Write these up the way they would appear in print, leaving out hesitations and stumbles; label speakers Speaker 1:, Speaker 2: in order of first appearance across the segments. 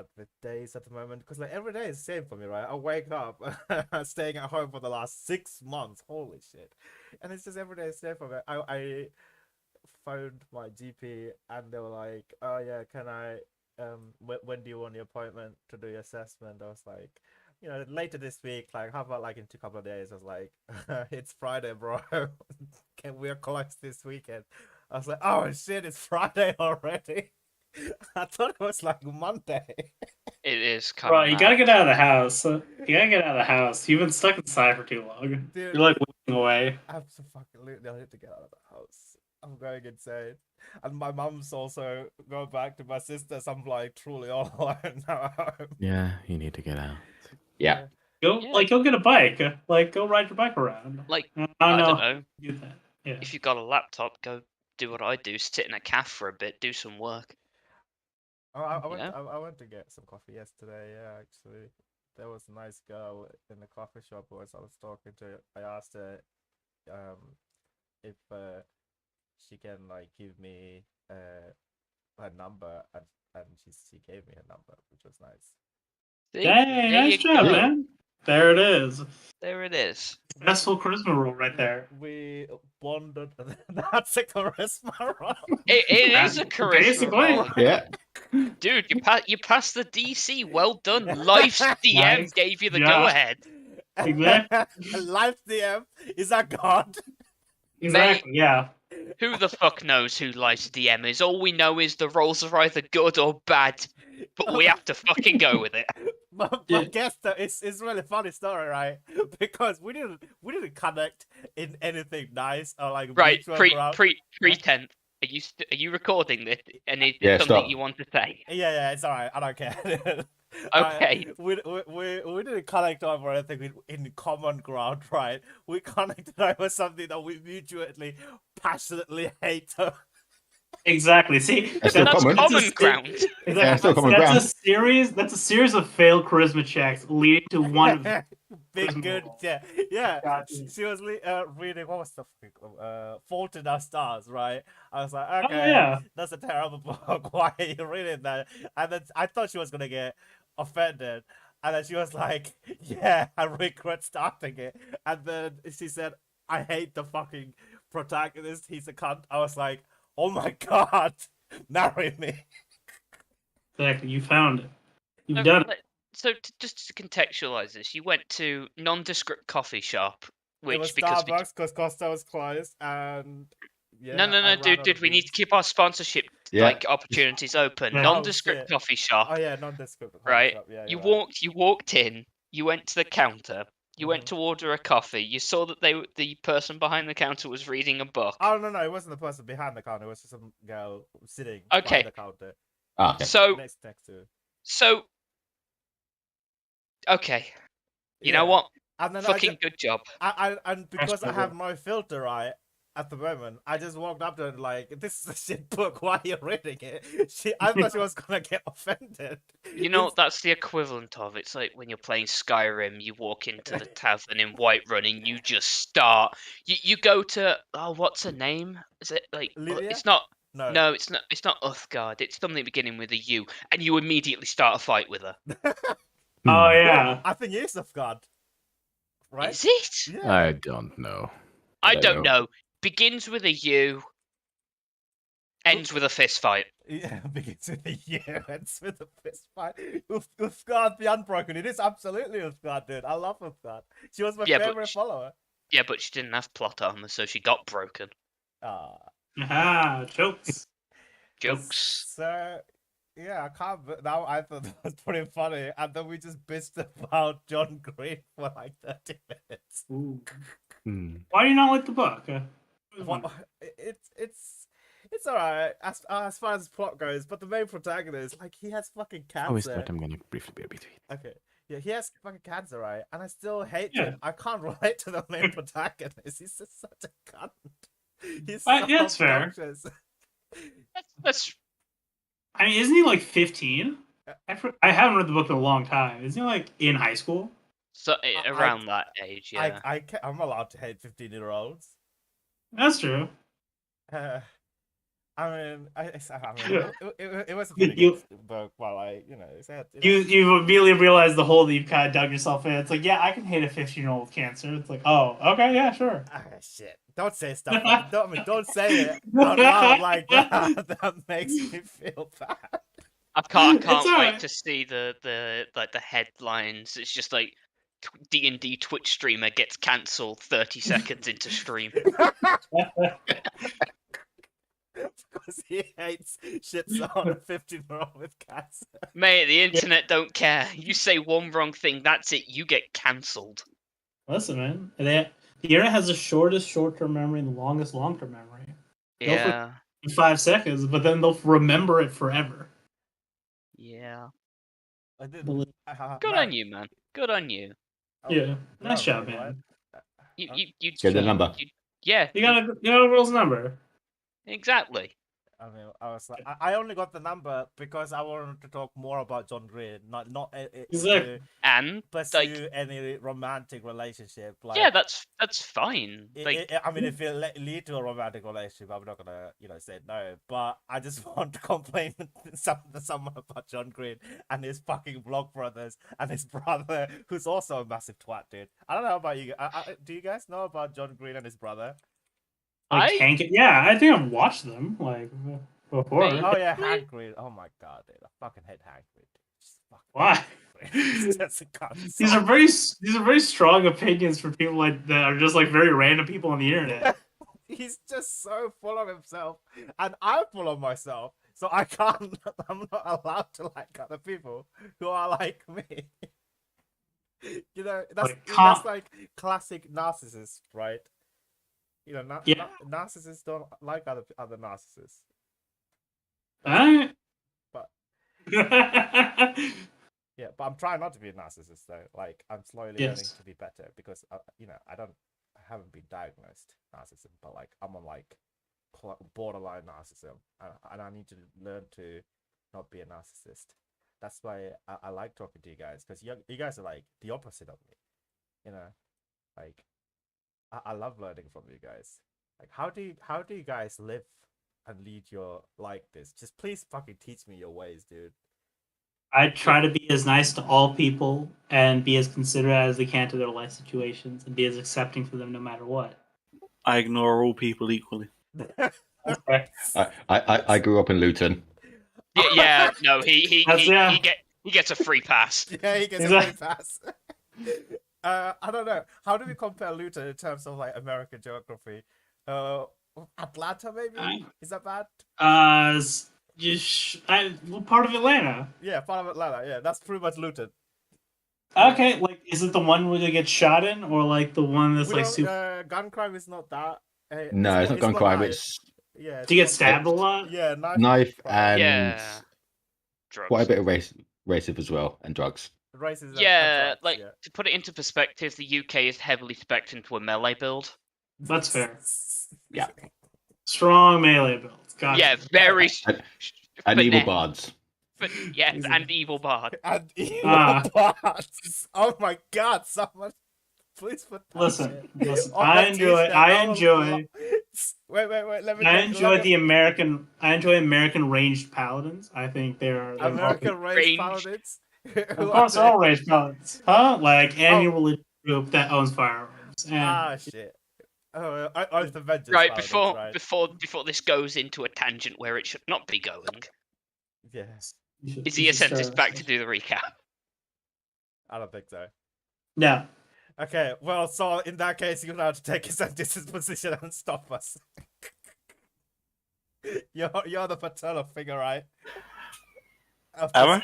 Speaker 1: bad with days at the moment because like every day is the same for me, right? I wake up staying at home for the last 6 months. Holy shit! And it's just every day is the same for me. I phoned my GP and they were like, "Oh yeah, can I? When do you want your appointment to do your assessment?" I was like, later this week. Like, how about like in a couple of days? I was like, "It's Friday, bro. Can we close this weekend?" I was like, "Oh shit, it's Friday already." I thought it was like Monday.
Speaker 2: It is kind
Speaker 3: Bro,
Speaker 2: of
Speaker 3: you
Speaker 2: mad.
Speaker 3: gotta get out of the house. You gotta get out of the house. You've been stuck inside for too long.
Speaker 1: Dude,
Speaker 3: You're like wasting away.
Speaker 1: absolutely, I need to get out of the house. I'm going insane. And my mum's also going back to my sister's. I'm like truly all alone now.
Speaker 4: Yeah, you need to get out.
Speaker 5: Yeah.
Speaker 3: Go get a bike. Like, go ride your bike around.
Speaker 2: Like,
Speaker 3: I
Speaker 2: don't
Speaker 3: know.
Speaker 2: know.
Speaker 3: Do that. Yeah.
Speaker 2: If you've got a laptop, go do what I do. Sit in a cafe for a bit, do some work.
Speaker 1: I went to get some coffee yesterday. Yeah, actually, there was a nice girl in the coffee shop who I was talking to. I asked her, if she can like give me her number, and she gave me a number, which was nice.
Speaker 2: See?
Speaker 3: Hey,
Speaker 2: There
Speaker 3: nice
Speaker 2: you
Speaker 3: job,
Speaker 2: go.
Speaker 3: man. There it is.
Speaker 2: There it is.
Speaker 3: Successful charisma roll right there.
Speaker 1: We bonded. That's a charisma roll.
Speaker 2: It is a charisma
Speaker 3: Basically.
Speaker 2: roll.
Speaker 5: Yeah.
Speaker 2: Dude, you passed the DC. Well done. Life's DM
Speaker 3: Nice
Speaker 2: gave you the
Speaker 3: job.
Speaker 2: go-ahead.
Speaker 3: Exactly.
Speaker 1: Life DM is that God?
Speaker 3: Exactly. Yeah.
Speaker 2: Who the fuck knows who Life's DM is? All we know is the rolls are either good or bad, but we have to fucking go with it.
Speaker 1: But
Speaker 3: Yeah.
Speaker 1: guess that it's really funny story, right? Because we didn't connect in anything nice or like
Speaker 2: Right,
Speaker 1: mutual ground.
Speaker 2: pre-10th. Are you recording this? And is
Speaker 5: Yeah,
Speaker 2: it something
Speaker 5: stop.
Speaker 2: you want to say?
Speaker 1: Yeah, it's alright. I don't care.
Speaker 2: Okay.
Speaker 1: We didn't connect over anything in common ground, right? We connected over something that we mutually passionately hate.
Speaker 3: Exactly. See,
Speaker 5: That's still
Speaker 2: That's
Speaker 5: common.
Speaker 2: common ground.
Speaker 3: Exactly.
Speaker 5: Yeah, still common
Speaker 3: that's
Speaker 5: ground.
Speaker 3: a series of failed charisma checks leading to one.
Speaker 1: Big
Speaker 3: Charisma
Speaker 1: good,
Speaker 3: roll.
Speaker 1: yeah.
Speaker 3: Gotcha.
Speaker 1: She was reading what was the Fault in Our Stars, right? I was like, okay,
Speaker 3: yeah.
Speaker 1: that's a terrible book. Why are you reading that? And then I thought she was gonna get offended, and then she was like, yeah, I regret starting it. And then she said, I hate the fucking protagonist. He's a cunt. I was like, oh my god, marry me.
Speaker 3: Exactly. You found it. You've
Speaker 2: So,
Speaker 3: done it.
Speaker 2: So just to contextualize this, you went to nondescript coffee shop,
Speaker 1: It was
Speaker 2: which because
Speaker 1: Starbucks because Costa was closed, and yeah,
Speaker 2: no,
Speaker 1: I ran out
Speaker 2: dude,
Speaker 1: of
Speaker 2: we need to
Speaker 1: beans.
Speaker 2: keep our sponsorship
Speaker 5: Yeah.
Speaker 2: like opportunities open.
Speaker 3: Yeah.
Speaker 2: Nondescript
Speaker 1: shit.
Speaker 2: coffee shop,
Speaker 1: Oh yeah, nondescript.
Speaker 2: right?
Speaker 1: Shop. Yeah,
Speaker 2: You
Speaker 1: you're right.
Speaker 2: walked in, you went to the counter, you went to order a coffee. You saw that the person behind the counter was reading a book.
Speaker 1: Oh no, it wasn't the person behind the counter. It was just some girl sitting
Speaker 2: Okay.
Speaker 1: by the counter.
Speaker 5: Ah, okay.
Speaker 2: So
Speaker 1: Next to.
Speaker 2: okay, you know
Speaker 1: Yeah.
Speaker 2: what?
Speaker 1: And then
Speaker 2: Fucking good job.
Speaker 1: and because I
Speaker 3: That's
Speaker 1: have no filter right at the moment, I just walked up to her and like, this is a shit book. Why are you reading it? I thought she was gonna get offended.
Speaker 2: You know, that's the equivalent of it's like when you're playing Skyrim, you walk into the tavern in Whiterun and you just start. You go to what's her name? Is it like
Speaker 1: Lydia?
Speaker 2: it's not?
Speaker 1: No.
Speaker 2: No, it's not. It's not Uthgard. It's something beginning with a U, and you immediately start a fight with her.
Speaker 3: Oh yeah.
Speaker 1: I think it's of God. Right?
Speaker 2: Is it?
Speaker 1: Yeah.
Speaker 4: I don't know.
Speaker 2: I don't know. Begins with a U, ends with a fist fight.
Speaker 1: Yeah, begins with a U, ends with a fist fight. Uthgard the Unbroken. It is absolutely Uthgard, dude. I love Uthgard. She was my favorite follower.
Speaker 2: Yeah, but she didn't have plot armor, so she got broken.
Speaker 3: Ah, jokes.
Speaker 2: Jokes.
Speaker 1: So, yeah, I can't. But now I thought that was pretty funny, and then we just bitched about John Green for like 30 minutes.
Speaker 3: Ooh.
Speaker 4: Hmm.
Speaker 3: Why do you not like the book?
Speaker 1: It's alright as far as plot goes, but the main protagonist, like, he has fucking
Speaker 4: Oh, is
Speaker 1: cancer.
Speaker 4: that I'm gonna briefly be between.
Speaker 1: Okay, yeah, he has fucking cancer, right? And I still hate
Speaker 3: Yeah.
Speaker 1: him. I can't relate to the main protagonist. He's just such a cunt. He's
Speaker 3: Yeah,
Speaker 1: so
Speaker 3: that's fair.
Speaker 1: obnoxious.
Speaker 2: That's
Speaker 3: I mean, isn't he like 15? I haven't read the book in a long time. Isn't he like in high school?
Speaker 2: so around that age, yeah.
Speaker 1: I'm allowed to hate 15-year-olds.
Speaker 3: That's true.
Speaker 1: I mean, it was a pretty
Speaker 3: You-
Speaker 1: good book, but like, it's had,
Speaker 3: You immediately realize the hole that you've kind of dug yourself in. It's like, yeah, I can hate a 15-year-old with cancer. It's like, oh, okay, yeah, sure.
Speaker 1: ah, shit. Don't say stuff. Don't say it out loud like that. That makes me feel bad.
Speaker 2: I can't
Speaker 3: It's
Speaker 2: wait
Speaker 3: alright.
Speaker 2: to see the headlines. It's just like D&D Twitch streamer gets cancelled 30 seconds into stream.
Speaker 1: Because he hates shits on a 15-year-old with cancer.
Speaker 2: Mate, the internet don't care. You say one wrong thing, that's it. You get cancelled.
Speaker 3: Listen, man. The internet has the shortest short-term memory and the longest long-term memory. They'll forget
Speaker 2: Yeah,
Speaker 3: in 5 seconds, but then they'll remember it forever.
Speaker 2: yeah.
Speaker 1: I did.
Speaker 3: Believe-
Speaker 2: Good on you, man. Good on you.
Speaker 3: Yeah, nice job,
Speaker 1: really,
Speaker 3: man.
Speaker 2: You
Speaker 4: Get the number.
Speaker 2: yeah,
Speaker 3: You got a girl's number.
Speaker 2: exactly.
Speaker 1: I mean, I was like, I only got the number because I wanted to talk more about John Green, not
Speaker 3: Exactly.
Speaker 1: to
Speaker 2: And
Speaker 1: pursue any romantic relationship. Like,
Speaker 2: yeah, that's fine.
Speaker 1: I mean, if it lead to a romantic relationship, I'm not gonna, say no. But I just want to complain someone about John Green and his fucking Vlog brothers and his brother, who's also a massive twat, dude. I don't know about you. Do you guys know about John Green and his brother?
Speaker 3: Like Hank. Yeah, I think I've watched them like before.
Speaker 2: Mate.
Speaker 1: Oh yeah, Hank Green. Oh my god, dude, I fucking hate Hank Green. Just fucking
Speaker 3: Why?
Speaker 1: He's just a cunt.
Speaker 3: These are very strong opinions for people like that are just like very random people on the internet.
Speaker 1: He's just so full of himself, and I'm full of myself. So I can't. I'm not allowed to like other people who are like me. That's like classic narcissist, right?
Speaker 3: Yeah.
Speaker 1: Narcissists don't like other narcissists.
Speaker 3: Alright.
Speaker 1: But
Speaker 3: Yeah.
Speaker 1: yeah, but I'm trying not to be a narcissist though. Like I'm slowly learning to be better because I haven't been diagnosed narcissism, but like I'm on like borderline narcissism, and I need to learn to not be a narcissist. That's why I like talking to you guys, because you guys are like the opposite of me. Like I love learning from you guys. Like how do you guys live and lead your like this? Just please fucking teach me your ways, dude.
Speaker 3: I try to be as nice to all people and be as considerate as I can to their life situations and be as accepting for them no matter what.
Speaker 5: I ignore all people equally.
Speaker 3: Okay.
Speaker 4: I grew up in Luton.
Speaker 2: Yeah, no, he
Speaker 3: That's-
Speaker 2: gets a free pass.
Speaker 1: Yeah, he gets a free pass. I don't know. How do we compare Luton in terms of like American geography? Atlanta maybe? Is that bad?
Speaker 3: Part of Atlanta.
Speaker 1: Yeah, part of Atlanta. Yeah, that's pretty much Luton.
Speaker 3: Okay, like is it the one where they get shot in, or like the one that's like super?
Speaker 1: Gun crime is not that.
Speaker 4: No, it's not gun crime.
Speaker 1: knife.
Speaker 4: It's
Speaker 1: Yeah.
Speaker 3: Do you get stabbed a lot?
Speaker 1: Yeah,
Speaker 4: knife
Speaker 1: crime.
Speaker 4: and
Speaker 2: Yeah. Drugs.
Speaker 4: quite a bit of racism as well, and drugs.
Speaker 1: Racism.
Speaker 2: Yeah,
Speaker 1: and drugs,
Speaker 2: like
Speaker 1: yeah.
Speaker 2: to put it into perspective, the UK is heavily spec'd into a melee build.
Speaker 3: That's fair.
Speaker 4: Yeah.
Speaker 3: Strong melee builds. Gotcha.
Speaker 2: Yeah, very.
Speaker 4: And evil
Speaker 2: finesse,
Speaker 4: bards.
Speaker 2: But yes,
Speaker 3: Easy.
Speaker 2: and evil bard.
Speaker 1: And evil
Speaker 3: Ah.
Speaker 1: parts. Oh my god, someone please put that
Speaker 3: Listen,
Speaker 1: shit on
Speaker 3: I
Speaker 1: the
Speaker 3: enjoy.
Speaker 1: t-shirt.
Speaker 3: I
Speaker 1: No one
Speaker 3: enjoy.
Speaker 1: will- Wait. Let me.
Speaker 3: I enjoy the American. I enjoy American ranged paladins. I think they're
Speaker 1: American race
Speaker 2: Ranged.
Speaker 1: paladins.
Speaker 3: Of course, they're all ranged paladins, huh? Like any religious group that owns firearms. And
Speaker 1: Ah shit. Oh, the Vengeance
Speaker 2: Right
Speaker 1: paladins,
Speaker 2: before this goes into a tangent where it should not be going.
Speaker 1: Yes.
Speaker 2: Izzy sent us back to do the recap.
Speaker 1: I don't think so.
Speaker 3: No.
Speaker 1: Okay, well, so in that case, you're allowed to take his disposition and stop us. You're the paternal figure, right?
Speaker 5: Am I?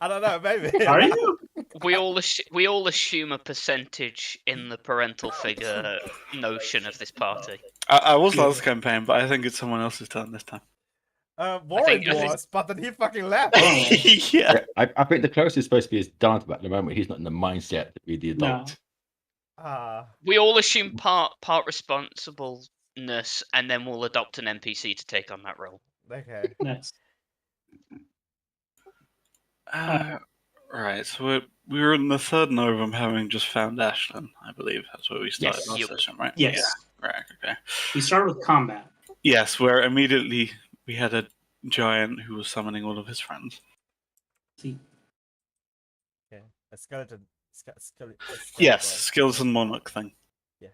Speaker 1: I don't know, maybe.
Speaker 3: Are you?
Speaker 2: We all assume a percentage in the parental figure notion of this party.
Speaker 5: I was last campaign, but I think it's someone else's turn this time.
Speaker 1: Warren
Speaker 2: I think-
Speaker 1: was, but then he fucking left.
Speaker 5: Yeah.
Speaker 4: I think the closest is supposed to be his dad, but at the moment he's not in the mindset to be the adult.
Speaker 2: We all assume part responsibleness, and then we'll adopt an NPC to take on that role.
Speaker 1: Okay.
Speaker 3: Nice.
Speaker 5: Right, so we were in the third Novum, having just found Ashlyn, I believe. That's where we started
Speaker 3: Yes.
Speaker 5: our
Speaker 2: Yep.
Speaker 5: session, right?
Speaker 3: Yes.
Speaker 5: Yeah. Right, okay.
Speaker 3: We start with combat.
Speaker 5: Yes, we're immediately we had a giant who was summoning all of his friends.
Speaker 3: See,
Speaker 1: Okay, a skeleton.
Speaker 5: Yes, skeleton monarch thing.
Speaker 1: Yeah.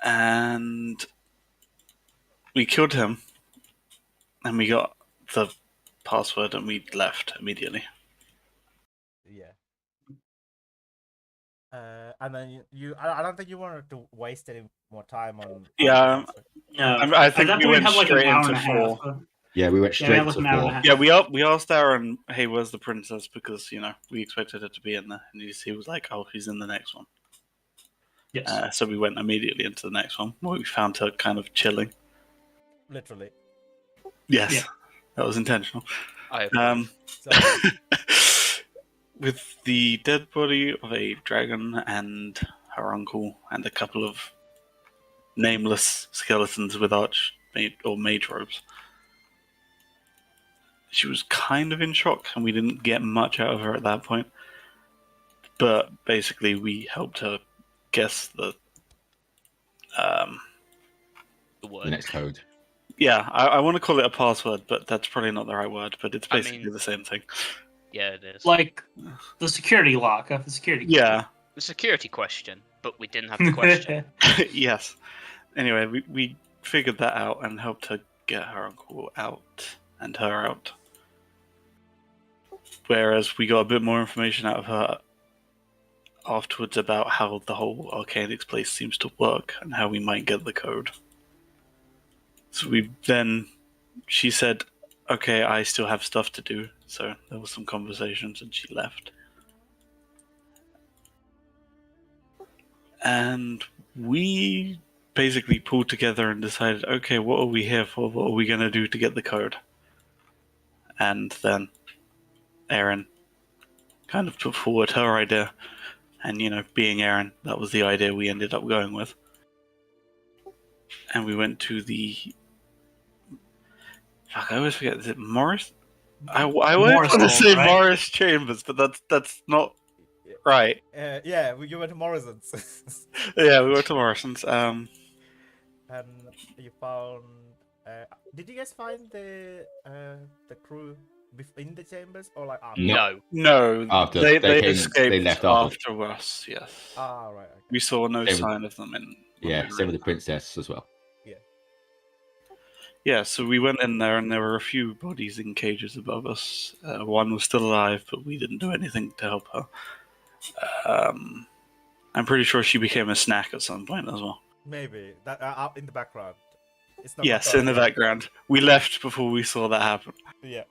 Speaker 5: And we killed him, and we got the password, and we left immediately.
Speaker 1: Yeah. And then I don't think you wanted to waste any more time on.
Speaker 5: Yeah,
Speaker 3: no.
Speaker 5: I think
Speaker 3: At that
Speaker 5: we
Speaker 3: point,
Speaker 5: went
Speaker 3: have like an
Speaker 5: straight
Speaker 3: hour
Speaker 5: into
Speaker 3: and a half.
Speaker 5: 4.
Speaker 4: Yeah, we went
Speaker 3: Yeah,
Speaker 4: straight
Speaker 3: we have
Speaker 4: to
Speaker 3: like an hour and a
Speaker 4: 4.
Speaker 3: half.
Speaker 5: Yeah, we asked Aaron, hey, where's the princess? Because, we expected her to be in there. And he was like, oh, she's in the next one.
Speaker 3: Yes.
Speaker 5: So we went immediately into the next one, where we found her kind of chilling.
Speaker 1: Literally.
Speaker 5: Yes,
Speaker 3: Yeah.
Speaker 5: that was intentional.
Speaker 2: I approve.
Speaker 1: So
Speaker 5: With the dead body of a dragon and her uncle and a couple of nameless skeletons with mage robes. She was kind of in shock, and we didn't get much out of her at that point. But basically, we helped her guess the
Speaker 2: The
Speaker 4: The
Speaker 2: word.
Speaker 4: next code.
Speaker 5: Yeah, I want to call it a password, but that's probably not the right word. But it's
Speaker 2: I
Speaker 5: basically
Speaker 2: mean-
Speaker 5: the same thing.
Speaker 2: Yeah, it is.
Speaker 3: Like the security lock of the security.
Speaker 5: Yeah,
Speaker 2: The security question, but we didn't have the question.
Speaker 5: yes. Anyway, we figured that out and helped her get her uncle out and her out. Whereas we got a bit more information out of her afterwards about how the whole Arcanix place seems to work and how we might get the code. So she said, okay, I still have stuff to do. So there was some conversations and she left. And we basically pulled together and decided, okay, what are we here for? What are we going to do to get the code? And then Erin kind of put forward her idea. And, being Erin, that was the idea we ended up going with. And we went to the... Fuck, I always forget. Is it Morris? I always want to
Speaker 3: Morris
Speaker 5: say
Speaker 3: right?
Speaker 5: Morris Chambers, but that's not right.
Speaker 1: yeah, you went to Morrison's.
Speaker 5: Yeah, we went to Morrison's.
Speaker 1: And you found. Did you guys find the crew in the chambers or like after?
Speaker 2: No.
Speaker 5: No,
Speaker 4: After
Speaker 5: they
Speaker 4: they
Speaker 5: escaped
Speaker 4: left after.
Speaker 5: after us. Yes,
Speaker 1: Ah, right. Okay.
Speaker 5: we saw no
Speaker 4: They were-
Speaker 5: sign of them in.
Speaker 4: Yeah, same with the princess as well.
Speaker 5: Yeah, so we went in there, and there were a few bodies in cages above us. One was still alive, but we didn't do anything to help her. I'm pretty sure she became a snack at some point as well.
Speaker 1: Maybe that out in the background. It's not.
Speaker 5: Yes, in the background. We left before we saw that happen.
Speaker 1: Yeah.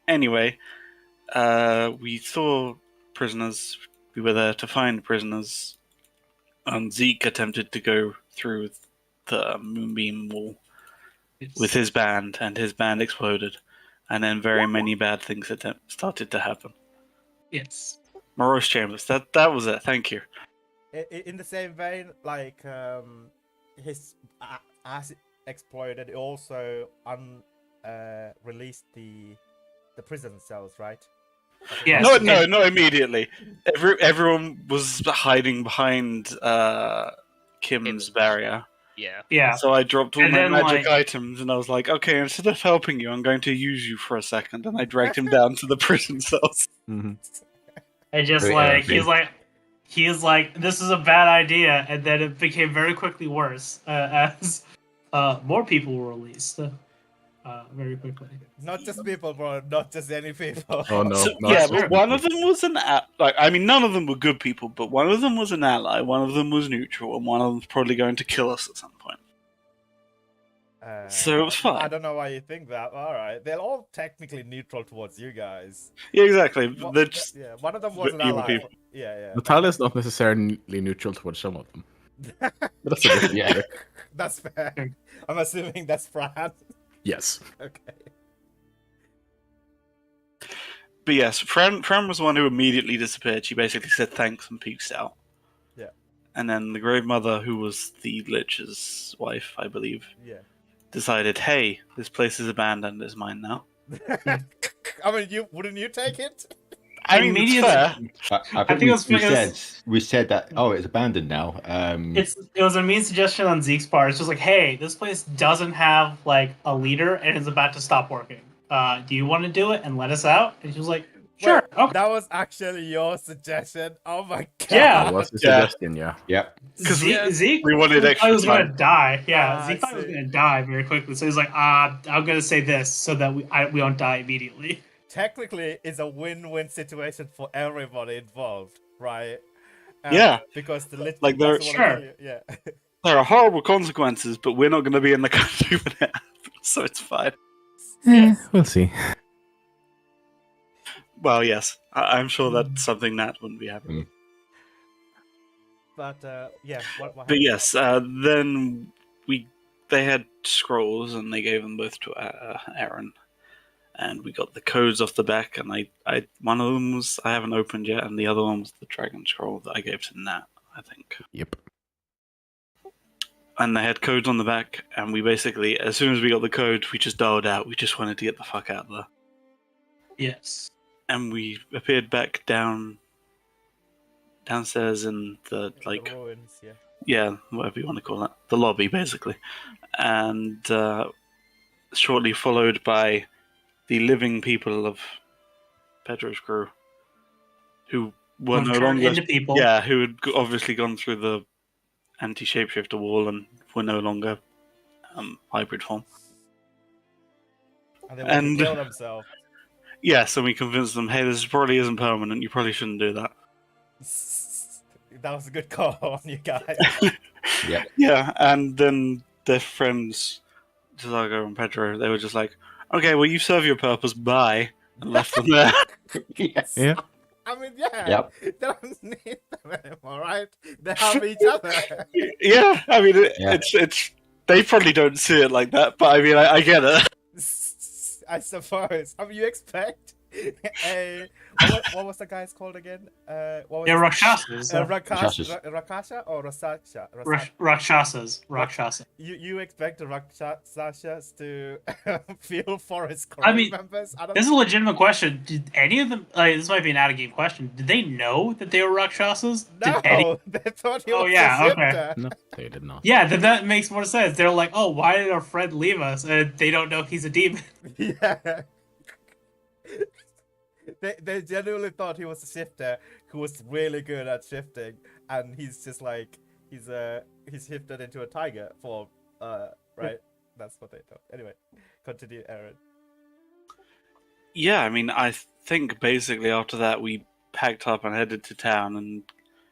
Speaker 5: Anyway, we saw prisoners. We were there to find prisoners. And Zeke attempted to go through the moonbeam wall with his band, and his band exploded. And then very many bad things started to happen.
Speaker 3: Yes.
Speaker 5: Morose Chambers, that was it. Thank you.
Speaker 1: In the same vein, like his as it exploded, it also released the prison cells, right?
Speaker 3: Yes.
Speaker 5: No, not immediately. Everyone was hiding behind Kim's barrier.
Speaker 2: Yeah.
Speaker 3: Yeah.
Speaker 5: So I dropped all
Speaker 3: And
Speaker 5: my
Speaker 3: then,
Speaker 5: magic
Speaker 3: like-
Speaker 5: items, and I was like, okay, instead of helping you, I'm going to use you for a second. And I dragged him down to the prison cells.
Speaker 3: And just
Speaker 4: Very
Speaker 3: like
Speaker 4: angry.
Speaker 3: he's like, this is a bad idea, and then it became very quickly worse as more people were released very quickly.
Speaker 1: Not just people, bro. Not just any people.
Speaker 6: Oh no!
Speaker 5: So,
Speaker 6: not
Speaker 5: yeah,
Speaker 6: so
Speaker 5: but one of them was none of them were good people, but one of them was an ally, one of them was neutral, and one of them's probably going to kill us at some point. So it was fine.
Speaker 1: I don't know why you think that. All right, they're all technically neutral towards you guys.
Speaker 5: Yeah, exactly.
Speaker 1: One of them was an
Speaker 5: evil
Speaker 1: ally.
Speaker 5: people.
Speaker 1: Yeah.
Speaker 6: Natalia's not necessarily neutral towards some of them. But that's a different
Speaker 4: Yeah.
Speaker 6: topic.
Speaker 1: That's fair. I'm assuming that's Fran.
Speaker 6: Yes.
Speaker 1: Okay.
Speaker 5: But yes, Fran was the one who immediately disappeared. She basically said thanks and peaced out.
Speaker 1: Yeah.
Speaker 5: And then the Grave Mother, who was the Lich's wife, I believe,
Speaker 1: Yeah.
Speaker 5: decided, hey, this place is abandoned, it's mine now.
Speaker 1: I mean, wouldn't you take it?
Speaker 5: I mean, it's
Speaker 3: Immediately-
Speaker 5: fair.
Speaker 4: I think
Speaker 3: think
Speaker 4: we said that. Oh, it's abandoned now.
Speaker 3: It was a mean suggestion on Zeke's part. It's just like, hey, this place doesn't have like a leader and is about to stop working. Do you want to do it and let us out? And she was like, sure.
Speaker 1: Wait,
Speaker 3: Okay.
Speaker 1: that was actually your suggestion. Oh my god.
Speaker 3: Yeah.
Speaker 6: That was the
Speaker 5: Yeah.
Speaker 6: suggestion, yeah.
Speaker 4: Yep.
Speaker 5: Because
Speaker 3: Zeke
Speaker 5: we wanted
Speaker 3: thought
Speaker 5: extra
Speaker 3: he was gonna
Speaker 5: time.
Speaker 3: die. Yeah,
Speaker 1: Ah,
Speaker 3: Zeke
Speaker 1: I
Speaker 3: thought he was
Speaker 1: see.
Speaker 3: gonna die very quickly. So he's like, I'm gonna say this so that we don't die immediately.
Speaker 1: Technically, it's a win-win situation for everybody involved, right?
Speaker 5: Yeah.
Speaker 1: Because the lich
Speaker 5: Like,
Speaker 1: doesn't
Speaker 5: there-
Speaker 1: wanna
Speaker 3: Sure.
Speaker 1: kill you. Yeah.
Speaker 5: There are horrible consequences, but we're not going to be in the country when it happens, so it's fine.
Speaker 6: We'll see.
Speaker 5: Well, yes, I'm sure that's something Nat wouldn't be happy with.
Speaker 1: But yeah, what
Speaker 5: But
Speaker 1: happened?
Speaker 5: yes, then they had scrolls and they gave them both to Aaron, and we got the codes off the back. And I one of them was I haven't opened yet, and the other one was the dragon scroll that I gave to Nat, I think.
Speaker 6: Yep.
Speaker 5: And they had codes on the back, and we basically, as soon as we got the code, we just dialed out. We just wanted to get the fuck out of there.
Speaker 3: Yes.
Speaker 5: And we appeared back downstairs in the
Speaker 1: The ruins, yeah.
Speaker 5: yeah, whatever you want to call it, the lobby basically, and shortly followed by the living people of Pedro's crew, who were no
Speaker 3: Turned
Speaker 5: longer
Speaker 3: into people.
Speaker 5: yeah, who had obviously gone through the anti-shapeshifter wall and were no longer hybrid form.
Speaker 1: And they want
Speaker 5: And-
Speaker 1: to kill themselves.
Speaker 5: Yes, and we convinced them, hey, this probably isn't permanent. You probably shouldn't do that.
Speaker 1: That was a good call on you guys.
Speaker 5: Yeah, and then their friends, Zago and Pedro, they were just like, okay, well, you serve your purpose, bye, and left them there.
Speaker 1: Yes.
Speaker 6: Yeah.
Speaker 1: I mean, yeah.
Speaker 4: Yep.
Speaker 1: They don't need them anymore, right? They have each other.
Speaker 5: Yeah, I mean,
Speaker 4: Yeah.
Speaker 5: it's they probably don't see it like that, but I mean, I get it.
Speaker 1: I suppose. I mean, you expect a what was the guy's called again? What was
Speaker 3: They're
Speaker 1: his-
Speaker 3: Rakshasas.
Speaker 1: Rakasha or Rasasha?
Speaker 3: Rakshasas. Rakshasa.
Speaker 1: You expect the Rakshasas to feel for his crew
Speaker 3: I mean,
Speaker 1: members? I don't
Speaker 3: This is a legitimate question. Did any of them? This might be an out-of-game question. Did they know that they were Rakshasas?
Speaker 1: No,
Speaker 3: Did any-
Speaker 1: they thought he
Speaker 3: Oh,
Speaker 1: was
Speaker 3: yeah,
Speaker 1: a
Speaker 3: okay.
Speaker 1: shifter.
Speaker 6: No, they did not.
Speaker 3: Yeah, then that makes more sense. They're like, oh, why did our friend leave us? And they don't know he's a demon.
Speaker 1: Yeah. They genuinely thought he was a shifter who was really good at shifting, and he's just like he's shifted into a tiger form, right? That's what they thought. Anyway, continue, Aaron.
Speaker 5: Yeah, I mean, I think basically after that we packed up and headed to town and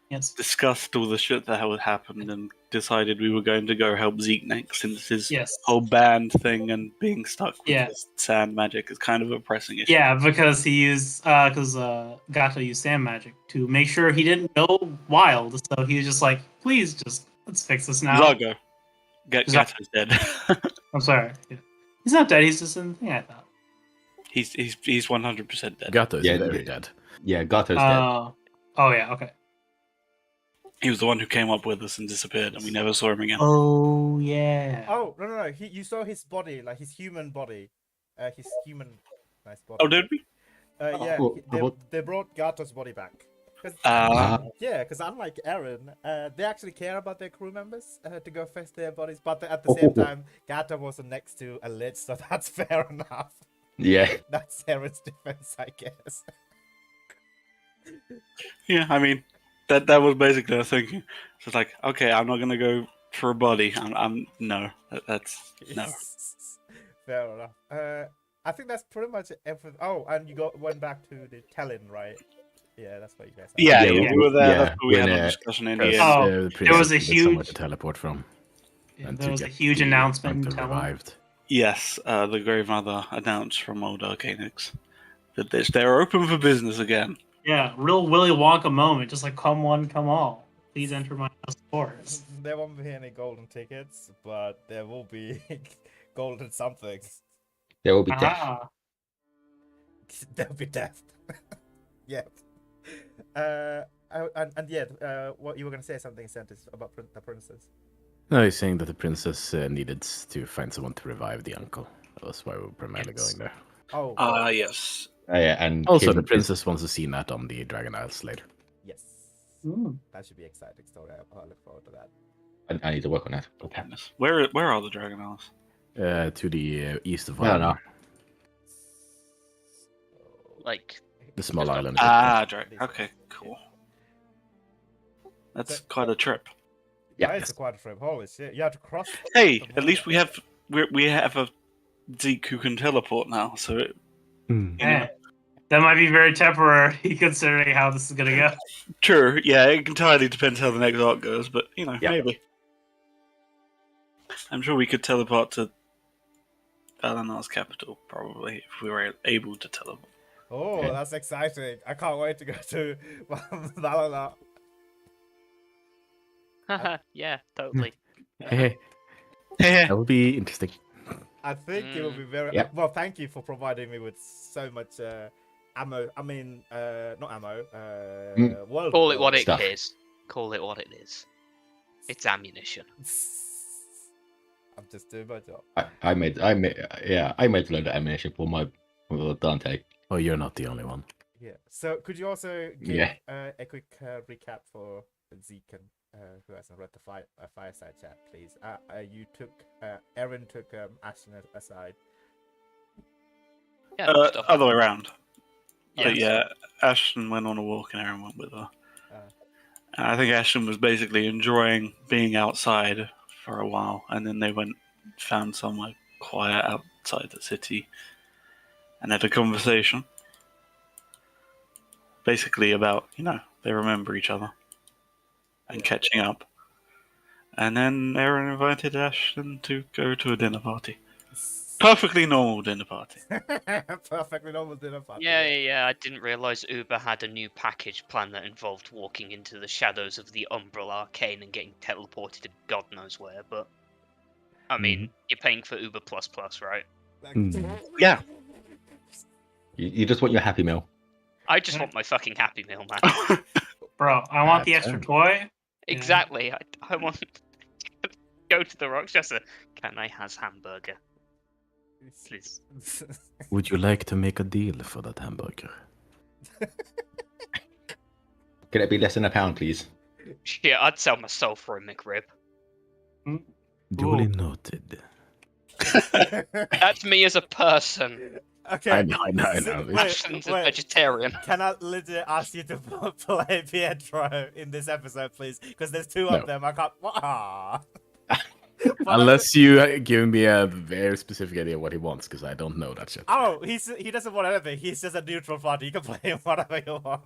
Speaker 3: Yes.
Speaker 5: discussed all the shit that had happened and decided we were going to go help Zeke next, since his
Speaker 3: Yes.
Speaker 5: whole band thing and being stuck with
Speaker 3: Yeah.
Speaker 5: this sand magic is kind of a pressing issue.
Speaker 3: Yeah, because he used Gato used sand magic to make sure he didn't go wild. So he was just like, please, just let's fix this now.
Speaker 5: Zago.
Speaker 3: Zag-
Speaker 5: Gato's dead.
Speaker 3: I'm sorry. Yeah. He's not dead. He's just in the thing. I thought.
Speaker 5: he's 100% dead.
Speaker 6: Gato is
Speaker 4: Yeah,
Speaker 6: very
Speaker 4: yeah.
Speaker 6: dead.
Speaker 4: Yeah, Gato's dead.
Speaker 3: Oh yeah. Okay.
Speaker 5: He was the one who came up with us and disappeared, and we never saw him again.
Speaker 3: Oh yeah.
Speaker 1: Oh no! You saw his body, like his human body, his human nice body.
Speaker 5: Oh, did we?
Speaker 1: Yeah,
Speaker 4: Oh,
Speaker 1: they brought Gato's body back. 'Cause- Yeah, because unlike Aaron, they actually care about their crew members to go fetch their bodies, but at the same time, Gato wasn't next to a lich, so that's fair enough.
Speaker 4: Yeah.
Speaker 1: That's Aaron's defense, I guess.
Speaker 5: Yeah, I mean, that was basically the thinking. So it's like, okay, I'm not gonna go for a body. I'm no, that's no.
Speaker 1: Fair enough. I think that's pretty much everything. Oh, and you went back to the Talon, right? Yeah, that's what you guys.
Speaker 5: Yeah,
Speaker 4: Yeah,
Speaker 5: we were there.
Speaker 4: yeah,
Speaker 5: That's what we had
Speaker 4: when,
Speaker 5: a discussion in
Speaker 6: Because,
Speaker 5: the end.
Speaker 3: Oh,
Speaker 6: the
Speaker 3: there was a
Speaker 6: princess needed somewhere
Speaker 3: huge-
Speaker 6: to teleport from.
Speaker 3: Yeah,
Speaker 6: and
Speaker 3: there
Speaker 6: to
Speaker 3: was a
Speaker 6: get
Speaker 3: huge
Speaker 6: the
Speaker 3: announcement in
Speaker 6: hunter
Speaker 3: Talon.
Speaker 6: revived.
Speaker 5: Yes, the Grave Mother announced from Old Arcanix that they're open for business again.
Speaker 3: Yeah, real Willy Wonka moment. Just like, come one, come all. Please enter my house of horrors.
Speaker 1: There won't be any golden tickets, but there will be golden something.
Speaker 4: There will be death.
Speaker 3: Ah,
Speaker 1: There'll be death. Yep. And yeah, what you were gonna say something, Santis, about the princess.
Speaker 6: No, he's saying that the princess needed to find someone to revive the uncle. That was why we were primarily
Speaker 3: Yes.
Speaker 6: going there.
Speaker 1: Oh,
Speaker 5: Yes.
Speaker 4: Yeah, and
Speaker 6: Also,
Speaker 4: Kim
Speaker 6: the
Speaker 4: is-
Speaker 6: princess wants to see Nat on the Dragon Isles later.
Speaker 1: Yes.
Speaker 3: Mm.
Speaker 1: That should be exciting story. I look forward to that.
Speaker 4: I need to work on that.
Speaker 5: Goodness. Where are the Dragon Isles?
Speaker 6: To the east of
Speaker 4: I don't know.
Speaker 6: Valinor.
Speaker 2: Like,
Speaker 6: The small
Speaker 2: Just a-
Speaker 6: island.
Speaker 5: Dragon. Okay, cool. That's
Speaker 1: So-
Speaker 5: quite a trip.
Speaker 1: Yeah,
Speaker 4: Yeah.
Speaker 1: it's a quad trip. Holy shit! You have to cross.
Speaker 5: Hey,
Speaker 1: the
Speaker 5: at least
Speaker 1: border.
Speaker 5: we have a Zeke who can teleport now. So it,
Speaker 6: Hmm.
Speaker 5: you know,
Speaker 3: That might be very temporary, considering how this is gonna go.
Speaker 5: sure, yeah, it entirely depends how the next arc goes, but you know,
Speaker 4: Yeah.
Speaker 5: maybe. I'm sure we could teleport to Valinor's capital, probably, if we were able to teleport.
Speaker 1: Oh,
Speaker 4: Yeah.
Speaker 1: that's exciting! I can't wait to go to Valhalla.
Speaker 2: yeah, totally.
Speaker 6: Hey, that would be interesting.
Speaker 1: I think it will be very
Speaker 4: Yeah.
Speaker 1: well. Thank you for providing me with so much ammo. I mean, not ammo. World.
Speaker 2: Call it what it
Speaker 4: Stuff.
Speaker 2: is. Call it what it is. It's ammunition.
Speaker 1: I'm just doing my job.
Speaker 4: I made a load of ammunition for Dante.
Speaker 6: Oh, you're not the only one.
Speaker 1: Yeah. So, could you also give
Speaker 4: Yeah.
Speaker 1: a quick recap for Zeke and who hasn't read the fireside chat, please? You took Erin took Ashton aside.
Speaker 2: Yeah, no stuff.
Speaker 5: Other way around.
Speaker 2: Yes.
Speaker 5: But yeah, Ashton went on a walk and Aaron went with her.
Speaker 1: Uh.
Speaker 5: And I think Ashton was basically enjoying being outside for a while, and then they found somewhere quiet outside the city and had a conversation. Basically about, they remember each other and catching up. And then Aaron invited Ashton to go to a dinner party. Perfectly normal dinner party.
Speaker 1: Perfectly normal dinner party.
Speaker 2: Yeah. I didn't realise Uber had a new package plan that involved walking into the shadows of the Umbral Arcane and getting teleported to God knows where, but I mean, you're paying for Uber Plus Plus, right?
Speaker 5: Yeah.
Speaker 4: You just want your Happy Meal.
Speaker 2: I just want my fucking Happy Meal, man.
Speaker 3: Bro, I want the extra toy.
Speaker 2: Exactly. I want go to the Rochester. Can I has hamburger? Please.
Speaker 6: Would you like to make a deal for that hamburger?
Speaker 4: Can it be less than £1, please?
Speaker 2: Shit, I'd sell my soul for a McRib.
Speaker 6: Duly noted.
Speaker 2: That's me as a person.
Speaker 1: Okay.
Speaker 6: I know.
Speaker 2: Ashton's a vegetarian.
Speaker 1: Can I legit ask you to play Pietro in this episode, please? Because there's two
Speaker 6: No.
Speaker 1: of them. I can't. Ah.
Speaker 6: Unless you give me a very specific idea what he wants, because I don't know that shit.
Speaker 1: Oh, he doesn't want anything. He's just a neutral party. You can play him whatever you want.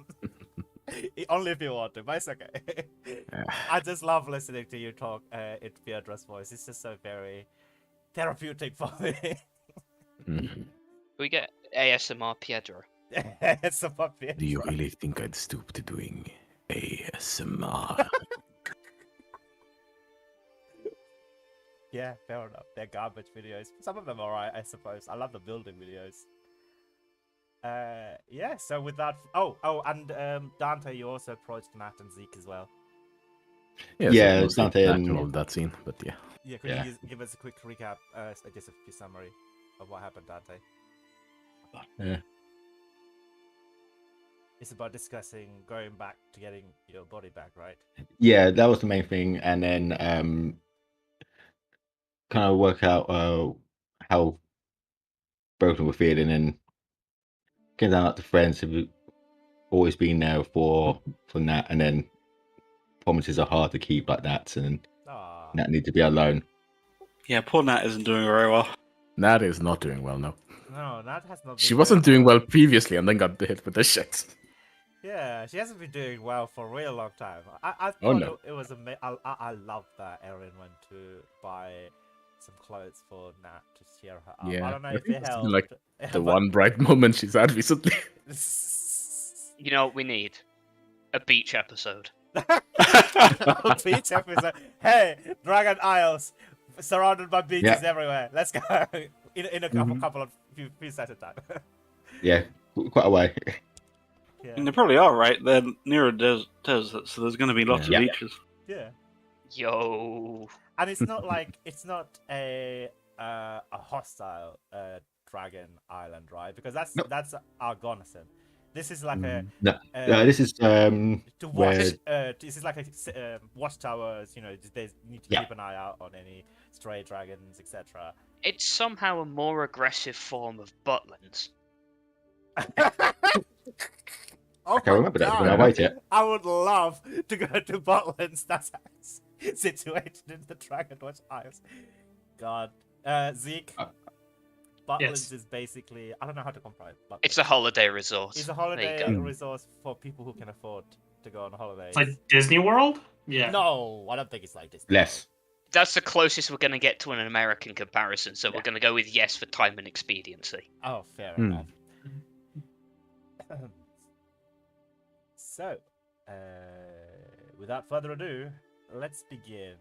Speaker 1: Only if you want to, but it's okay. I just love listening to you talk in Pietro's voice. It's just so very therapeutic for me.
Speaker 2: We get ASMR Pietro.
Speaker 1: It's about Pietro.
Speaker 6: Do you really think I'd stoop to doing ASMR?
Speaker 1: Yeah, fair enough. They're garbage videos. Some of them are alright, I suppose. I love the building videos. Yeah, so with that... and Dante, you also approached Nat and Zeke as well.
Speaker 4: Yeah,
Speaker 6: so
Speaker 4: it's Dante and-
Speaker 6: natural, that scene, but yeah.
Speaker 1: Yeah, could you give us a quick recap, just a few summary of what happened, Dante?
Speaker 4: Yeah.
Speaker 1: It's about discussing going back to getting your body back, right?
Speaker 4: Yeah, that was the main thing, and then kind of work out how broken we're feeling, and getting down to friends who've always been there for Nat, and then promises are hard to keep like that, and
Speaker 1: Aww.
Speaker 4: Nat need to be alone.
Speaker 5: Yeah, poor Nat isn't doing very well.
Speaker 6: Nat is not doing well, no.
Speaker 1: No, Nat has not been
Speaker 6: She wasn't
Speaker 1: doing
Speaker 6: doing well previously and then got hit with this shit.
Speaker 1: Yeah, she hasn't been doing well for a real long time. I
Speaker 6: Oh,
Speaker 1: thought
Speaker 6: no.
Speaker 1: it was amazing. I love that Erin went to buy some clothes for Nat to cheer her up.
Speaker 6: Yeah,
Speaker 1: I don't know
Speaker 6: I
Speaker 1: if
Speaker 6: think
Speaker 1: it
Speaker 6: it's been,
Speaker 1: helped.
Speaker 6: like, The
Speaker 1: but-
Speaker 6: one bright moment she's had recently.
Speaker 2: You know what we need? A beach episode.
Speaker 1: Beach episode. Hey, Dragon Isles, surrounded by beaches everywhere. Let's go. In a couple of few sets of time.
Speaker 4: Yeah, quite a way.
Speaker 1: Yeah.
Speaker 5: And they probably are, right? They're near a desert, so there's going to be lots
Speaker 6: Yeah.
Speaker 5: of beaches.
Speaker 1: Yeah.
Speaker 2: Yo.
Speaker 1: And it's not like it's not a hostile Dragon Island, right? Because that's
Speaker 4: No.
Speaker 1: that's Argonason. This is like
Speaker 4: No,
Speaker 1: a
Speaker 4: this is
Speaker 1: to watch.
Speaker 4: where
Speaker 1: This is like a watchtowers. You know, they need to
Speaker 4: Yeah.
Speaker 1: keep an eye out on any stray dragons, etc.
Speaker 2: It's somehow a more aggressive form of Butlins.
Speaker 1: Oh
Speaker 4: I can't remember that when I
Speaker 1: God.
Speaker 4: write it.
Speaker 1: I would love to go to Butlands. That's situated in the Dragon Watch Isles. God, Zeke.
Speaker 4: Uh,
Speaker 1: Butlands
Speaker 3: yes.
Speaker 1: is basically, I don't know how to compare it. Butlands.
Speaker 2: It's a holiday resort.
Speaker 1: It's a
Speaker 2: There
Speaker 1: holiday
Speaker 2: you go.
Speaker 1: resort for people who can afford to go on holidays.
Speaker 3: It's like Disney World. Yeah.
Speaker 1: No, I don't think it's like this.
Speaker 4: Less.
Speaker 2: That's the closest we're going to get to an American comparison, so
Speaker 1: Yeah.
Speaker 2: we're going to go with yes for time and expediency.
Speaker 1: Oh, fair
Speaker 6: Hmm.
Speaker 1: enough. So, without further ado, let's begin.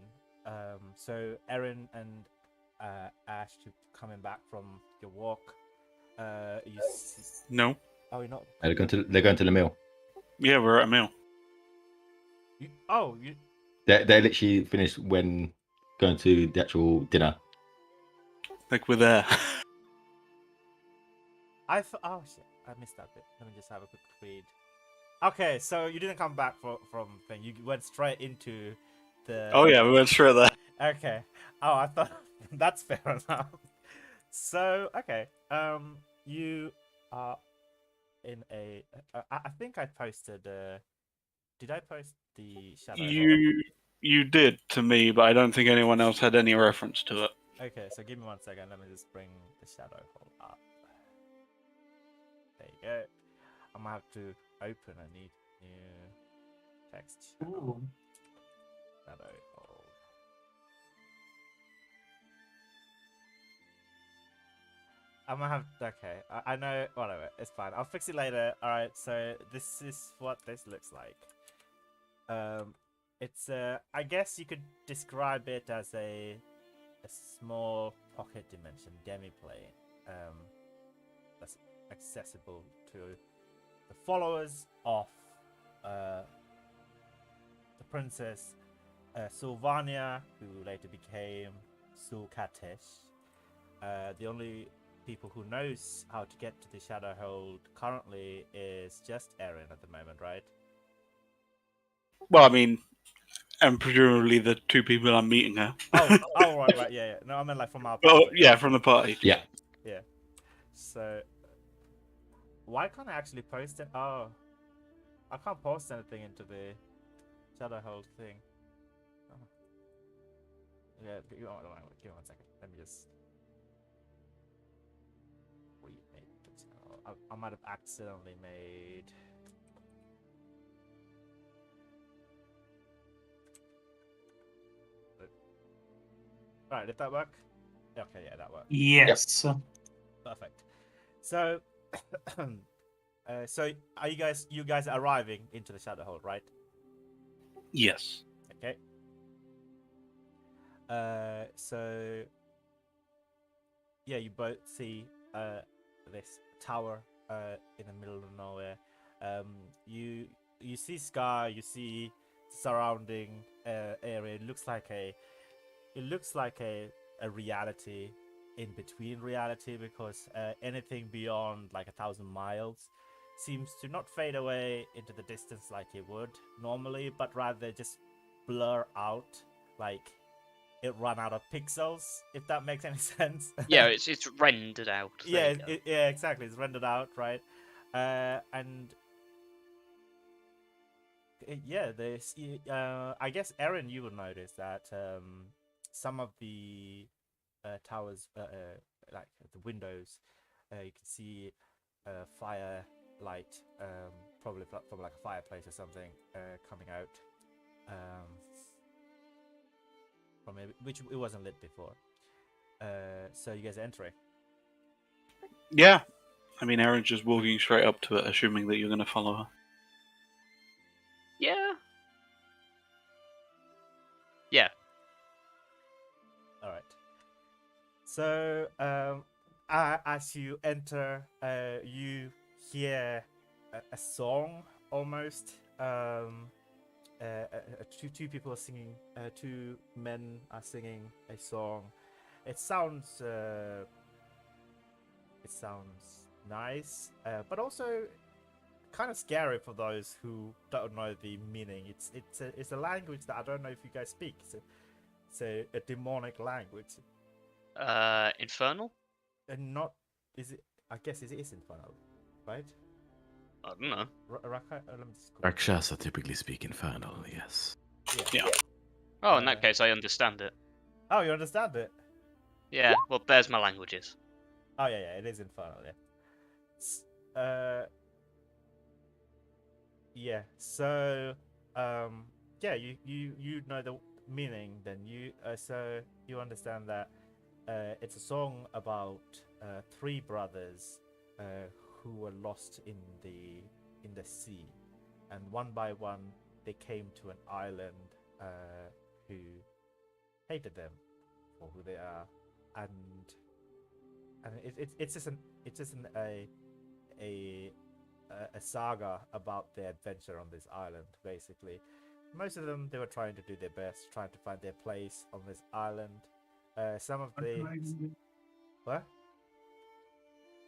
Speaker 1: So Erin and Ash, you coming back from your walk.
Speaker 5: No.
Speaker 1: Oh, you're not.
Speaker 4: They're going to the mill.
Speaker 5: Yeah, we're at a meal.
Speaker 1: You.
Speaker 4: They literally finished when going to the actual dinner.
Speaker 5: Like we're there.
Speaker 1: Oh shit! I missed that bit. Let me just have a quick read. Okay, so you didn't come back from thing. You went straight into the.
Speaker 5: Oh yeah, we went straight there.
Speaker 1: Okay. Oh, I thought that's fair enough. So okay, you are in a. I think I posted. Did I post the shadow?
Speaker 5: You did to me, but I don't think anyone else had any reference to it.
Speaker 1: Okay, so give me 1 second. Let me just bring the shadow hole up. There you go. I'm gonna have to open. I need new text.
Speaker 3: Ooh.
Speaker 1: Shadow hole. I'm gonna have. Okay, I know. Whatever, it's fine. I'll fix it later. All right. So this is what this looks like. It's I guess you could describe it as a small pocket dimension demi-plane. That's accessible to the followers of the princess Sylvania, who later became Sulkatesh. The only people who knows how to get to the Shadowhold currently is just Erin at the moment, right?
Speaker 5: Well, I mean, and presumably the two people I'm meeting now.
Speaker 1: Oh, right, yeah. No, I meant like from our
Speaker 5: Oh,
Speaker 1: party.
Speaker 5: yeah, from the party.
Speaker 4: Yeah.
Speaker 1: Yeah. So, why can't I actually post it? Oh, I can't post anything into the Shadowhold thing. Oh. Yeah, give me 1 second. Let me just remake it. I might have accidentally made. Right, did that work? Okay, yeah, that worked.
Speaker 3: Yes.
Speaker 1: Perfect. So, so are you guys arriving into the Shadowhold, right?
Speaker 5: Yes.
Speaker 1: Okay. So yeah, you both see this tower in the middle of nowhere. You see sky, you see surrounding area. It looks like a reality in between reality, because anything beyond like 1,000 miles seems to not fade away into the distance like it would normally, but rather just blur out, like it run out of pixels, if that makes any sense.
Speaker 2: Yeah, it's rendered out.
Speaker 1: Yeah,
Speaker 2: There you go.
Speaker 1: yeah, exactly. It's rendered out, right? And yeah, there's. I guess Erin, you will notice that some of the towers, like the windows, you can see fire light, probably from like a fireplace or something, coming out. From it, which it wasn't lit before. So you guys are entering.
Speaker 5: Yeah. I mean, Erin's just walking straight up to it, assuming that you're going to follow her.
Speaker 2: Yeah. Yeah.
Speaker 1: All right. So as you enter, you hear a song almost. Two people are singing. Two men are singing a song. It sounds it sounds nice, but also kind of scary for those who don't know the meaning. It's a language that I don't know if you guys speak. It's a demonic language,
Speaker 2: Infernal?
Speaker 1: and not is it? I guess it is infernal, right?
Speaker 2: I don't know.
Speaker 1: Let me just Google.
Speaker 6: Rakshasa typically speak infernal, yes.
Speaker 5: Yeah.
Speaker 2: Oh, in that case, I understand it.
Speaker 1: Oh, you understand it?
Speaker 2: Yeah, well, there's my languages.
Speaker 1: Oh yeah, it is infernal. Yeah. Yeah. So, yeah, you know the meaning. Then so you understand that it's a song about three brothers who were lost in the sea, and one by one they came to an island who hated them for who they are, and it's just a saga about their adventure on this island. Basically, most of them, they were trying to do their best, trying to find their place on this island. Some of the what?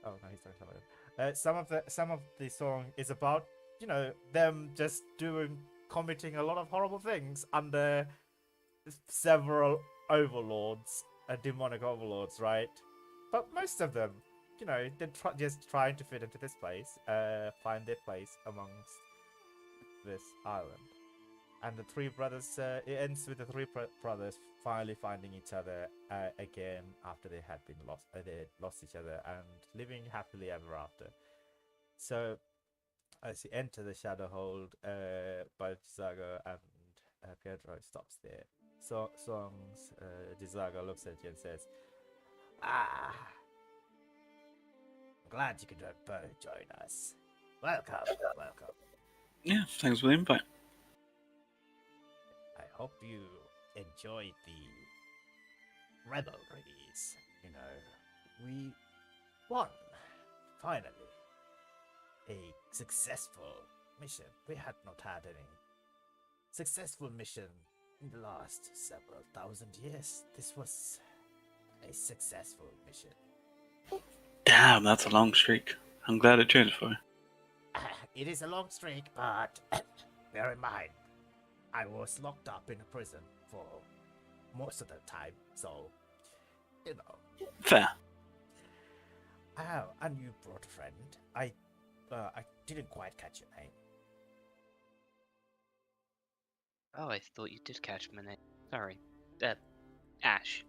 Speaker 1: Oh no, he's talking about it. Some of the song is about them just committing a lot of horrible things under several overlords, demonic overlords, right? But most of them, they're just trying to fit into this place, find their place amongst this island. And the three brothers, it ends with the three brothers finally finding each other again after they had been lost. They lost each other and living happily ever after. So, as you enter the Shadowhold, Balenciaga and Pietro stops there. Songs, Gizago looks at you and says, "Ah, glad you could join us. Welcome."
Speaker 5: Yeah, thanks for the invite.
Speaker 1: I hope you enjoyed the revelries. We won, finally. A successful mission. We had not had any successful mission in the last several thousand years. This was a successful mission.
Speaker 5: Damn, that's a long streak. I'm glad it changed for you.
Speaker 1: It is a long streak, but bear in mind, I was locked up in a prison for most of the time, so,
Speaker 5: Fair.
Speaker 1: And you brought a friend. I didn't quite catch your name.
Speaker 2: Oh, I thought you did catch my name. Sorry. Ash.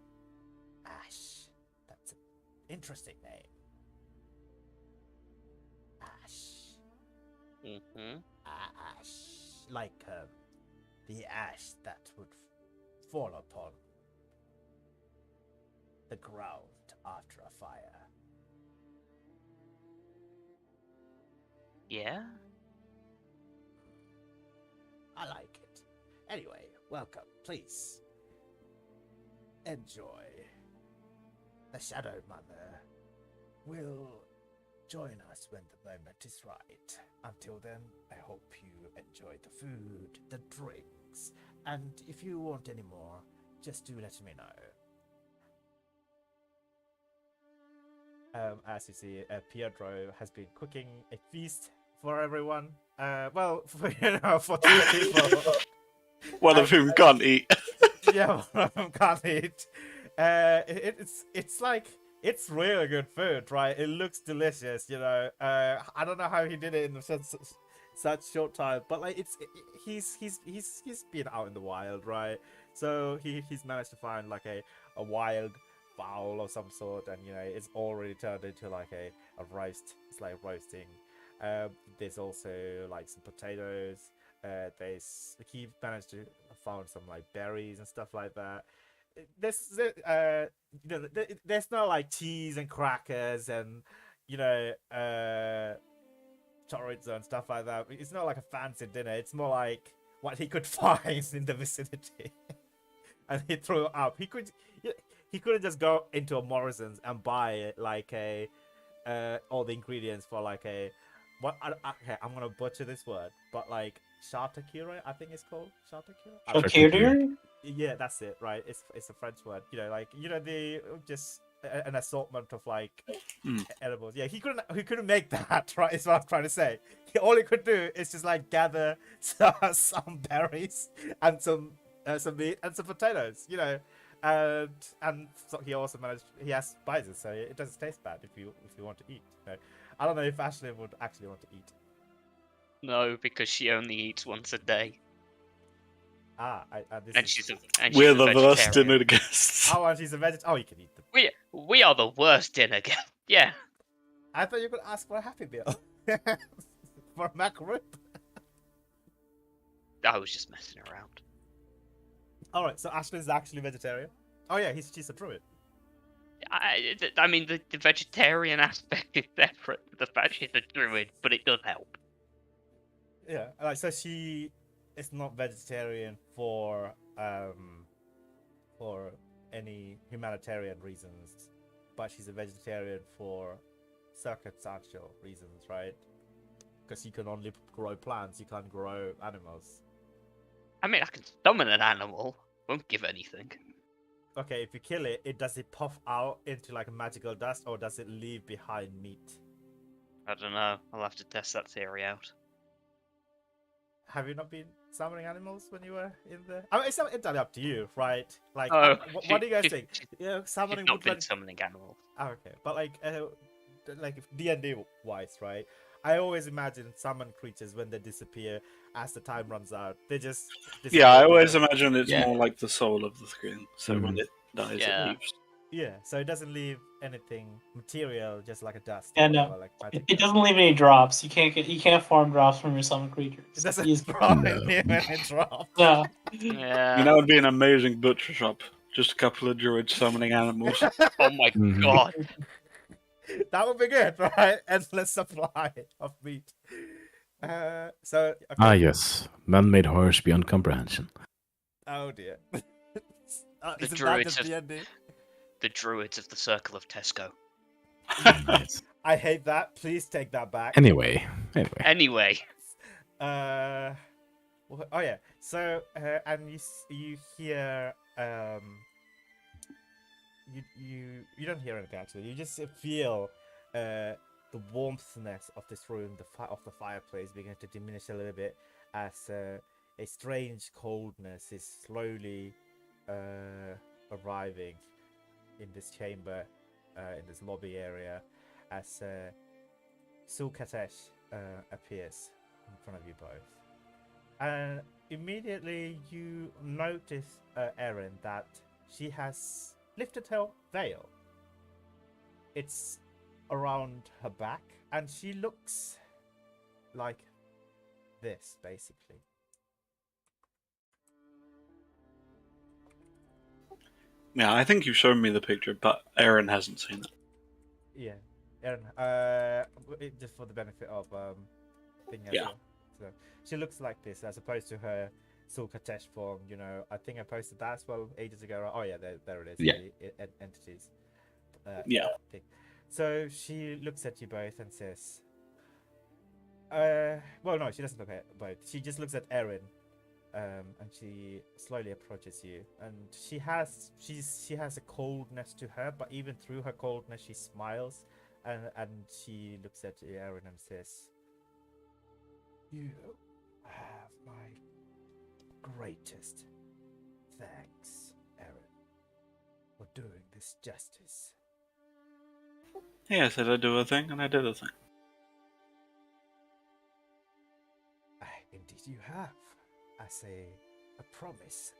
Speaker 1: Ash. That's an interesting name. Ash.
Speaker 2: Mm-hmm.
Speaker 1: Ash. Like, the ash that would fall upon the ground after a fire.
Speaker 2: Yeah?
Speaker 1: I like it. Anyway, welcome. Please enjoy. The Shadow Mother will join us when the moment is right. Until then, I hope you enjoy the food, the drinks, and if you want any more, just do let me know. As you see, Pietro has been cooking a feast for everyone. For two people.
Speaker 5: One of whom can't eat.
Speaker 1: Yeah, one of them can't eat. It's like, it's really good food, right? It looks delicious, I don't know how he did it in such short time, but like he's been out in the wild, right? So he's managed to find like a wild fowl of some sort, and it's already turned into like a roast. It's like roasting. There's also like some potatoes. He managed to found some like berries and stuff like that. There's no like cheese and crackers and chorizo and stuff like that. It's not like a fancy dinner. It's more like what he could find in the vicinity, and he threw it up. He couldn't just go into a Morrison's and buy like all the ingredients for like a okay, I'm gonna butcher this word, but like charcuterie, I think it's called charcuterie.
Speaker 3: Charcuterie?
Speaker 1: Yeah, that's it, right? It's a French word. They just an assortment of like
Speaker 5: Mm.
Speaker 1: edibles. Yeah, he couldn't make that. Right, is what I'm trying to say. All he could do is just like gather some berries and some meat and some potatoes. You know, and so he also managed. He has spices, so it doesn't taste bad if you want to eat. You know? I don't know if Ashley would actually want to eat.
Speaker 2: No, because she only eats once a day,
Speaker 1: This
Speaker 2: and
Speaker 1: is...
Speaker 2: she's a
Speaker 5: We're the
Speaker 2: vegetarian.
Speaker 5: worst dinner guests.
Speaker 1: Oh, and she's a vegetarian. Oh, you can eat them.
Speaker 2: We are the worst dinner guest. Yeah.
Speaker 1: I thought you could ask for a Happy Meal for a macaroon.
Speaker 2: I was just messing around.
Speaker 1: All right, so Ashley's actually vegetarian. Oh yeah, she's a druid.
Speaker 2: I mean, the vegetarian aspect is separate to the fact she's a druid, but it does help.
Speaker 1: Yeah, like so she is not vegetarian for any humanitarian reasons, but she's a vegetarian for circumstantial reasons, right? Because you can only grow plants, you can't grow animals.
Speaker 2: I mean, I can summon an animal. Won't give anything.
Speaker 1: Okay, if you kill it, does it puff out into like a magical dust, or does it leave behind meat?
Speaker 2: I don't know. I'll have to test that theory out.
Speaker 1: Have you not been summoning animals when you were in the? I mean, it's entirely up to you, right? Like,
Speaker 2: Oh,
Speaker 1: what do you guys
Speaker 2: she-
Speaker 1: think?
Speaker 2: she-
Speaker 1: Yeah, summoning
Speaker 2: She's not
Speaker 1: woodland.
Speaker 2: been summoning animals.
Speaker 1: Oh, okay, but like if D&D wise, right? I always imagine summon creatures when they disappear as the time runs out. They just disappear.
Speaker 5: Yeah, I always imagine it's
Speaker 4: Yeah.
Speaker 5: more like the soul of the screen. So when
Speaker 6: Mhm.
Speaker 5: it dies,
Speaker 2: Yeah.
Speaker 5: it leaves.
Speaker 1: Yeah, so it doesn't leave anything material, just like a dust.
Speaker 3: Yeah,
Speaker 1: or
Speaker 3: no.
Speaker 1: whatever, like magic
Speaker 3: It
Speaker 1: dust.
Speaker 3: doesn't leave any drops. You can't farm drops from your summon creatures.
Speaker 1: It doesn't
Speaker 3: Easy.
Speaker 1: drop
Speaker 6: No.
Speaker 1: in here when it drops.
Speaker 3: No.
Speaker 2: Yeah.
Speaker 5: You know, it'd be an amazing butcher shop. Just a couple of druids summoning animals.
Speaker 2: Oh my
Speaker 6: Mhm.
Speaker 2: god.
Speaker 1: That would be good, right? Endless supply of meat. So okay.
Speaker 6: Ah, yes. Man-made horrors beyond comprehension.
Speaker 1: Oh dear.
Speaker 2: The
Speaker 1: Isn't that
Speaker 2: druids
Speaker 1: just
Speaker 2: of-
Speaker 1: D&D?
Speaker 2: The druids of the Circle of Tesco.
Speaker 6: Yes.
Speaker 1: I hate that. Please take that back.
Speaker 6: Anyway.
Speaker 2: Anyway,
Speaker 1: Oh yeah. So and you hear you don't hear anything actually. You just feel the warmthness of this room, of the fireplace begin to diminish a little bit as a strange coldness is slowly arriving in this chamber, in this lobby area, as Sulkatesh appears in front of you both. And immediately you notice, Erin, that she has lifted her veil. It's around her back, and she looks like this, basically.
Speaker 5: Yeah, I think you've shown me the picture, but Aaron hasn't seen it.
Speaker 1: Yeah, Erin. Just for the benefit of thing as
Speaker 5: Yeah.
Speaker 1: well. So she looks like this, as opposed to her Sulkatesh form. You know, I think I posted that as well ages ago. Right? Oh yeah, there it is.
Speaker 4: Yeah.
Speaker 1: The entities.
Speaker 5: Yeah.
Speaker 1: Thing. So she looks at you both and says, well, no, she doesn't look at both. She just looks at Erin, and she slowly approaches you. And she has a coldness to her, but even through her coldness, she smiles, and she looks at Erin and says, "You have my greatest thanks, Erin, for doing this justice."
Speaker 5: Yeah, I said I'd do a thing, and I did a thing.
Speaker 1: Indeed, you have. As a promise,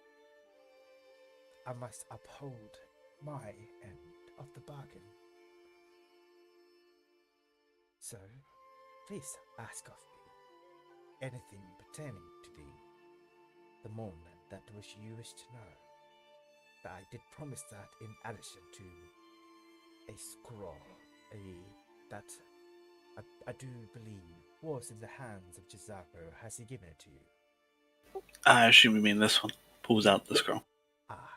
Speaker 1: I must uphold my end of the bargain. So, please ask of me anything pertaining to the moment that you wish to know. That I did promise that in addition to a scroll, that I do believe was in the hands of Giuseppe. Has he given it to you?
Speaker 5: I assume you mean this one. Pulls out the scroll.
Speaker 1: Ah,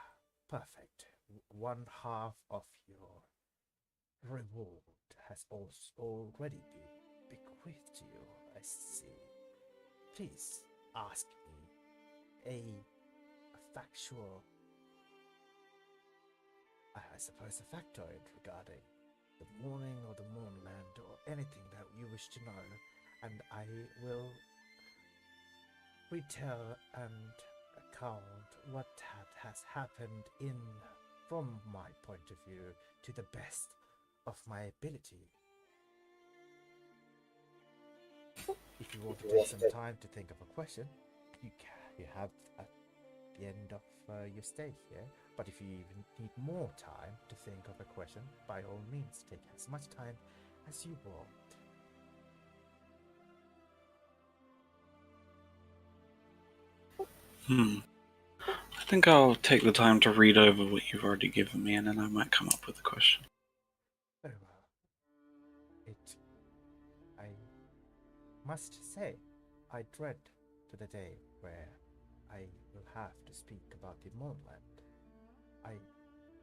Speaker 1: perfect. One half of your reward has already been bequeathed to you, I see. Please ask me a factual I suppose, a factoid regarding the morning or the moonland or anything that you wish to know, and I will retell and account what has happened in from my point of view to the best of my ability. If you want to take some time to think of a question, you have at the end of your stay here. But if you even need more time to think of a question, by all means, take as much time as you want.
Speaker 5: I think I'll take the time to read over what you've already given me, and then I might come up with a question.
Speaker 1: Very well. I must say, I dread to the day where I will have to speak about the moonland. I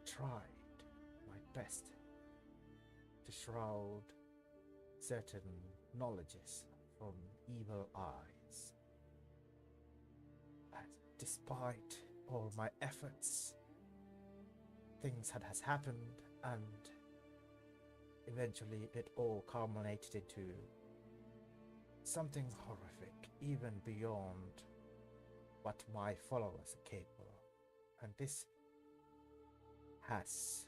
Speaker 1: tried my best to shroud certain knowledges from evil eyes. And despite all my efforts, things has happened, and eventually it all culminated into something horrific, even beyond what my followers are capable of. And this has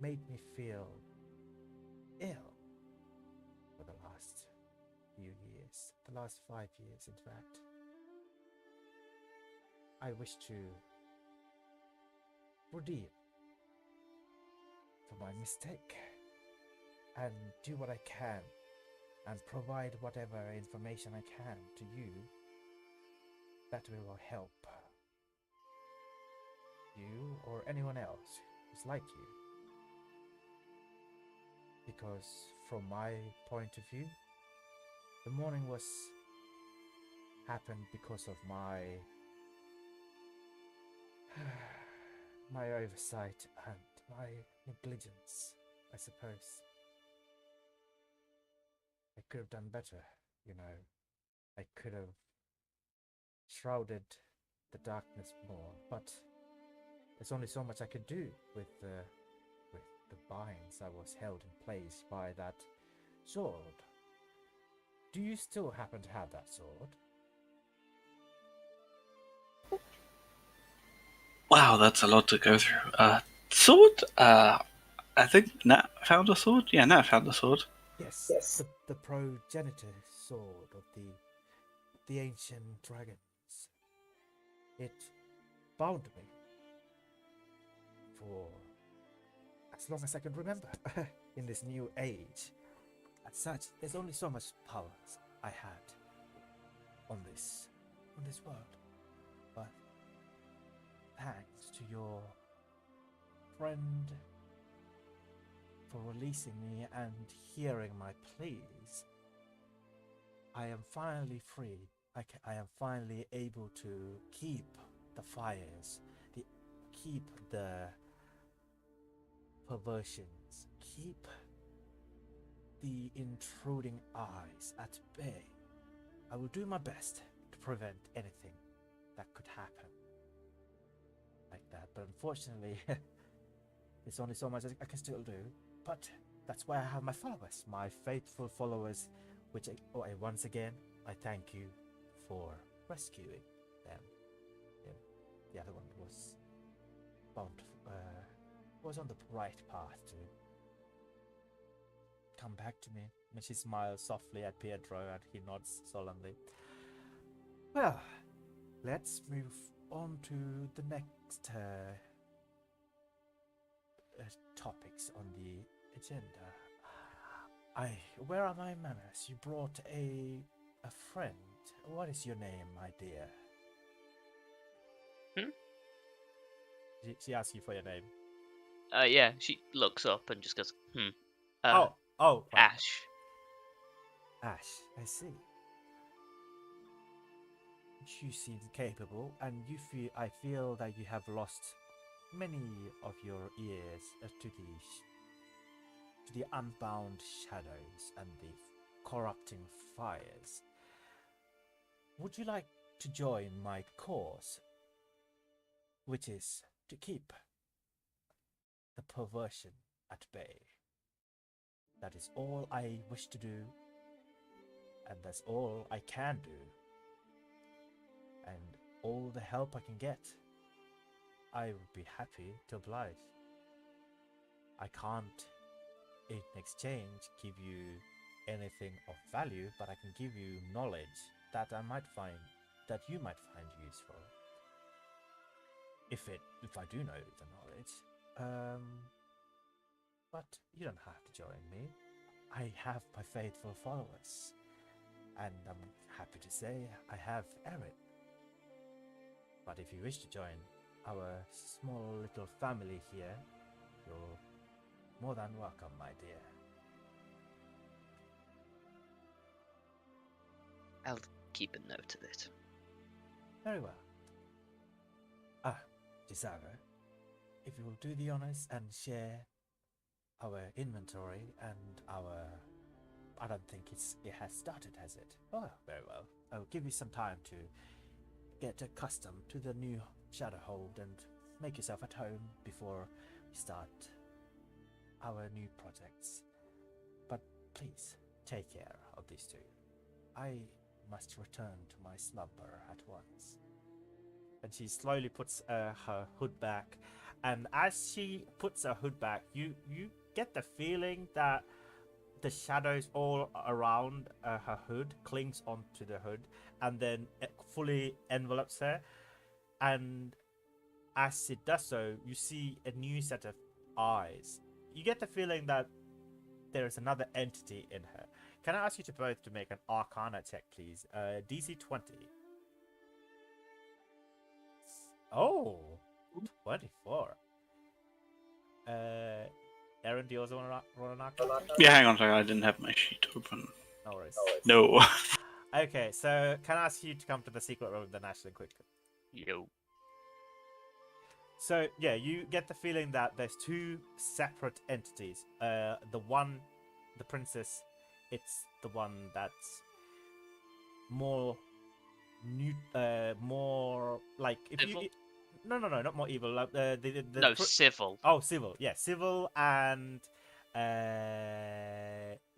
Speaker 1: made me feel ill for the last few years, the last 5 years, in fact. I wish to redeem for my mistake and do what I can and provide whatever information I can to you that will help you or anyone else who's like you. Because from my point of view, the morning happened because of my my oversight and my negligence, I suppose. I could have done better, you know. I could have shrouded the darkness more, but there's only so much I could do with the binds I was held in place by that sword. Do you still happen to have that sword?
Speaker 5: Wow, that's a lot to go through. Sword? I think Nat found a sword? Yeah, Nat found a sword.
Speaker 1: Yes. The progenitor sword of the ancient dragons. It bound me for as long as I can remember in this new age. As such, there's only so much power I had on this world. But thanks to your friend for releasing me and hearing my pleas, I am finally free. I am finally able to keep the fires, keep the perversions, keep the intruding eyes at bay. I will do my best to prevent anything that could happen like that, but unfortunately, there's only so much I can still do. But that's why I have my followers, my faithful followers, which once again, I thank you for rescuing them. Yeah, the other one was bound, was on the right path to come back to me. And she smiles softly at Pietro and he nods solemnly. Well, let's move on to the next topics on the agenda. Where are my manners? You brought a friend. What is your name, my dear? She asks you for your name.
Speaker 2: Yeah, she looks up and just goes,
Speaker 1: Right.
Speaker 2: Ash.
Speaker 1: Ash, I see. You seem capable, and I feel that you have lost many of your ears to the unbound shadows and the corrupting fires. Would you like to join my cause, which is to keep the perversion at bay. That is all I wish to do, and that's all I can do. And all the help I can get, I would be happy to oblige. I can't, in exchange, give you anything of value, but I can give you knowledge that you might find useful. If I do know the knowledge. But you don't have to join me. I have my faithful followers, and I'm happy to say I have Erin. But if you wish to join our small little family here, you're more than welcome, my dear.
Speaker 2: I'll keep a note of it.
Speaker 1: Very well. Disago, if you will do the honors and share our inventory and our... I don't think it has started, has it? Oh, very well. I'll give you some time to get accustomed to the new Shadowhold and make yourself at home before we start our new projects. But please, take care of these two. I must return to my slumber at once. And she slowly puts her hood back. And as she puts her hood back, you get the feeling that the shadows all around her hood clings onto the hood, and then it fully envelopes her. And as it does so, you see a new set of eyes. You get the feeling that there is another entity in her. Can I ask you to both to make an Arcana check, please? DC 20. Oh, 24. Aaron, do you also want to knock?
Speaker 5: Yeah, hang on a second. I didn't have my sheet open.
Speaker 1: No worries.
Speaker 5: No.
Speaker 1: Okay, so can I ask you to come to the secret room then, Ashley, quickly?
Speaker 2: Yo.
Speaker 1: So, yeah, you get the feeling that there's two separate entities. The one, the princess, it's the one that's more more like if
Speaker 2: Evil?
Speaker 1: you no, not more evil. Like the
Speaker 2: No, civil.
Speaker 1: Oh, civil. Yeah, civil, and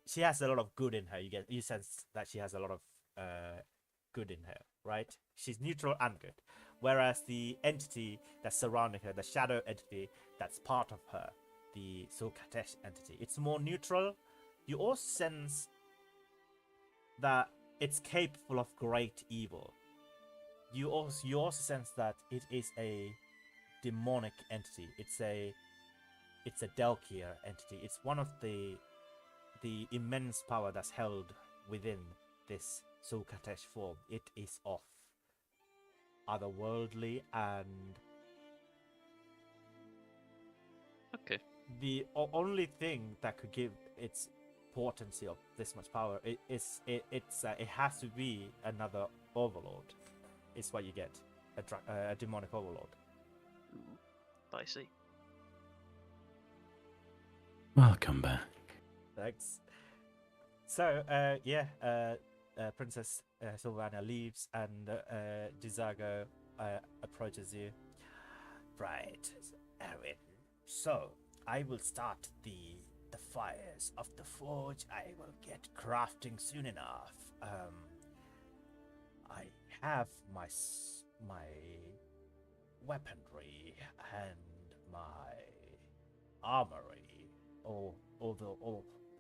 Speaker 1: she has a lot of good in her. You sense that she has a lot of good in her, right? She's neutral and good. Whereas the entity that's surrounding her, the shadow entity that's part of her, the Sulkatesh entity, it's more neutral. You also sense that it's capable of great evil. You also sense that it is a demonic entity. It's a Delkia entity. It's one of the immense power that's held within this Sulkatesh form. It is of otherworldly, and
Speaker 2: Okay.
Speaker 1: the only thing that could give its potency of this much power it has to be another overlord. Is what you get, a demonic overlord.
Speaker 2: Ooh, I see.
Speaker 6: Welcome back.
Speaker 1: Thanks. So, Princess Sylvania leaves, and Dizago approaches you. Right, Erin. So, I will start the fires of the forge. I will get crafting soon enough. I have my weaponry and my armory,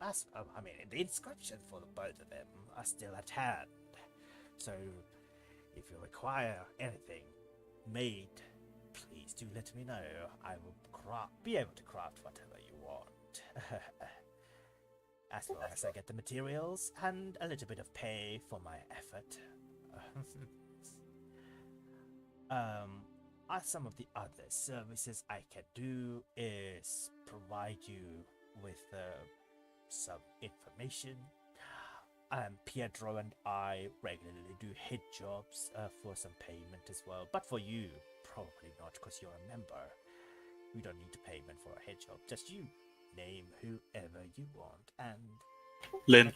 Speaker 1: I mean, the inscription for the both of them are still at hand. So, if you require anything made, please do let me know. I will be able to craft whatever you want. As long as I get the materials and a little bit of pay for my effort. Some of the other services I can do is provide you with some information. Pietro and I regularly do hit jobs for some payment as well. But for you, probably not, because you're a member. We don't need payment for a head job. Just you name whoever you want, and
Speaker 5: Lynn.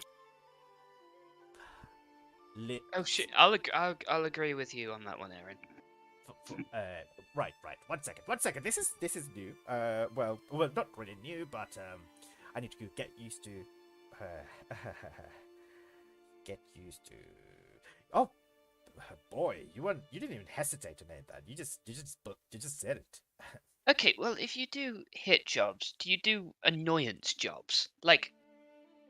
Speaker 2: Oh shit! I'll agree with you on that one, Aaron.
Speaker 1: Right. 1 second. This is new. Well, not really new, but I need to get used to. Get used to. Oh, boy, you didn't even hesitate to name that. You just said it.
Speaker 2: Okay, well, if you do hit jobs, do you do annoyance jobs? Like,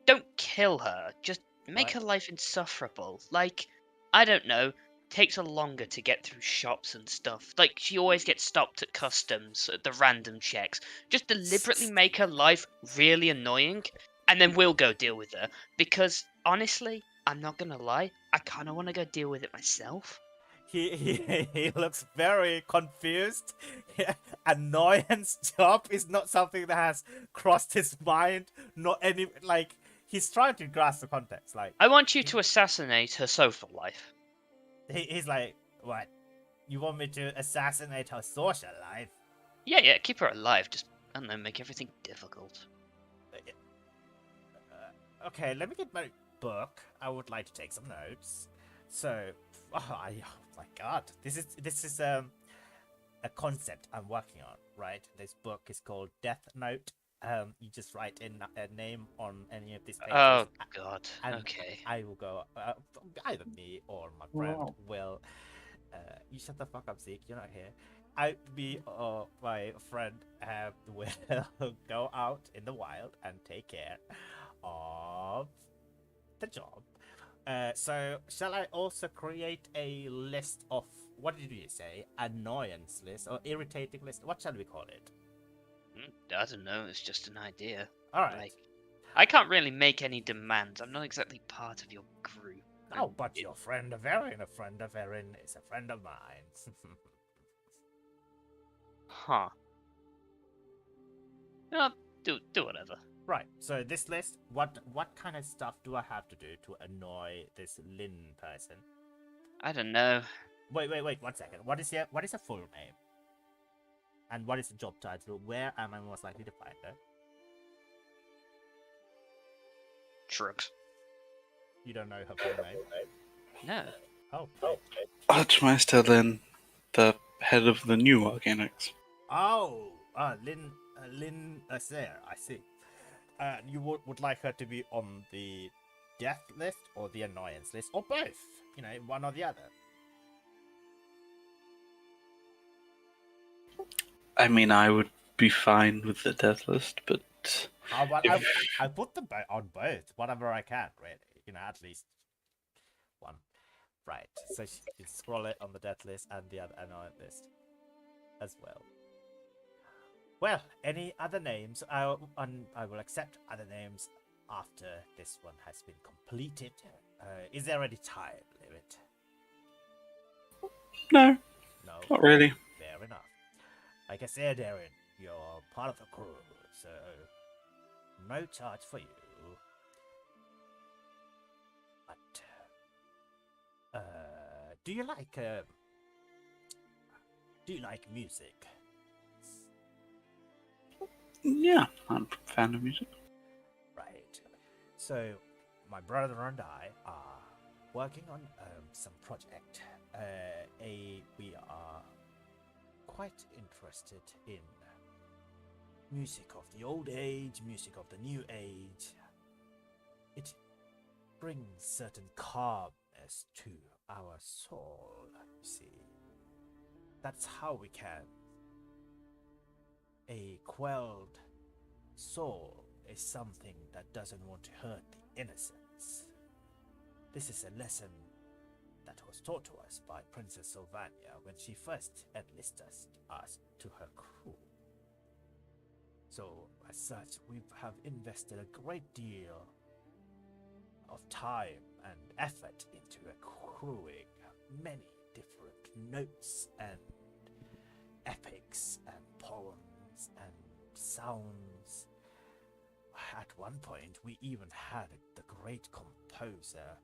Speaker 2: don't kill her, just make
Speaker 1: Right.
Speaker 2: her life insufferable. Like, I don't know, takes her longer to get through shops and stuff. Like, she always gets stopped at customs, at the random checks. Just deliberately make her life really annoying, and then we'll go deal with her. Because, honestly, I'm not gonna lie, I kinda wanna go deal with it myself.
Speaker 1: He looks very confused. Annoyance job is not something that has crossed his mind. Not any like he's trying to grasp the context. Like
Speaker 2: I want you to assassinate her social life.
Speaker 1: he's like, what? You want me to assassinate her social life?
Speaker 2: Yeah, keep her alive, just, I don't know, make everything difficult.
Speaker 1: Okay, let me get my book. I would like to take some notes. So, oh my god, this is a concept I'm working on, right? This book is called Death Note. You just write in a name on any of these pages.
Speaker 2: Oh, God,
Speaker 1: and
Speaker 2: okay.
Speaker 1: I will go. Either me or my friend will. You shut the fuck up, Zeke. You're not here. Me or my friend will go out in the wild and take care of the job. So shall I also create a list of, what did you say, annoyance list or irritating list? What shall we call it?
Speaker 2: I don't know, it's just an idea.
Speaker 1: All right.
Speaker 2: Like, I can't really make any demands. I'm not exactly part of your group.
Speaker 1: Oh, but your friend of Erin, is a friend of mine.
Speaker 2: Huh. No, do whatever.
Speaker 1: Right. So this list, what kind of stuff do I have to do to annoy this Lin person?
Speaker 2: I don't know.
Speaker 1: Wait, 1 second. What is her full name? And what is the job title? Where am I most likely to find her?
Speaker 2: Shrugs.
Speaker 1: You don't know her full name?
Speaker 2: No.
Speaker 1: Oh.
Speaker 5: Archmeister Lin, the head of the new Organics.
Speaker 1: Oh, Lin Acer, I see. You would like her to be on the death list or the annoyance list, or both? You know, one or the other.
Speaker 5: I mean, I would be fine with the death list, but
Speaker 1: How about
Speaker 5: if-
Speaker 1: I put them on both, whatever I can, really. You know, at least one. Right. So you can scroll it on the death list and the other annoyance list as well. Well, any other names? I will accept other names after this one has been completed. Is there any time limit?
Speaker 5: no,
Speaker 1: No.
Speaker 5: not really.
Speaker 1: Fair enough. Like I said, Darren, you're part of the crew, so no charge for you. But do you like music?
Speaker 5: Yeah, I'm a fan of music.
Speaker 1: Right. So my brother and I are working on some project. We are quite interested in music of the old age, music of the new age. It brings certain calmness to our soul, you see. That's how we can. A quelled soul is something that doesn't want to hurt the innocents. This is a lesson that was taught to us by Princess Sylvania when she first enlisted us to her crew. So, as such, we have invested a great deal of time and effort into accruing many different notes and epics and poems and sounds. At one point, we even had the great composer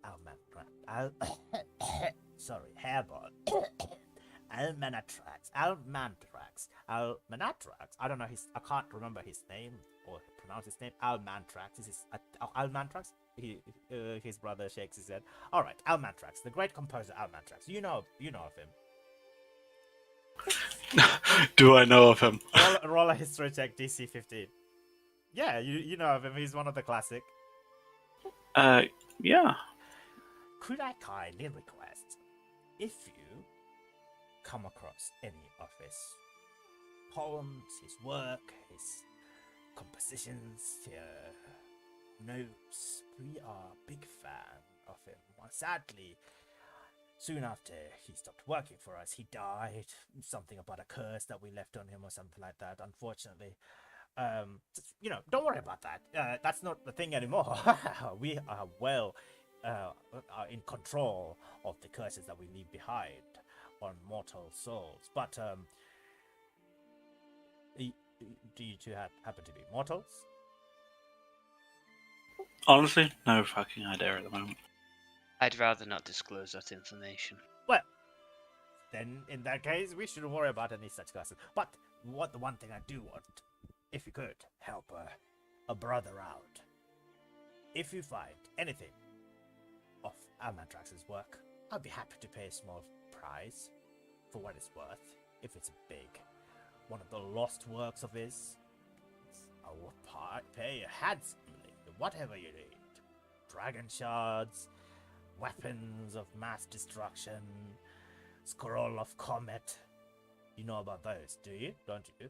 Speaker 1: Almanatrax. I don't know I can't remember his name or pronounce his name. Almantrax. This is Almantrax. His brother shakes his head. All right, Almantrax, the great composer Almantrax. You know of him.
Speaker 5: Do I know of him?
Speaker 1: Roll a history check, DC 15. Yeah, you know of him. He's one of the classic.
Speaker 5: Yeah.
Speaker 1: Could I kindly request, if you come across any of his poems, his work, his compositions, notes, we are a big fan of him. Well, sadly, soon after he stopped working for us, he died. Something about a curse that we left on him or something like that, unfortunately. Don't worry about that. That's not the thing anymore. We are are in control of the curses that we leave behind on mortal souls. But do you two happen to be mortals?
Speaker 5: Honestly, no fucking idea at the moment.
Speaker 2: I'd rather not disclose that information.
Speaker 1: Well, then in that case, we shouldn't worry about any such curses. But the one thing I do want, if you could help a brother out, if you find anything of Amandrax's work, I'd be happy to pay a small price for what it's worth. If it's a big one of the lost works of his, I will pay you handsomely, whatever you need. Dragon shards, weapons of mass destruction, scroll of comet. You know about those, do you? Don't you?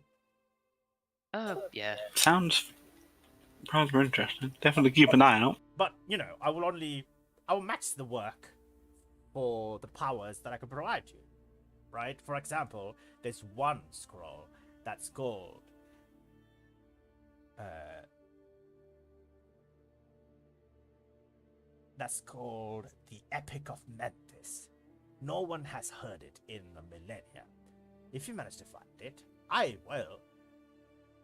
Speaker 2: Yeah.
Speaker 5: Sounds rather interesting. Definitely keep an eye out.
Speaker 1: But, I will match the work for the powers that I can provide you. Right? For example, there's one scroll that's called the Epic of Memphis. No one has heard it in the millennia. If you manage to find it, I will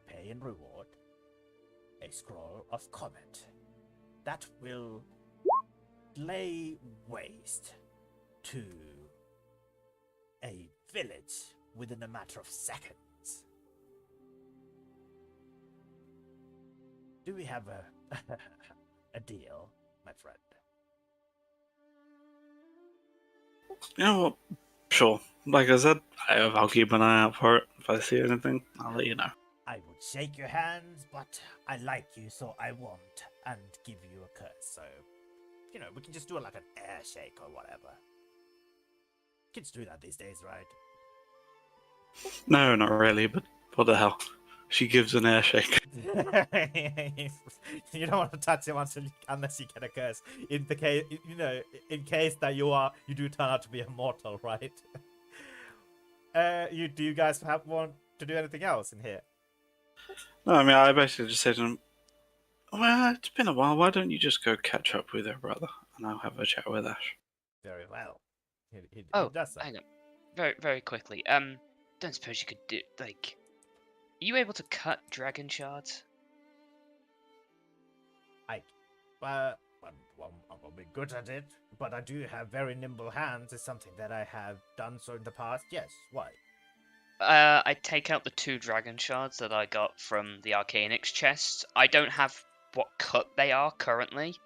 Speaker 1: pay in reward a scroll of comet that will lay waste to a village within a matter of seconds. Do we have a deal, my friend?
Speaker 5: You know what? Sure. Like I said, I'll keep an eye out for it. If I see anything, I'll let you know.
Speaker 1: I would shake your hands, but I like you, so I won't, and give you a curse. So, we can just do it like an air shake or whatever. Kids do that these days, right?
Speaker 5: No, not really, but what the hell? She gives an air shake.
Speaker 1: You don't want to touch him unless you get a curse. In the case, in case that you do turn out to be immortal, right? Do you guys want to do anything else in here?
Speaker 5: No, I mean, I basically just said to him, well, it's been a while. Why don't you just go catch up with her brother, and I'll have a chat with Ash.
Speaker 1: Very well. He does so.
Speaker 2: Hang on. Very, very quickly. Don't suppose you could do, are you able to cut dragon shards?
Speaker 1: I'm be good at it, but I do have very nimble hands. It's something that I have done so in the past. Yes, why?
Speaker 2: I take out the 2 dragon shards that I got from the Arcanix chest. I don't have what cut they are currently.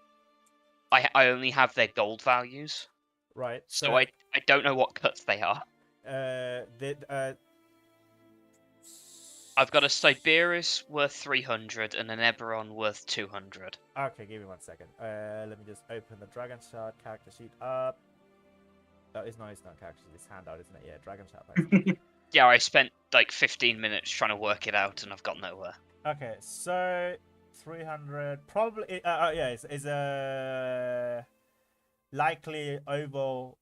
Speaker 2: I only have their gold values.
Speaker 1: Right.
Speaker 2: So I don't know what cuts they are. I've got a Siberis worth 300 and an Eberron worth 200.
Speaker 1: Okay, give me 1 second. Let me just open the Dragon Shard character sheet up. It's not character sheet, it's handout, isn't it? Yeah, Dragon Shard.
Speaker 2: Yeah, I spent like 15 minutes trying to work it out and I've got nowhere.
Speaker 1: Okay, so 300 probably. It's a likely oval,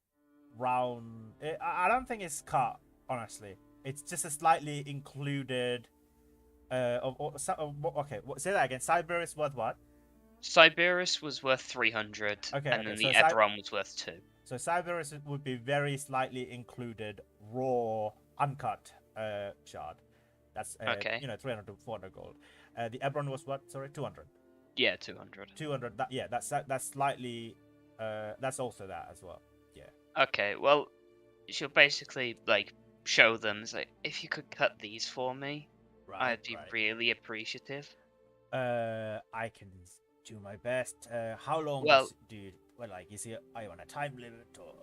Speaker 1: round. I don't think it's cut, honestly. It's just a slightly included. Okay, say that again. Siberis worth what?
Speaker 2: Siberis was worth 300, and then the Eberron was worth 2.
Speaker 1: So Siberis would be very slightly included, raw, uncut shard. That's 300 to 400 gold. The Eberron was what? Sorry, 200.
Speaker 2: Yeah, 200.
Speaker 1: 200. That's slightly. That's also that as well. Yeah.
Speaker 2: Okay, well, she'll basically show them if you could cut these for me, I'd be really appreciative.
Speaker 1: I can do my best. How long? Are you on a time limit or?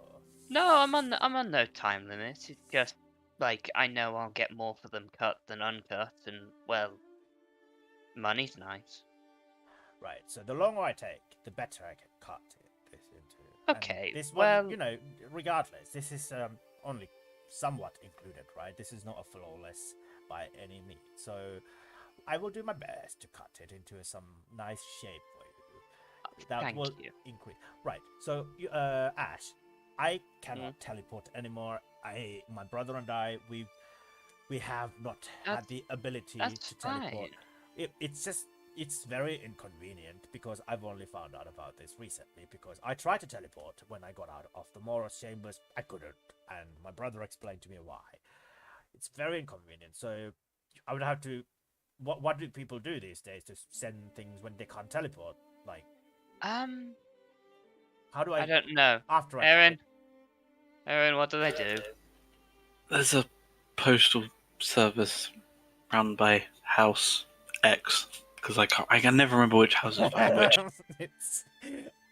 Speaker 2: No, I'm on no time limit. It's just like, I know I'll get more for them cut than uncut, and, well, money's nice.
Speaker 1: Right. So the longer I take, the better I can cut this into. And
Speaker 2: Okay,
Speaker 1: this
Speaker 2: well-
Speaker 1: one, regardless, this is only somewhat included, right? This is not a flawless by any means. So I will do my best to cut it into some nice shape for you. That
Speaker 2: Thank
Speaker 1: will
Speaker 2: you.
Speaker 1: increase. Right. So, Ash, I cannot teleport anymore. My brother and I, we have not had
Speaker 2: That's-
Speaker 1: the ability
Speaker 2: That's
Speaker 1: to teleport.
Speaker 2: fine.
Speaker 1: It's very inconvenient because I've only found out about this recently because I tried to teleport when I got out of the Moros chambers. I couldn't, and my brother explained to me why. It's very inconvenient. So I would have to. What do people do these days to send things when they can't teleport? Like, how do I?
Speaker 2: I don't know.
Speaker 1: After I
Speaker 2: Aaron, what do they do?
Speaker 5: There's a postal service run by House X because I can never remember which house is by which.
Speaker 1: it's,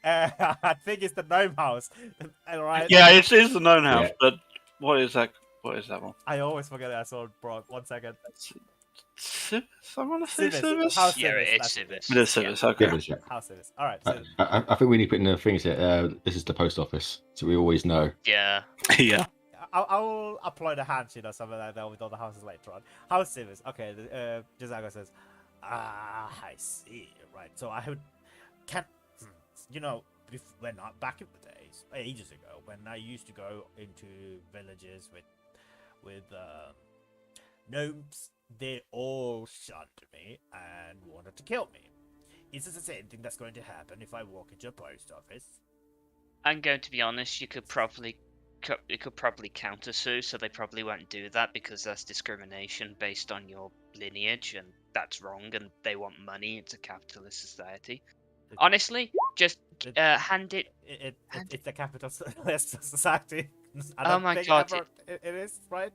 Speaker 1: I think it's the gnome house. Right?
Speaker 5: Yeah, it's the known house,
Speaker 4: Yeah.
Speaker 5: but what is that? What is that one?
Speaker 1: I always forget that I saw it, bro. 1 second.
Speaker 5: Civis? I want to say
Speaker 1: Civis.
Speaker 5: Civis.
Speaker 1: House
Speaker 2: Yeah,
Speaker 1: Civis,
Speaker 2: it's
Speaker 1: that's
Speaker 2: Civis.
Speaker 5: It is Civis. Okay.
Speaker 4: Civis, yeah.
Speaker 1: House Civis. All right.
Speaker 4: I think we need to put in the things here. This is the post office, so we always know.
Speaker 2: Yeah.
Speaker 5: Yeah.
Speaker 1: I'll upload a handsheet or something like that with all the houses later on. House Civis. Okay. Jazago says, I see. Right. So I would can't. When back in the days, ages ago, when I used to go into villages with gnomes, they all shunned me and wanted to kill me. Is this the same thing that's going to happen if I walk into a post office?
Speaker 2: I'm going to be honest. You could probably counter sue, so they probably won't do that because that's discrimination based on your lineage, and that's wrong. And they want money. It's a capitalist society. Honestly, just hand it.
Speaker 1: It's a capitalist society. I
Speaker 2: Oh
Speaker 1: don't
Speaker 2: my
Speaker 1: think
Speaker 2: God,
Speaker 1: ever it is, right?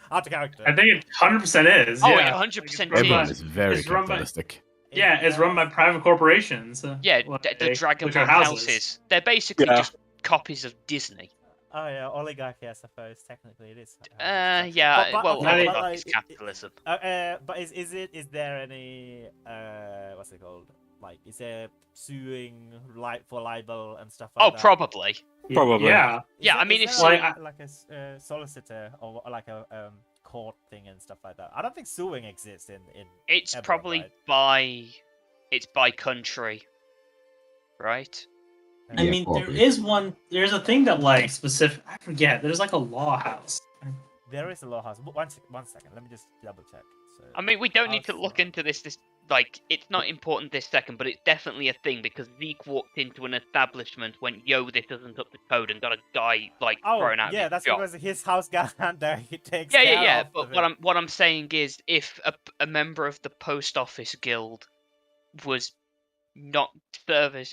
Speaker 1: Out of character.
Speaker 3: I think it 100% is.
Speaker 2: Oh,
Speaker 3: yeah.
Speaker 2: it 100%
Speaker 6: Everyone
Speaker 2: is.
Speaker 6: is very
Speaker 3: it's run by-
Speaker 6: capitalistic.
Speaker 3: Yeah, it's run by private corporations.
Speaker 2: Yeah,
Speaker 3: like,
Speaker 2: the
Speaker 3: which are
Speaker 2: Dragonborn houses. They're basically
Speaker 5: Yeah.
Speaker 2: just copies of Disney.
Speaker 1: Oh yeah, oligarchy. I suppose technically it is.
Speaker 2: Yeah.
Speaker 1: But-
Speaker 2: well,
Speaker 1: okay,
Speaker 2: oligarchy
Speaker 1: but,
Speaker 2: is
Speaker 1: like,
Speaker 2: capitalism.
Speaker 1: But is there any what's it called? Like, is there suing for libel and stuff like
Speaker 2: Oh,
Speaker 1: that?
Speaker 2: probably.
Speaker 5: Probably.
Speaker 3: Yeah.
Speaker 2: Yeah, I mean, if
Speaker 1: there
Speaker 3: so-
Speaker 1: like a solicitor or like a court thing and stuff like that. I don't think suing exists in
Speaker 2: It's
Speaker 1: Eberron,
Speaker 2: probably
Speaker 1: right?
Speaker 2: by country, right?
Speaker 3: I
Speaker 4: Yeah,
Speaker 3: mean,
Speaker 4: probably.
Speaker 3: there's a thing that, like, specific, I forget, there's like a law house.
Speaker 1: There is a law house. One second. Let me just double check. So,
Speaker 2: I mean, we don't need to
Speaker 1: House
Speaker 2: look
Speaker 1: law.
Speaker 2: into this. Like, it's not important this second, but it's definitely a thing because Zeke walked into an establishment, went, "Yo, this isn't up to code," and got a guy like
Speaker 1: Oh,
Speaker 2: thrown out. of
Speaker 1: yeah,
Speaker 2: his
Speaker 1: that's
Speaker 2: job.
Speaker 1: because his house got under. He takes
Speaker 2: Yeah,
Speaker 1: care
Speaker 2: yeah.
Speaker 1: of
Speaker 2: But
Speaker 1: the-
Speaker 2: what I'm saying is, if a member of the post office guild was not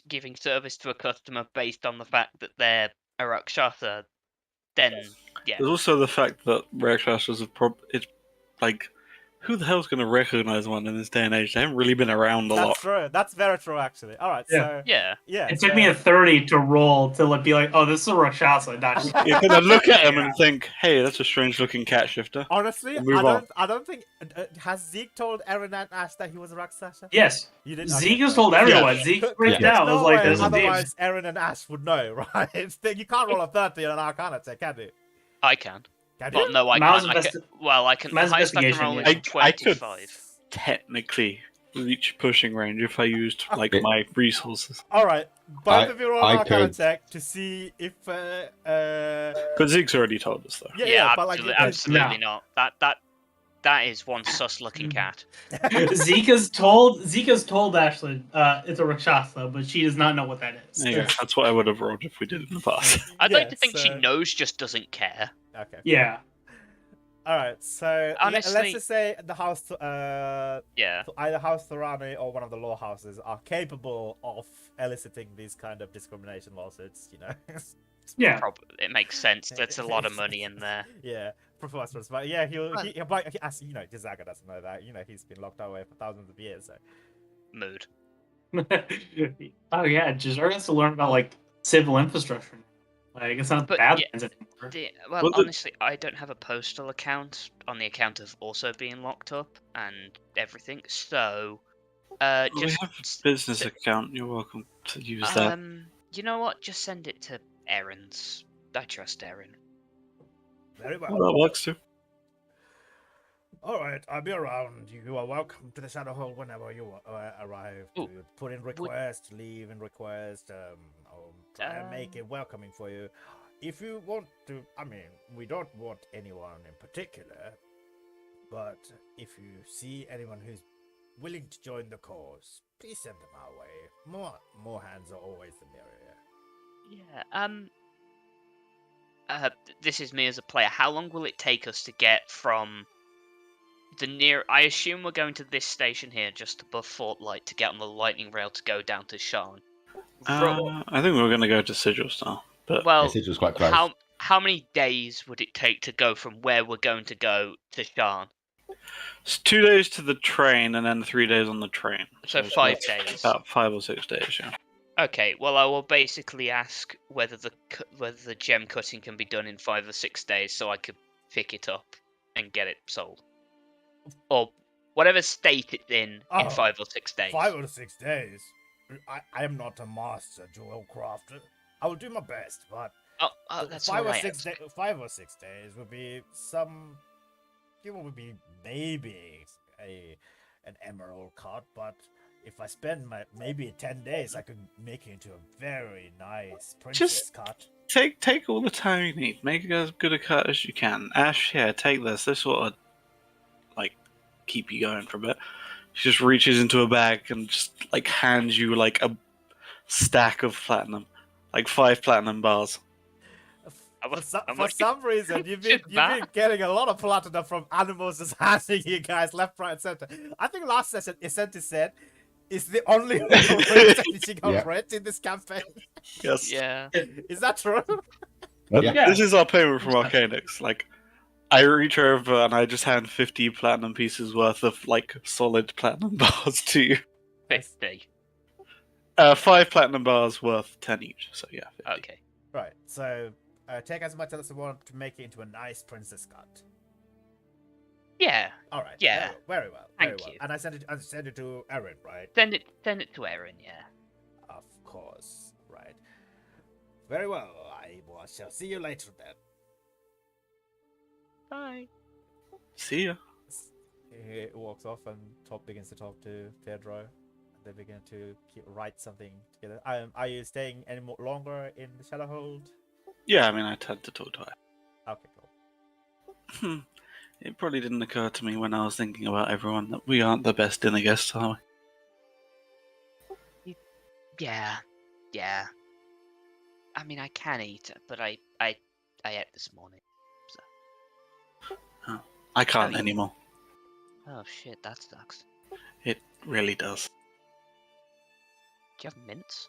Speaker 2: giving service to a customer based on the fact that they're a Rakshasa, then yeah.
Speaker 5: There's also the fact that Rakshasas it's like, who the hell's going to recognize one in this day and age? They haven't really been around a lot.
Speaker 1: That's true. That's very true, actually. All right,
Speaker 3: Yeah.
Speaker 1: so
Speaker 2: Yeah.
Speaker 1: yeah.
Speaker 3: It took me a 30 to roll to be like, oh, this is a Rakshasa, not just
Speaker 5: You're going to look at him and think, hey, that's a strange looking cat shifter.
Speaker 1: honestly,
Speaker 5: Move on.
Speaker 1: I don't think has Zeke told Aaron and Ash that he was a Rakshasa?
Speaker 3: Yes.
Speaker 1: You didn't.
Speaker 3: Zeke
Speaker 1: okay,
Speaker 3: has
Speaker 1: fine.
Speaker 3: told everyone.
Speaker 5: Yeah.
Speaker 3: Zeke
Speaker 1: There's
Speaker 3: freaked
Speaker 4: Yeah.
Speaker 3: out. I was
Speaker 1: no
Speaker 3: like,
Speaker 1: way,
Speaker 3: this is Zeke.
Speaker 1: otherwise Aaron and Ash would know, right? You can't roll a 30 on an Arcana check, can you?
Speaker 2: I can.
Speaker 1: Can
Speaker 2: Well,
Speaker 1: you?
Speaker 2: no, I
Speaker 3: Miles
Speaker 2: can't. Well, I can. The
Speaker 3: Miles
Speaker 2: highest I can
Speaker 3: investigation,
Speaker 2: roll
Speaker 3: yeah.
Speaker 2: is
Speaker 5: I could
Speaker 2: 25.
Speaker 5: technically reach pushing range if I used like
Speaker 4: Yeah.
Speaker 5: my resources.
Speaker 1: All right, both
Speaker 4: I-
Speaker 1: of you roll
Speaker 4: I
Speaker 1: an Arcana
Speaker 4: could-
Speaker 1: check to see if
Speaker 5: But Zeke's already told us though.
Speaker 1: yeah, but like
Speaker 2: absolutely not. That is one sus looking cat.
Speaker 3: Zeke has told Ashley it's a Rakshasa, but she does not know what that is.
Speaker 5: There you go. That's what I would have rolled if we did it in the past.
Speaker 2: I'd like to think she
Speaker 1: so-
Speaker 2: knows, just doesn't care.
Speaker 1: Okay.
Speaker 3: Yeah.
Speaker 1: All right, so let's
Speaker 2: Honestly-
Speaker 1: just say the house,
Speaker 2: Yeah.
Speaker 1: either House Thorani or one of the law houses are capable of eliciting these kind of discrimination lawsuits. You know.
Speaker 3: Yeah.
Speaker 2: It makes sense. There's a lot of money in there.
Speaker 1: Yeah, preposterous. But yeah, as you know, Jazaga doesn't know that. You know, he's been locked away for thousands of years. So
Speaker 2: Mood.
Speaker 3: Oh yeah, Jazar has to learn about like civil infrastructure. Like, it's not
Speaker 2: But
Speaker 3: Badlands anymore.
Speaker 2: Well,
Speaker 5: Well,
Speaker 2: honestly, I don't have a postal account on the account of also being locked up and everything. So,
Speaker 5: we
Speaker 2: just
Speaker 5: have a business account. You're welcome to use that.
Speaker 2: you know what? Just send it to Erin's. I trust Erin.
Speaker 1: Very well.
Speaker 5: Well, that works too.
Speaker 1: All right, I'll be around. You are welcome to the Shadow Hole whenever you arrive. To
Speaker 2: Ooh,
Speaker 1: put in request, leave in request. I'll try and make it welcoming for you. If you want to, I mean, we don't want anyone in particular, but if you see anyone who's willing to join the cause, please send them our way. More hands are always the merrier.
Speaker 2: Yeah. This is me as a player. How long will it take us to get from the near? I assume we're going to this station here, just above Fort Light, to get on the lightning rail to go down to Sharn.
Speaker 5: I think we were going to go to Sigil Star, but
Speaker 2: Well,
Speaker 4: Yes, it was quite close.
Speaker 2: how many days would it take to go from where we're going to go to Sharn?
Speaker 5: it's 2 days to the train and then 3 days on the train.
Speaker 2: So
Speaker 5: it's
Speaker 2: 5
Speaker 5: about-
Speaker 2: days.
Speaker 5: About 5 or 6 days, yeah.
Speaker 2: Okay, well, I will basically ask whether the gem cutting can be done in 5 or 6 days, so I could pick it up and get it sold, or whatever state it's in
Speaker 1: Oh,
Speaker 2: 5 or 6 days.
Speaker 1: 5 or 6 days. I am not a master jewel crafter. I will do my best, but
Speaker 2: Oh, that's
Speaker 1: 5 or
Speaker 2: alright.
Speaker 1: 6 days. 5 or 6 days would be some. It would be maybe an emerald cut, but if I spend maybe 10 days, I could make it into a very nice princess cut.
Speaker 5: Take all the time you need. Make it as good a cut as you can. Ash, here, take this. This will, like, keep you going for a bit. She just reaches into a bag and just, like, hands you, like, a stack of platinum. Like 5 platinum bars.
Speaker 1: For some reason, you've been getting a lot of platinum from animals just handing you guys left, right, and center. I think last session, Essenti said, is the only strategy
Speaker 4: Yeah.
Speaker 1: rent in this campaign.
Speaker 5: Yes.
Speaker 2: Yeah.
Speaker 1: Is that true?
Speaker 3: Yeah.
Speaker 5: This is our payment from Arcanix. Like, I reach over and I just hand 50 platinum pieces worth of, like, solid platinum bars to you.
Speaker 2: 50.
Speaker 5: 5 platinum bars worth 10 each, so yeah. 50.
Speaker 2: Okay.
Speaker 1: Right, so take as much as you want to make it into a nice princess cut.
Speaker 2: Yeah.
Speaker 1: All right.
Speaker 2: Yeah.
Speaker 1: Very well.
Speaker 2: Thank
Speaker 1: well.
Speaker 2: you.
Speaker 1: And I send it to Erin, right?
Speaker 2: Send it to Erin. Yeah.
Speaker 1: Of course. Right. Very well. I shall see you later then.
Speaker 2: Bye.
Speaker 5: See ya.
Speaker 1: He walks off and begins to talk to Pedro. They begin to write something together. Are you staying any longer in the Shadowhold?
Speaker 5: Yeah, I mean, I tend to talk to her.
Speaker 1: Okay, cool.
Speaker 5: It probably didn't occur to me when I was thinking about everyone that we aren't the best dinner guests, are we?
Speaker 2: Yeah. Yeah. I mean, I can eat, but I ate this morning. So.
Speaker 5: I can't
Speaker 2: mean-
Speaker 5: anymore.
Speaker 2: Oh shit, that sucks.
Speaker 5: It really does.
Speaker 2: Do you have mints?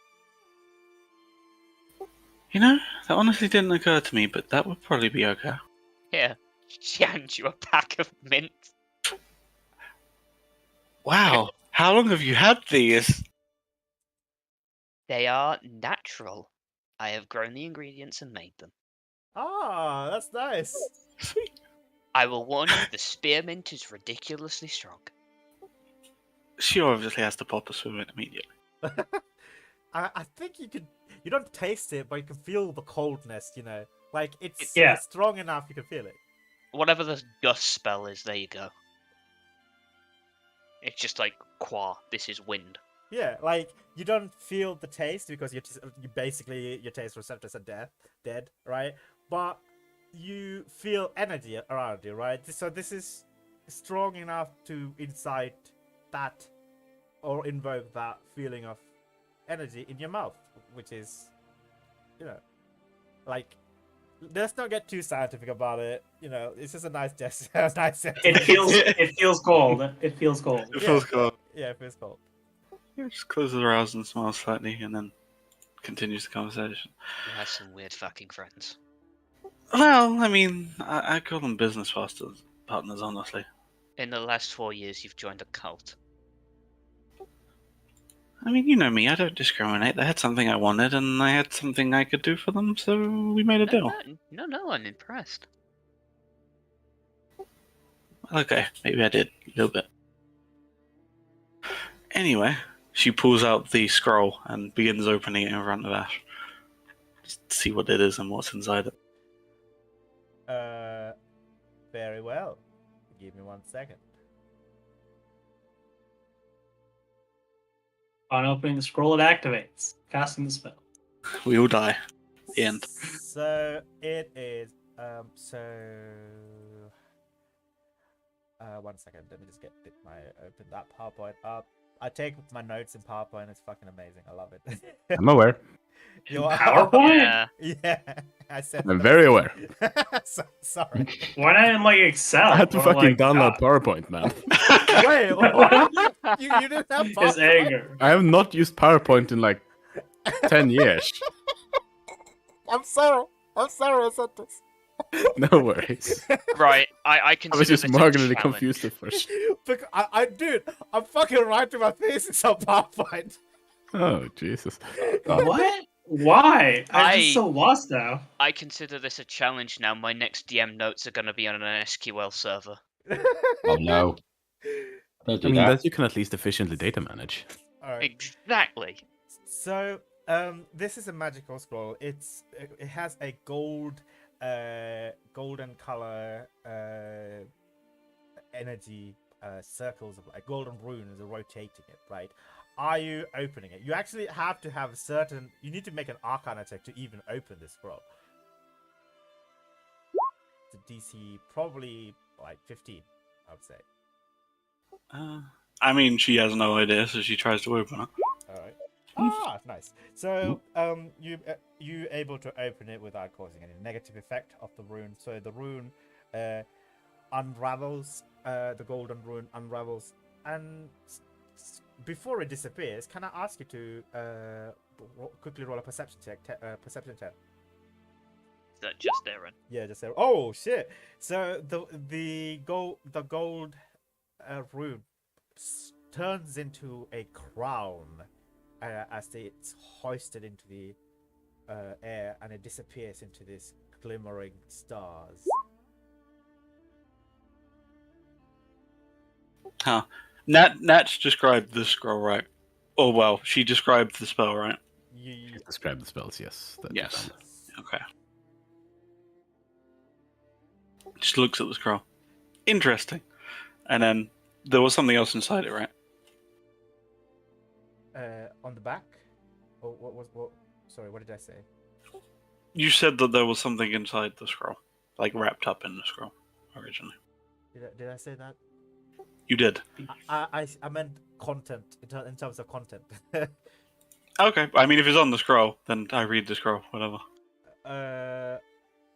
Speaker 5: You know, that honestly didn't occur to me, but that would probably be okay.
Speaker 2: Here, she hands you a pack of mints.
Speaker 5: Wow, how long have you had these?
Speaker 2: They are natural. I have grown the ingredients and made them.
Speaker 1: Ah, that's nice.
Speaker 5: Sweet.
Speaker 2: I will warn you, the spearmint is ridiculously strong.
Speaker 5: She obviously has to pop us with it immediately.
Speaker 1: I think you don't taste it, but you can feel the coldness, you know. Like, it's strong enough, you can feel it.
Speaker 2: Whatever the gust spell is, there you go. It's just like, this is wind.
Speaker 1: Yeah, like, you don't feel the taste because you basically, your taste receptors are dead, right? But you feel energy around you, right? So this is strong enough to incite that or invoke that feeling of energy in your mouth, which is, you know, like, let's not get too scientific about it. You know, it's just a nice gesture.
Speaker 3: It feels cold. It feels cold.
Speaker 5: It feels cold.
Speaker 1: Yeah, it feels cold.
Speaker 5: Yeah, just closes her eyes and smiles slightly, and then continues the conversation.
Speaker 2: You have some weird fucking friends.
Speaker 5: Well, I mean, I call them business partners, honestly.
Speaker 2: In the last 4 years, you've joined a cult.
Speaker 5: I mean, you know me, I don't discriminate. They had something I wanted, and I had something I could do for them, so we made a deal.
Speaker 2: No, I'm impressed.
Speaker 5: Okay, maybe I did a little bit. Anyway, she pulls out the scroll and begins opening it in front of Ash. Just to see what it is and what's inside it.
Speaker 1: Very well. Give me 1 second.
Speaker 3: On opening the scroll, it activates, casting the spell.
Speaker 5: We all die. The end.
Speaker 1: So it is 1 second. Let me just get open that PowerPoint up. I take my notes in PowerPoint. It's fucking amazing. I love it.
Speaker 6: I'm aware.
Speaker 1: You are
Speaker 3: PowerPoint?
Speaker 2: Yeah.
Speaker 1: Yeah, I said.
Speaker 6: I'm very aware.
Speaker 1: Sorry.
Speaker 3: Why not in like Excel?
Speaker 6: I had to
Speaker 3: or,
Speaker 6: fucking
Speaker 3: like,
Speaker 6: download PowerPoint, man.
Speaker 1: Wait, what? You didn't have
Speaker 3: His
Speaker 1: PowerPoint?
Speaker 3: anger.
Speaker 6: I have not used PowerPoint in like 10 years.
Speaker 1: I'm sorry. I said this.
Speaker 6: No worries.
Speaker 2: Right, I
Speaker 6: I
Speaker 2: consider
Speaker 6: was just
Speaker 2: this a
Speaker 6: marginally
Speaker 2: challenge.
Speaker 6: confused at first.
Speaker 1: Because dude, I'm fucking writing my thesis on PowerPoint.
Speaker 6: Oh, Jesus.
Speaker 3: What? Why? I'm
Speaker 2: I-
Speaker 3: just so lost now.
Speaker 2: I consider this a challenge now. My next DM notes are going to be on an SQL server.
Speaker 4: Oh no. Don't do
Speaker 6: I mean,
Speaker 4: that.
Speaker 6: that you can at least efficiently data manage.
Speaker 1: Alright.
Speaker 2: Exactly.
Speaker 1: So, this is a magical scroll. It has a golden color energy circles of like golden runes are rotating it, right? Are you opening it? You actually have to have a certain. You need to make an Arcana check to even open this scroll. The DC probably like 15, I would say.
Speaker 5: I mean, she has no idea, so she tries to open it.
Speaker 1: All right. Ah, nice. So, you able to open it without causing any negative effect of the rune. So the rune unravels, the golden rune unravels, and before it disappears, can I ask you to quickly roll a perception check? Perception check.
Speaker 2: Is that just Aaron?
Speaker 1: Yeah, just say. Oh shit! So the gold rune turns into a crown as it's hoisted into the air, and it disappears into this glimmering stars.
Speaker 5: Huh. Nat's described the scroll, right? Oh, well, she described the spell, right?
Speaker 1: You
Speaker 6: Describe the spells, yes. that you
Speaker 5: Yes.
Speaker 6: found.
Speaker 5: Okay. Just looks at the scroll. Interesting. And then there was something else inside it, right?
Speaker 1: on the back. Oh, what? Sorry, what did I say?
Speaker 5: You said that there was something inside the scroll, like wrapped up in the scroll originally.
Speaker 1: Did I say that?
Speaker 5: You did.
Speaker 1: I meant content in terms of content.
Speaker 5: Okay. I mean, if it's on the scroll, then I read the scroll, whatever.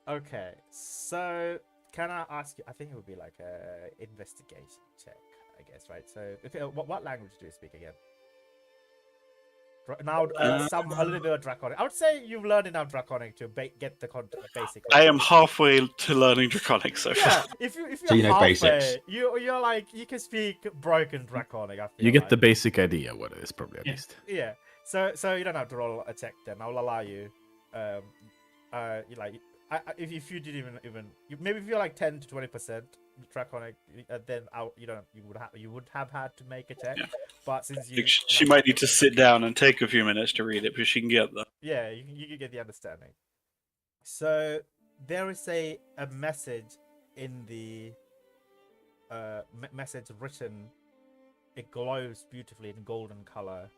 Speaker 1: Okay. So, can I ask you? I think it would be like a investigation check, I guess, right? So, okay, what language do you speak again? Now, a little bit of Draconic. I would say you've learned enough Draconic to get the basic.
Speaker 5: I am halfway to learning Draconic so far.
Speaker 1: Yeah, if you're
Speaker 4: So you know
Speaker 1: halfway,
Speaker 4: basics.
Speaker 1: you're like you can speak broken Draconic. I feel
Speaker 6: You get
Speaker 1: like.
Speaker 6: the basic idea what it is, probably at
Speaker 3: Yeah.
Speaker 6: least.
Speaker 1: Yeah. So you don't have to roll a check then. I'll allow you. You like, if you didn't even maybe if you're like 10 to 20% Draconic, then you would have had to make a check.
Speaker 5: Yeah.
Speaker 1: But since you,
Speaker 5: Like, she might need to sit down and take a few minutes to read it, but she can get there.
Speaker 1: Yeah, you can get the understanding. So there is a message in the message written. It glows beautifully in golden color,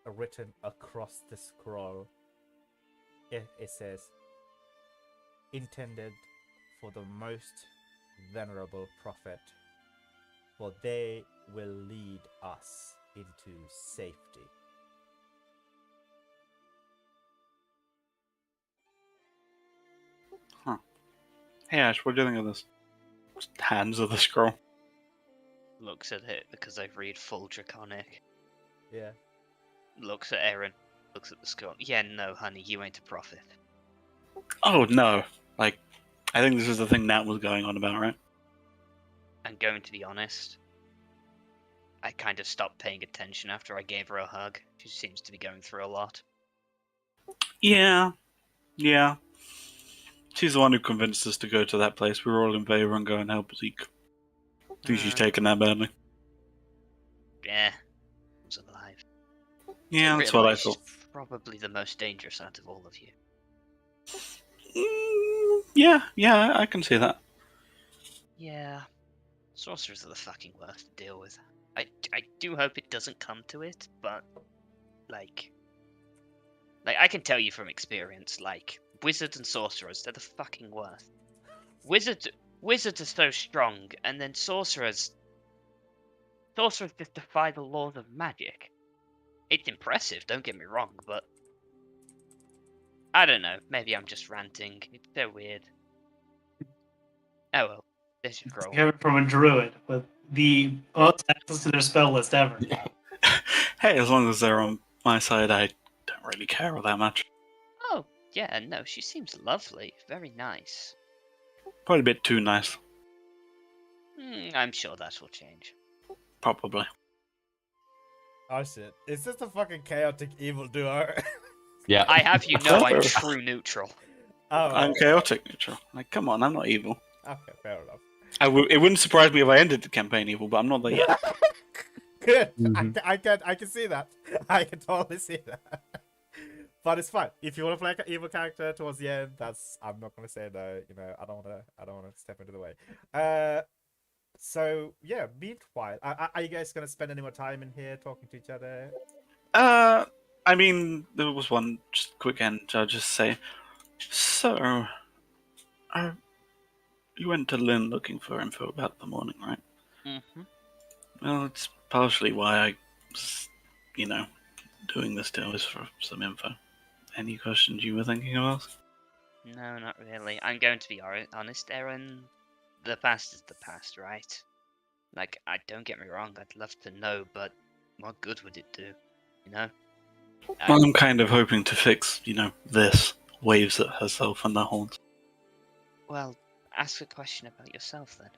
Speaker 1: written across the scroll. It says, "Intended for the most venerable prophet, for they will lead us into safety."
Speaker 5: Hey Ash, what do you think of this? Hands of the scroll.
Speaker 2: Looks at it because I read full Draconic.
Speaker 1: Yeah.
Speaker 2: Looks at Aaron. Looks at the scroll. Yeah, no, honey, you ain't a prophet.
Speaker 5: Oh no! Like, I think this is the thing Nat was going on about, right?
Speaker 2: And going to be honest, I kind of stopped paying attention after I gave her a hug. She seems to be going through a lot.
Speaker 5: Yeah. She's the one who convinced us to go to that place. We were all in favor and go and help Zeke. I think she's taken that badly.
Speaker 2: Yeah, was alive.
Speaker 5: Yeah,
Speaker 2: Didn't
Speaker 5: that's what I
Speaker 2: realise
Speaker 5: thought.
Speaker 2: she's probably the most dangerous out of all of you.
Speaker 5: Yeah, I can see that.
Speaker 2: Yeah, sorcerers are the fucking worst to deal with. I do hope it doesn't come to it, but like I can tell you from experience, like wizards and sorcerers, they're the fucking worst. Wizards are so strong, and then sorcerers just defy the laws of magic. It's impressive, don't get me wrong, but I don't know. Maybe I'm just ranting. It's so weird. Oh well, they should grow.
Speaker 3: Coming from a druid with the most access to their spell list ever.
Speaker 5: Hey, as long as they're on my side, I don't really care all that much.
Speaker 2: Oh yeah, no, she seems lovely, very nice.
Speaker 5: Probably a bit too nice,
Speaker 2: I'm sure that will change.
Speaker 5: probably.
Speaker 1: Oh shit! Is this the fucking chaotic evil duo?
Speaker 4: Yeah.
Speaker 2: I have you know I'm true neutral.
Speaker 1: Oh,
Speaker 5: I'm chaotic neutral. Like, come on, I'm not evil.
Speaker 1: okay, fair enough.
Speaker 5: It wouldn't surprise me if I ended the campaign evil, but I'm not there yet.
Speaker 1: Good.
Speaker 6: Mhm.
Speaker 1: I can see that. I can totally see that. But it's fine. If you want to play an evil character towards the end, I'm not gonna say no. You know, I don't wanna step into the way. So yeah. Meanwhile, are you guys gonna spend any more time in here talking to each other?
Speaker 5: I mean, there was one just quick end. I'll just say, so, you went to Lynn looking for info about the morning, right?
Speaker 2: Mm-hmm.
Speaker 5: Well, it's partially why I was, doing this deal is for some info. Any questions you were thinking of asking?
Speaker 2: No, not really. I'm going to be honest, Aaron. The past is the past, right? Like, don't get me wrong, I'd love to know, but what good would it do? You know?
Speaker 5: Well, I'm kind of hoping to fix, this. Waves at herself and the horns.
Speaker 2: Well, ask a question about yourself then.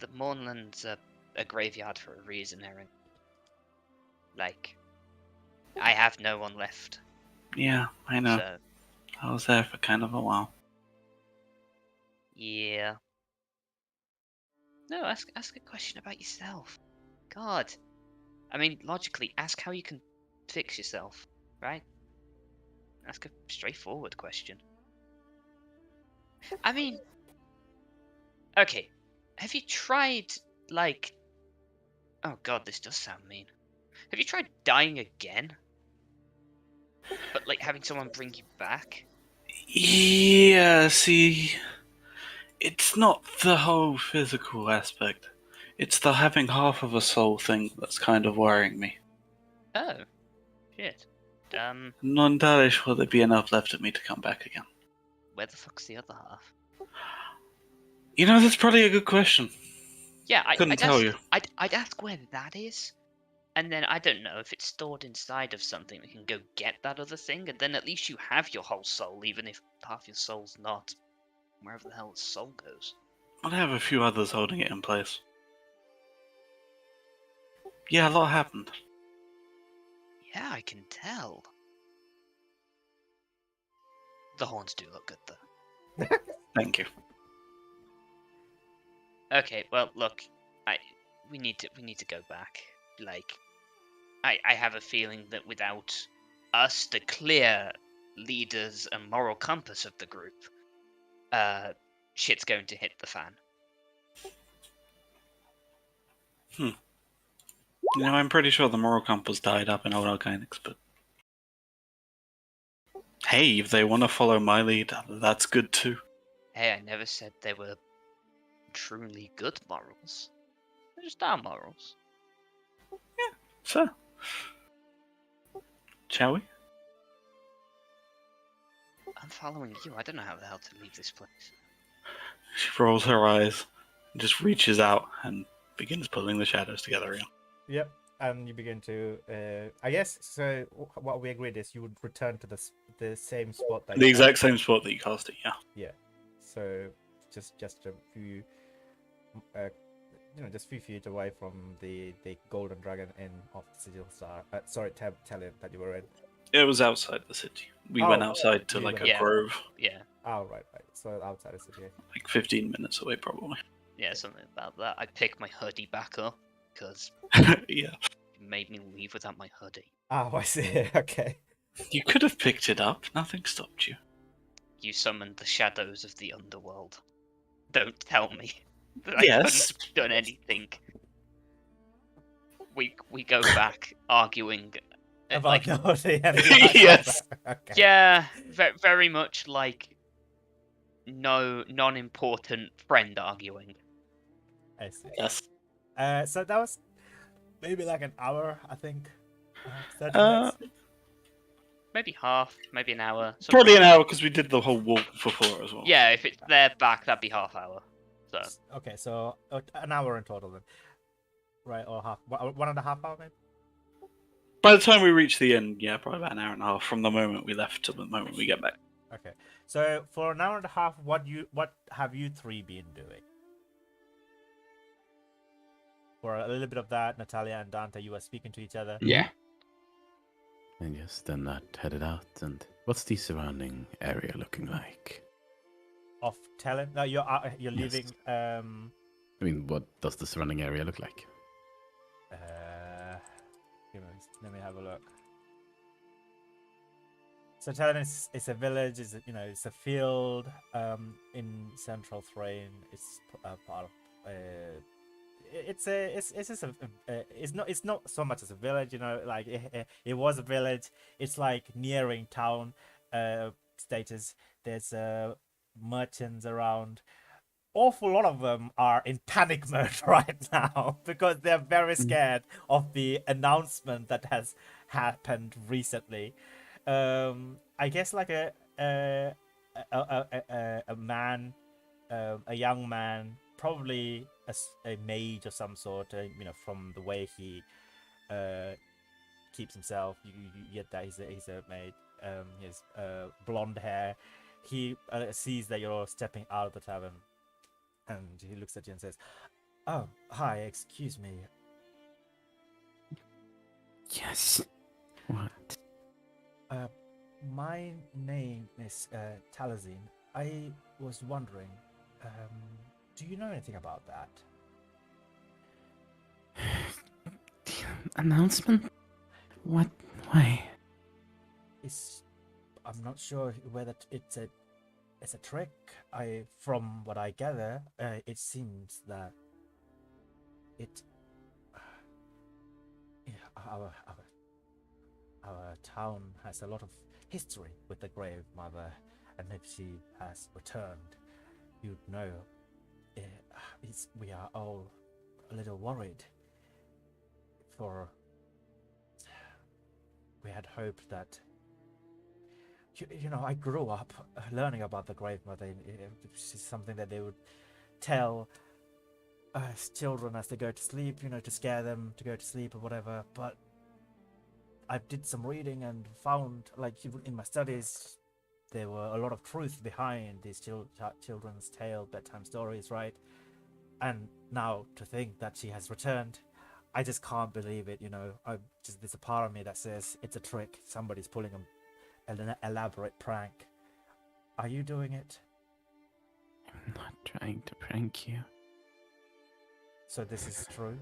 Speaker 2: The Mournland's a graveyard for a reason, Aaron. Like, I have no one left.
Speaker 5: Yeah, I know.
Speaker 2: So,
Speaker 5: I was there for kind of a while.
Speaker 2: yeah. No, ask a question about yourself. God. I mean, logically, ask how you can fix yourself, right? Ask a straightforward question. I mean, okay, have you tried, like... Oh god, this does sound mean. Have you tried dying again? But, like, having someone bring you back?
Speaker 5: Yeah, see, it's not the whole physical aspect. It's the having half of a soul thing that's kind of worrying me.
Speaker 2: Oh. Shit.
Speaker 5: I'm not entirely sure there'd be enough left of me to come back again.
Speaker 2: Where the fuck's the other half?
Speaker 5: That's probably a good question.
Speaker 2: Yeah,
Speaker 5: Couldn't tell you.
Speaker 2: I'd ask where that is. And then, I don't know, if it's stored inside of something, we can go get that other thing, and then at least you have your whole soul, even if half your soul's not wherever the hell its soul goes.
Speaker 5: I have a few others holding it in place. Yeah, a lot happened.
Speaker 2: Yeah, I can tell. The horns do look good, though.
Speaker 5: Thank you.
Speaker 2: Okay, well, look, we need to go back. Like, I have a feeling that without us, the clear leaders and moral compass of the group, shit's going to hit the fan.
Speaker 5: I'm pretty sure the moral compass died up in old Organics, but... Hey, if they want to follow my lead, that's good too.
Speaker 2: Hey, I never said they were truly good morals. They're just our morals.
Speaker 5: So, shall we?
Speaker 2: I'm following you. I don't know how the hell to leave this place.
Speaker 5: She rolls her eyes, just reaches out, and begins pulling the shadows together again.
Speaker 1: Yep. And you begin to, I guess. So what we agreed is you would return to the same spot that
Speaker 5: The exact same spot that you cast it, yeah.
Speaker 1: Yeah. So just a few just a few feet away from the Golden Dragon Inn of Sigil Star. Sorry, Talion that you were in.
Speaker 5: It was outside the city. We went outside to
Speaker 1: you
Speaker 5: like
Speaker 1: went
Speaker 5: a
Speaker 2: outside.
Speaker 5: grove,
Speaker 2: Yeah,
Speaker 1: Oh, right. So outside the city.
Speaker 5: like 15 minutes away, probably.
Speaker 2: yeah, something about that. I picked my hoodie back up because
Speaker 5: Yeah.
Speaker 2: it made me leave without my hoodie.
Speaker 1: Oh, I see. Okay.
Speaker 5: You could have picked it up. Nothing stopped you.
Speaker 2: You summoned the shadows of the underworld. Don't tell me that I
Speaker 5: Yes.
Speaker 2: couldn't have done anything. We go back arguing
Speaker 1: About
Speaker 2: like
Speaker 1: the hoodie and
Speaker 5: Yes.
Speaker 1: Okay.
Speaker 2: yeah, very much like non-important friend arguing.
Speaker 1: I see.
Speaker 5: Yes.
Speaker 1: So that was maybe like an hour, I think. 30
Speaker 5: Uh,
Speaker 1: minutes.
Speaker 2: Maybe half, maybe an hour. something
Speaker 5: Probably
Speaker 2: like
Speaker 5: an
Speaker 2: that.
Speaker 5: hour because we did the whole walk before as well.
Speaker 2: Yeah, if it's their back, that'd be half hour. So
Speaker 1: Okay, so an hour in total then. Right, or half, 1.5 hour maybe?
Speaker 5: By the time we reach the end, yeah, probably about an hour and a half from the moment we left to the moment we get back.
Speaker 1: Okay. So for an hour and a half, what have you three been doing? For a little bit of that, Natalia and Dante, you were speaking to each other.
Speaker 4: Yeah.
Speaker 6: And yes, then that headed out. And what's the surrounding area looking like?
Speaker 1: Of Talon? No, you're
Speaker 6: Yes.
Speaker 1: leaving.
Speaker 6: I mean, what does the surrounding area look like?
Speaker 1: Let me have a look. So Talon is a village. It's a field in central Thrain. It's part of. It's not so much as a village. Like it was a village. It's like nearing town status. There's merchants around. Awful lot of them are in panic mode right now because they're very scared of the announcement that has happened recently. I guess like a man, a young man, probably a mage of some sort. From the way he keeps himself, you get that he's a mage. He has blonde hair. He sees that you're stepping out of the tavern. And he looks at you and says, "Oh, hi, excuse me.
Speaker 6: Yes. What?
Speaker 1: My name is Talazine. I was wondering, do you know anything about that?"
Speaker 6: The announcement? What? Why?
Speaker 1: I'm not sure whether it's a trick. From what I gather, it seems that our town has a lot of history with the Grave Mother, and if she has returned, you'd know. We are all a little worried. We had hoped that. I grew up learning about the Grave Mother. It's something that they would tell children as they go to sleep, to scare them to go to sleep or whatever. But I did some reading and found, like, in my studies, there were a lot of truth behind these children's tale, bedtime stories, right? And now to think that she has returned, I just can't believe it. There's a part of me that says it's a trick. Somebody's pulling an elaborate prank. Are you doing it?
Speaker 6: I'm not trying to prank you.
Speaker 1: So this is true?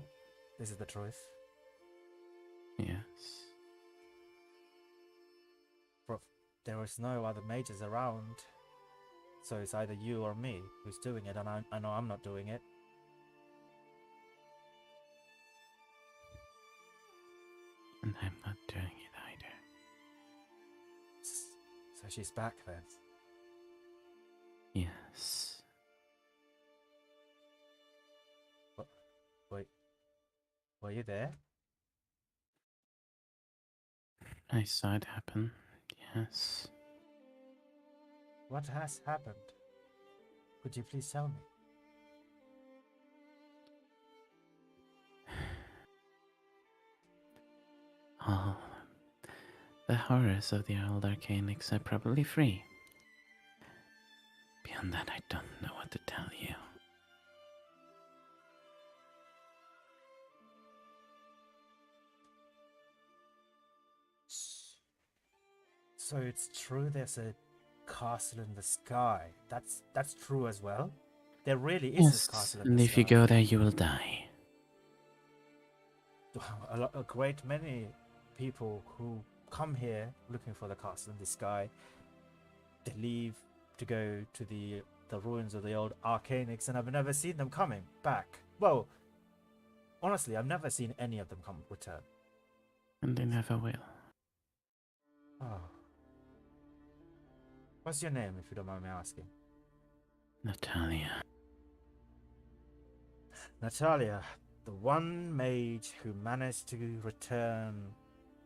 Speaker 1: This is the truth?
Speaker 6: Yes.
Speaker 1: There is no other mages around. So it's either you or me who's doing it, and I know I'm not doing it.
Speaker 6: And I'm not doing it either.
Speaker 1: So she's back then.
Speaker 6: Yes.
Speaker 1: Wait. Were you there?
Speaker 6: I saw it happen. Yes.
Speaker 1: What has happened? Could you please tell me?
Speaker 6: Oh, the horrors of the old arcanics are probably free. Beyond that, I don't know what to tell you.
Speaker 1: So it's true there's a castle in the sky. That's true as well. There really is
Speaker 6: Yes,
Speaker 1: a castle in
Speaker 6: and
Speaker 1: the
Speaker 6: if you
Speaker 1: sky.
Speaker 6: go there, you will die.
Speaker 1: A great many people who come here looking for the castle in the sky, they leave to go to the ruins of the old Arcanics, and I've never seen them coming back. Well, honestly, I've never seen any of them return.
Speaker 6: And they never will.
Speaker 1: Oh. What's your name, if you don't mind me asking?
Speaker 6: Natalia.
Speaker 1: Natalia, the one mage who managed to return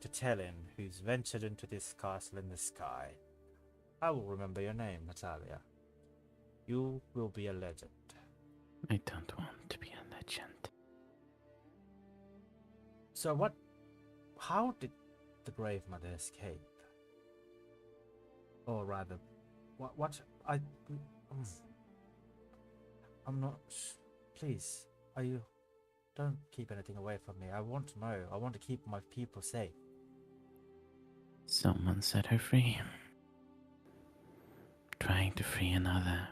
Speaker 1: to Tellin, who's ventured into this castle in the sky. I will remember your name, Natalia. You will be a legend.
Speaker 6: I don't want to be a legend.
Speaker 1: So how did the Grave Mother escape? Or rather, I'm not, please, don't keep anything away from me. I want to know. I want to keep my people safe.
Speaker 6: Someone set her free. Trying to free another.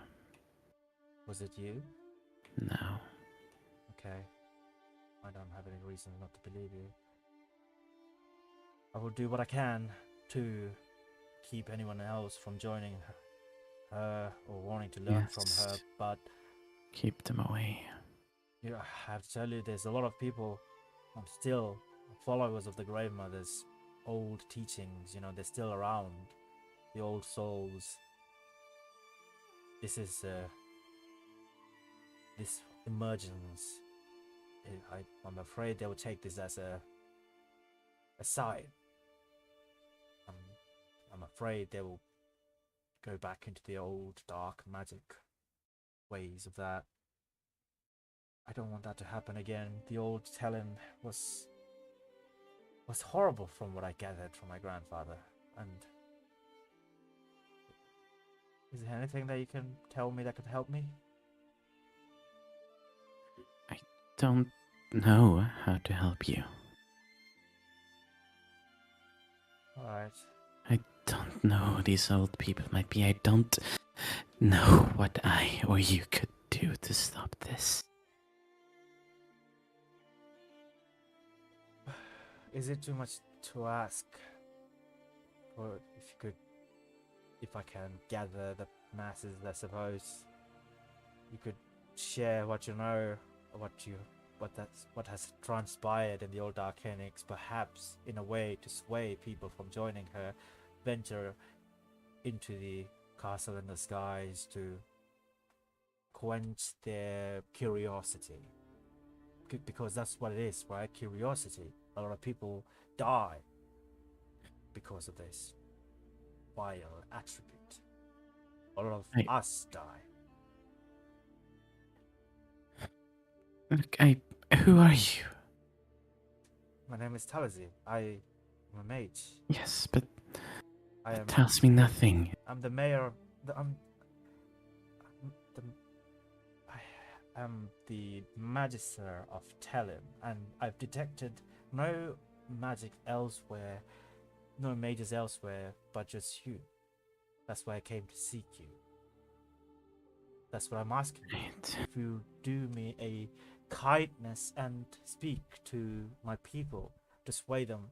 Speaker 1: Was it you?
Speaker 6: No.
Speaker 1: Okay. I don't have any reason not to believe you. I will do what I can to keep anyone else from joining her or wanting to learn from her,
Speaker 6: Yes.
Speaker 1: but
Speaker 6: Keep them away.
Speaker 1: yeah, I have to tell you, there's a lot of people still followers of the Grave Mother's old teachings. They're still around. The old souls. This is this emergence. I'm afraid they will take this as a sign. I'm afraid they will go back into the old dark magic ways of that. I don't want that to happen again. The old Tellin was horrible from what I gathered from my grandfather. And is there anything that you can tell me that could help me?
Speaker 6: Don't know how to help you.
Speaker 1: Alright.
Speaker 6: I don't know who these old people might be. I don't know what I or you could do to stop this.
Speaker 1: Is it too much to ask? Or if I can gather the masses, I suppose you could share what you know, what has transpired in the old Arcanics, perhaps in a way to sway people from joining her, venture into the castle in the skies to quench their curiosity. Because that's what it is, right? Curiosity. A lot of people die because of this vile attribute. A lot of us die.
Speaker 6: Look, who are you?
Speaker 1: My name is Talazi. I'm a mage.
Speaker 6: Yes, but
Speaker 1: I am.
Speaker 6: it tells me nothing.
Speaker 1: I'm the mayor. I am the magister of Tellin, and I've detected no magic elsewhere, no mages elsewhere, but just you. That's why I came to seek you. That's what I'm asking you.
Speaker 6: Right.
Speaker 1: If you do me a kindness and speak to my people to sway them,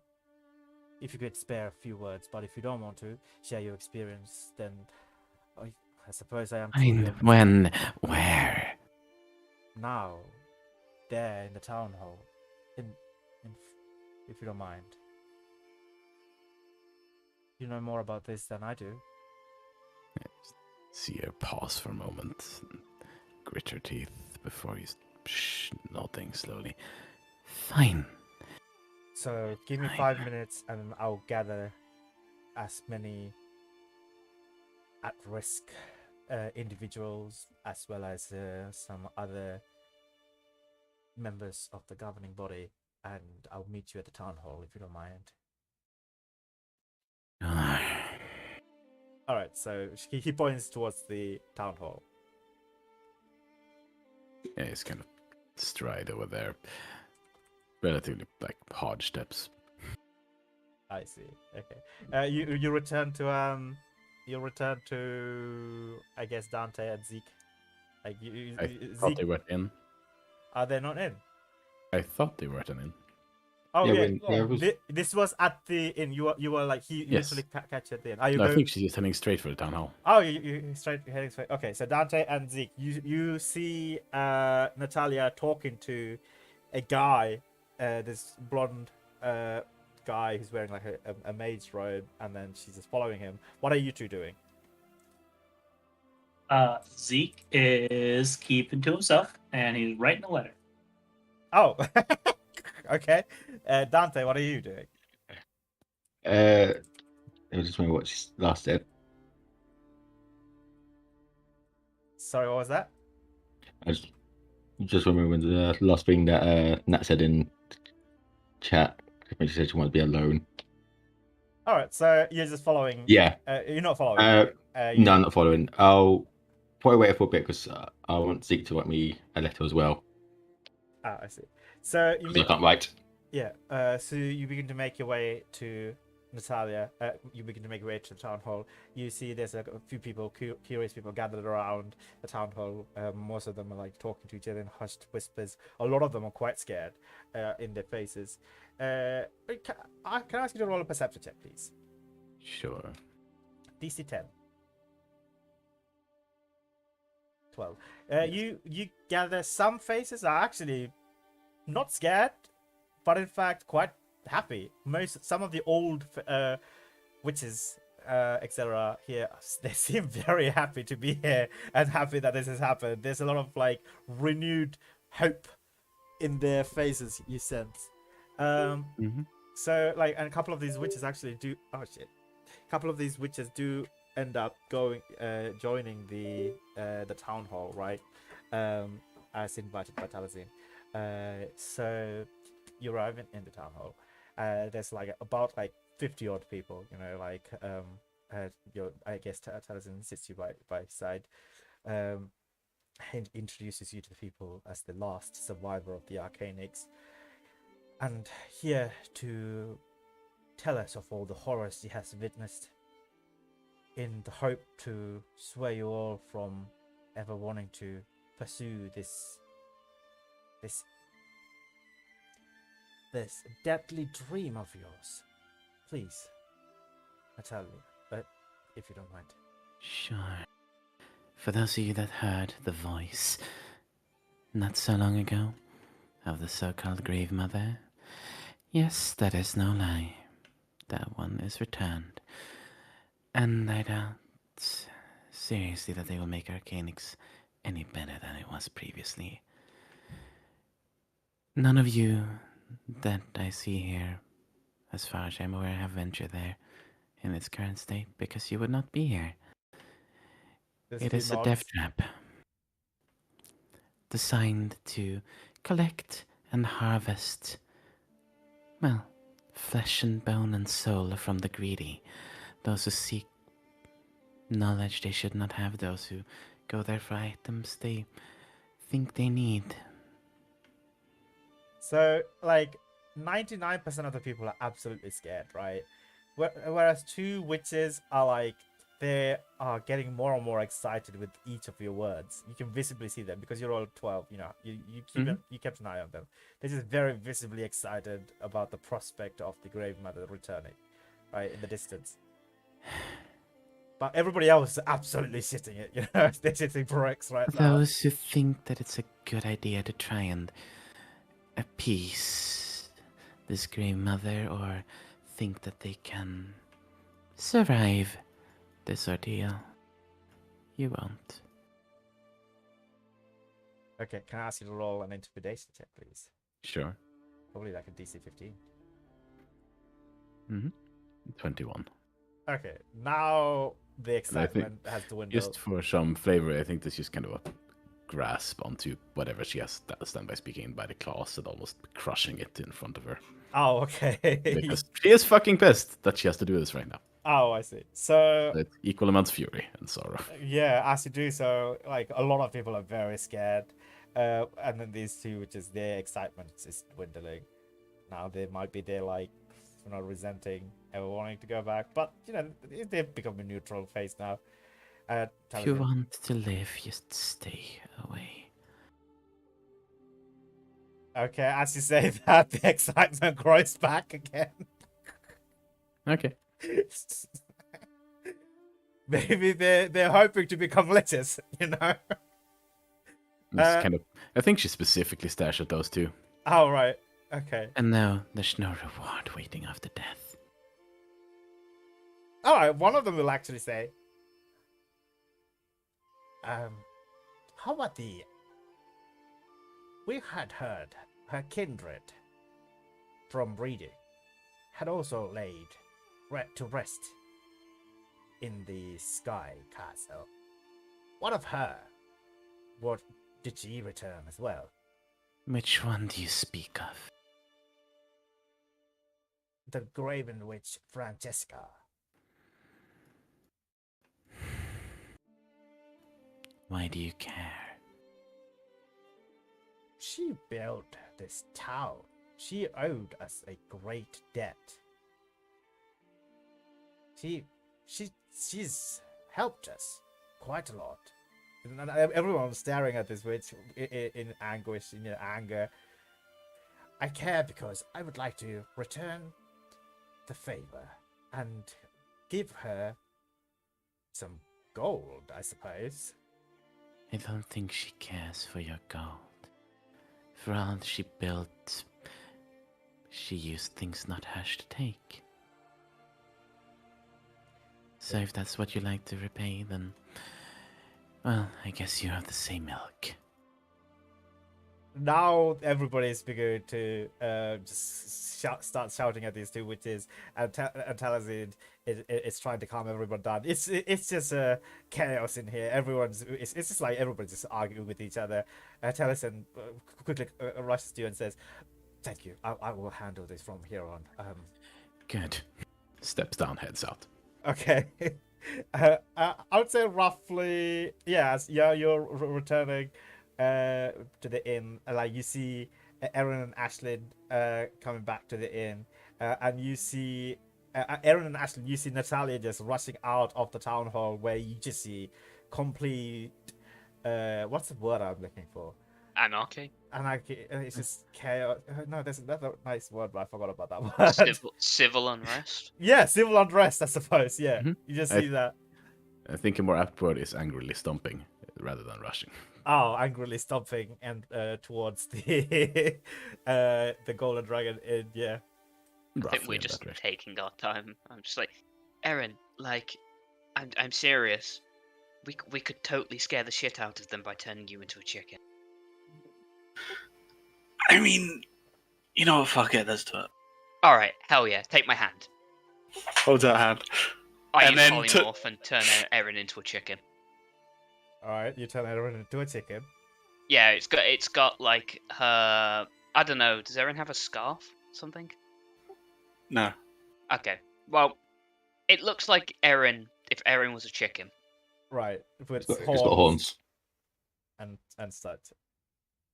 Speaker 1: if you could spare a few words, but if you don't want to share your experience, then I suppose I am truly
Speaker 6: Fine. When? Where?
Speaker 1: now, there in the town hall, in if you don't mind. You know more about this than I do.
Speaker 6: See her pause for a moment, grit her teeth before he's nodding slowly. Fine.
Speaker 1: So give me 5 minutes and I'll gather as many at-risk individuals as well as some other members of the governing body, and I'll meet you at the town hall if you don't mind. Alright, so he points towards the town hall.
Speaker 6: Yeah, he's kind of stride over there. Relatively, like, hard steps.
Speaker 1: I see. Okay. You return to I guess Dante and Zeke. Like
Speaker 6: I thought
Speaker 1: Zeke,
Speaker 6: they were in.
Speaker 1: are they not in?
Speaker 6: I thought they were in.
Speaker 1: Oh
Speaker 4: Yeah,
Speaker 1: yeah.
Speaker 4: when
Speaker 1: This was at the inn. You were like he
Speaker 6: Yes.
Speaker 1: literally catch at the inn. Are you
Speaker 6: No, I
Speaker 1: going?
Speaker 6: think she's just heading straight for the town hall.
Speaker 1: Oh, you're heading straight. Okay, so Dante and Zeke, you see Natalia talking to a guy, this blonde guy who's wearing like a maid's robe, and then she's just following him. What are you two doing?
Speaker 3: Zeke is keeping to himself, and he's writing a letter.
Speaker 1: Oh, okay. Dante, what are you doing?
Speaker 4: I just remember what she last said.
Speaker 1: Sorry, what was that?
Speaker 4: I just remember the last thing that Nat said in chat when she said she wanted to be alone.
Speaker 1: All right, so you're just following.
Speaker 4: Yeah.
Speaker 1: You're not following.
Speaker 4: No, I'm not following. I'll probably wait for a bit because I want Zeke to write me a letter as well.
Speaker 1: Ah, I see. So you
Speaker 4: Because I can't write.
Speaker 1: Yeah, so you begin to make your way to Natalia. You begin to make your way to the town hall. You see there's a few people, curious people gathered around the town hall. Most of them are like talking to each other in hushed whispers. A lot of them are quite scared in their faces. Can I ask you to roll a perception check, please?
Speaker 6: Sure.
Speaker 1: DC 10. 12. You gather some faces are actually not scared, but in fact quite happy. Some of the old witches, etc. here, they seem very happy to be here and happy that this has happened. There's a lot of like renewed hope in their faces, you sense. So like, and a couple of these witches actually do. Oh shit! A couple of these witches do end up going, joining the town hall, right? As invited by Talazine. So you arrive in the town hall. There's like about like 50 odd people, you know, like I guess Talazine sits you by his side, and introduces you to the people as the last survivor of the Arcanics, and here to tell us of all the horrors he has witnessed, in the hope to sway you all from ever wanting to pursue this deadly dream of yours. Please, Natalia, but if you don't mind.
Speaker 6: Sure. For those of you that heard the voice not so long ago of the so-called Grave Mother, yes, that is no lie. That one is returned. And I doubt seriously that they will make Arcanix any better than it was previously. None of you that I see here, as far as I'm aware, have ventured there in its current state, because you would not be here. It is a death trap designed to collect and harvest, well, flesh and bone and soul from the greedy, those who seek knowledge they should not have, those who go there for items they think they need.
Speaker 1: So, like, 99% of the people are absolutely scared, right? Whereas two witches are like, they are getting more and more excited with each of your words. You can visibly see them because you're all 12, you know, you kept an eye on them. They're just very visibly excited about the prospect of the Grave Mother returning, right, in the distance. But everybody else is absolutely shitting it, you know, they're shitting bricks right now.
Speaker 6: Those who think that it's a good idea to try and appease this Grave Mother, or think that they can survive this ordeal, you won't.
Speaker 1: Okay, can I ask you to roll an intimidation check, please?
Speaker 6: Sure.
Speaker 1: Probably like a DC 15.
Speaker 6: 21.
Speaker 1: Okay, now the excitement has dwindled.
Speaker 6: Just for some flavor, I think this is kind of a grasp onto whatever she has stand by speaking by the claws and almost crushing it in front of her.
Speaker 1: Oh, okay.
Speaker 6: Because she is fucking pissed that she has to do this right now.
Speaker 1: Oh, I see. So
Speaker 6: It's equal amounts of fury and sorrow.
Speaker 1: yeah, as you do so, like a lot of people are very scared, and then these two, which is their excitement is dwindling. Now they might be there, like, you know, resenting ever wanting to go back, but you know they've become a neutral face now.
Speaker 6: If you
Speaker 1: Taliesin,
Speaker 6: want to live, just stay away.
Speaker 1: okay, as you say that, the excitement grows back again.
Speaker 6: Okay.
Speaker 1: Maybe they're hoping to become liches, you know.
Speaker 6: It's kind of. I think she specifically stashed at those two.
Speaker 1: Oh right, okay.
Speaker 6: And now there's no reward waiting after death.
Speaker 1: All right, one of them will actually say, how about the... We had heard her kindred from breeding had also laid to rest in the Sky Castle. What of her? What did she return as well?
Speaker 6: Which one do you speak of?
Speaker 1: The Graven Witch Francesca.
Speaker 6: Why do you care?
Speaker 1: She built this town. She owed us a great debt. She's helped us quite a lot. And everyone was staring at this witch in anguish, in anger. I care because I would like to return the favor and give her some gold, I suppose.
Speaker 6: I don't think she cares for your gold. For all she built, she used things not hers to take. So if that's what you like to repay, then... Well, I guess you have the same ilk.
Speaker 1: Now everybody's beginning to just start shouting at these two witches, and Taliesin is trying to calm everyone down. It's just chaos in here. It's just like everybody's just arguing with each other. Taliesin quickly rushes to you and says, "Thank you. I will handle this from here on."
Speaker 6: Good. Steps down, heads out.
Speaker 1: Okay. I would say roughly, yes, yeah, you're returning to the inn. Like you see Erin and Ashlyn coming back to the inn, and you see Erin and Ashlyn, you see Natalia just rushing out of the town hall, where you just see complete what's the word I'm looking for?
Speaker 2: Anarchy.
Speaker 1: Anarchy. It's just chaos. No, that's a nice word, but I forgot about that word.
Speaker 2: Civil unrest.
Speaker 1: Yeah, civil unrest, I suppose. Yeah,
Speaker 6: Mhm.
Speaker 1: you just see that.
Speaker 6: I think a more apt word is angrily stomping rather than rushing.
Speaker 1: Oh, angrily stomping and towards the golden dragon. Yeah.
Speaker 2: I think we're just taking our time. I'm just like, Erin, like, I'm serious. We could totally scare the shit out of them by turning you into a chicken.
Speaker 5: I mean, you know what? Fuck it, let's do it.
Speaker 2: All right, hell yeah, take my hand.
Speaker 5: Hold that hand.
Speaker 2: I
Speaker 5: And
Speaker 2: use
Speaker 5: then
Speaker 2: polymorph and turn Erin into a chicken.
Speaker 1: All right, you turn Erin into a chicken.
Speaker 2: Yeah, it's got like her. I don't know. Does Erin have a scarf? Something?
Speaker 5: No.
Speaker 2: Okay. Well, it looks like Erin. If Erin was a chicken.
Speaker 1: Right, with
Speaker 4: It's got horns.
Speaker 1: and such.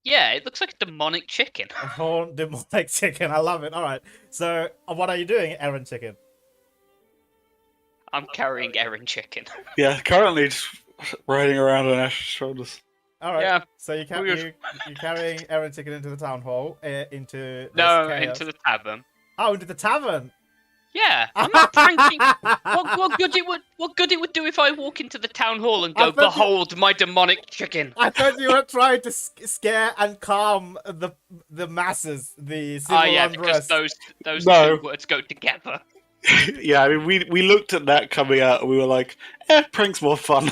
Speaker 2: Yeah, it looks like a demonic chicken.
Speaker 1: A horn demonic chicken. I love it. All right. So, what are you doing, Erin Chicken?
Speaker 2: I'm carrying Erin chicken.
Speaker 5: Yeah, currently just riding around on Ash's shoulders.
Speaker 1: All right.
Speaker 2: Yeah.
Speaker 1: So you're carrying Erin Chicken into the town hall, into this
Speaker 2: No,
Speaker 1: chaos.
Speaker 2: into the tavern.
Speaker 1: Oh, into the tavern.
Speaker 2: Yeah, I'm not pranking. What good it would do if I walk into the town hall and go, behold my demonic chicken.
Speaker 1: I thought you were trying to scare and calm the masses, the civil
Speaker 2: because
Speaker 1: unrest.
Speaker 2: those
Speaker 5: No.
Speaker 2: two words go together.
Speaker 5: Yeah, I mean, we looked at that coming out and we were like, prank's more fun.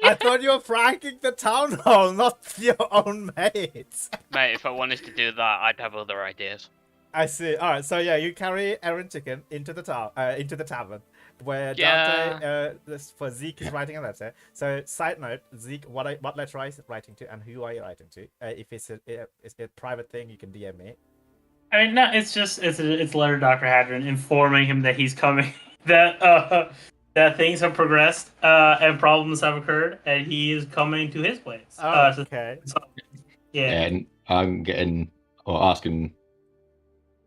Speaker 1: I thought you were pranking the town hall, not your own mates.
Speaker 2: Mate, if I wanted to do that, I'd have other ideas.
Speaker 1: I see. All right, so yeah, you carry Erin Chicken into the tavern, where Dante, for Zeke is writing a letter. So, side note, Zeke, what letter are you writing to, and who are you writing to? If it's a private thing, you can DM me.
Speaker 3: I mean, no, it's a letter to Dr. Hadron informing him that he's coming, that things have progressed, and problems have occurred, and he is coming to his place.
Speaker 1: Oh, okay.
Speaker 3: Yeah.
Speaker 4: And I'm asking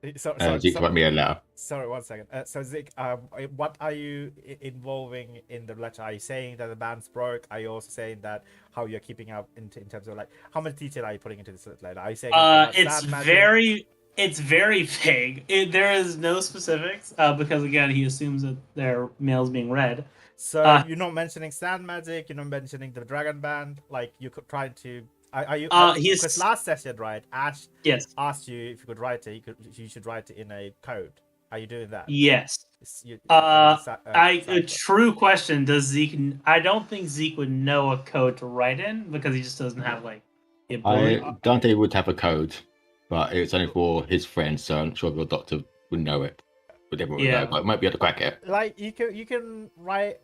Speaker 4: Zeke to write me a letter.
Speaker 1: Sorry, 1 second. So Zik, what are you involving in the letter? Are you saying that the band's broke? Are you also saying that how you're keeping up in terms of like how much detail are you putting into this letter? Are you saying about
Speaker 3: It's
Speaker 1: sad magic?
Speaker 3: very vague. There is no specifics because again, he assumes that their mail's being read.
Speaker 1: So you're not mentioning sand magic. You're not mentioning the dragon band. Like you could try to. Are you? Because last session, right? Ash
Speaker 3: Yes.
Speaker 1: asked you if you could write it. You should write it in a code. Are you doing that?
Speaker 3: Yes. A true question. Does Zeke? I don't think Zeke would know a code to write in because he just doesn't have like the ability.
Speaker 4: Dante would have a code, but it's only for his friends, so I'm sure your doctor would know it. But everyone would know, but might be able to crack it.
Speaker 1: Like you can write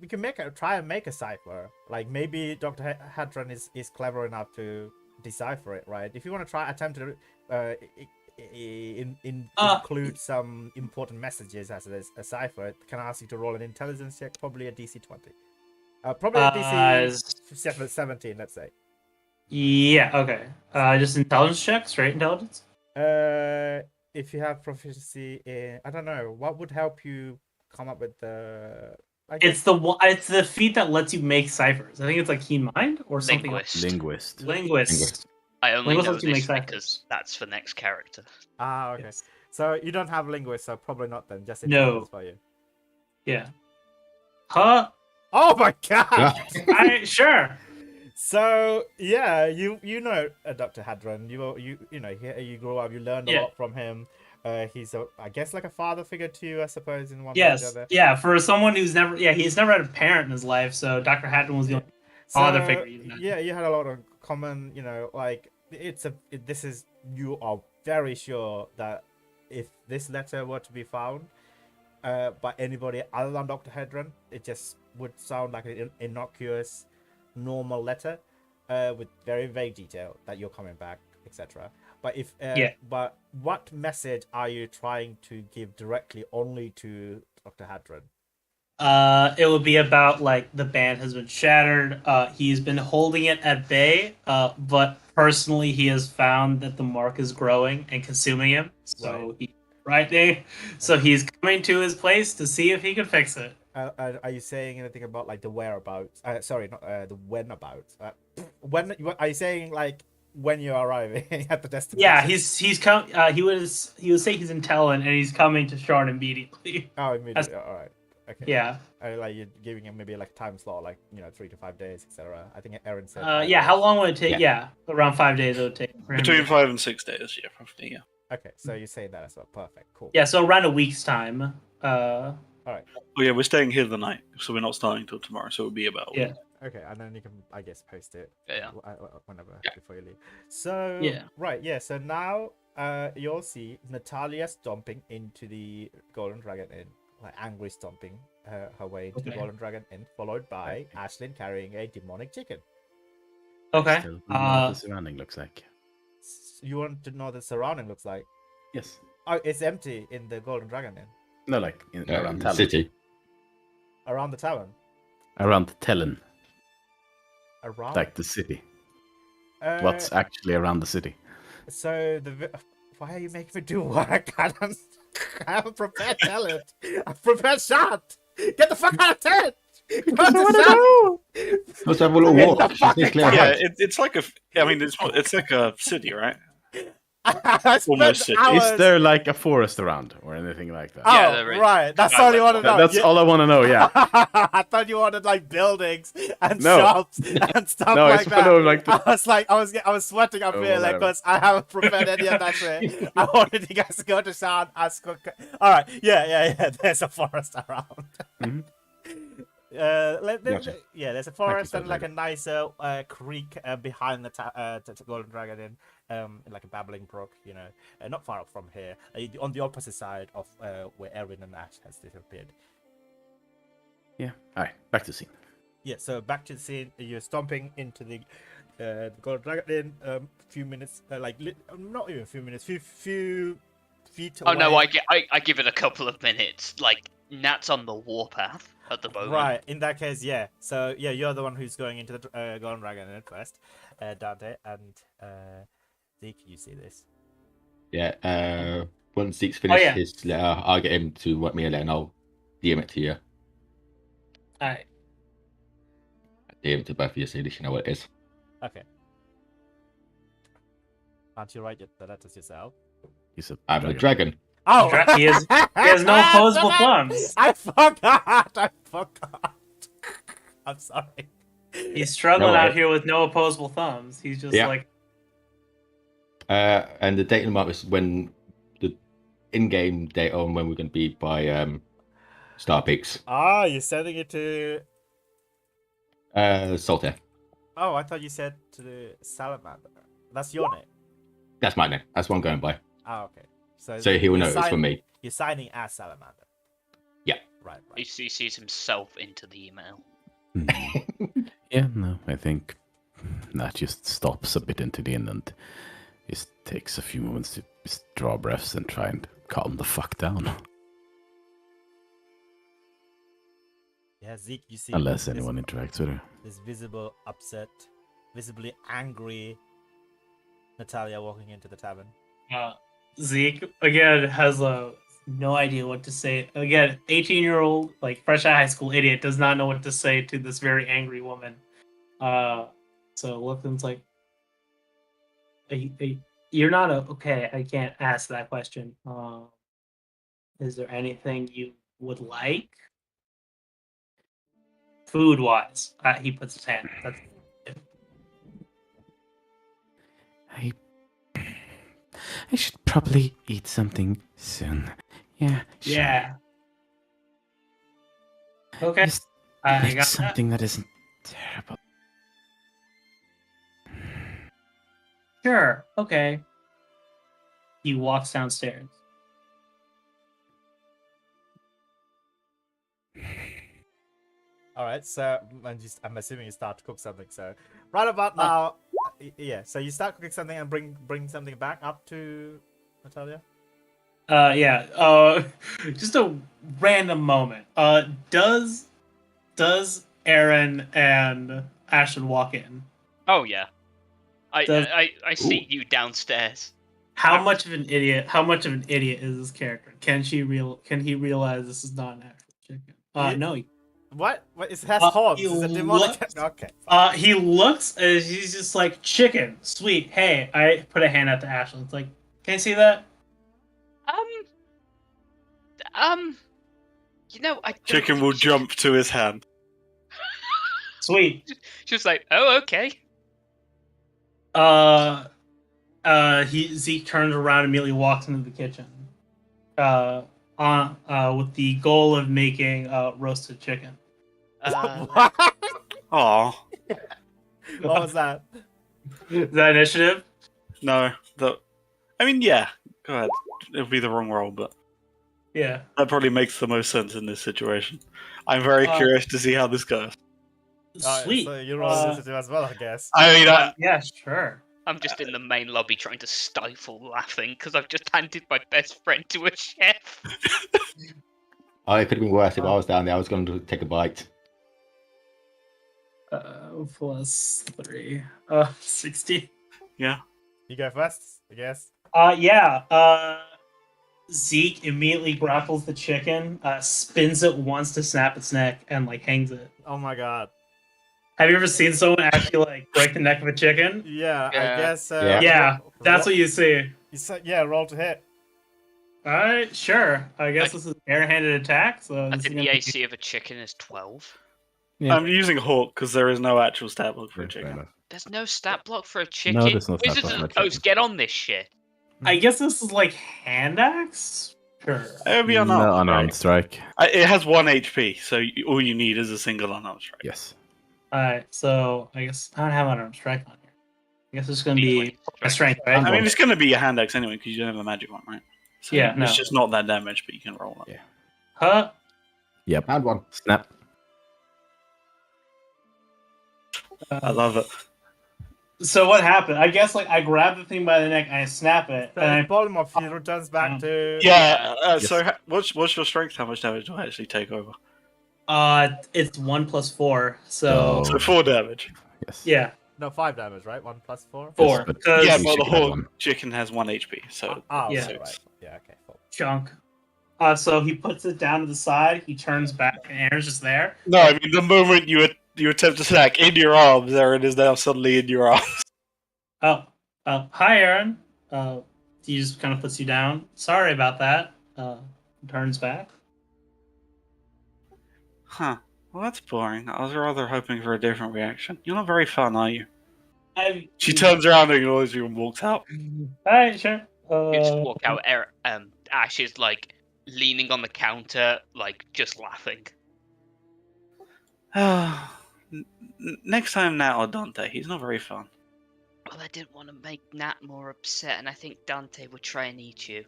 Speaker 1: we can try and make a cipher. Like maybe Dr. Hadron is clever enough to decipher it, right? If you want to attempt to include some important messages as a cipher, can I ask you to roll an intelligence check? Probably a DC 20. Probably a DC 17, let's say.
Speaker 3: Yeah, okay. Just intelligence check, straight intelligence?
Speaker 1: If you have proficiency in, I don't know, what would help you come up with the...
Speaker 3: It's the feat that lets you make ciphers. I think it's like keen mind or something else.
Speaker 6: Linguist.
Speaker 2: I only know
Speaker 3: lets you
Speaker 2: this
Speaker 3: make
Speaker 2: because that's for next character.
Speaker 1: Ah, okay.
Speaker 3: Yes.
Speaker 1: So you don't have linguist, so probably not then. Just intelligence for you.
Speaker 3: Yeah. Huh?
Speaker 1: Oh my god!
Speaker 3: Sure.
Speaker 1: So yeah, you know Dr. Hadron. You know you grew up. You learned a lot from him. He's I guess like a father figure to you, I suppose, in one way or the other.
Speaker 3: Yeah. For someone who's he's never had a parent in his life, so Dr. Hadron was the only father figure.
Speaker 1: Yeah, you had a lot of common. You know, like you are very sure that if this letter were to be found by anybody other than Dr. Hadron, it just would sound like an innocuous, normal letter with very vague detail that you're coming back, etc. But but what message are you trying to give directly only to Dr. Hadron?
Speaker 3: It would be about like the band has been shattered. He's been holding it at bay, but personally he has found that the mark is growing and consuming him. So so he's coming to his place to see if he can fix it.
Speaker 1: Are you saying anything about like the whereabouts? Sorry, not the whenabouts. When are you saying like when you're arriving at the destination?
Speaker 3: Yeah, he's come. He would say he's intelligent and he's coming to Shard immediately.
Speaker 1: Oh, immediately. All right. Okay.
Speaker 3: Yeah.
Speaker 1: Like you're giving him maybe like a time slot, like 3 to 5 days, etc. I think Aaron said.
Speaker 3: How long would it take? Yeah, around 5 days it would take.
Speaker 5: Between 5 and 6 days, yeah, probably, yeah.
Speaker 1: Okay, so you say that as well. Perfect. Cool.
Speaker 3: Yeah, so around a week's time.
Speaker 1: All right.
Speaker 5: Oh yeah, we're staying here the night, so we're not starting till tomorrow. So it'll be about a week.
Speaker 1: Okay, and then you can, I guess, post it. Whenever before you leave. So right, yeah. So now, you'll see Natalia stomping into the Golden Dragon Inn, like angry stomping her way into the Golden Dragon Inn, followed by Ashlyn carrying a demonic chicken.
Speaker 3: Okay.
Speaker 6: Still don't know what the surrounding looks like.
Speaker 1: You want to know what the surrounding looks like?
Speaker 6: Yes.
Speaker 1: Oh, it's empty in the Golden Dragon Inn.
Speaker 6: No, like around
Speaker 4: the
Speaker 6: Talon.
Speaker 4: city.
Speaker 1: Around the tavern.
Speaker 6: Around Talon.
Speaker 1: Around.
Speaker 6: Like the city. What's actually around the city?
Speaker 1: So why are you making me do work? I haven't prepared talent. I've prepared shot. Get the fuck out of tent.
Speaker 4: I don't want to know. Let's have a little walk.
Speaker 5: Yeah, it's like it's like a city, right?
Speaker 1: Almost
Speaker 5: city.
Speaker 6: Is there like a forest around or anything like that?
Speaker 2: Yeah,
Speaker 1: Oh,
Speaker 2: there is.
Speaker 1: right. That's all you want to know.
Speaker 6: That's all I want to know. Yeah.
Speaker 1: I thought you wanted like buildings and shops and stuff like that.
Speaker 6: No, like
Speaker 1: I was sweating up here like because I haven't prepared any of that shit. I wanted you guys to go to Sean. All right. Yeah. There's a forest around.
Speaker 6: Mm-hmm.
Speaker 1: There's a forest and like a nicer creek behind the Golden Dragon Inn. Like a babbling brook, not far up from here, on the opposite side of where Erin and Ash has disappeared.
Speaker 6: Yeah. All right. Back to the scene.
Speaker 1: Yeah. So back to the scene. You're stomping into the Golden Dragon Inn. Few minutes, not even a few minutes. Few feet away.
Speaker 2: Oh no! I give it a couple of minutes. Like Nat's on the warpath at the moment.
Speaker 1: Right. In that case, yeah. So yeah, you're the one who's going into the Golden Dragon Inn first, Dante and. Zeke, you see this?
Speaker 4: Yeah. once Zeke's finished
Speaker 3: yeah.
Speaker 4: his letter, I'll get him to write me a letter and I'll DM it to you.
Speaker 3: Alright.
Speaker 4: DM it to both of you so you know what it is.
Speaker 1: Okay. Can't you write the letters yourself?
Speaker 6: He's a
Speaker 4: I'm a
Speaker 6: dragon.
Speaker 4: dragon.
Speaker 1: Oh,
Speaker 3: He has no opposable thumbs.
Speaker 1: I forgot. I'm sorry.
Speaker 3: He's struggling
Speaker 4: No
Speaker 3: out
Speaker 4: worry.
Speaker 3: here with no opposable thumbs. He's just
Speaker 4: Yeah.
Speaker 3: like,
Speaker 4: And the date of the month is when the in-game date on when we're going to be by Star Peaks.
Speaker 1: Ah, you're sending it to.
Speaker 4: Saltaire.
Speaker 1: Oh, I thought you said to the salamander. That's your name.
Speaker 4: That's my name. That's what I'm going by.
Speaker 1: Ah, okay.
Speaker 4: So he will
Speaker 1: you're
Speaker 4: know it's from me.
Speaker 1: You're signing as salamander.
Speaker 4: Yeah.
Speaker 1: Right.
Speaker 2: He sees himself into the email.
Speaker 6: Yeah, no, I think that just stops a bit into the end and just takes a few moments to just draw breaths and try and calm the fuck down.
Speaker 1: Yeah, Zeke, you see.
Speaker 6: Unless
Speaker 1: this-
Speaker 6: anyone interacts with her.
Speaker 1: This visible upset, visibly angry Natalia walking into the tavern.
Speaker 3: Zeke again has no idea what to say. Again, 18-year-old, like fresh out of high school idiot, does not know what to say to this very angry woman. So Lipton's like, "You're not okay. I can't ask that question. Is there anything you would like, food wise?" He puts his hand. That's
Speaker 6: I should probably eat something soon. Yeah, sure.
Speaker 3: yeah. Okay,
Speaker 6: Just
Speaker 3: I
Speaker 6: make
Speaker 3: got that.
Speaker 6: something that isn't terrible.
Speaker 3: Sure. Okay. He walks downstairs.
Speaker 1: All right, so I'm assuming you start to cook something. So right about now, yeah. So you start cooking something and bring something back up to Natalia.
Speaker 3: Yeah. Just a random moment. Does Aaron and Ashton walk in?
Speaker 2: Oh yeah.
Speaker 3: Does-
Speaker 2: I see you downstairs.
Speaker 3: How much of an idiot? How much of an idiot is this character? Can he realize this is not an actual chicken?
Speaker 1: Yeah.
Speaker 3: No.
Speaker 1: What? What? It has
Speaker 3: Uh,
Speaker 1: horns.
Speaker 3: you
Speaker 1: It's a demonic.
Speaker 3: looked-
Speaker 1: Okay.
Speaker 3: He looks and he's just like, chicken, sweet. Hey, I put a hand out to Ashton. It's like, can you see that?
Speaker 2: You know, I don't
Speaker 5: Chicken
Speaker 2: think
Speaker 5: will
Speaker 2: she-
Speaker 5: jump to his hand.
Speaker 3: Sweet.
Speaker 2: She was like, "Oh, okay."
Speaker 3: Zeke turns around and immediately walks into the kitchen. With the goal of making roasted chicken.
Speaker 1: What?
Speaker 5: Aw,
Speaker 1: What was that?
Speaker 3: Is that initiative?
Speaker 5: no. I mean, yeah. Go ahead. It'll be the wrong roll, but
Speaker 3: Yeah.
Speaker 5: that probably makes the most sense in this situation. I'm very curious to see how this goes.
Speaker 3: Sweet.
Speaker 1: So you roll initiative as well, I guess.
Speaker 5: I mean,
Speaker 3: Yeah, sure.
Speaker 2: I'm just in the main lobby trying to stifle laughing because I've just handed my best friend to a chef.
Speaker 4: Oh, it could have been worse if I was down there. I was going to take a bite.
Speaker 3: Plus 3. 60.
Speaker 5: yeah.
Speaker 1: You go first, I guess.
Speaker 3: Yeah. Zeke immediately grapples the chicken, spins it once to snap its neck, and like hangs it.
Speaker 1: Oh my god.
Speaker 3: Have you ever seen someone actually like break the neck of a chicken?
Speaker 1: Yeah, I
Speaker 2: Yeah.
Speaker 1: guess.
Speaker 4: Yeah.
Speaker 3: Yeah, that's what you see.
Speaker 1: you said. Yeah, roll to hit.
Speaker 3: Alright, sure. I guess this is air-handed attack, so
Speaker 2: I
Speaker 3: this is
Speaker 2: think
Speaker 3: gonna
Speaker 2: the
Speaker 3: be-
Speaker 2: AC of a chicken is 12.
Speaker 6: Yeah.
Speaker 5: I'm using Hawk because there is no actual stat block for a
Speaker 6: Yeah, fair
Speaker 5: chicken.
Speaker 6: enough.
Speaker 2: There's no stat block for a chicken.
Speaker 6: there's no stat
Speaker 2: Wizards
Speaker 6: block
Speaker 2: of
Speaker 6: for
Speaker 2: the
Speaker 6: a
Speaker 2: Coast,
Speaker 6: chicken.
Speaker 2: get on this shit.
Speaker 3: I guess this is like hand axe? Sure.
Speaker 5: It would be
Speaker 6: No
Speaker 5: unarmed.
Speaker 6: unarmed
Speaker 5: right?
Speaker 6: strike.
Speaker 5: It has 1 HP, so all you need is a single unarmed strike.
Speaker 6: Yes.
Speaker 3: Alright, so I guess I don't have unarmed strike on here. I guess it's gonna be a strength, right?
Speaker 5: I mean, it's going to be a hand axe anyway because you don't have a magic one, right? So
Speaker 3: Yeah, no.
Speaker 5: It's just not that damage, but you can roll it.
Speaker 6: Yeah.
Speaker 3: Huh?
Speaker 6: Yep.
Speaker 4: And one.
Speaker 6: Snap.
Speaker 5: I love it.
Speaker 3: So what happened? I guess like I grab the thing by the neck and I snap it,
Speaker 1: So
Speaker 3: and I
Speaker 1: polymorph, he returns back to.
Speaker 5: Yeah,
Speaker 6: Yes.
Speaker 5: so what's your strength? How much damage do I actually take over?
Speaker 3: it's 1 + 4, so
Speaker 6: So-
Speaker 5: So 4 damage.
Speaker 6: Yes.
Speaker 3: yeah,
Speaker 1: No, 5 damage, right? 1 + 4.
Speaker 3: 4.
Speaker 6: but-
Speaker 3: Because
Speaker 5: Yeah,
Speaker 6: you
Speaker 5: but the
Speaker 6: should have
Speaker 5: Hawk
Speaker 6: one.
Speaker 5: chicken has 1 HP, so
Speaker 1: Ah,
Speaker 3: Yeah.
Speaker 1: okay,
Speaker 5: it's
Speaker 1: right. Yeah, okay, cool.
Speaker 3: chunk. So he puts it down to the side. He turns back, and Aaron's just there.
Speaker 5: No, I mean the moment you attempt to snack in your arms, Aaron is now suddenly in your arms.
Speaker 3: Oh, hi, Aaron. He just kind of puts you down. Sorry about that. Turns back.
Speaker 5: Huh. Well, that's boring. I was rather hoping for a different reaction. You're not very fun, are you? She turns around and ignores you and walks out.
Speaker 3: Alright, sure.
Speaker 2: You just walk out. Ash is like leaning on the counter, like just laughing.
Speaker 5: Next time, Nat or Dante. He's not very fun.
Speaker 2: Well, I didn't want to make Nat more upset, and I think Dante would try and eat you.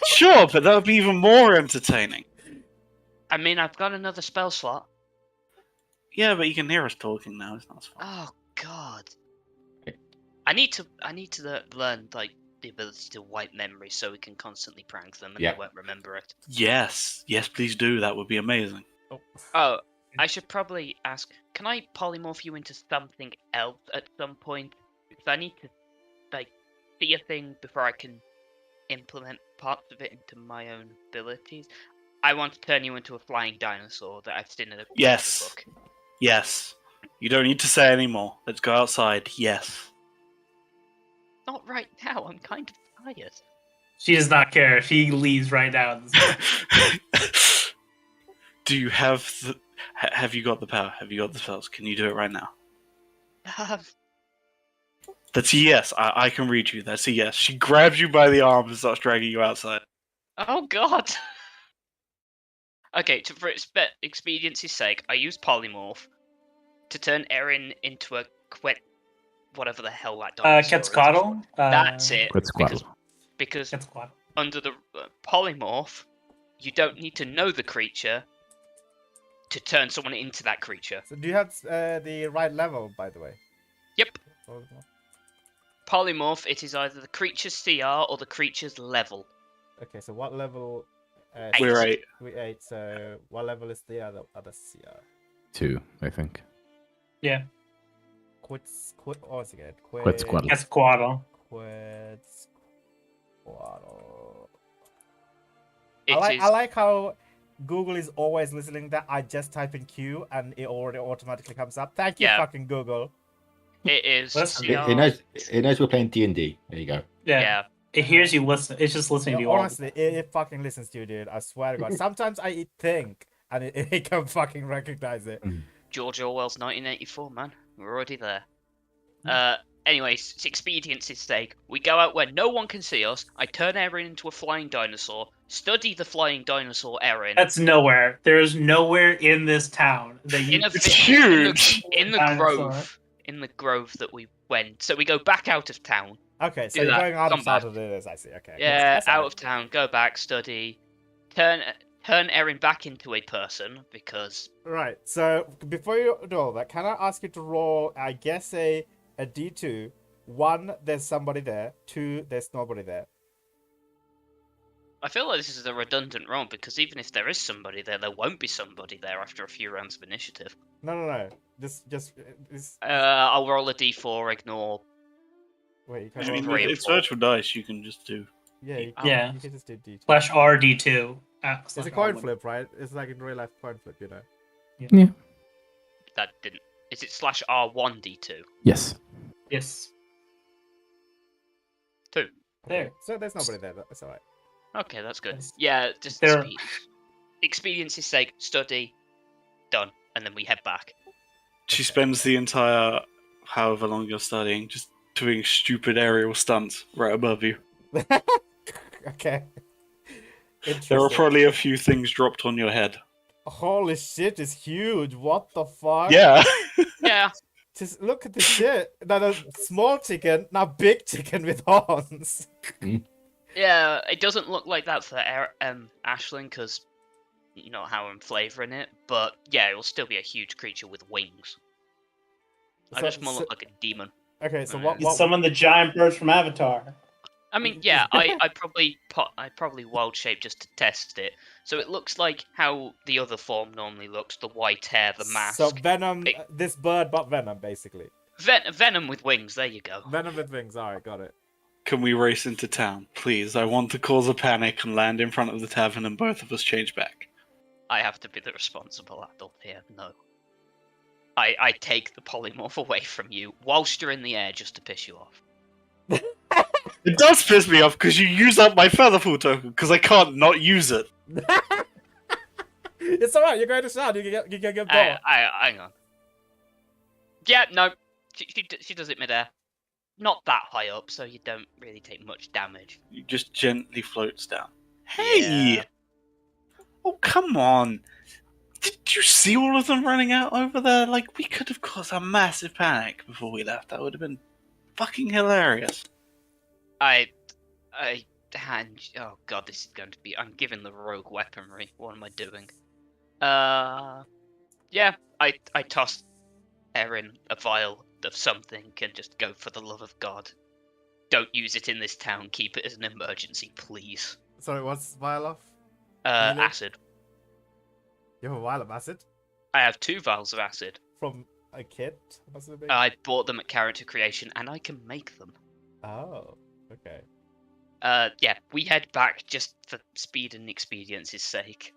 Speaker 5: Sure, but that would be even more entertaining.
Speaker 2: I mean, I've got another spell slot.
Speaker 5: Yeah, but you can hear us talking now. It's not fun.
Speaker 2: Oh God. I need to learn like the ability to wipe memories so we can constantly prank them and
Speaker 4: Yeah.
Speaker 2: they won't remember it.
Speaker 5: Yes, please do. That would be amazing.
Speaker 2: Oh, I should probably ask, can I polymorph you into something else at some point? Because I need to like see a thing before I can implement parts of it into my own abilities. I want to turn you into a flying dinosaur that I've seen in a
Speaker 5: Yes.
Speaker 2: book.
Speaker 5: Yes. You don't need to say any more. Let's go outside. Yes.
Speaker 2: Not right now. I'm kind of tired.
Speaker 3: She does not care. She leaves right now.
Speaker 5: Do you have the... Have you got the power? Have you got the spells? Can you do it right now? That's a yes. I can read you. That's a yes. She grabs you by the arm and starts dragging you outside.
Speaker 2: Oh God. Okay, for expediency's sake, I use polymorph to turn Erin into a whatever the hell that dinosaur is.
Speaker 3: Quetzalcoatl.
Speaker 2: That's it.
Speaker 6: Quetzalcoatl.
Speaker 2: Because
Speaker 3: Quetzalcoatl.
Speaker 2: under the polymorph, you don't need to know the creature to turn someone into that creature.
Speaker 1: So do you have the right level, by the way?
Speaker 2: Yep. Polymorph, it is either the creature's CR or the creature's level.
Speaker 1: Okay, so what level?
Speaker 5: We're 8.
Speaker 1: We're 8. So what level is the other CR?
Speaker 6: 2, I think.
Speaker 3: Yeah.
Speaker 1: What's again?
Speaker 6: Quetzalcoatl.
Speaker 3: Quetzalcoatl.
Speaker 1: Quetzalcoatl.
Speaker 2: It
Speaker 1: I
Speaker 2: is.
Speaker 1: like how Google is always listening. That I just type in Q and it already automatically comes up. Thank you,
Speaker 2: Yeah.
Speaker 1: fucking Google.
Speaker 2: It is.
Speaker 3: Listen,
Speaker 2: CR.
Speaker 4: It knows we're playing D&D. There you go.
Speaker 2: Yeah.
Speaker 3: It hears you listen. It's just listening to you all.
Speaker 1: Honestly, it fucking listens to you, dude. I swear to God. Sometimes I think and it can fucking recognize it.
Speaker 2: George Orwell's 1984, man. We're already there. Anyways, it's expediency's sake. We go out where no one can see us. I turn Erin into a flying dinosaur. Study the flying dinosaur, Erin.
Speaker 3: That's nowhere. There is nowhere in this town that you.
Speaker 5: It's huge!
Speaker 2: In the
Speaker 3: Dinosaur.
Speaker 2: grove. In the grove that we went. So we go back out of town.
Speaker 1: Okay, so
Speaker 2: Do
Speaker 1: you're
Speaker 2: that,
Speaker 1: going out
Speaker 2: come
Speaker 1: of
Speaker 2: back.
Speaker 1: Saturdays, I see. Okay.
Speaker 2: Yeah,
Speaker 1: That's
Speaker 2: out
Speaker 1: alright.
Speaker 2: of town, go back, study. Turn Erin back into a person because
Speaker 1: Right. So before you do all that, can I ask you to roll? I guess a D2. 1, there's somebody there. 2, there's nobody there.
Speaker 2: I feel like this is a redundant roll because even if there is somebody there, there won't be somebody there after a few rounds of initiative.
Speaker 1: No. Just this.
Speaker 2: I'll roll a d4, ignore.
Speaker 1: Wait, you
Speaker 5: I
Speaker 1: can
Speaker 5: mean,
Speaker 1: roll.
Speaker 2: Three.
Speaker 5: it's virtual dice. You can just do.
Speaker 1: Yeah, you
Speaker 3: Yeah.
Speaker 1: you can just do D2.
Speaker 3: /RD2.
Speaker 1: It's a coin flip, right? It's like in real life coin flip, you know.
Speaker 6: Yeah.
Speaker 2: That didn't. Is it /R1d2?
Speaker 6: Yes.
Speaker 3: Yes.
Speaker 2: 2.
Speaker 3: There.
Speaker 1: So there's nobody there. That's alright.
Speaker 2: Okay, that's good.
Speaker 3: Yes.
Speaker 2: Yeah, just
Speaker 3: There-
Speaker 2: expediency's sake, study, done, and then we head back.
Speaker 5: She
Speaker 1: Okay.
Speaker 5: spends the entire however long you're studying just doing stupid aerial stunts right above you.
Speaker 1: Okay.
Speaker 5: There are
Speaker 1: Interesting.
Speaker 5: probably a few things dropped on your head.
Speaker 1: Holy shit, it's huge. What the fuck?
Speaker 5: Yeah.
Speaker 2: Yeah,
Speaker 1: Just look at the shit. Now a small chicken, now big chicken with horns.
Speaker 2: yeah. It doesn't look like that for Aisling because you know how I'm flavoring it, but yeah, it will still be a huge creature with wings. I
Speaker 1: So-
Speaker 2: just more
Speaker 1: so-
Speaker 2: look like a demon.
Speaker 1: Okay, so
Speaker 2: Alright.
Speaker 3: You
Speaker 1: what
Speaker 3: summon the giant bird from Avatar.
Speaker 2: I mean, yeah, I probably wild shape just to test it. So it looks like how the other form normally looks: the white hair, the mask.
Speaker 1: So Venom,
Speaker 2: Big-
Speaker 1: this bird, but Venom, basically.
Speaker 2: Venom with wings. There you go.
Speaker 1: Venom with wings. Alright, got it.
Speaker 5: can we race into town? Please, I want to cause a panic and land in front of the tavern and both of us change back.
Speaker 2: I have to be the responsible adult here. No. I take the polymorph away from you whilst you're in the air just to piss you off.
Speaker 5: It does piss me off because you use up my Featherfall token because I can't not use it.
Speaker 1: It's alright, you're going to sound, you can get bored.
Speaker 2: Hang on. Yeah, no. She does it midair. Not that high up, so you don't really take much damage.
Speaker 5: It just gently floats down. Hey!
Speaker 2: Yeah.
Speaker 5: Oh, come on. Did you see all of them running out over there? Like, we could have caused a massive panic before we left. That would have been fucking hilarious.
Speaker 2: Oh god, this is going to be... I'm giving the rogue weaponry. What am I doing? Yeah, I tossed Erin a vial of something and just go, for the love of God. Don't use it in this town. Keep it as an emergency, please.
Speaker 1: Sorry, what's vial of?
Speaker 2: Acid.
Speaker 1: You have a vial of acid?
Speaker 2: I have 2 vials of acid.
Speaker 1: From a kit? What's it
Speaker 2: I bought them at Character Creation, and I can make them.
Speaker 1: Oh, okay.
Speaker 2: Yeah, we head back just for speed and expediency's sake.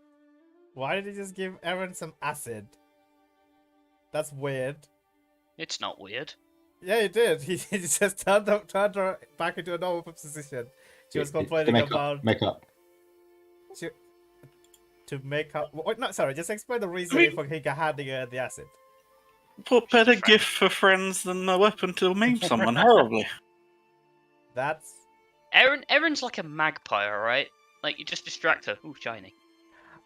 Speaker 1: Why did you just give Erin some acid? That's weird.
Speaker 2: It's not weird.
Speaker 1: Yeah, he did. He just turned her back into a normal position. She was complaining about...
Speaker 4: Make up.
Speaker 1: To make up... Wait, no, sorry, just explain the reason for handing her the acid.
Speaker 5: What better gift for friends than a weapon to maim someone horribly?
Speaker 1: That's...
Speaker 2: Erin's like a magpie, alright? Like, you just distract her. Ooh, shiny.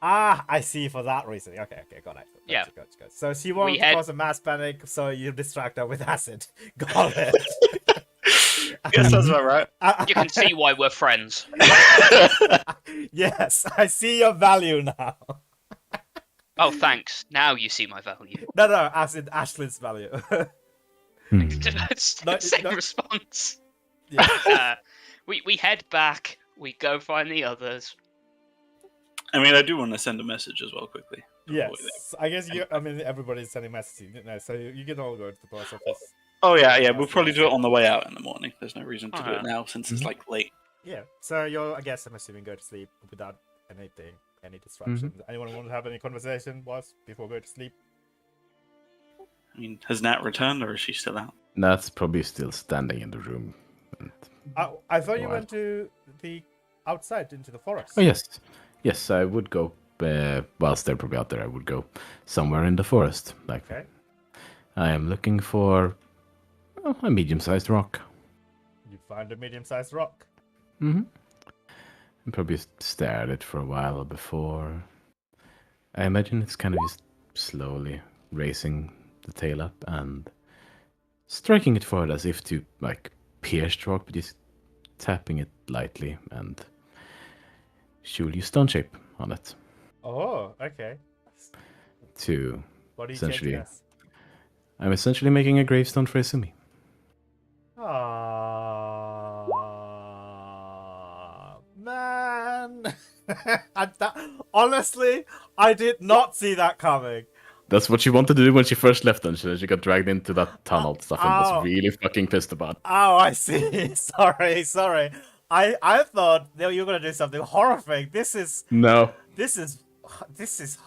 Speaker 1: Ah, I see, for that reason. Okay, got it.
Speaker 2: Yeah.
Speaker 1: Gotcha. So she wants to cause a mass panic, so you distract her with acid. Got it.
Speaker 5: Yes, that's about right.
Speaker 2: You can see why we're friends.
Speaker 1: Yes, I see your value now.
Speaker 2: Oh, thanks. Now you see my value.
Speaker 1: No, acid Ashlyn's value.
Speaker 2: Same response.
Speaker 1: Yeah.
Speaker 2: We head back. We go find the others.
Speaker 5: I mean, I do want to send a message as well, quickly.
Speaker 1: Yes, I guess everybody's sending messages, so you can all go to the post office.
Speaker 5: Oh yeah, we'll probably do it on the way out in the morning. There's no reason to do it now since it's like late.
Speaker 1: Yeah, so I guess I'm assuming go to sleep without any distractions. Anyone want to have any conversation before going to sleep?
Speaker 5: I mean, has Nat returned or is she still out?
Speaker 6: Nat's probably still standing in the room.
Speaker 1: I thought you went to the outside into the forest.
Speaker 6: Oh yes, I would go. Whilst they're probably out there, I would go somewhere in the forest.
Speaker 1: Okay.
Speaker 6: I am looking for a medium-sized rock.
Speaker 1: You find a medium-sized rock.
Speaker 6: Mm-hmm. And probably stare at it for a while before. I imagine it's kind of just slowly raising the tail up and striking it forward as if to pierce the rock, but just tapping it lightly and surely stone shape on it.
Speaker 1: Oh, okay.
Speaker 6: To
Speaker 1: what are you
Speaker 6: essentially,
Speaker 1: changing as?
Speaker 6: I'm essentially making a gravestone for Izumi.
Speaker 1: Aww, man. Honestly, I did not see that coming.
Speaker 6: That's what she wanted to do when she first left, and she got dragged into that tunnel stuff and was really fucking pissed about.
Speaker 1: Oh, I see. Sorry. I thought that you were gonna do something horrific. This is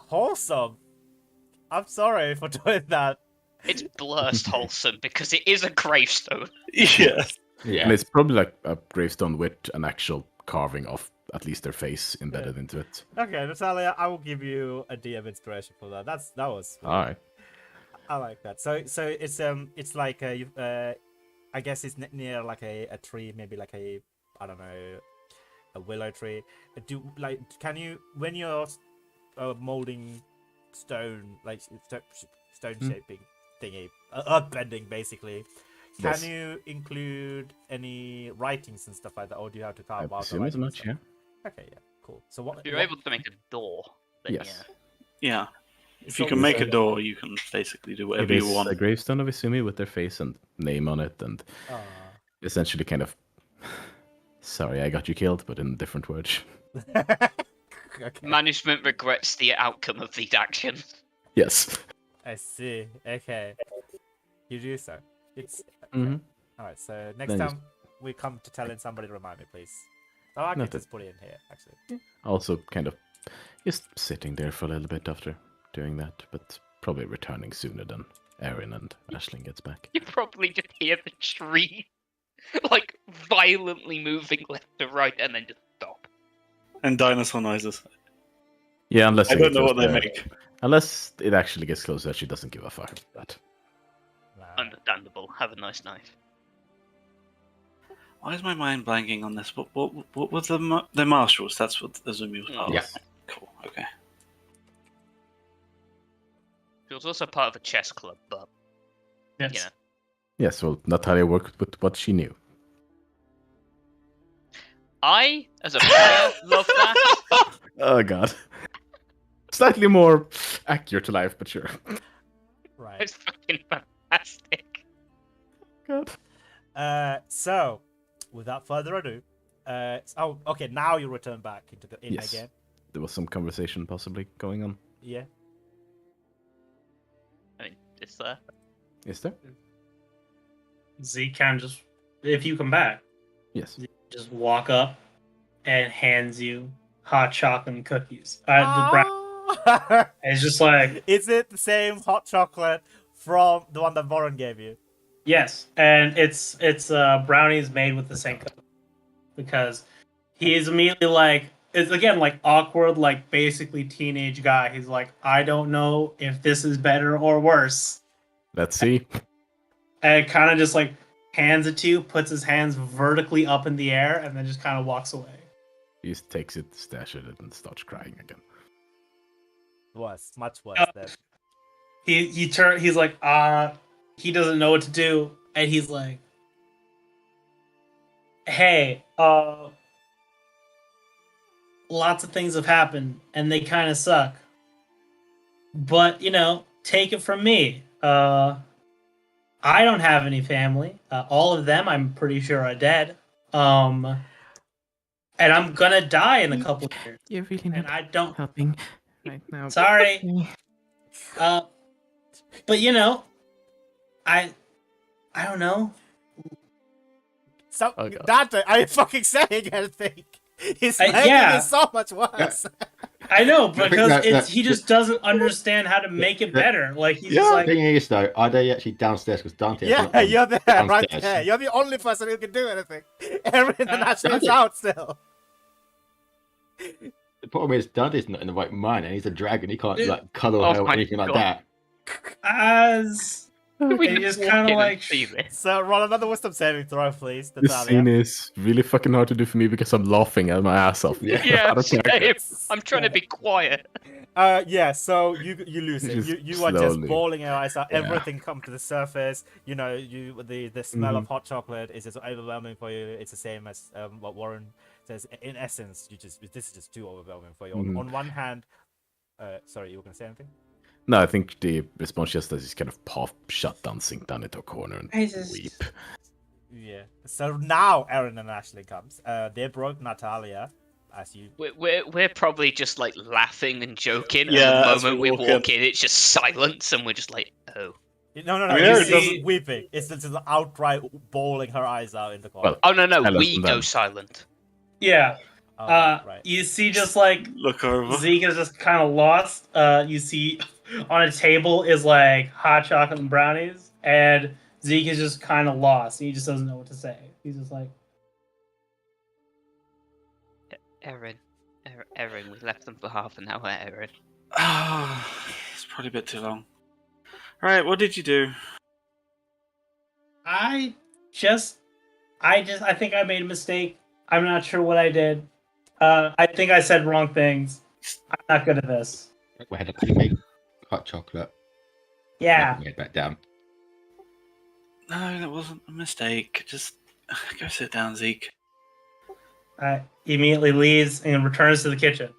Speaker 1: wholesome. I'm sorry for doing that.
Speaker 2: It's blurst wholesome because it is a gravestone.
Speaker 5: Yeah.
Speaker 6: And it's probably like a gravestone with an actual carving of at least their face embedded into it.
Speaker 1: Okay, Natalia, I will give you a DM inspiration for that. That was
Speaker 6: all right.
Speaker 1: I like that. So it's like I guess it's near like a tree, maybe like a willow tree. Can you, when you're molding stone, like stone shaping thingy, earth bending basically, can you include any writings and stuff like that, or do you have to carve out?
Speaker 6: Assume as much, yeah.
Speaker 1: Okay, yeah, cool. So what?
Speaker 2: If you're able to make a door, then
Speaker 6: yes.
Speaker 5: Yeah. If you can make a door, you can basically do whatever you want.
Speaker 6: A gravestone of Izumi with their face and name on it, and essentially kind of, sorry, I got you killed, but in different words.
Speaker 1: Okay.
Speaker 2: Management regrets the outcome of these actions.
Speaker 6: Yes.
Speaker 1: I see. Okay. You do so. It's
Speaker 6: Mm-hmm.
Speaker 1: all right. So next
Speaker 6: Then
Speaker 1: time we come to telling somebody to remind me, please? Oh, I can
Speaker 6: Nothing.
Speaker 1: just put it in here, actually.
Speaker 6: Also, kind of just sitting there for a little bit after doing that, but probably returning sooner than Erin and Aisling gets back.
Speaker 2: You probably just hear the tree like violently moving left to right and then just stop.
Speaker 5: And dinosaur noises.
Speaker 6: Yeah, unless
Speaker 5: I
Speaker 6: it
Speaker 5: don't know
Speaker 6: gets
Speaker 5: what they
Speaker 6: closer-
Speaker 5: make.
Speaker 6: Unless it actually gets closer, she doesn't give a fuck about that.
Speaker 1: Nah.
Speaker 2: Understandable. Have a nice night.
Speaker 5: Why is my mind blanking on this? What was the marshals? That's what the Zumi was part of.
Speaker 4: Yeah.
Speaker 5: Cool. Okay.
Speaker 2: She was also part of a chess club, but
Speaker 3: Yes.
Speaker 2: you know.
Speaker 6: Yes, well, Natalia worked with what she knew.
Speaker 2: I, as a player, love that.
Speaker 6: Oh god. Slightly more accurate to life, but sure.
Speaker 1: Right.
Speaker 2: It's fucking fantastic.
Speaker 6: God.
Speaker 1: So, without further ado, oh, okay, now you return back into the inn
Speaker 6: Yes.
Speaker 1: again.
Speaker 6: There was some conversation possibly going on.
Speaker 1: Yeah.
Speaker 2: I mean, it's there.
Speaker 6: Is there?
Speaker 3: Zeke can just, if you come back,
Speaker 6: Yes.
Speaker 3: just walk up and hands you hot chocolate and cookies. The brown.
Speaker 1: Ah!
Speaker 3: It's just like,
Speaker 1: Is it the same hot chocolate from the one that Warren gave you?
Speaker 3: yes, and it's brownies made with the same cookie because he is immediately like, it's again like awkward, like basically teenage guy. He's like, I don't know if this is better or worse,
Speaker 6: Let's see.
Speaker 3: and kind of just like hands it to you, puts his hands vertically up in the air, and then just kind of walks away.
Speaker 6: He just takes it, stashes it, and starts crying again.
Speaker 1: Worse, much worse.
Speaker 3: Oh.
Speaker 1: Than...
Speaker 3: He's like, he doesn't know what to do, and he's like, hey, lots of things have happened, and they kind of suck. But, take it from me. I don't have any family. All of them, I'm pretty sure, are dead. And I'm gonna die in a couple of years.
Speaker 6: You're really
Speaker 3: And I don't...
Speaker 6: helping right now.
Speaker 3: Sorry. But, I don't know.
Speaker 1: So,
Speaker 6: Oh, God.
Speaker 1: Dante, are you fucking saying anything? He's making
Speaker 3: yeah.
Speaker 1: it so much worse.
Speaker 3: I know, because
Speaker 4: that-
Speaker 3: he just doesn't understand how to make it better. Like, he's just
Speaker 4: The
Speaker 3: like...
Speaker 4: thing is, though, are they actually downstairs? Because Dante. has
Speaker 1: Yeah,
Speaker 4: not gone
Speaker 1: you're there, right
Speaker 4: downstairs.
Speaker 1: there. You're the only person who can do anything. Everything actually is
Speaker 4: Dante.
Speaker 1: out still.
Speaker 4: The problem is, Dante's not in the right mind, and he's a dragon. He can't
Speaker 3: Dude.
Speaker 4: like cuddle
Speaker 2: Oh
Speaker 4: her or
Speaker 2: my
Speaker 4: anything like
Speaker 2: God.
Speaker 4: that.
Speaker 3: As...
Speaker 2: We
Speaker 3: And
Speaker 2: just
Speaker 3: just
Speaker 2: walk
Speaker 3: kinda
Speaker 2: in and
Speaker 3: like,
Speaker 2: see this.
Speaker 1: So, roll another wisdom saving throw, please.
Speaker 6: This scene
Speaker 1: Natalia.
Speaker 6: is really fucking hard to do for me because I'm laughing at my ass off.
Speaker 4: Yeah.
Speaker 2: Yeah,
Speaker 6: Out of character.
Speaker 2: same. I'm trying to be quiet.
Speaker 1: Yeah, so you lose it.
Speaker 6: Just
Speaker 1: You are just
Speaker 6: slowly.
Speaker 1: bawling your eyes out.
Speaker 6: Yeah.
Speaker 1: Everything come to the surface. The smell of hot chocolate is just overwhelming for you. It's the same as what Warren says. In essence, this is just too overwhelming for you. On one hand, sorry, you were gonna say anything?
Speaker 6: No, I think the response just is kind of half shut down, sink down into a corner and weep.
Speaker 1: Yeah. So now Erin and Ashley comes. They broke Natalia, as you.
Speaker 2: We're probably just like laughing and joking.
Speaker 5: Yeah,
Speaker 2: and
Speaker 5: as
Speaker 2: the moment
Speaker 5: we
Speaker 2: we
Speaker 5: walk
Speaker 2: walk in, it's just silence, and we're just like, oh.
Speaker 1: No.
Speaker 5: I mean,
Speaker 1: You
Speaker 5: Erin
Speaker 1: see
Speaker 5: doesn't-
Speaker 1: weeping. It's just outright bawling her eyes out in the corner.
Speaker 6: Well,
Speaker 2: Oh no,
Speaker 6: Silence
Speaker 2: we
Speaker 6: from
Speaker 2: go
Speaker 6: them.
Speaker 2: silent.
Speaker 3: Yeah.
Speaker 1: Oh, right.
Speaker 3: You see just like
Speaker 5: Look over.
Speaker 3: Zeke is just kind of lost. You see on a table is like hot chocolate and brownies, and Zeke is just kind of lost. He just doesn't know what to say. He's just like,
Speaker 2: Erin, we left them for half an hour, Erin.
Speaker 5: It's probably a bit too long. Right, what did you do?
Speaker 3: I think I made a mistake. I'm not sure what I did. I think I said wrong things. I'm not good at this.
Speaker 4: We had to make hot chocolate.
Speaker 3: Yeah.
Speaker 4: Get back down.
Speaker 5: No, that wasn't a mistake. Just go sit down, Zeke.
Speaker 3: He immediately leaves and returns to the kitchen.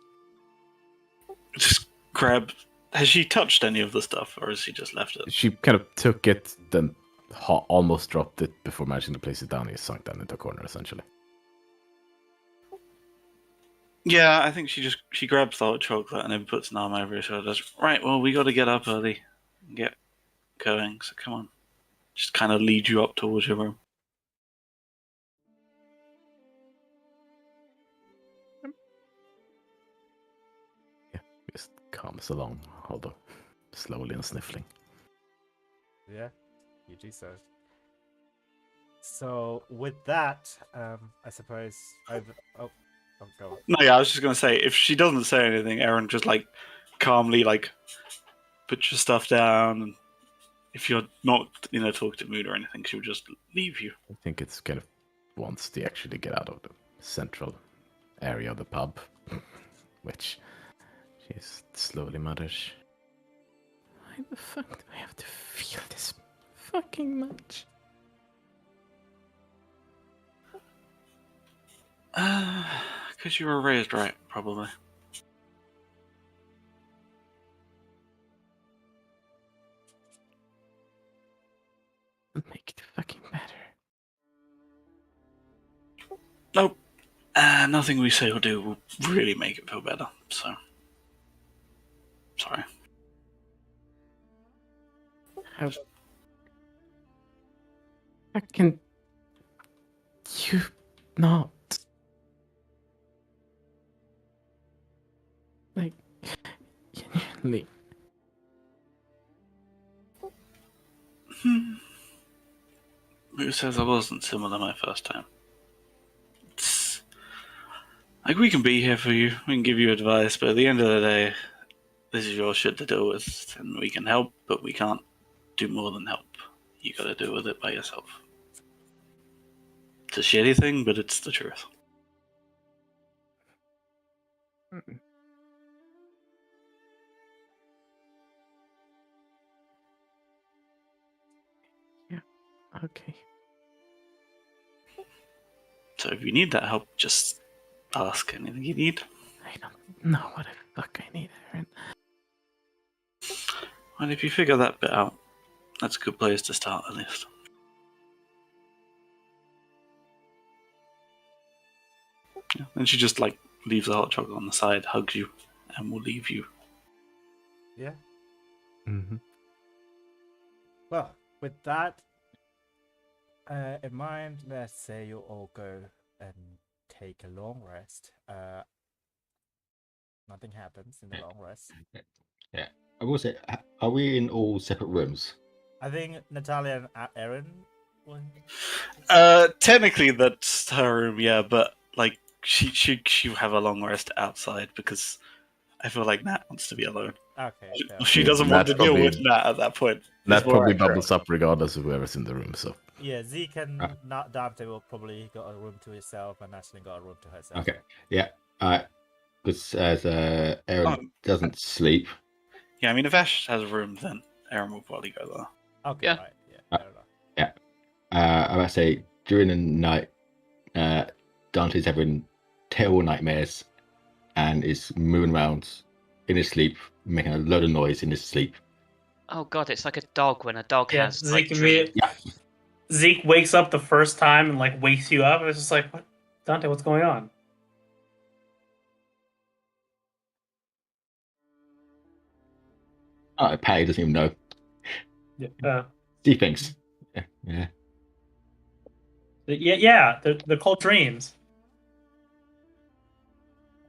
Speaker 5: Just grab. Has she touched any of the stuff, or has she just left it?
Speaker 6: She kind of took it, then almost dropped it before managing to place it down. He sunk down into a corner, essentially.
Speaker 5: Yeah, I think she grabs the hot chocolate and then puts an arm over her shoulders. Right, well, we got to get up early and get going, so come on. Just kind of lead you up towards your room.
Speaker 6: comes along, although slowly and sniffling.
Speaker 1: Yeah, you do so. So with that, I suppose go on.
Speaker 5: No, yeah, I was just gonna say, if she doesn't say anything, Aaron just like calmly like put your stuff down, and if you're not in a talkative mood or anything, she'll just leave you.
Speaker 6: I think it's kind of wants to actually get out of the central area of the pub, which she slowly mutters. Why the fuck do I have to feel this fucking much?
Speaker 5: Because you were raised right, probably.
Speaker 6: Make it fucking better.
Speaker 5: Nope. Nothing we say or do will really make it feel better, so. Sorry.
Speaker 6: How can you not? Like, genuinely.
Speaker 5: Who says I wasn't similar my first time? It's like, we can be here for you, we can give you advice, but at the end of the day, this is your shit to deal with, and we can help, but we can't do more than help. You gotta deal with it by yourself. It's a shitty thing, but it's the truth.
Speaker 6: Yeah, okay.
Speaker 5: So if you need that help, just ask anything you need.
Speaker 6: I don't know what the fuck I need, Aaron.
Speaker 5: And if you figure that bit out, that's a good place to start at least. Yeah. And she just like leaves the hot chocolate on the side, hugs you, and will leave you.
Speaker 1: Yeah.
Speaker 6: Mm-hmm.
Speaker 1: Well, with that in mind, let's say you all go and take a long rest. Nothing happens in the long rest.
Speaker 4: Yeah. I will say, are we in all separate rooms?
Speaker 1: I think Natalia and Aaron.
Speaker 5: Technically that's her room, yeah, but like she'll have a long rest outside because I feel like Nat wants to be alone.
Speaker 1: Okay.
Speaker 5: She
Speaker 6: Yeah,
Speaker 5: doesn't want to
Speaker 6: Nat
Speaker 5: deal
Speaker 6: probably-
Speaker 5: with Nat at that point.
Speaker 6: That
Speaker 5: It's more
Speaker 6: probably
Speaker 5: accurate.
Speaker 6: bubbles up regardless of whoever's in the room, so.
Speaker 1: Yeah, Zeke and Dante will probably got a room to himself, and Ashley got a room to herself.
Speaker 4: Okay. Yeah. Because as Aaron doesn't sleep.
Speaker 5: Yeah, I mean, if Ash has a room, then Aaron will probably go there.
Speaker 1: Okay.
Speaker 2: Yeah.
Speaker 1: Right. Yeah. Fair enough.
Speaker 4: I must say, during the night, Dante's having terrible nightmares and is moving around in his sleep, making a load of noise in his sleep.
Speaker 2: Oh god, it's like a dog when a dog
Speaker 3: Yeah,
Speaker 2: has like
Speaker 3: Zeke,
Speaker 2: dreams.
Speaker 3: Zeke wakes up the first time and like wakes you up. It's just like, what, Dante? What's going on?
Speaker 4: Patty doesn't even know.
Speaker 3: Yeah,
Speaker 4: He thinks. Yeah.
Speaker 3: yeah. They're called dreams.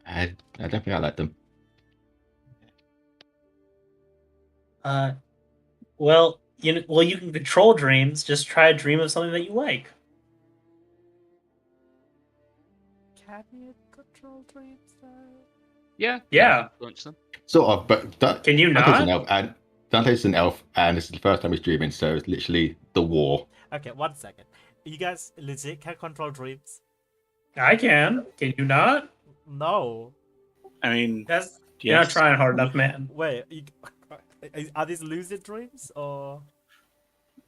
Speaker 4: I don't think I like them.
Speaker 3: Well, you can control dreams. Just try to dream of something that you like.
Speaker 1: Can you control dreams though?
Speaker 2: Yeah.
Speaker 3: Yeah.
Speaker 2: Influence them.
Speaker 4: Sort of, but
Speaker 3: Can you
Speaker 4: Dante's an
Speaker 3: not?
Speaker 4: elf, and Dante's an elf, and this is the first time he's dreaming, so it's literally the war.
Speaker 1: Okay, 1 second. You guys legit can control dreams?
Speaker 3: I can. Can you not?
Speaker 1: No.
Speaker 5: I mean,
Speaker 3: You're not
Speaker 5: yes.
Speaker 3: trying hard enough, man.
Speaker 1: Wait. Are these lucid dreams or?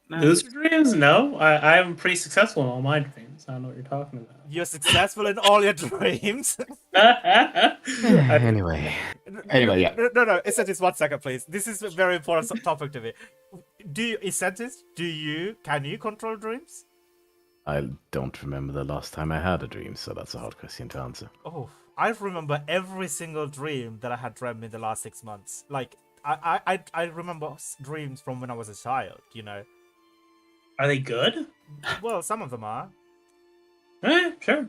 Speaker 5: No.
Speaker 3: Lucid dreams? No, I'm pretty successful in all my dreams. I don't know what you're talking about.
Speaker 1: You're successful in all your dreams?
Speaker 6: Anyway.
Speaker 4: Anyway, yeah.
Speaker 1: No. Incentive, 1 second, please. This is a very important topic to me. Can you control dreams?
Speaker 6: I don't remember the last time I had a dream, so that's a hard question to answer.
Speaker 1: Oh, I remember every single dream that I had dreamt in the last 6 months. Like, I remember dreams from when I was a child, you know?
Speaker 3: Are they good?
Speaker 1: Well, some of them are.
Speaker 3: Sure.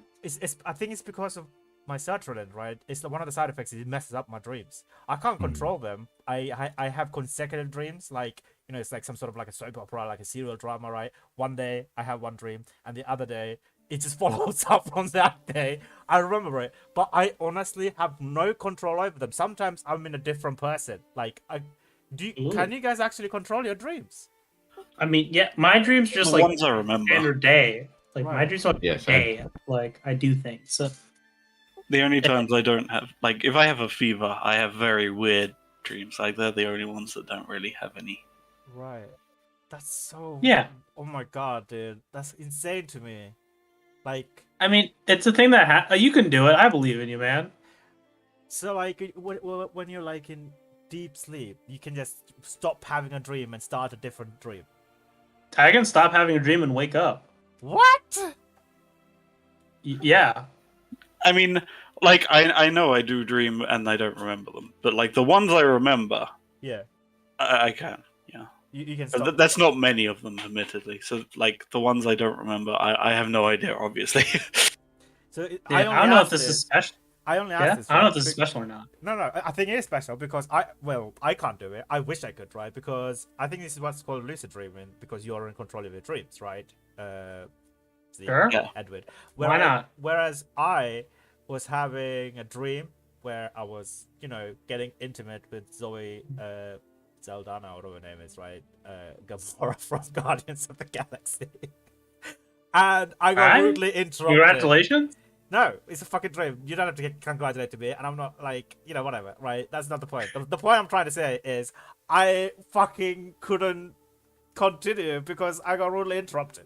Speaker 1: I think it's because of my sertraline, right? It's one of the side effects. Is it messes up my dreams. I can't control them. I have consecutive dreams, like it's like some sort of like a soap opera, like a serial drama, right? One day I have one dream, and the other day it just follows up on that day. I remember it, but I honestly have no control over them. Sometimes I'm in a different person. Like, can you guys actually control your dreams?
Speaker 3: I mean, yeah, my dreams are just
Speaker 5: The
Speaker 3: like
Speaker 5: ones I remember.
Speaker 3: standard day. Like my
Speaker 1: Right.
Speaker 3: dreams are
Speaker 4: Yeah,
Speaker 3: like
Speaker 4: same.
Speaker 3: day. Like I do things. So
Speaker 5: The only times I don't have, like, if I have a fever, I have very weird dreams. Like, they're the only ones that don't really have any.
Speaker 1: Right. That's so.
Speaker 3: Yeah.
Speaker 1: Oh my god, dude, that's insane to me. Like,
Speaker 3: I mean, it's a thing that you can do it. I believe in you, man.
Speaker 1: so like when you're like in deep sleep, you can just stop having a dream and start a different dream.
Speaker 3: I can stop having a dream and wake up.
Speaker 1: What?
Speaker 3: Yeah.
Speaker 5: I mean, like, I know I do dream and I don't remember them, but like the ones I remember,
Speaker 1: Yeah.
Speaker 5: I can. Yeah,
Speaker 1: You can stop.
Speaker 5: that's not many of them, admittedly. So like the ones I don't remember, I have no idea, obviously.
Speaker 1: So
Speaker 3: I don't know if this is special.
Speaker 1: I only
Speaker 3: Yeah.
Speaker 1: asked this.
Speaker 3: I don't know
Speaker 1: right,
Speaker 3: if this is special or not.
Speaker 1: No, I think it is special because I can't do it. I wish I could, right? Because I think this is what's called lucid dreaming because you are in control of your dreams, right?
Speaker 3: Sure.
Speaker 5: Yeah.
Speaker 1: Edward.
Speaker 3: Why not?
Speaker 1: Whereas I was having a dream where I was, getting intimate with Zoe Zeldana, or whatever her name is, right? Gamora from Guardians of the Galaxy. And I got
Speaker 3: Right?
Speaker 1: rudely interrupted.
Speaker 3: Congratulations.
Speaker 1: No, it's a fucking dream. You don't have to get congratulated me, and I'm not like, whatever, right? That's not the point. The point I'm trying to say is I fucking couldn't continue because I got rudely interrupted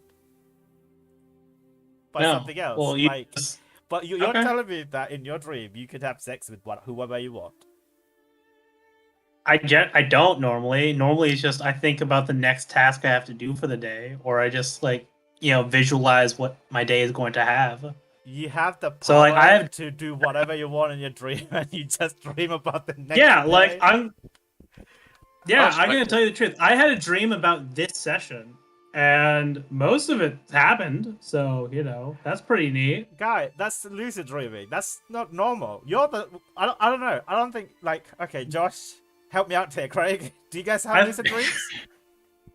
Speaker 1: by
Speaker 3: No.
Speaker 1: something else.
Speaker 3: Well,
Speaker 1: But you're
Speaker 3: Okay.
Speaker 1: telling me that in your dream you could have sex with whoever you want.
Speaker 3: I don't normally. Normally, it's just I think about the next task I have to do for the day, or I just like visualize what my day is going to have.
Speaker 1: You have the power
Speaker 3: So, like, I have-
Speaker 1: to do whatever you want in your dream, and you just dream about the next.
Speaker 3: Yeah,
Speaker 1: day.
Speaker 3: like I'm. Yeah,
Speaker 2: Respect
Speaker 3: I'm gonna
Speaker 2: it.
Speaker 3: tell you the truth. I had a dream about this session, and most of it happened. So that's pretty neat.
Speaker 1: Guy, that's lucid dreaming. That's not normal. You're the. I don't know. I don't think like. Okay, Josh, help me out here, Craig. Do you guys have
Speaker 3: I-
Speaker 1: lucid dreams?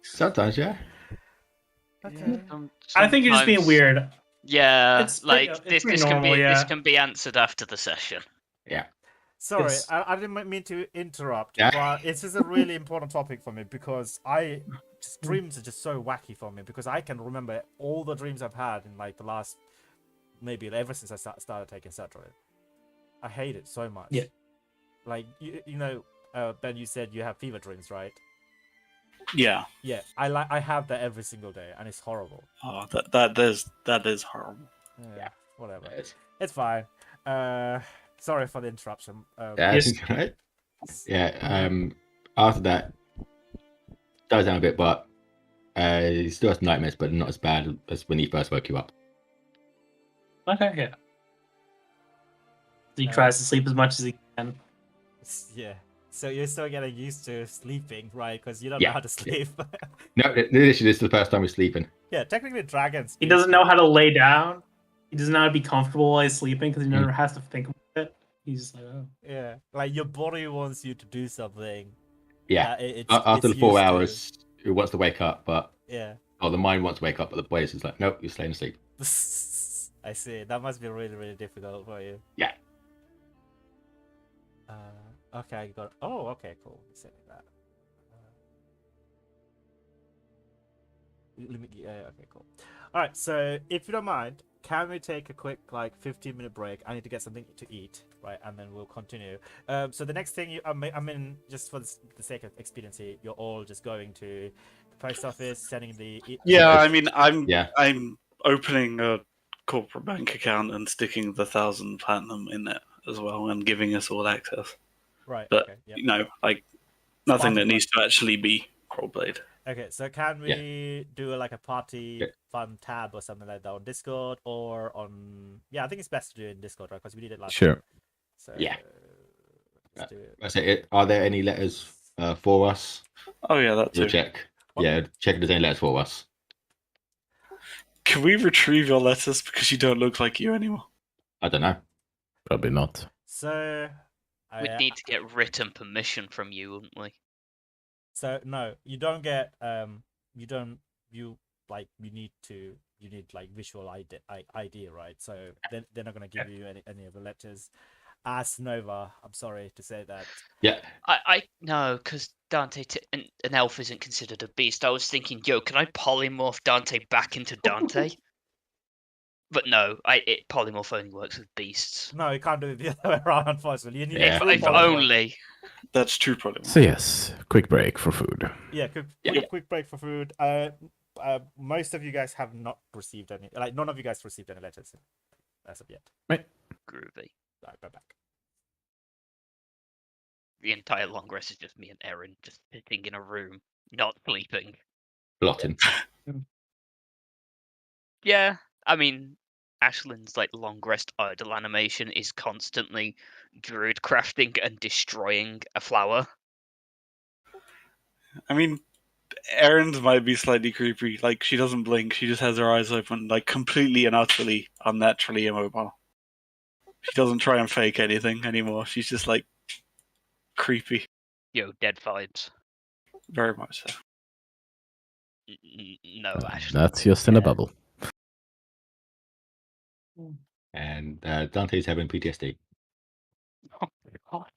Speaker 4: Sometimes, yeah.
Speaker 1: Okay.
Speaker 3: I think you're just being
Speaker 2: Sometimes-
Speaker 3: weird.
Speaker 2: Yeah,
Speaker 3: It's pretty-
Speaker 2: like
Speaker 3: it's
Speaker 2: this
Speaker 3: pretty
Speaker 2: can
Speaker 3: normal,
Speaker 2: be
Speaker 3: yeah.
Speaker 2: this can be answered after the session.
Speaker 1: Sorry,
Speaker 3: It's-
Speaker 1: I didn't mean to interrupt,
Speaker 4: Yeah.
Speaker 1: but this is a really important topic for me because dreams are just so wacky for me because I can remember all the dreams I've had in like the last maybe ever since I started taking sertraline. I hate it so much.
Speaker 3: Yeah.
Speaker 1: Like Ben, you said you have fever dreams, right?
Speaker 5: Yeah.
Speaker 1: Yeah, I have that every single day, and it's horrible.
Speaker 5: Oh, that is horrible.
Speaker 1: Yeah, whatever.
Speaker 4: Yes.
Speaker 1: It's fine. Sorry for the interruption.
Speaker 4: Yeah,
Speaker 3: Yes.
Speaker 4: right. Yeah. After that, dies down a bit, but he still has nightmares, but not as bad as when he first woke you up.
Speaker 3: Okay, yeah. He tries to sleep as much as he can.
Speaker 1: Yeah. So you're still getting used to sleeping, right? Because you don't
Speaker 4: Yeah,
Speaker 1: know how to sleep.
Speaker 4: No, this is the first time he's sleeping.
Speaker 1: Yeah, technically dragons.
Speaker 3: He doesn't know how to lay down. He doesn't know how to be comfortable while he's sleeping because he never has to think about it. He's like, oh.
Speaker 1: Yeah, like your body wants you to do something.
Speaker 4: Yeah.
Speaker 1: that it's
Speaker 4: After
Speaker 1: it's
Speaker 4: the 4
Speaker 1: used to.
Speaker 4: hours, he wants to wake up, but
Speaker 1: Yeah.
Speaker 4: the mind wants to wake up, but the body's just like, nope, you're staying asleep.
Speaker 1: I see. That must be really, really difficult for you.
Speaker 4: Yeah.
Speaker 1: Okay, I got. Oh, okay, cool. Say that. Okay, cool. All right. So, if you don't mind, can we take a quick 15-minute break? I need to get something to eat, right, and then we'll continue. So the nest thing I mean, just for the sake of expediency, you're all just going to the post office, sending the.
Speaker 5: Yeah, I mean, I'm
Speaker 4: Yeah.
Speaker 5: I'm opening a corporate bank account and sticking the 1,000 platinum in it as well, and giving us all access.
Speaker 1: Right.
Speaker 5: But
Speaker 1: Okay. Yeah.
Speaker 5: like nothing that
Speaker 1: Spartan
Speaker 5: needs to actually be Crawlblade.
Speaker 1: Okay, so can we do a party
Speaker 4: Yeah.
Speaker 1: fun tab or something like that on Discord or on? Yeah, I think it's best to do it in Discord, right? Because we did it last
Speaker 7: Sure.
Speaker 1: time. So
Speaker 4: Yeah.
Speaker 1: let's do it.
Speaker 4: That's it. Are there any letters for us?
Speaker 5: Oh yeah, that
Speaker 4: You'll
Speaker 5: too.
Speaker 4: check. Yeah, check if there's any letters for us.
Speaker 5: Can we retrieve your letters because you don't look like you anymore?
Speaker 4: I don't know.
Speaker 6: Probably not.
Speaker 1: So
Speaker 2: We'd
Speaker 1: I,
Speaker 2: need to get written permission from you, wouldn't we?
Speaker 1: so no, you don't get you don't you like you need like visual ID, right? So they're not gonna give you any of the letters. As Nova, I'm sorry to say that.
Speaker 4: Yeah.
Speaker 2: I no, because Dante an elf isn't considered a beast. I was thinking, yo, can I polymorph Dante back into Dante? But no, polymorph only works with beasts.
Speaker 1: No, you can't do it the other way around, unfortunately. You need
Speaker 4: Yeah.
Speaker 1: full
Speaker 2: If
Speaker 1: polymorph.
Speaker 2: only.
Speaker 5: That's true, probably.
Speaker 6: So yes, quick break for food.
Speaker 1: Yeah, quick break for food. Most of you guys have not received any. Like, none of you guys received any letters as of yet.
Speaker 2: Groovy.
Speaker 1: Right, go back.
Speaker 2: The entire long rest is just me and Erin just sitting in a room, not sleeping.
Speaker 4: Blotting.
Speaker 2: Yeah, I mean, Ashlin's like long rest idle animation is constantly druid crafting and destroying a flower.
Speaker 5: I mean, Erin's might be slightly creepy. Like, she doesn't blink. She just has her eyes open, like, completely and utterly unnaturally immobile. She doesn't try and fake anything anymore. She's just, like, creepy.
Speaker 2: Yo, dead vibes.
Speaker 5: Very much so.
Speaker 2: No, Ashlyn.
Speaker 6: That's just in a bubble.
Speaker 4: And Dante's having PTSD.
Speaker 2: Oh my god.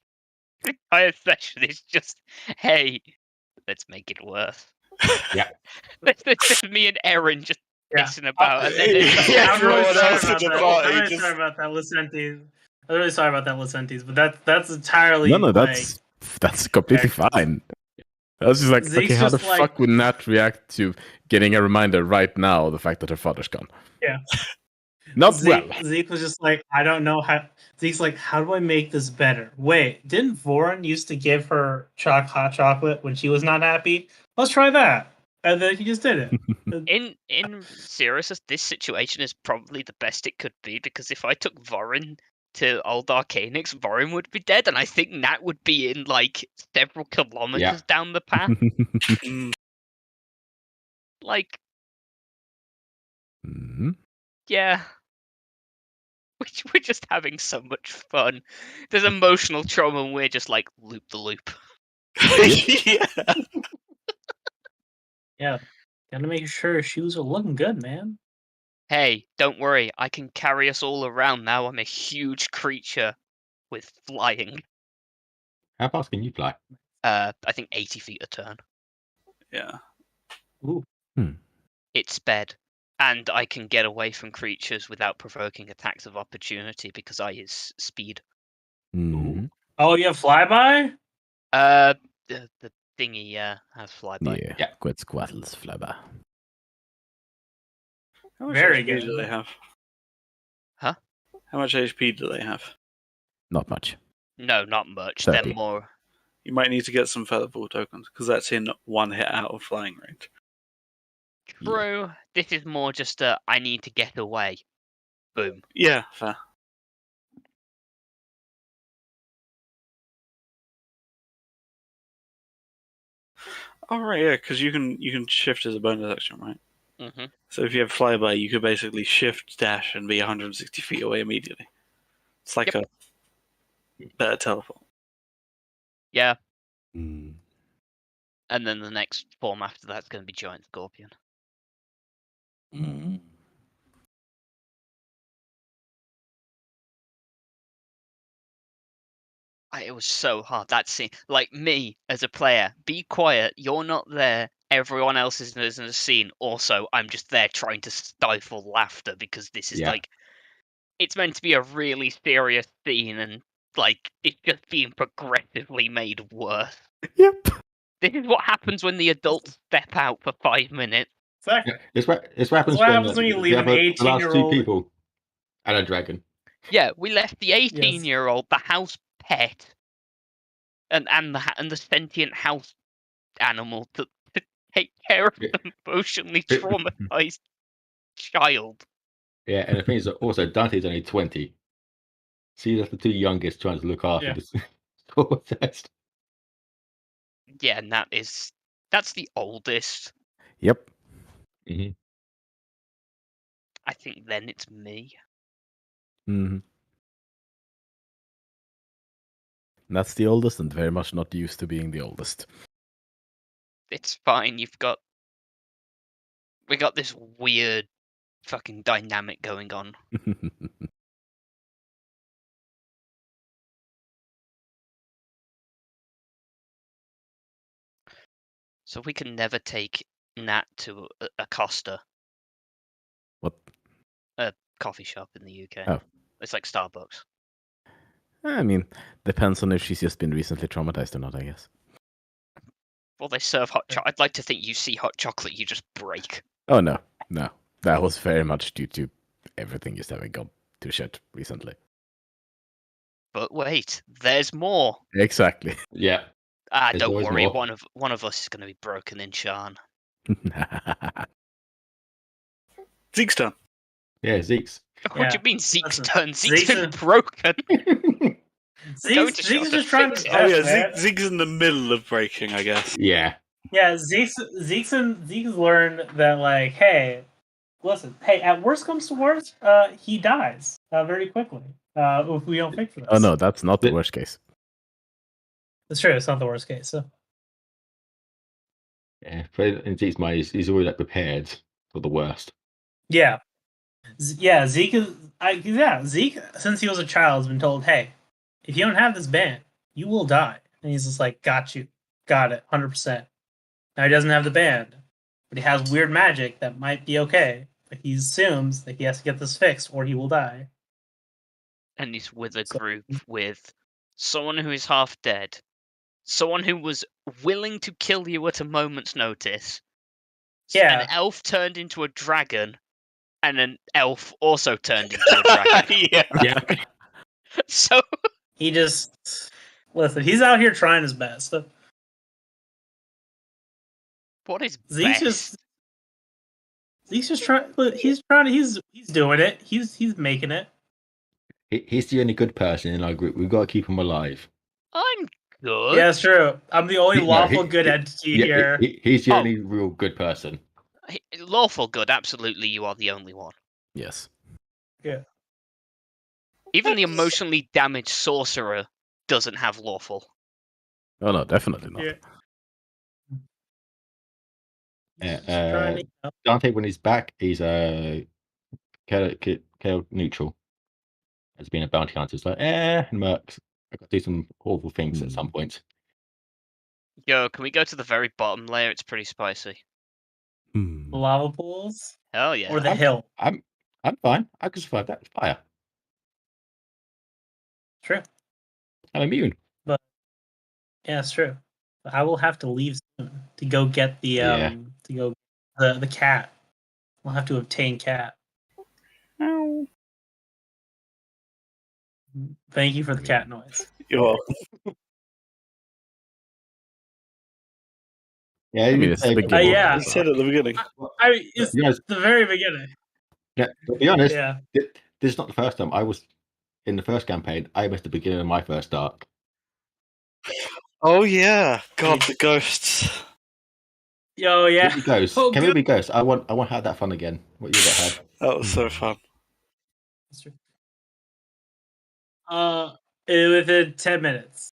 Speaker 2: The entire session is just, hey, let's make it worse.
Speaker 4: Yeah.
Speaker 2: It's just me and Erin just
Speaker 3: Yeah.
Speaker 2: pissing about, and then
Speaker 5: Yeah,
Speaker 3: I'm really
Speaker 5: everyone
Speaker 3: sorry
Speaker 5: else in
Speaker 3: about
Speaker 5: the
Speaker 3: that.
Speaker 5: party
Speaker 3: I'm really
Speaker 5: just-
Speaker 3: sorry about that, Lucentes. I'm really sorry about that, Lucentes. But that's entirely
Speaker 6: No,
Speaker 3: like,
Speaker 6: that's completely fine. I was just like,
Speaker 3: Zeke's
Speaker 6: okay, how the
Speaker 3: just like-
Speaker 6: fuck would Nat react to getting a reminder right now the fact that her father's gone?
Speaker 3: Yeah.
Speaker 6: Not
Speaker 3: Zeke,
Speaker 6: well.
Speaker 3: Zeke was just like, I don't know how. Zeke's like, how do I make this better? Wait, didn't Voron used to give her hot chocolate when she was not happy? Let's try that. And then he just did it.
Speaker 2: in seriousness, this situation is probably the best it could be, because if I took Vorin to Old Arcanix, Vorin would be dead, and I think Nat would be in like several kilometers down the path.
Speaker 5: Mm,
Speaker 2: Like,
Speaker 6: Mhm.
Speaker 2: yeah. We're just having so much fun. There's emotional trauma, and we're just like loop the loop.
Speaker 5: yeah.
Speaker 3: Yeah. Gotta make sure shoes are looking good, man.
Speaker 2: Hey, don't worry, I can carry us all around now. I'm a huge creature with flying.
Speaker 4: How fast can you fly?
Speaker 2: I think 80 feet a turn.
Speaker 5: Yeah.
Speaker 3: Ooh.
Speaker 2: It's sped, and I can get away from creatures without provoking attacks of opportunity because I use speed.
Speaker 6: Mhm.
Speaker 3: Oh, you have flyby?
Speaker 2: The thingy has flyby.
Speaker 6: Yeah, Quetzalcoatl's flyby.
Speaker 5: How much
Speaker 3: Very
Speaker 5: HP
Speaker 3: good.
Speaker 5: do they have?
Speaker 2: Huh?
Speaker 5: How much HP do they have?
Speaker 6: Not much.
Speaker 2: No, not much.
Speaker 6: 30.
Speaker 2: They're more.
Speaker 5: You might need to get some featherfall tokens, because that's in one hit out of flying range.
Speaker 2: True. This is more just a I need to get away. Boom.
Speaker 5: Yeah, fair. All right, yeah, because you can shift as a bonus action, right?
Speaker 2: hmm
Speaker 5: So if you have flyby, you could basically shift, dash, and be 160 feet away immediately. It's like a better teleport.
Speaker 2: Yeah,
Speaker 6: Mm.
Speaker 2: and then the next form after that's going to be Giant Scorpion.
Speaker 6: Mm.
Speaker 2: It was so hard, that scene. Like, me as a player, be quiet, you're not there, everyone else is in the scene. Also, I'm just there trying to stifle laughter because this is
Speaker 4: Yeah.
Speaker 2: like, it's meant to be a really serious scene, and like, it's just being progressively made worse.
Speaker 6: Yep.
Speaker 2: This is what happens when the adults step out for 5 minutes.
Speaker 3: Exactly.
Speaker 4: Yeah, it's what happens,
Speaker 3: what happens when you leave
Speaker 4: have
Speaker 3: an
Speaker 4: the last two
Speaker 3: 18-year-old
Speaker 4: people and a dragon.
Speaker 2: Yeah, we left the 18-year-old, the house pet, and the sentient house animal to take care of
Speaker 4: Yeah.
Speaker 2: the emotionally traumatized child.
Speaker 4: Yeah, and the thing is that also Dante's only 20. See, that's the two youngest trying to look after
Speaker 3: Yeah.
Speaker 4: this score test.
Speaker 2: Yeah, and that's the oldest.
Speaker 6: Yep.
Speaker 4: Mm-hmm.
Speaker 2: I think then it's me.
Speaker 6: Mhm. That's the oldest and very much not used to being the oldest.
Speaker 2: It's fine. We got this weird fucking dynamic going on. So we can never take Nat to a Costa.
Speaker 6: What?
Speaker 2: A coffee shop in the UK.
Speaker 6: Oh.
Speaker 2: It's like Starbucks.
Speaker 6: I mean, depends on if she's just been recently traumatized or not, I guess.
Speaker 2: Well, they serve hot chocolate. I'd like to think you see hot chocolate, you just break.
Speaker 6: Oh, no. That was very much due to everything just having gone to shit recently.
Speaker 2: But wait, there's more.
Speaker 6: Exactly.
Speaker 4: Yeah. There's
Speaker 2: Don't
Speaker 4: always
Speaker 2: worry.
Speaker 4: more.
Speaker 2: One of us is going to be broken in Shan.
Speaker 5: Zeke's turn.
Speaker 4: Yeah, Zeke's.
Speaker 2: What do
Speaker 3: Yeah.
Speaker 2: you mean Zeke's
Speaker 3: Listen,
Speaker 2: turn? Zeke's
Speaker 3: Zeke's
Speaker 2: been
Speaker 3: a-
Speaker 2: broken. Going to
Speaker 3: Zeke's
Speaker 2: shelter,
Speaker 3: just trying
Speaker 2: fix
Speaker 3: to
Speaker 2: it.
Speaker 5: Oh yeah,
Speaker 3: man.
Speaker 5: Zeke's in the middle of breaking, I guess.
Speaker 4: Yeah.
Speaker 3: Yeah, Zeke's learned that, like, hey, listen, hey, at worst comes to worst, he dies very quickly if we don't fix this.
Speaker 6: Oh, no, that's not the worst case.
Speaker 3: It's true. It's not the worst case. So
Speaker 4: Yeah. But in Zeke's mind, he's always like prepared for the worst.
Speaker 3: yeah, Zeke is. Zeke, since he was a child, has been told, hey, if you don't have this band, you will die. And he's just like, got you, got it, 100%. Now he doesn't have the band, but he has weird magic that might be okay. But he assumes that he has to get this fixed or he will die.
Speaker 2: And he's with a
Speaker 3: So-
Speaker 2: group with someone who is half dead, someone who was willing to kill you at a moment's notice,
Speaker 3: Yeah.
Speaker 2: an elf turned into a dragon, and an elf also turned into a dragon.
Speaker 5: Yeah.
Speaker 4: Yeah.
Speaker 2: So
Speaker 3: He just listen. He's out here trying his best.
Speaker 2: what is
Speaker 3: Zeke's
Speaker 2: best?
Speaker 3: just trying. He's trying. He's doing it. He's making it.
Speaker 4: He's the only good person in our group. We've got to keep him alive.
Speaker 2: I'm good.
Speaker 3: Yeah, it's true. I'm the only
Speaker 4: No,
Speaker 3: lawful good entity
Speaker 4: Yeah,
Speaker 3: here.
Speaker 4: he's the
Speaker 2: Oh.
Speaker 4: only real good person.
Speaker 2: Lawful good, absolutely, you are the only one.
Speaker 6: Yes.
Speaker 3: Yeah.
Speaker 2: Even the emotionally damaged sorcerer doesn't have lawful.
Speaker 6: Oh, no, definitely not.
Speaker 3: Yeah.
Speaker 4: Yeah,
Speaker 3: He's just trying to,
Speaker 4: Dante, when he's back, he's chaos neutral. As being a bounty hunter, it's like, mercs. I got to do some awful things at some point.
Speaker 2: Yo, can we go to the very bottom layer? It's pretty spicy.
Speaker 6: Hmm.
Speaker 3: the lava pools
Speaker 2: Hell yeah.
Speaker 3: or the hill.
Speaker 4: I'm fine. I can survive that. It's fire.
Speaker 3: True,
Speaker 4: I'm immune.
Speaker 3: but yeah, it's true. But I will have to leave soon to go get the
Speaker 4: Yeah.
Speaker 3: to go the cat. We'll have to obtain cat. Thank you for the cat noise.
Speaker 5: You're welcome.
Speaker 4: Yeah,
Speaker 6: I
Speaker 4: you
Speaker 6: mean,
Speaker 4: can
Speaker 6: it's
Speaker 4: say
Speaker 6: the
Speaker 4: what
Speaker 6: beginning.
Speaker 4: you
Speaker 3: yeah.
Speaker 4: want.
Speaker 5: You said at the beginning.
Speaker 3: I mean, it's
Speaker 4: You guys-
Speaker 3: the very beginning.
Speaker 4: Yeah, to be honest,
Speaker 3: Yeah.
Speaker 4: this is not the first time. I was in the first campaign. I was the beginning of my first arc.
Speaker 5: Oh yeah, God, the ghosts.
Speaker 3: Yo, yeah.
Speaker 4: Can we be ghosts?
Speaker 3: Oh,
Speaker 4: Can we
Speaker 3: good.
Speaker 4: be ghosts? I want to have that fun again. What you got had?
Speaker 5: That was so fun.
Speaker 3: That's true. Within 10 minutes.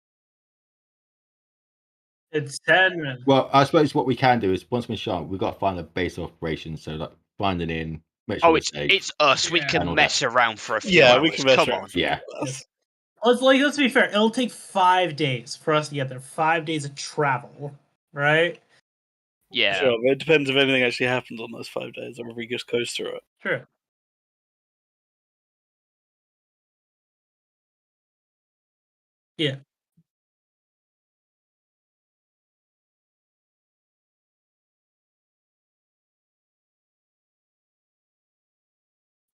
Speaker 3: It's 10 minutes.
Speaker 4: Well, I suppose what we can do is once we're shot, we've got to find a base of operations. So like finding in, make sure
Speaker 2: Oh,
Speaker 4: we're
Speaker 2: it's
Speaker 4: safe.
Speaker 2: us. We
Speaker 3: Yeah.
Speaker 2: can
Speaker 4: And all
Speaker 2: mess around for a few
Speaker 5: Yeah,
Speaker 2: hours.
Speaker 5: we can mess
Speaker 2: Come
Speaker 5: around.
Speaker 2: on.
Speaker 4: Yeah.
Speaker 3: Let's be fair. It'll take 5 days for us to get there. 5 days of travel, right?
Speaker 2: Yeah.
Speaker 5: Sure, but it depends if anything actually happens on those 5 days, or if we just coast through it.
Speaker 3: Sure. Yeah.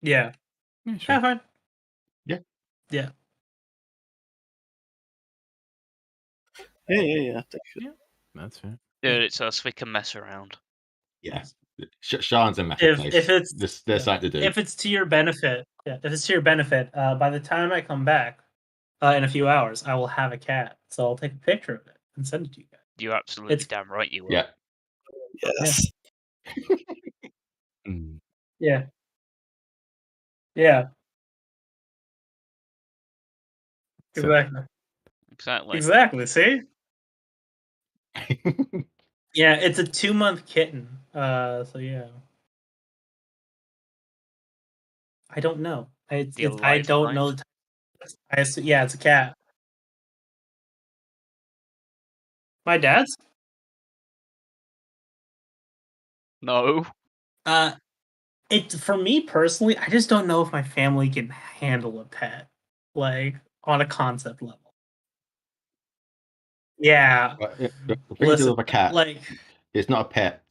Speaker 3: Yeah.
Speaker 6: Yeah, sure.
Speaker 3: Yeah, fine.
Speaker 4: Yeah.
Speaker 3: Yeah.
Speaker 5: Yeah.
Speaker 6: That's fair.
Speaker 2: Dude, it's us. We can mess around.
Speaker 4: Yeah. Sean's a method place.
Speaker 3: If it's
Speaker 4: There's something to do.
Speaker 3: if it's to your benefit, if it's to your benefit, by the time I come back in a few hours, I will have a cat. So I'll take a picture of it and send it to you guys.
Speaker 2: You're absolutely
Speaker 3: It's-
Speaker 2: damn right you will.
Speaker 4: Yeah.
Speaker 5: Yes.
Speaker 6: Mm.
Speaker 3: Yeah. Yeah.
Speaker 6: So-
Speaker 3: Exactly.
Speaker 2: Exactly.
Speaker 3: Exactly. See? Yeah, it's a 2-month kitten. So yeah. I don't know. I don't know. Yeah, it's a cat. My dad's.
Speaker 2: No.
Speaker 3: It for me personally, I just don't know if my family can handle a pet, like on a concept level. Yeah,
Speaker 4: The thing to do
Speaker 3: listen,
Speaker 4: with a cat,
Speaker 3: like
Speaker 4: it's not a pet.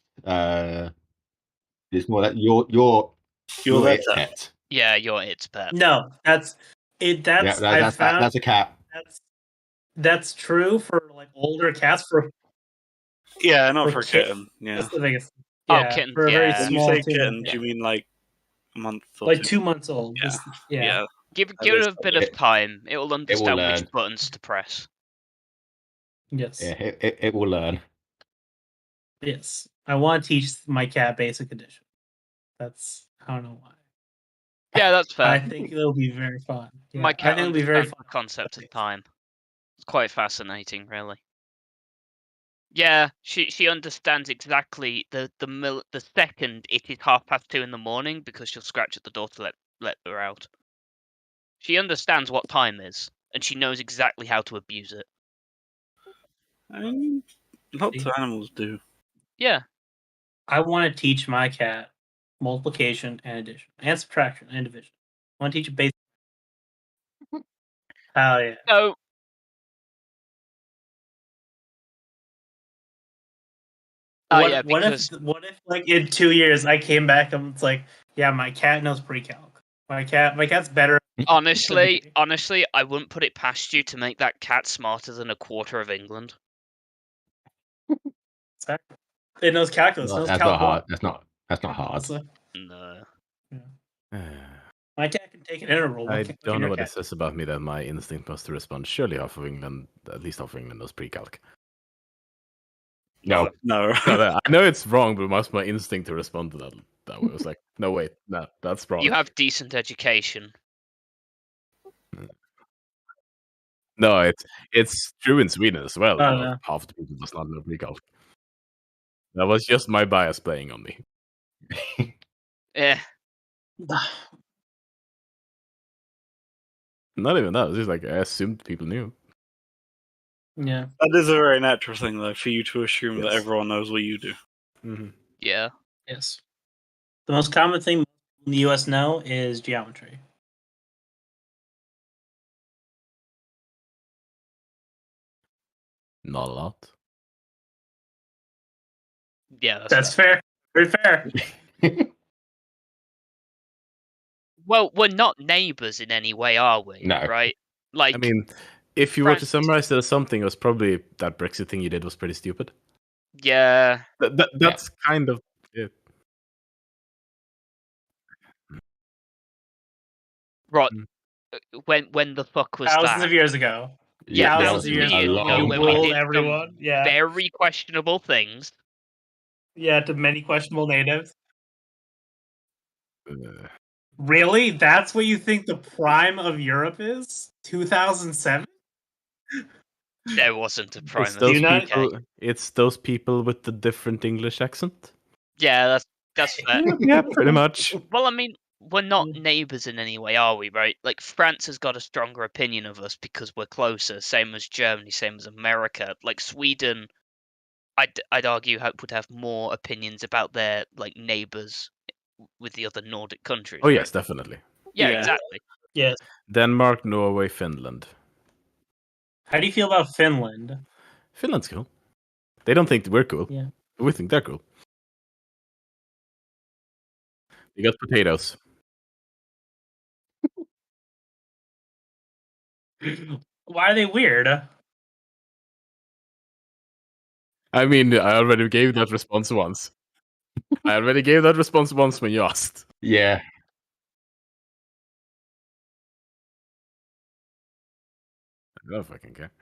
Speaker 4: It's more that you're
Speaker 5: You're
Speaker 4: its
Speaker 5: that
Speaker 4: pet.
Speaker 2: Yeah, you're its pet.
Speaker 3: no, that's it.
Speaker 4: Yeah,
Speaker 3: That's I found
Speaker 4: that's a cat.
Speaker 3: that's true for like older cats.
Speaker 5: Yeah, not
Speaker 3: For
Speaker 5: for a
Speaker 3: kit-
Speaker 5: kitten. Yeah.
Speaker 3: That's the biggest.
Speaker 2: Oh,
Speaker 3: Yeah,
Speaker 2: kittens,
Speaker 3: for a very
Speaker 2: yeah.
Speaker 5: When you
Speaker 3: small
Speaker 5: say
Speaker 3: 2 month.
Speaker 5: kitten, do you mean like a month or
Speaker 3: Like
Speaker 5: two?
Speaker 3: 2 months old.
Speaker 5: Yeah.
Speaker 3: Yeah.
Speaker 5: Yeah.
Speaker 2: Give
Speaker 5: That
Speaker 2: it
Speaker 5: is
Speaker 2: a bit of
Speaker 4: it.
Speaker 2: time. It will understand
Speaker 4: learn.
Speaker 2: which buttons to press.
Speaker 3: Yes.
Speaker 4: Yeah, it will learn.
Speaker 3: Yes. I want to teach my cat basic addition. I don't know why.
Speaker 2: Yeah, that's fair.
Speaker 3: I think it'll be very fun. Yeah,
Speaker 2: My
Speaker 3: I
Speaker 2: cat
Speaker 3: think it'll be very
Speaker 2: understands
Speaker 3: fun.
Speaker 2: the concept of time. It's quite fascinating, really. Yeah, she understands exactly the second it is 2:30 in the morning because she'll scratch at the door to let her out. She understands what time is, and she knows exactly how to abuse it.
Speaker 5: I mean, lots of animals do.
Speaker 2: Yeah.
Speaker 3: I want to teach my cat multiplication and addition, and subtraction and division. I want to teach it basic. Oh yeah.
Speaker 2: So
Speaker 3: What if like in 2 years I came back and it's like, yeah, my cat knows pre-calc. My cat's better.
Speaker 2: honestly, I wouldn't put it past you to make that cat smarter than a quarter of England.
Speaker 3: It knows calculus.
Speaker 4: No,
Speaker 3: It knows
Speaker 4: that's
Speaker 3: calc
Speaker 4: not hard.
Speaker 3: one.
Speaker 4: That's not hard.
Speaker 3: So,
Speaker 2: No.
Speaker 3: my cat can take an integral.
Speaker 7: I
Speaker 3: What
Speaker 7: don't
Speaker 3: can
Speaker 7: know
Speaker 3: your
Speaker 7: what it
Speaker 3: cat
Speaker 7: says about me that my instinct was to respond. Surely half of England, at least half of England, knows pre-calc.
Speaker 4: No.
Speaker 5: No.
Speaker 7: No, I know it's wrong, but my instinct to respond to that way was like, no, wait, no, that's wrong.
Speaker 2: You have decent education.
Speaker 7: No, it's true in Sweden as well.
Speaker 3: Oh,
Speaker 7: You know,
Speaker 3: no.
Speaker 7: half the people does not know pre-calc. That was just my bias playing on me.
Speaker 2: Eh.
Speaker 7: Not even that. It's just like I assumed people knew.
Speaker 3: Yeah.
Speaker 5: That is a very natural thing, though, for you to assume that
Speaker 7: Yes.
Speaker 5: everyone knows what you do.
Speaker 7: Mm-hmm.
Speaker 2: Yeah.
Speaker 3: Yes. The most common thing in the U.S. know is geometry.
Speaker 7: Not a lot.
Speaker 2: Yeah,
Speaker 3: That's fair. Very fair.
Speaker 2: Well, we're not neighbours in any way, are we?
Speaker 4: No.
Speaker 2: Right? Like,
Speaker 7: I mean, if you were to
Speaker 2: France-
Speaker 7: summarize it as something, it was probably that Brexit thing you did was pretty stupid.
Speaker 2: yeah.
Speaker 7: That's kind of it.
Speaker 2: Right.
Speaker 7: Mm.
Speaker 2: When the fuck was
Speaker 3: Thousands
Speaker 2: that?
Speaker 3: of years ago.
Speaker 2: Yeah,
Speaker 3: thousands of years
Speaker 2: years
Speaker 3: ago.
Speaker 2: ago
Speaker 3: You
Speaker 2: when we
Speaker 3: ruled
Speaker 2: did
Speaker 3: everyone. Yeah.
Speaker 2: very questionable things.
Speaker 3: Yeah, to many questionable natives.
Speaker 7: Uh,
Speaker 3: Really? That's what you think the prime of Europe is? 2007?
Speaker 2: There wasn't a prime
Speaker 7: it's
Speaker 2: of
Speaker 7: those
Speaker 3: Do you not-
Speaker 7: people. It's those people with the different English accent.
Speaker 2: Yeah, that's fair.
Speaker 7: Yeah, pretty much.
Speaker 2: Well, I mean, we're not neighbours in any way, are we? Right? Like France has got a stronger opinion of us because we're closer. Same as Germany, same as America. Like Sweden, I'd argue would have more opinions about their like neighbours with the other Nordic countries.
Speaker 7: Oh
Speaker 2: right?
Speaker 7: yes, definitely.
Speaker 2: Yeah,
Speaker 5: Yeah.
Speaker 2: exactly.
Speaker 3: Yes.
Speaker 7: Denmark, Norway, Finland.
Speaker 3: How do you feel about Finland?
Speaker 7: Finland's cool. They don't think we're cool.
Speaker 3: Yeah.
Speaker 7: We think they're cool. You got potatoes.
Speaker 3: Why are they weird?
Speaker 7: I mean, I already gave that response once. I already gave that response once when you asked.
Speaker 4: Yeah.
Speaker 7: I don't fucking care.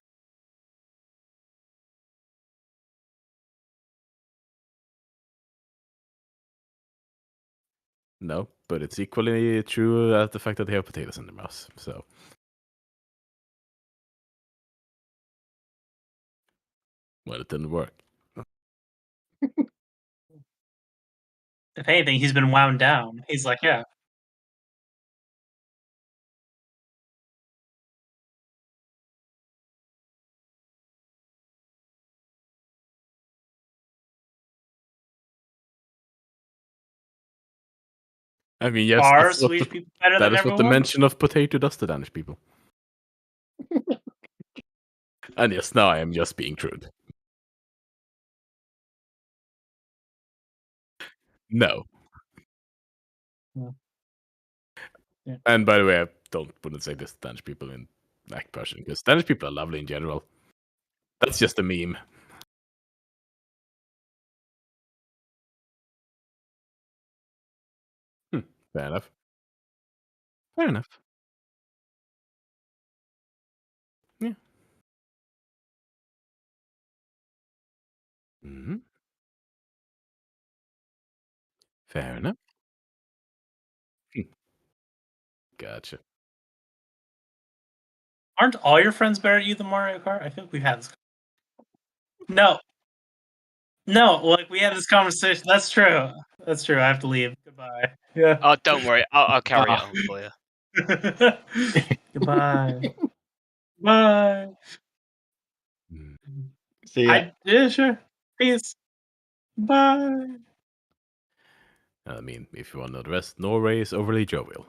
Speaker 7: No, but it's equally true at the fact that they have potatoes in their mouths. So Well, it didn't work.
Speaker 3: If anything, he's been wound down. He's like, yeah.
Speaker 7: I mean, yes,
Speaker 3: Are
Speaker 7: that's what
Speaker 3: Swedish
Speaker 7: the,
Speaker 3: people better
Speaker 7: that
Speaker 3: than
Speaker 7: is what the
Speaker 3: everyone?
Speaker 7: mention of potato does to Danish people. And yes, now I am just being crude. No.
Speaker 3: Yeah. Yeah.
Speaker 7: And by the way, I wouldn't say this to Danish people in like Persian, because Danish people are lovely in general. That's just a meme. Fair enough. Fair enough. Yeah. Hmm. Fair enough. Gotcha.
Speaker 3: Aren't all your friends better at you than Mario Kart? I feel like we've had this. No, no, like we had this conversation. That's true. That's true. I have to leave. Goodbye. Yeah.
Speaker 2: Oh, don't worry. I'll carry it on for you.
Speaker 3: Goodbye. Bye.
Speaker 4: See ya.
Speaker 3: Yeah, sure. Peace. Bye.
Speaker 7: I mean, if you want to know the rest, Norway is overly jovial.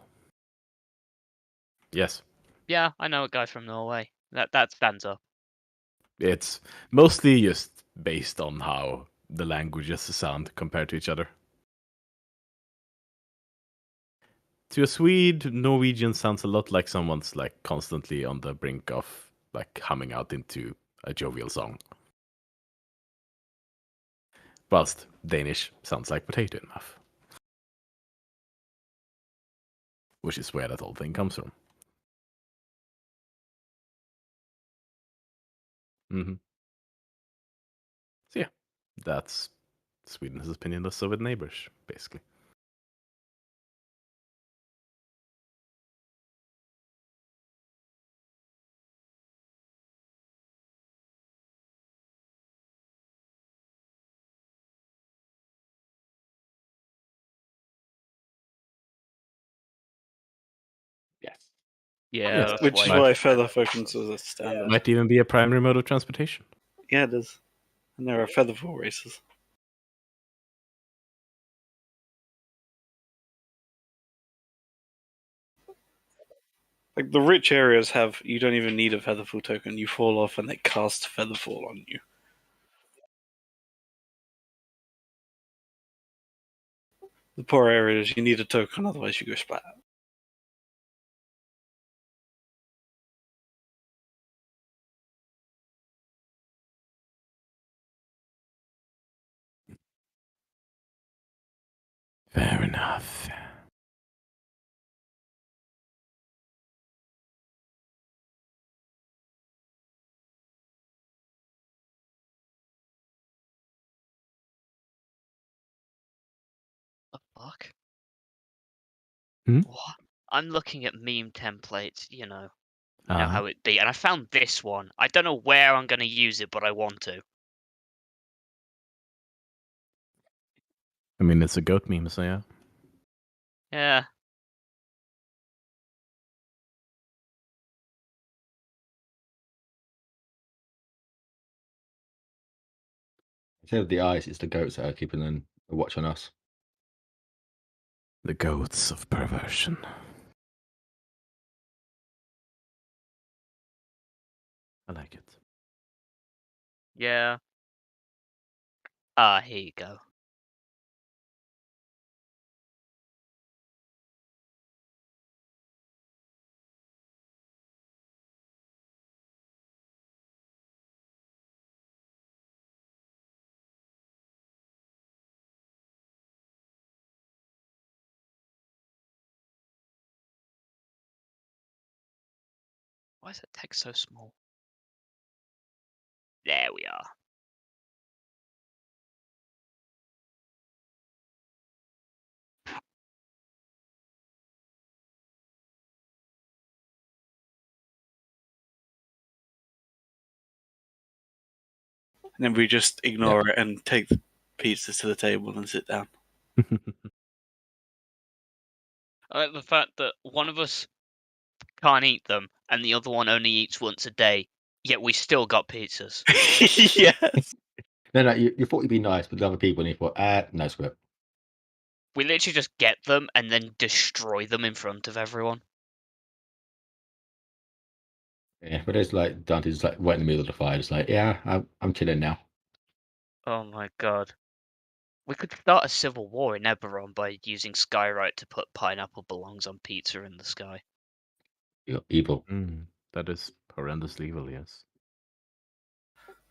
Speaker 7: Yes.
Speaker 2: Yeah, I know a guy from Norway. That stands up.
Speaker 7: It's mostly just based on how the languages sound compared to each other. To a Swede, Norwegian sounds a lot like someone's like constantly on the brink of like humming out into a jovial song. Whilst Danish sounds like potato in mouth. Which is where that whole thing comes from. Mm-hmm. So yeah, that's Sweden's opinion of Soviet neighbors, basically.
Speaker 4: Yes.
Speaker 2: Yeah,
Speaker 7: Yes,
Speaker 2: that's
Speaker 5: Which is
Speaker 2: why.
Speaker 5: why feather falcons is a standard.
Speaker 7: Might even be a primary mode of transportation.
Speaker 5: Yeah, it is. And there are featherfall races. Like the rich areas have, you don't even need a featherfall token. You fall off and they cast featherfall on you. The poor areas, you need a token, otherwise you go splat.
Speaker 7: Fair enough.
Speaker 2: The fuck?
Speaker 7: Hmm?
Speaker 2: What? I'm looking at meme templates, you know
Speaker 7: Uh-huh.
Speaker 2: how it be, and I found this one. I don't know where I'm going to use it, but I want to.
Speaker 7: I mean, it's a goat meme, so yeah.
Speaker 2: Yeah.
Speaker 4: Instead of the eyes, it's the goats that are keeping a watch on us.
Speaker 7: The goats of perversion. I like it.
Speaker 2: Yeah. Here you go. Why is that text so small? There we are.
Speaker 5: And then we just ignore it and take the pizzas to the table and sit down.
Speaker 2: I like the fact that one of us can't eat them and the other one only eats once a day, yet we still got pizzas.
Speaker 5: Yes.
Speaker 4: No, you thought you'd be nice with the other people, and you thought, no script.
Speaker 2: We literally just get them and then destroy them in front of everyone.
Speaker 4: Yeah, but it's like Dante's just like right in the middle of the fire, just like, yeah, I'm chilling now.
Speaker 2: Oh my god. We could start a civil war in Eberron by using Skyrite to put pineapple belongs on pizza in the sky.
Speaker 4: You're evil.
Speaker 7: That is horrendously evil, yes.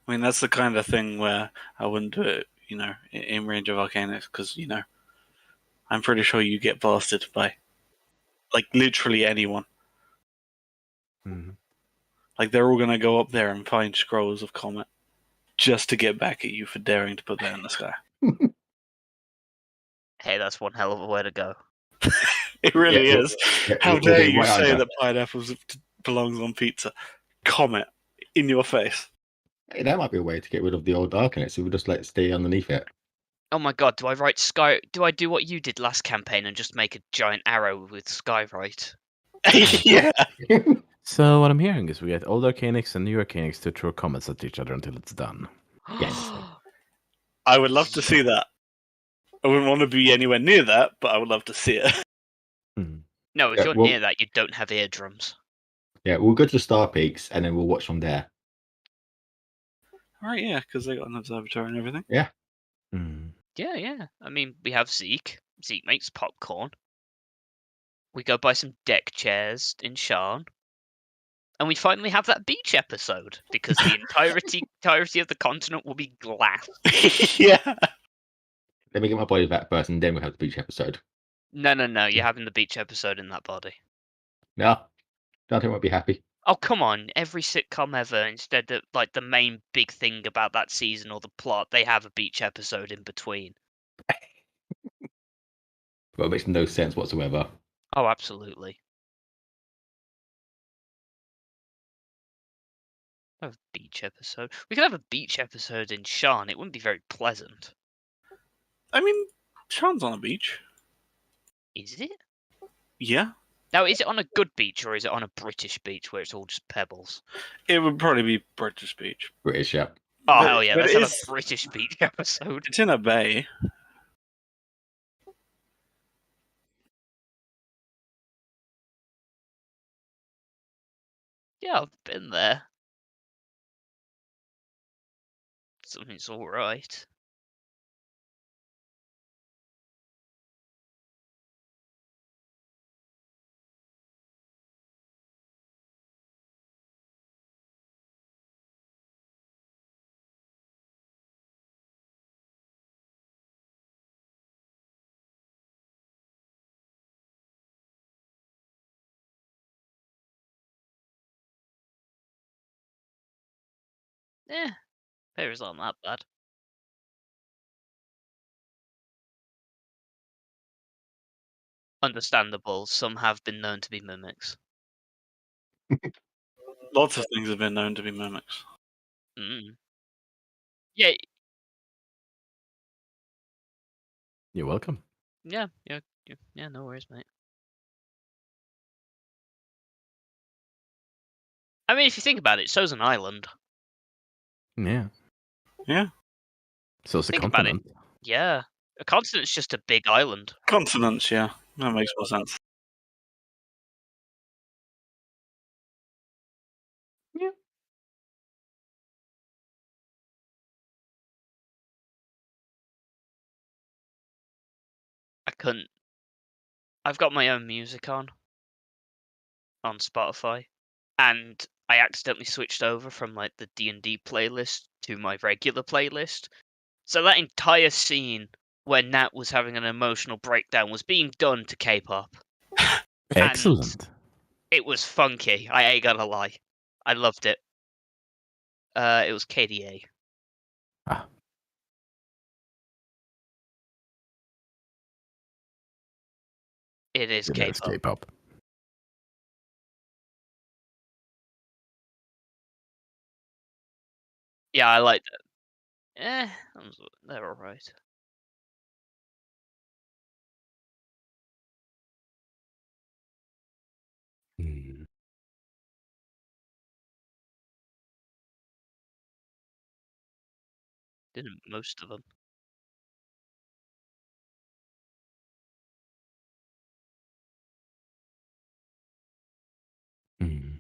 Speaker 5: I mean, that's the kind of thing where I wouldn't do it, in range of Arcanix, because, I'm pretty sure you get blasted by, like, literally anyone.
Speaker 7: Mm-hmm.
Speaker 5: Like, they're all going to go up there and find scrolls of Comet just to get back at you for daring to put that in the sky.
Speaker 2: Hey, that's one hell of a way to go.
Speaker 5: It really
Speaker 4: Yeah,
Speaker 5: is.
Speaker 4: yeah,
Speaker 5: How
Speaker 4: we'll
Speaker 5: dare
Speaker 4: be
Speaker 5: you
Speaker 4: right
Speaker 5: say
Speaker 4: under.
Speaker 5: that pineapples belongs on pizza? Comet in your face.
Speaker 4: Hey, that might be a way to get rid of the old Arcanix, so we'll just like stay underneath it.
Speaker 2: Oh my god, do I write Sky? Do I do what you did last campaign and just make a giant arrow with Skyrite?
Speaker 5: Yeah.
Speaker 7: So what I'm hearing is we get old Arcanix and new Arcanix to throw comments at each other until it's done.
Speaker 4: Yes.
Speaker 5: I would love to see that. I wouldn't want to be anywhere near that, but I would love to see it.
Speaker 2: No, if
Speaker 4: Yeah,
Speaker 2: you're
Speaker 4: well-
Speaker 2: near that, you don't have eardrums.
Speaker 4: Yeah, we'll go to the Star Peaks and then we'll watch from there.
Speaker 5: Right, yeah, because they got an observatory and everything.
Speaker 2: Yeah. I mean, we have Zeke. Zeke makes popcorn. We go buy some deck chairs in Sharn. And we finally have that beach episode, because the entirety of the continent will be glass.
Speaker 5: Yeah.
Speaker 4: Let me get my body back first and then we'll have the beach episode.
Speaker 2: No, you're having the beach episode in that body.
Speaker 4: No, Dante won't be happy.
Speaker 2: Oh, come on. Every sitcom ever, instead of like the main big thing about that season or the plot, they have a beach episode in between.
Speaker 4: Well, it makes no sense whatsoever.
Speaker 2: Oh, absolutely. Have a beach episode. We could have a beach episode in Sharn. It wouldn't be very pleasant.
Speaker 5: I mean, Sean's on a beach.
Speaker 2: Is it?
Speaker 5: Yeah.
Speaker 2: Now, is it on a good beach or is it on a British beach where it's all just pebbles?
Speaker 5: It would probably be British beach.
Speaker 4: British, yeah.
Speaker 2: Oh,
Speaker 5: But-
Speaker 2: hell yeah,
Speaker 5: but
Speaker 2: let's
Speaker 5: it
Speaker 2: have
Speaker 5: is-
Speaker 2: a British beach episode.
Speaker 5: It's in a bay.
Speaker 2: Yeah, I've been there. Something's alright. Eh, Paris aren't that bad. Understandable, some have been known to be mimics.
Speaker 5: Lots of things have been known to be mimics.
Speaker 2: Yeah,
Speaker 7: You're welcome.
Speaker 2: yeah, no worries, mate. I mean, if you think about it, so's an island.
Speaker 7: Yeah.
Speaker 5: Yeah.
Speaker 7: So it's a
Speaker 2: Think about it.
Speaker 7: continent.
Speaker 2: Yeah. A continent's just a big island.
Speaker 5: Consonants, yeah. That makes more sense.
Speaker 2: I couldn't. I've got my own music on Spotify, and I accidentally switched over from like the D&D playlist to my regular playlist. So that entire scene where Nat was having an emotional breakdown was being done to K-pop.
Speaker 7: Excellent.
Speaker 2: It was funky. I ain't gonna lie. I loved it. It was KDA.
Speaker 7: Ah.
Speaker 2: It is
Speaker 7: It is
Speaker 2: K-pop.
Speaker 7: K-pop.
Speaker 2: Yeah, I liked it. They're alright.
Speaker 7: Hmm.
Speaker 2: Didn't most of them.
Speaker 7: Hmm.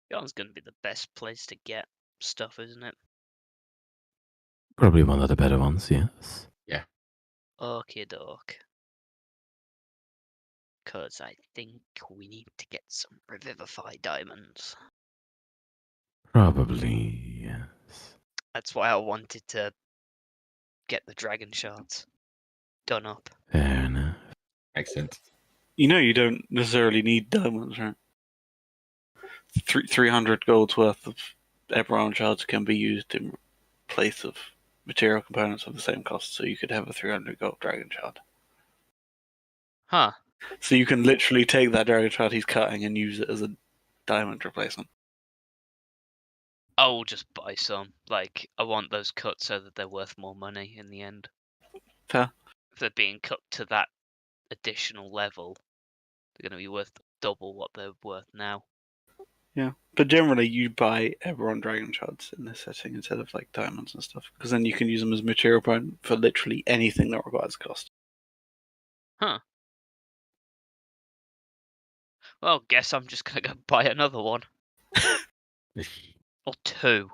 Speaker 2: Yarn's gonna be the best place to get stuff, isn't it?
Speaker 7: Probably one of the better ones, yes.
Speaker 2: Okay, doke. Cause I think we need to get some Revivify diamonds.
Speaker 7: Probably, yes.
Speaker 2: That's why I wanted to get the dragon shards done up.
Speaker 7: Fair enough.
Speaker 4: Excellent.
Speaker 5: You know, you don't necessarily need diamonds, right? 300 gold's worth of Eberron shards can be used in place of material components of the same cost, so you could have a 300 gold dragon shard.
Speaker 2: Huh.
Speaker 5: So you can literally take that dragon shard he's cutting and use it as a diamond replacement.
Speaker 2: I'll just buy some. Like, I want those cut so that they're worth more money in the end.
Speaker 5: Fair.
Speaker 2: If they're being cut to that additional level, they're going to be worth double what they're worth now.
Speaker 5: Yeah, but generally you buy Eberron dragon shards in this setting instead of like diamonds and stuff, because then you can use them as material point for literally anything that requires cost.
Speaker 2: Huh. Well, guess I'm just going to go buy another one. Or two.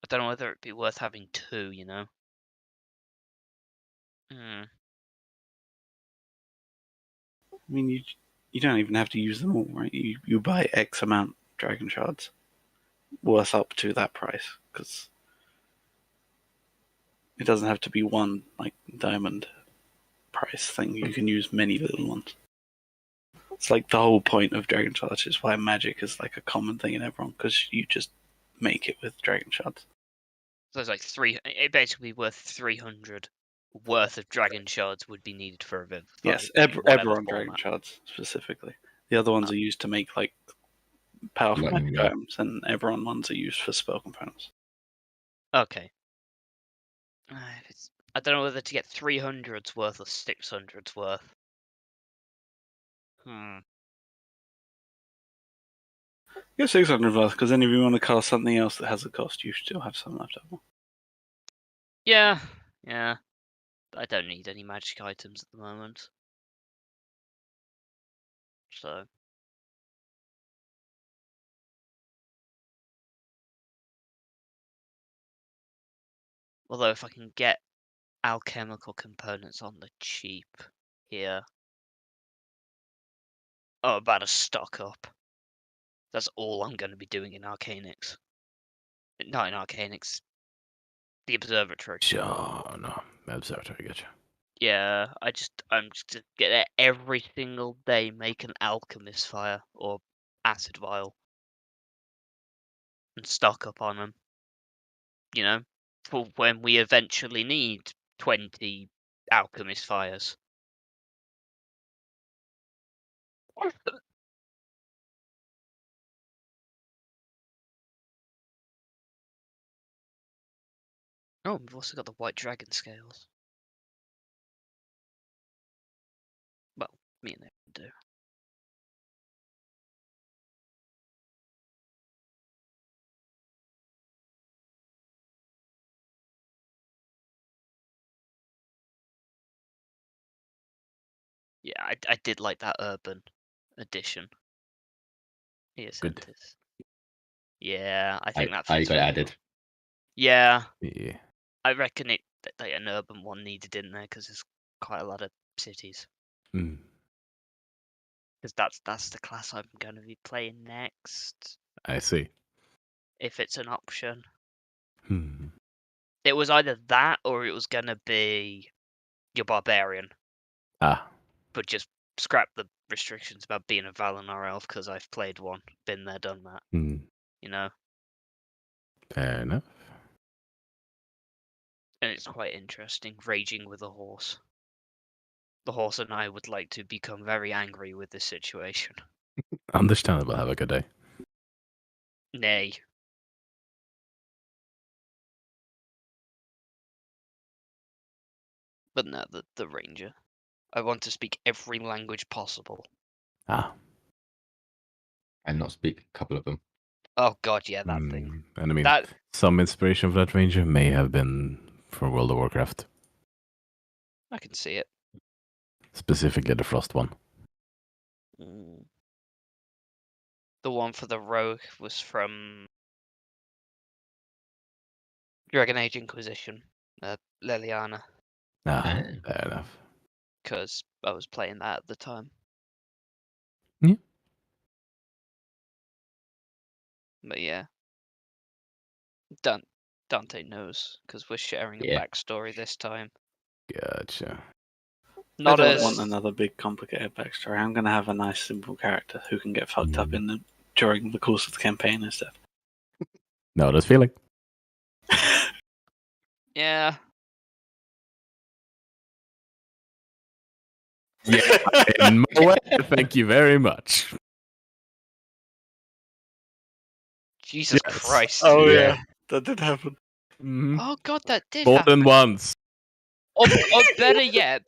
Speaker 2: I don't know whether it'd be worth having two, you know? Hmm.
Speaker 5: I mean, you don't even have to use them all, right? You buy X amount dragon shards worth up to that price, because it doesn't have to be one like diamond price thing. You can use many little ones. It's like the whole point of dragon shards is why magic is like a common thing in Eberron, because you just make it with dragon shards.
Speaker 2: So it's like it basically worth 300 worth of dragon shards would be needed for a Vivify.
Speaker 5: Yes,
Speaker 2: in whatever
Speaker 5: Eberron dragon
Speaker 2: format.
Speaker 5: shards specifically. The other ones are used to make like powerful
Speaker 4: Lightning
Speaker 5: magic
Speaker 4: bolt.
Speaker 5: items, and Eberron ones are used for spell components.
Speaker 2: Okay. I don't know whether to get 300's worth or 600's worth.
Speaker 5: Get 600 worth, because then if you want to cast something else that has a cost, you still have some left over.
Speaker 2: Yeah. I don't need any magic items at the moment. So. Although if I can get alchemical components on the cheap here. Oh, about to stock up. That's all I'm going to be doing in Arcanics. Not in Arcanics. The Observatory.
Speaker 7: Sure, no. Observatory, gotcha.
Speaker 2: Yeah, I'm just gonna every single day make an alchemist fire or acid vial and stock up on them. You know, for when we eventually need 20 alchemist fires. Oh, we've also got the white dragon scales. Well, me and Evan do. Yeah, I did like that urban edition. Yes,
Speaker 7: Good.
Speaker 2: Yeah, I think that
Speaker 4: I
Speaker 2: fits
Speaker 4: got it
Speaker 2: really
Speaker 4: added.
Speaker 2: well. Yeah,
Speaker 7: Yeah.
Speaker 2: I reckon that an urban one needed in there because there's quite a lot of cities.
Speaker 7: Mm.
Speaker 2: Because that's the class I'm going to be playing next,
Speaker 7: I see.
Speaker 2: if it's an option.
Speaker 7: Hmm.
Speaker 2: It was either that or it was going to be your barbarian,
Speaker 7: Ah.
Speaker 2: but just scrap the restrictions about being a Valinor elf because I've played one, been there, done that.
Speaker 7: Hmm.
Speaker 2: You know,
Speaker 7: Fair enough.
Speaker 2: and it's quite interesting raging with a horse. The horse and I would like to become very angry with this situation.
Speaker 7: Understandable. Have a good day.
Speaker 2: Nay. But no, the ranger. I want to speak every language possible.
Speaker 7: Ah.
Speaker 4: And not speak a couple of them.
Speaker 2: Oh god, yeah, that thing.
Speaker 7: And I mean,
Speaker 2: That
Speaker 7: some inspiration for that ranger may have been from World of Warcraft.
Speaker 2: I can see it.
Speaker 7: Specifically the Frost one.
Speaker 2: Mm. The one for the rogue was from Dragon Age Inquisition, Liliana,
Speaker 7: Ah, fair enough.
Speaker 2: because I was playing that at the time.
Speaker 7: Yeah.
Speaker 2: But yeah, Dante knows because we're sharing a
Speaker 4: Yeah.
Speaker 2: backstory this time.
Speaker 7: Gotcha.
Speaker 2: Not
Speaker 5: I don't
Speaker 2: as
Speaker 5: want another big complicated backstory. I'm going to have a nice simple character who can get fucked up during the course of the campaign and stuff.
Speaker 7: No, this feeling.
Speaker 2: yeah.
Speaker 7: In my way, thank you very much.
Speaker 2: Jesus
Speaker 7: Yes.
Speaker 2: Christ.
Speaker 5: Oh
Speaker 4: Yeah.
Speaker 5: yeah, that did happen.
Speaker 7: Mm-hmm.
Speaker 2: Oh god, that did
Speaker 7: More
Speaker 2: happen.
Speaker 7: than once.
Speaker 2: Or better yet,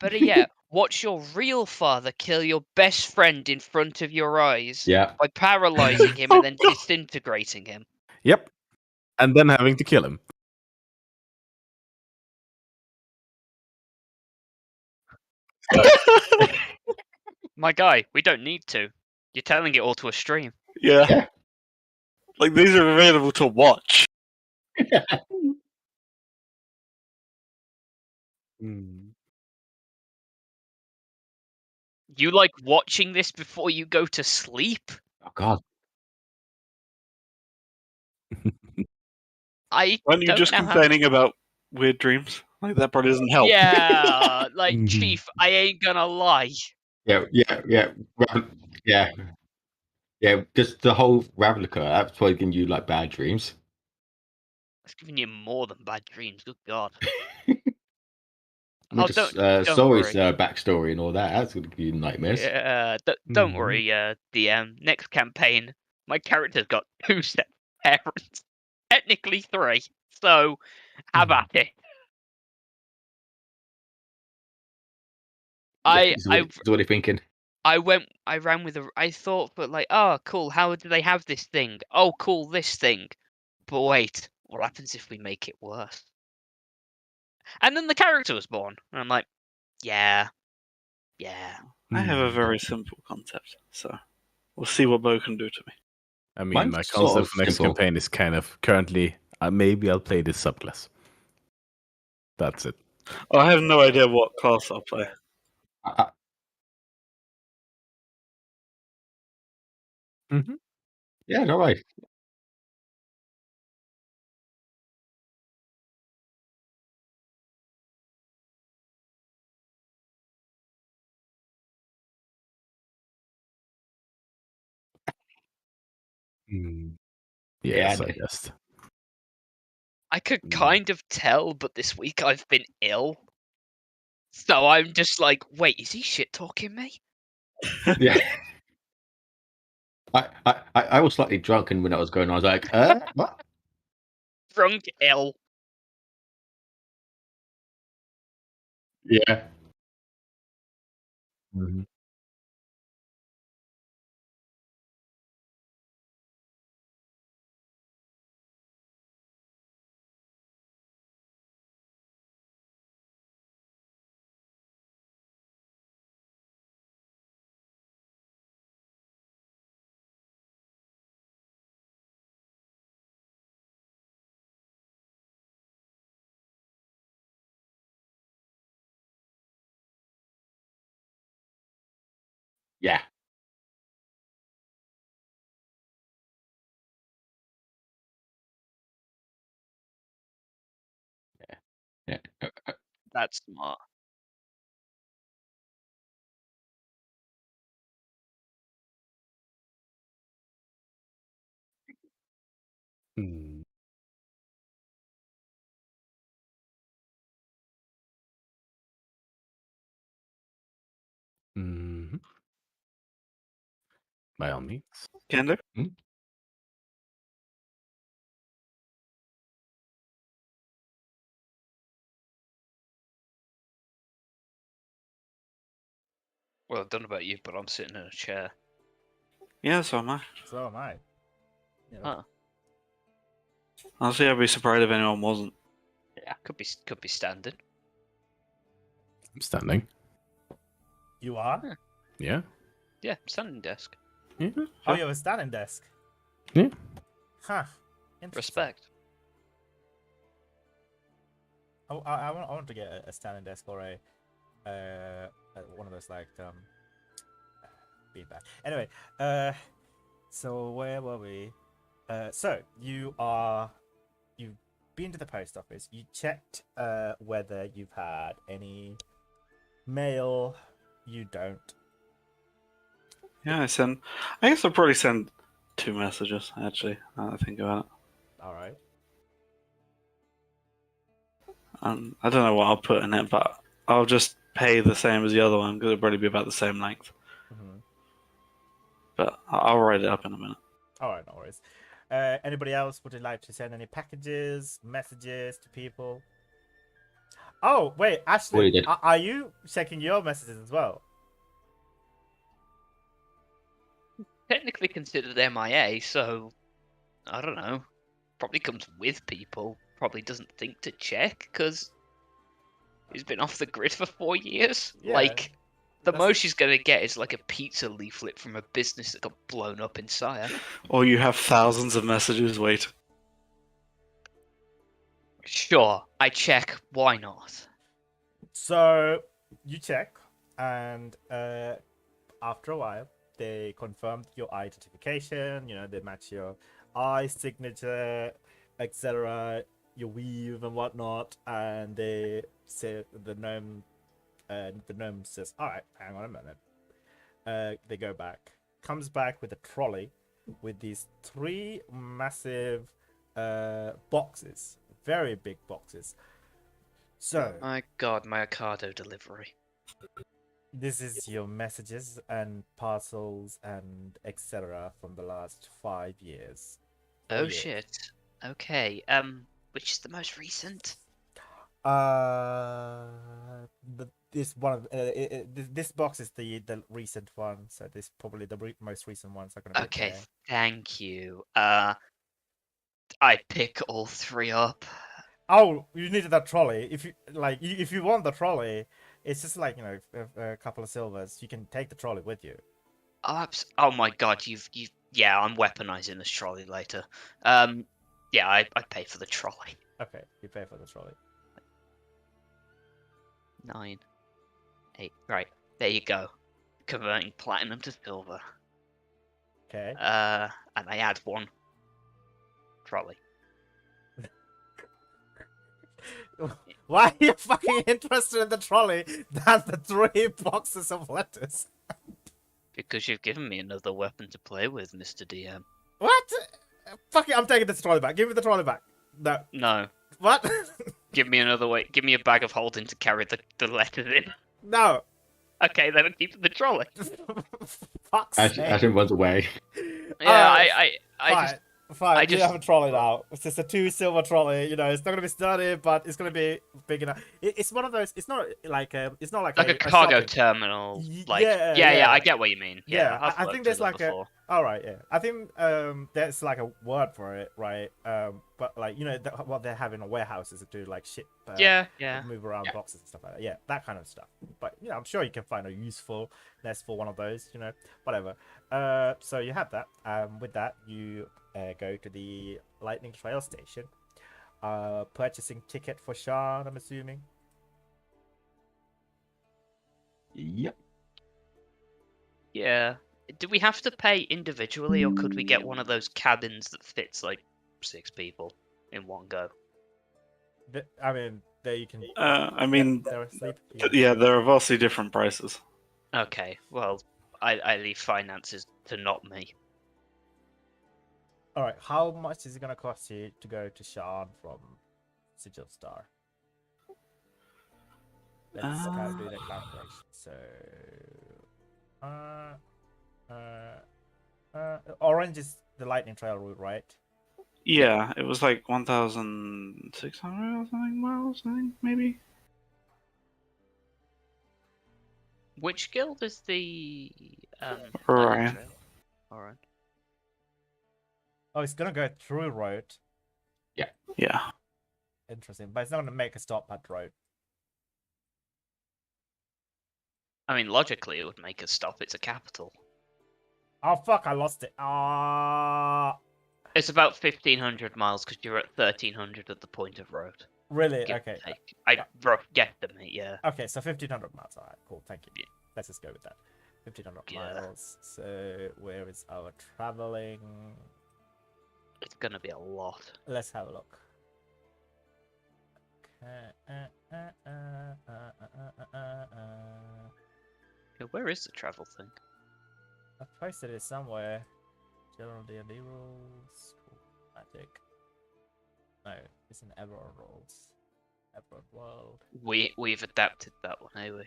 Speaker 2: watch your real father kill your best friend in front of your eyes
Speaker 4: Yeah.
Speaker 2: by paralyzing him and then disintegrating him.
Speaker 7: Yep. And then having to kill him.
Speaker 2: My guy, we don't need to. You're telling it all to a stream.
Speaker 5: Yeah.
Speaker 4: Yeah.
Speaker 5: Like these are available to watch.
Speaker 2: You like watching this before you go to sleep?
Speaker 4: Oh God.
Speaker 2: I
Speaker 5: Aren't you
Speaker 2: don't
Speaker 5: just
Speaker 2: know how.
Speaker 5: complaining about weird dreams? Like that probably doesn't help.
Speaker 2: Yeah, like
Speaker 7: Mhm.
Speaker 2: Chief, I ain't gonna lie.
Speaker 4: Yeah. Yeah. Yeah. Just the whole Ravnica. That's probably giving you like bad dreams.
Speaker 2: It's giving you more than bad dreams. Good God.
Speaker 4: With
Speaker 2: Oh, don't
Speaker 4: Sori's
Speaker 2: worry.
Speaker 4: backstory and all that. That's going to give you nightmares.
Speaker 2: Yeah, don't
Speaker 7: Mhm.
Speaker 2: worry, DM. Next campaign, my character's got 2 set parents, technically 3. So have
Speaker 7: Mhm.
Speaker 2: at it.
Speaker 4: So what are you thinking?
Speaker 2: I ran with I thought, but like, oh, cool. How do they have this thing? Oh, cool, this thing. But wait, what happens if we make it worse? And then the character was born, and I'm like, yeah.
Speaker 5: I have a
Speaker 7: Mhm.
Speaker 5: very simple concept, so we'll see what Bo can do to me.
Speaker 7: I mean,
Speaker 4: Mine's
Speaker 7: my
Speaker 4: sort
Speaker 7: concept
Speaker 4: of
Speaker 7: for next
Speaker 4: simple.
Speaker 7: campaign is kind of currently maybe I'll play this subclass. That's it.
Speaker 5: Oh, I have no idea what class I'll play.
Speaker 4: I,
Speaker 7: Mhm.
Speaker 4: yeah, no way.
Speaker 7: Yes,
Speaker 4: Yeah,
Speaker 7: I guess.
Speaker 2: I could
Speaker 7: Mm.
Speaker 2: kind of tell, but this week I've been ill. So I'm just like, wait, is he shit talking me?
Speaker 4: yeah. I was slightly drunk, and when that was going on, I was like, what?
Speaker 2: Drunk ill.
Speaker 4: Yeah.
Speaker 7: Mhm.
Speaker 4: Yeah. Yeah.
Speaker 2: That's smart.
Speaker 7: Mm. Mhm. By all means.
Speaker 5: Can do.
Speaker 2: Well, I don't know about you, but I'm sitting in a chair.
Speaker 5: Yeah, so am I.
Speaker 1: So am I. You know,
Speaker 2: Huh.
Speaker 5: Honestly, I'd be surprised if anyone wasn't.
Speaker 2: Yeah, could be standing.
Speaker 7: I'm standing.
Speaker 1: You are?
Speaker 2: Huh.
Speaker 7: Yeah.
Speaker 2: Yeah, standing desk.
Speaker 7: Yeah.
Speaker 1: Oh, you have a standing desk.
Speaker 7: Yeah.
Speaker 1: Huh. Interesting.
Speaker 2: Respect.
Speaker 1: I want to get a standing desk or one of those like beanbag. Anyway, so where were we? So you've been to the post office. You checked whether you've had any mail. You don't.
Speaker 5: Yeah, I guess I'll probably send 2 messages, actually, now that I think about it.
Speaker 1: All right.
Speaker 5: I don't know what I'll put in it, but I'll just pay the same as the other one because it'll probably be about the same length.
Speaker 1: Mm-hmm.
Speaker 5: But I'll write it up in a minute.
Speaker 1: All right, no worries. Anybody else would you like to send any packages, messages to people? Oh, wait,
Speaker 4: Well,
Speaker 1: Ashley,
Speaker 4: you did.
Speaker 1: are you checking your messages as well?
Speaker 2: Technically considered MIA, so I don't know. Probably comes with people. Probably doesn't think to check because he's been off the grid for 4 years.
Speaker 1: Yeah,
Speaker 2: Like, the
Speaker 1: that's-
Speaker 2: most she's gonna get is like a pizza leaflet from a business that got blown up in Sire.
Speaker 5: Or you have thousands of messages. Wait.
Speaker 2: Sure, I check. Why not?
Speaker 1: So you check, and after a while, they confirmed your identification. You know, they match your eye signature, etc., your weave and whatnot, and they the gnome says, "All right, hang on a minute." They go back. Comes back with a trolley with these 3 massive boxes, very big boxes. So
Speaker 2: My God, my Ocado delivery.
Speaker 1: this is your messages and parcels and etc. from the last 5 years.
Speaker 2: Oh
Speaker 1: years.
Speaker 2: shit. Okay. Which is the most recent?
Speaker 1: This one of this box is the recent one, so this probably the most recent ones are gonna be
Speaker 2: Okay,
Speaker 1: there.
Speaker 2: thank you. I pick all 3 up.
Speaker 1: Oh, you needed that trolley. If you like, if you want the trolley, it's just like a couple of silvers. You can take the trolley with you.
Speaker 2: Oh my God, you've yeah, I'm weaponizing this trolley later. Yeah, I pay for the trolley.
Speaker 1: Okay, you pay for the trolley.
Speaker 2: 9, 8. Right, there you go. Converting platinum to silver.
Speaker 1: Okay.
Speaker 2: And I add 1 trolley.
Speaker 1: Why are you fucking interested in the trolley than the 3 boxes of letters?
Speaker 2: Because you've given me another weapon to play with, Mr. DM.
Speaker 1: What? Fuck it, I'm taking this trolley back. Give me the trolley back. No.
Speaker 2: No.
Speaker 1: What?
Speaker 2: Give me another way. Give me a bag of holding to carry the letters in.
Speaker 1: No.
Speaker 2: Okay, then I'm keeping the trolley.
Speaker 1: Fuck's
Speaker 4: As
Speaker 1: sake.
Speaker 4: Ashton runs away.
Speaker 2: Yeah, I
Speaker 1: Fine.
Speaker 2: just
Speaker 1: Fine,
Speaker 2: I
Speaker 1: you
Speaker 2: just-
Speaker 1: have a trolley now. It's just a 2 silver trolley. You know, it's not gonna be sturdy, but it's gonna be big enough. It's one of those. It's not like a. It's not like
Speaker 2: like a cargo
Speaker 1: shopping.
Speaker 2: terminal. Like
Speaker 1: Yeah,
Speaker 2: yeah,
Speaker 1: yeah.
Speaker 2: I get what you mean.
Speaker 1: Yeah,
Speaker 2: I've
Speaker 1: I think
Speaker 2: worked
Speaker 1: there's
Speaker 2: with them
Speaker 1: like a.
Speaker 2: before.
Speaker 1: All right, yeah. I think there's like a word for it, right? But like what they have in a warehouse is to do like ship.
Speaker 2: Yeah.
Speaker 1: Move around
Speaker 4: Yeah.
Speaker 1: boxes and stuff like that. Yeah, that kind of stuff. But I'm sure you can find a usefulness for one of those. Whatever. So you have that. With that, you go to the Lightning Trail station. Purchasing ticket for Sean, I'm assuming.
Speaker 4: Yep.
Speaker 2: Yeah. Do we have to pay individually, or could we get one of those cabins that fits like 6 people in one go?
Speaker 1: I mean, there you can.
Speaker 5: I mean,
Speaker 1: they're asleep.
Speaker 5: yeah, there are vastly different prices.
Speaker 2: Okay, well, I leave finances to not me.
Speaker 1: All right, how much is it gonna cost you to go to Sean from Sigil Star? Let's kind of do the calculation. So, orange is the lightning trail route, right?
Speaker 5: Yeah, it was like 1,600 or something miles, I think, maybe.
Speaker 2: Which guild is the
Speaker 5: Orion.
Speaker 2: Trail? Orion.
Speaker 1: Oh, it's gonna go through road.
Speaker 5: Yeah.
Speaker 1: Interesting, but it's not gonna make a stop at road.
Speaker 2: I mean, logically, it would make us stop. It's a capital.
Speaker 1: Oh fuck! I lost it. Ah,
Speaker 2: It's about 1,500 miles because you're at 1,300 at the point of road.
Speaker 1: really?
Speaker 2: Give or
Speaker 1: Okay.
Speaker 2: take. I rough guesstimate, yeah.
Speaker 1: Okay, so 1,500 miles. All right, cool. Thank you.
Speaker 2: Yeah.
Speaker 1: Let's just go with that. 1,500
Speaker 2: Yeah.
Speaker 1: miles. So where is our traveling?
Speaker 2: It's gonna be a lot.
Speaker 1: Let's have a look.
Speaker 2: Yeah, where is the travel thing?
Speaker 1: I posted it somewhere. General D&D rules. Cool. Magic. No, it's in Eberron rules. Eberron world.
Speaker 2: We've adapted that one, eh? We?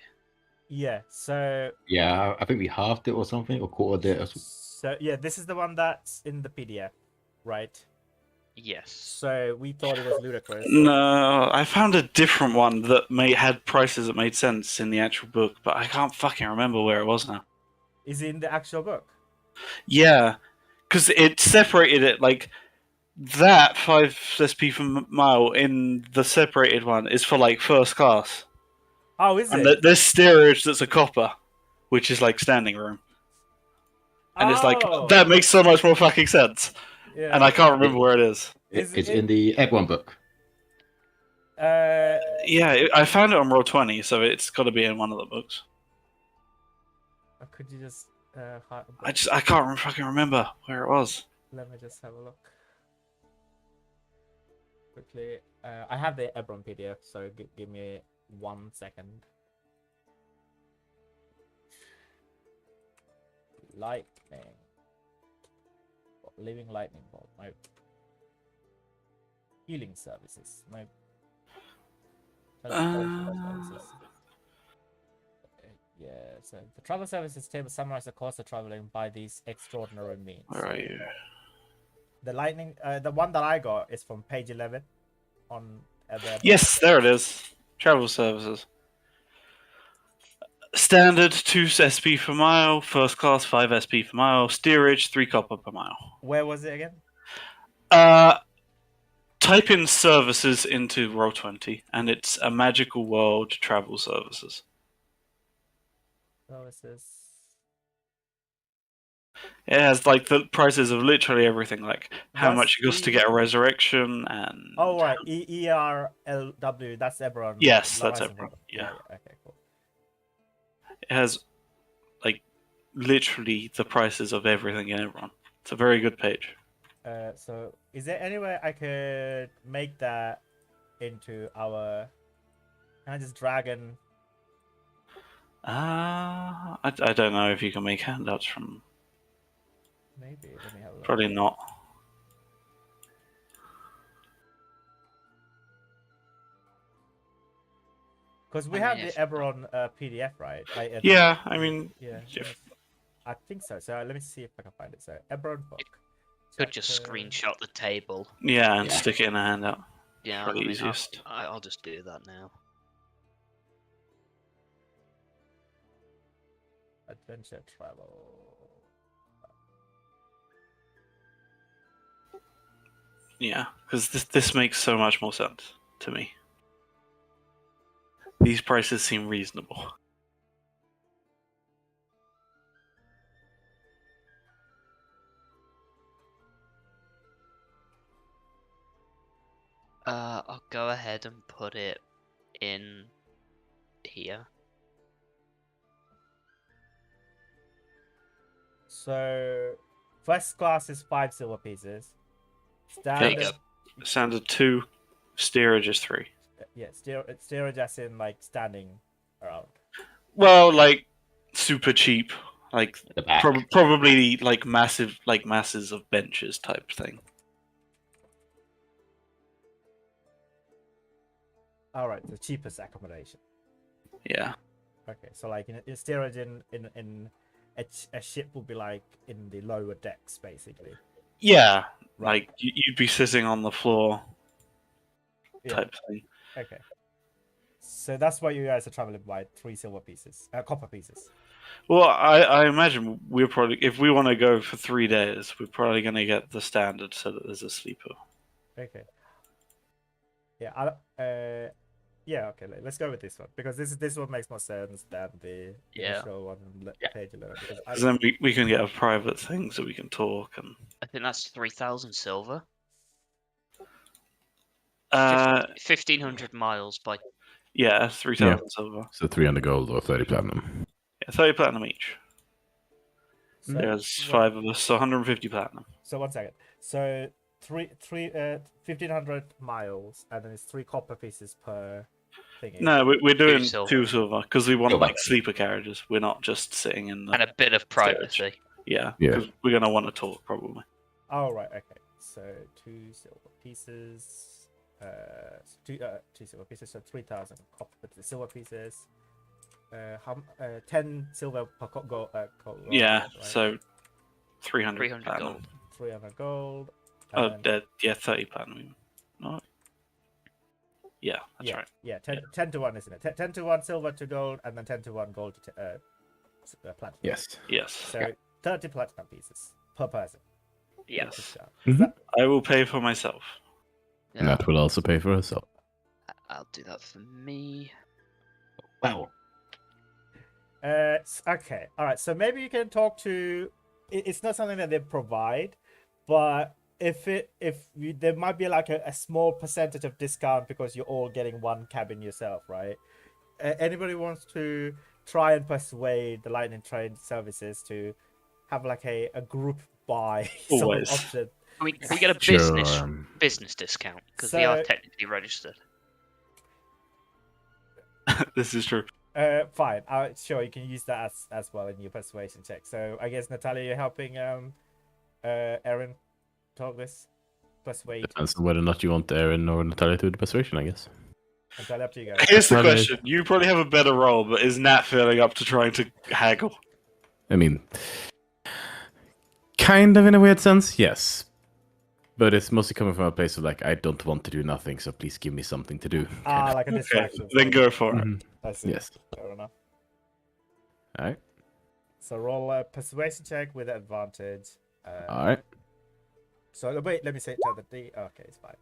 Speaker 1: Yeah. So.
Speaker 4: Yeah, I think we halved it or something, or quartered it.
Speaker 1: So yeah, this is the one that's in the PDF, right?
Speaker 2: Yes.
Speaker 1: So we thought it was ludicrous.
Speaker 5: No, I found a different one that had prices that made sense in the actual book, but I can't fucking remember where it was now.
Speaker 1: Is it in the actual book?
Speaker 5: Yeah, because it separated it like that 5 SP per mile in the separated one is for like first class,
Speaker 1: Oh, is
Speaker 5: and
Speaker 1: it?
Speaker 5: there's steerage that's a copper, which is like standing room, and it's like
Speaker 1: Oh!
Speaker 5: that makes so much more fucking sense,
Speaker 1: Yeah.
Speaker 5: and I can't remember where it is.
Speaker 1: Is
Speaker 4: It's
Speaker 1: it-
Speaker 4: in the Eberron book.
Speaker 5: Yeah, I found it on Roll20, so it's got to be in one of the books.
Speaker 1: Could you just
Speaker 5: I can't fucking remember where it was.
Speaker 1: let me just have a look quickly. I have the Eberron PDF, so give me 1 second. Lightning. Living lightning bolt. No. Healing services. No. Teleportation services. Yeah, so the travel services table summarizes the cost of traveling by these extraordinary means.
Speaker 5: Where are you?
Speaker 1: The lightning, the one that I got is from page 11 on the
Speaker 5: Yes, there it is. Travel services. Standard 2 SP per mile, first class 5 SP per mile, steerage 3 copper per mile.
Speaker 1: Where was it again?
Speaker 5: Type in services into Roll20, and it's a magical world travel services.
Speaker 1: Services.
Speaker 5: It has like the prices of literally everything, like how
Speaker 1: What's
Speaker 5: much it costs to get a resurrection and.
Speaker 1: Oh right, ERLW. That's Eberron.
Speaker 5: Yes, that's
Speaker 1: Horizon
Speaker 5: Eberron.
Speaker 1: World.
Speaker 5: Yeah.
Speaker 1: Okay, cool.
Speaker 5: It has like literally the prices of everything in Eberron. It's a very good page.
Speaker 1: So is there any way I could make that into our? Can I just drag in?
Speaker 5: I don't know if you can make handouts from.
Speaker 1: Maybe. Let me have a look.
Speaker 5: Probably not.
Speaker 1: Because we
Speaker 2: I
Speaker 1: have
Speaker 2: mean,
Speaker 1: the
Speaker 2: if-
Speaker 1: Eberron PDF, right?
Speaker 5: Yeah, I mean,
Speaker 1: Yeah.
Speaker 5: if-
Speaker 1: I think so. So let me see if I can find it. So Eberron book.
Speaker 2: Could just
Speaker 1: Chapter-
Speaker 2: screenshot the table.
Speaker 5: yeah, and
Speaker 4: Yeah.
Speaker 5: stick it in a handout.
Speaker 2: Yeah,
Speaker 5: Probably
Speaker 2: I mean,
Speaker 5: easiest.
Speaker 2: I'll just do that now.
Speaker 1: Adventure travel.
Speaker 5: Yeah, because this makes so much more sense to me. These prices seem reasonable.
Speaker 2: I'll go ahead and put it in here.
Speaker 1: So first class is 5 silver pieces.
Speaker 2: There you
Speaker 1: Standard.
Speaker 2: go.
Speaker 5: Standard 2, steerage is 3.
Speaker 1: Yeah, steerage as in like standing around.
Speaker 5: Well, like super cheap, like
Speaker 4: At the back.
Speaker 5: probably like massive, like masses of benches type thing.
Speaker 1: All right, the cheapest accommodation.
Speaker 5: Yeah,
Speaker 1: Okay, so like in steerage in a ship will be like in the lower decks basically.
Speaker 5: yeah.
Speaker 1: Right.
Speaker 5: Like you'd be sitting on the floor
Speaker 1: Yeah.
Speaker 5: type thing.
Speaker 1: Okay. So that's why you guys are traveling by 3 silver pieces, copper pieces.
Speaker 5: Well, I imagine we're probably, if we want to go for 3 days, we're probably going to get the standard so that there's a sleeper.
Speaker 1: Okay. Yeah. Yeah. Okay. Let's go with this one because this one makes more sense than the
Speaker 2: Yeah.
Speaker 1: initial one on
Speaker 4: Yeah.
Speaker 1: page 11. Because
Speaker 5: Because then we can get a private thing so we can talk and.
Speaker 2: I think that's 3,000 silver.
Speaker 5: Uh,
Speaker 2: 1,500 miles by.
Speaker 5: yeah, 3,000 silver.
Speaker 7: So 300 gold or 30 platinum.
Speaker 5: Yeah, 30 platinum each.
Speaker 1: So,
Speaker 5: There's
Speaker 1: wait,
Speaker 5: 5 of us, so 150 platinum.
Speaker 1: So 1 second. So 1,500 miles, and then it's 3 copper pieces per thingy.
Speaker 5: No, we're doing
Speaker 2: silver.
Speaker 5: 2 silver because we want
Speaker 4: Silver.
Speaker 5: like sleeper carriages. We're not just sitting in the.
Speaker 2: And a bit of privacy.
Speaker 5: Yeah,
Speaker 7: Yeah.
Speaker 5: because we're going to want to talk probably.
Speaker 1: Oh right. Okay. So 2 silver pieces. 2 silver pieces. So 3,000 copper silver pieces. 10 silver per gold.
Speaker 5: Yeah,
Speaker 1: right?
Speaker 5: so 300
Speaker 2: 300
Speaker 5: platinum.
Speaker 2: gold.
Speaker 1: 300 gold.
Speaker 5: Oh,
Speaker 1: and then-
Speaker 5: yeah, 30 platinum. No. Yeah, that's
Speaker 1: yeah,
Speaker 5: right.
Speaker 1: Yeah, 10 to 1, isn't it? 10 to 1 silver to gold, and then 10 to 1 gold to platinum.
Speaker 7: Yes.
Speaker 5: Yes.
Speaker 1: So 30 platinum pieces per person.
Speaker 2: Yes.
Speaker 5: I will pay for myself.
Speaker 7: And
Speaker 2: Yeah,
Speaker 7: that will also pay for herself.
Speaker 2: I'll do that for me.
Speaker 4: Wow.
Speaker 1: Okay, all right. So maybe you can talk to. It's not something that they provide, but there might be like a small percentage of discount because you're all getting one cabin yourself, right? Anybody wants to try and persuade the Lightning Train services to have like a group buy sort of
Speaker 5: Always.
Speaker 1: option?
Speaker 2: We get a
Speaker 7: Sure.
Speaker 2: business discount because they are
Speaker 1: So-
Speaker 2: technically registered.
Speaker 5: This is true.
Speaker 1: Fine. Sure, you can use that as well in your persuasion check. So I guess Natalia, you're helping Erin talk this. Persuade.
Speaker 7: Depends on whether or not you want Aaron or Natalia to do the persuasion, I guess.
Speaker 1: Natalia, up to you guys.
Speaker 5: Here's the
Speaker 7: Natalia-
Speaker 5: question: you probably have a better role, but is Nat feeling up to trying to haggle?
Speaker 7: I mean, kind of in a weird sense, yes. But it's mostly coming from a place of like, I don't want to do nothing, so please give me something to do. kind of.
Speaker 1: Like a
Speaker 5: Okay,
Speaker 1: distraction.
Speaker 5: then go for it.
Speaker 7: Mhm.
Speaker 1: I see.
Speaker 7: Yes.
Speaker 1: Fair enough.
Speaker 7: Alright.
Speaker 1: So roll a persuasion check with advantage.
Speaker 7: Alright.
Speaker 1: So wait, let me say tell the D. Okay, it's fine.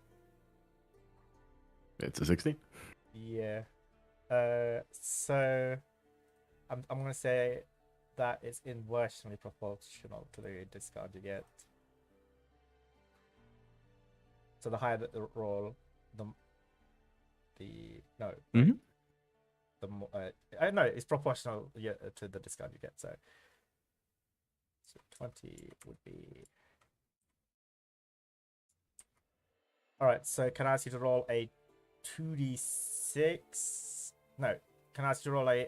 Speaker 7: It's a 16.
Speaker 1: Yeah. So I'm gonna say that is inversely proportional to the discount you get. So the higher the roll, the no.
Speaker 7: Mhm.
Speaker 1: The more no, it's proportional to the discount you get. So 20 would be. All right. So can I ask you to roll a 2d6? No. Can I ask you to roll I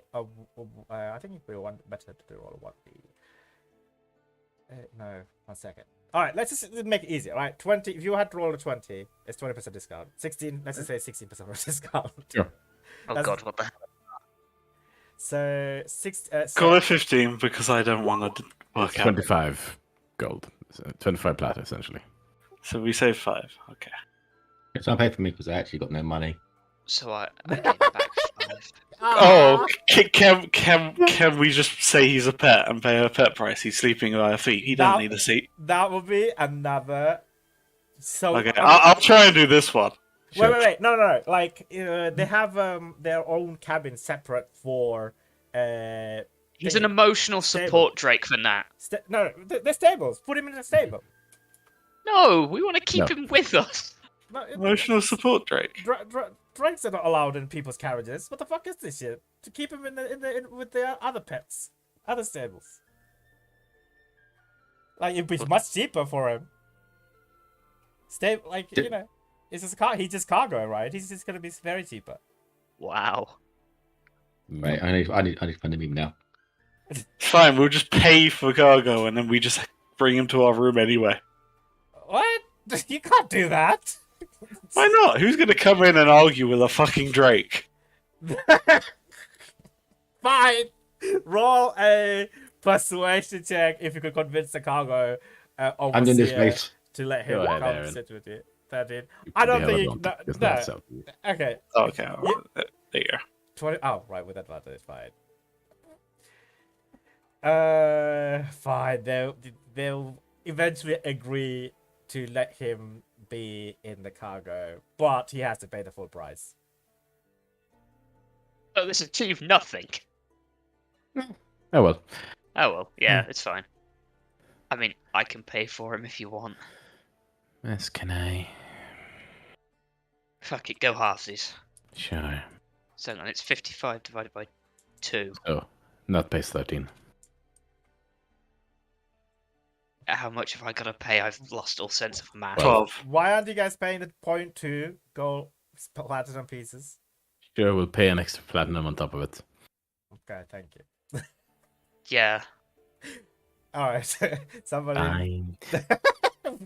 Speaker 1: think it'd be one better to roll a 1d. No, 1 second. All right, let's just make it easier. All right, 20. If you had to roll a 20, it's 20% discount. 16. Let's just say 16% of discount.
Speaker 7: Sure.
Speaker 2: Oh
Speaker 1: That's-
Speaker 2: god, what the hell?
Speaker 1: So
Speaker 5: Call it 15 because I don't want to work
Speaker 7: It's
Speaker 5: out.
Speaker 7: 25 gold. So 25 plata, essentially.
Speaker 5: So we say 5. Okay.
Speaker 4: It's not paid for me because I actually got no money.
Speaker 2: So I gained back 5.
Speaker 5: Oh, can we just say he's a pet and pay a pet price? He's sleeping at our feet. He doesn't need a seat.
Speaker 1: That would be another. So
Speaker 5: Okay, I'll try and do this one.
Speaker 1: Wait, wait, wait! No! Like they have their own cabin separate for.
Speaker 2: He's
Speaker 1: thingy.
Speaker 2: an emotional
Speaker 1: Stable.
Speaker 2: support Drake for Nat.
Speaker 1: No, they're stables. Put him in a stable.
Speaker 2: No, we want to keep
Speaker 7: No.
Speaker 2: him with us.
Speaker 1: No,
Speaker 5: Emotional support, Drake.
Speaker 1: Drakes are not allowed in people's carriages. What the fuck is this shit? To keep him in with the other pets, other stables. Like it'd be much cheaper for him. Stay like you know, it's just he's just cargo, right? He's just gonna be very cheaper.
Speaker 2: Wow.
Speaker 4: Right, I need to find him now.
Speaker 5: Fine, we'll just pay for cargo and then we just bring him to our room anyway.
Speaker 1: What? You can't do that.
Speaker 5: Why not? Who's gonna come in and argue with a fucking Drake?
Speaker 1: Fine. Roll a persuasion check if you could convince the cargo
Speaker 4: I'm doing this,
Speaker 1: overseer
Speaker 4: mate.
Speaker 1: to let him
Speaker 7: Go ahead,
Speaker 1: come
Speaker 7: Aaron.
Speaker 1: sit with you. 13. I don't think you. No, no. Okay.
Speaker 5: Okay, alright. There you go.
Speaker 1: 20. Oh, right. With advantage, fine. Fine. They'll eventually agree to let him be in the cargo, but he has to pay the full price.
Speaker 2: Oh, this achieved nothing.
Speaker 7: Oh well.
Speaker 2: Oh well, yeah, it's fine. I mean, I can pay for him if you want.
Speaker 6: Yes, can I?
Speaker 2: Fuck it, go halvesies.
Speaker 6: Sure.
Speaker 2: So then it's 55 divided by 2.
Speaker 7: Oh, not pays 13.
Speaker 2: How much have I got to pay? I've lost all sense of math.
Speaker 5: 12.
Speaker 1: Why aren't you guys paying the 0.2 gold platinum pieces?
Speaker 7: Sure, we'll pay an extra platinum on top of it.
Speaker 1: Okay, thank you.
Speaker 2: Yeah.
Speaker 1: All right, somebody.
Speaker 6: Fine.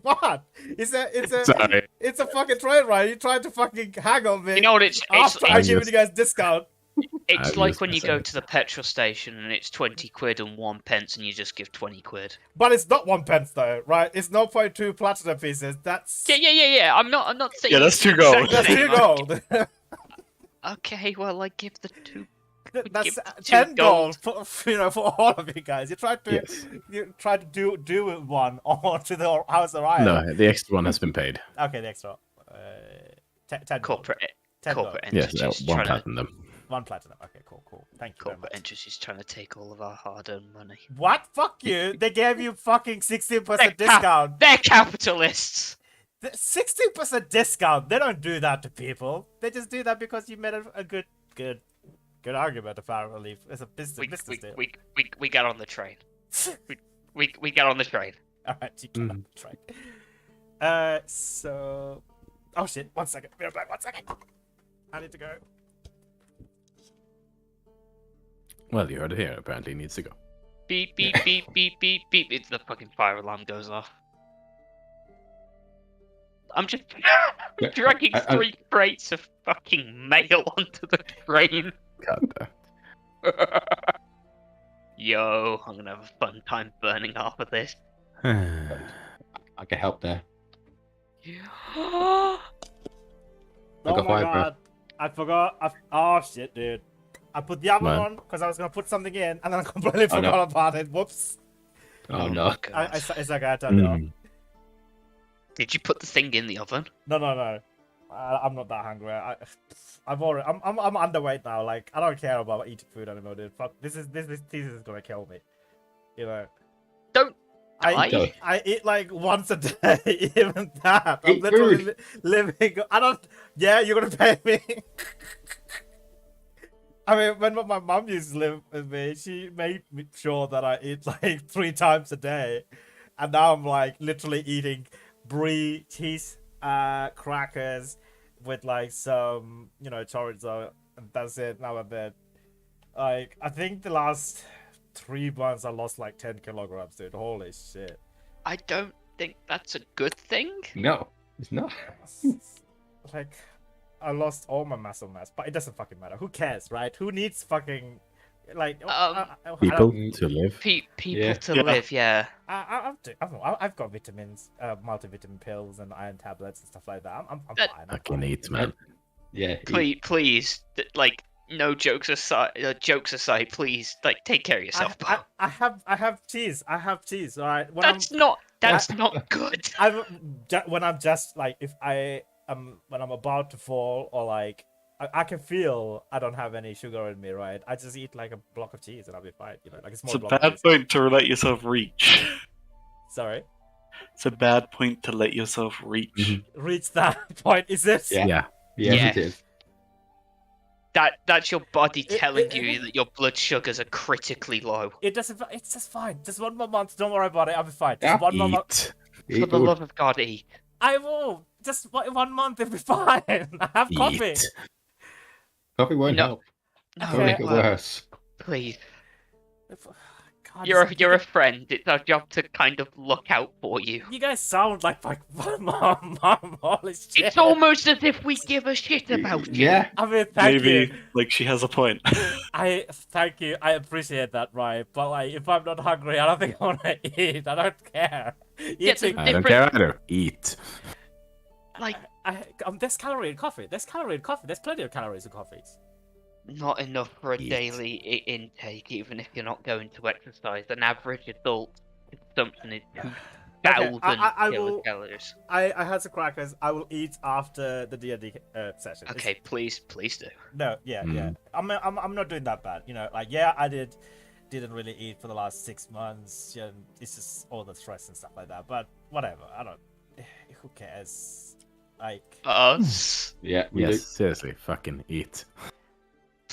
Speaker 1: What?
Speaker 7: Sorry.
Speaker 1: It's a fucking trade, right? You tried to fucking haggle me.
Speaker 2: You know what? It's
Speaker 1: after I
Speaker 7: it's-
Speaker 1: giving you guys discount.
Speaker 2: it's
Speaker 7: I
Speaker 2: like
Speaker 7: was
Speaker 2: when you
Speaker 7: gonna
Speaker 2: go
Speaker 7: say.
Speaker 2: to the petrol station and it's 20 quid and 1 pence and you just give 20 quid.
Speaker 1: But it's not 1 pence though, right? It's 0.2 platinum pieces. That's
Speaker 2: Yeah. I'm not saying.
Speaker 5: Yeah, that's 2 gold.
Speaker 1: that's 2 gold.
Speaker 2: Okay, well, I give the 2.
Speaker 1: That's
Speaker 2: give
Speaker 1: 10
Speaker 2: 2
Speaker 1: gold for for all of you guys. You tried to
Speaker 7: Yes.
Speaker 1: do one onto the House of Iron.
Speaker 7: No, the extra one has been paid.
Speaker 1: Okay, the extra. 10 gold.
Speaker 2: Corporate
Speaker 1: 10 gold.
Speaker 2: corporate
Speaker 7: Yes,
Speaker 2: entities
Speaker 7: one
Speaker 2: trying to
Speaker 7: platinum.
Speaker 1: 1 platinum. Okay, cool. Thank you very
Speaker 2: corporate
Speaker 1: much.
Speaker 2: entities trying to take all of our hard-earned money.
Speaker 1: What? Fuck you. They gave you fucking 16%
Speaker 2: They're
Speaker 1: discount.
Speaker 2: They're capitalists.
Speaker 1: 16% discount. They don't do that to people. They just do that because you made a good argument, apparently. It's a business deal.
Speaker 2: We got on the train. We got on the train.
Speaker 1: Alright, you can try. So. Oh shit, 1 second. Be right back, 1 second. I need to go.
Speaker 7: Well, you heard it here. Apparently, he needs to go.
Speaker 2: Beep, beep, beep, beep, beep, beep. It's the fucking fire alarm goes off. I'm just dragging
Speaker 4: I-
Speaker 2: 3 crates of fucking mail onto the train.
Speaker 7: God,
Speaker 2: Yo, I'm gonna have a fun time burning half of this.
Speaker 4: I can help there.
Speaker 1: Oh
Speaker 4: got
Speaker 1: my
Speaker 4: fire breath.
Speaker 1: god. I forgot. Oh shit, dude. I put the oven
Speaker 7: Man.
Speaker 1: on because I was gonna put something in and then I completely
Speaker 4: Oh, no.
Speaker 1: forgot about it. Whoops.
Speaker 4: Oh no.
Speaker 2: my God.
Speaker 1: It's like I turned it off.
Speaker 7: Mm.
Speaker 2: Did you put the thing in the oven?
Speaker 1: No. I'm not that hungry. I'm underweight now. Like I don't care about eating food anymore, dude. Fuck. This is gonna kill me. You know.
Speaker 2: Don't
Speaker 1: I
Speaker 2: die.
Speaker 1: I eat like once a day. Even that. I'm
Speaker 4: Eat
Speaker 1: literally
Speaker 4: food.
Speaker 1: living. I don't. Yeah, you're gonna pay me. I mean, when my mom used to live with me, she made sure that I eat like 3 times a day, and now I'm like literally eating brie, cheese, crackers, with like some chorizo, and that's it. Now and then, like I think the last 3 months I lost like 10 kilograms, dude. Holy shit!
Speaker 2: I don't think that's a good thing.
Speaker 4: No, it's not.
Speaker 1: Like I lost all my muscle mass, but it doesn't fucking matter. Who cares, right? Who needs fucking like
Speaker 7: People to live.
Speaker 2: People
Speaker 4: Yeah.
Speaker 2: to
Speaker 5: Yeah.
Speaker 2: live, yeah.
Speaker 1: I've got vitamins, multivitamin pills, and iron tablets and stuff like that. I'm
Speaker 2: That-
Speaker 1: fine.
Speaker 7: I can eat, man.
Speaker 4: Yeah.
Speaker 2: Please, like, no jokes aside. Jokes aside, please, like, take care of yourself. pal.
Speaker 1: I have cheese. I have cheese. All right.
Speaker 2: That's not good.
Speaker 1: When I'm just like when I'm about to fall or like I can feel I don't have any sugar in me, right? I just eat like a block of cheese and I'll be fine. You know, like a small
Speaker 5: It's a
Speaker 1: block of
Speaker 5: bad
Speaker 1: cheese.
Speaker 5: point to let yourself reach.
Speaker 1: Sorry.
Speaker 5: It's a bad point to let yourself reach.
Speaker 7: Mhm.
Speaker 1: Reach that point. Is it?
Speaker 4: Yeah.
Speaker 7: Yeah.
Speaker 4: Yes,
Speaker 2: Yeah.
Speaker 4: it is.
Speaker 2: That's your body telling
Speaker 1: it-
Speaker 2: you that your blood sugars are critically low.
Speaker 1: It doesn't. It's just fine. Just 1 more month. Don't worry about it. I'll be fine. Just
Speaker 4: Yeah.
Speaker 1: 1 more month.
Speaker 7: Eat.
Speaker 2: For
Speaker 4: Eat
Speaker 2: the
Speaker 4: food.
Speaker 2: love of God, eat.
Speaker 1: I will. Just 1 month. It'll be fine. I have coffee.
Speaker 7: Eat.
Speaker 4: Coffee won't
Speaker 2: No.
Speaker 4: help.
Speaker 2: No,
Speaker 4: It'll make it
Speaker 2: well,
Speaker 4: worse.
Speaker 2: please.
Speaker 1: God,
Speaker 2: You're a friend. It's our job to kind of look out for you.
Speaker 1: You guys sound like my mom. Holy shit.
Speaker 2: It's almost as if we give a shit about you.
Speaker 4: Yeah.
Speaker 1: I mean, thank
Speaker 5: Maybe
Speaker 1: you.
Speaker 5: like she has a point.
Speaker 1: Thank you. I appreciate that, right? But like, if I'm not hungry, I don't think I want to eat. I don't care. Eating.
Speaker 7: I don't care either. Eat.
Speaker 2: Like,
Speaker 1: There's calorie in coffee. There's calorie in coffee. There's plenty of calories in coffees.
Speaker 2: not enough for a
Speaker 7: Eat.
Speaker 2: daily intake, even if you're not going to exercise. An average adult consumption is 2,000
Speaker 1: I will-
Speaker 2: kilocalories.
Speaker 1: I had some crackers. I will eat after the D&D session. It's-
Speaker 2: Okay, please do.
Speaker 1: No, yeah. I'm not doing that bad. You know, like I didn't really eat for the last 6 months. Yeah, it's just all the stress and stuff like that. But whatever. I don't. Who cares? Like
Speaker 2: Us?
Speaker 4: Yeah. We
Speaker 7: Yes, seriously, fucking eat.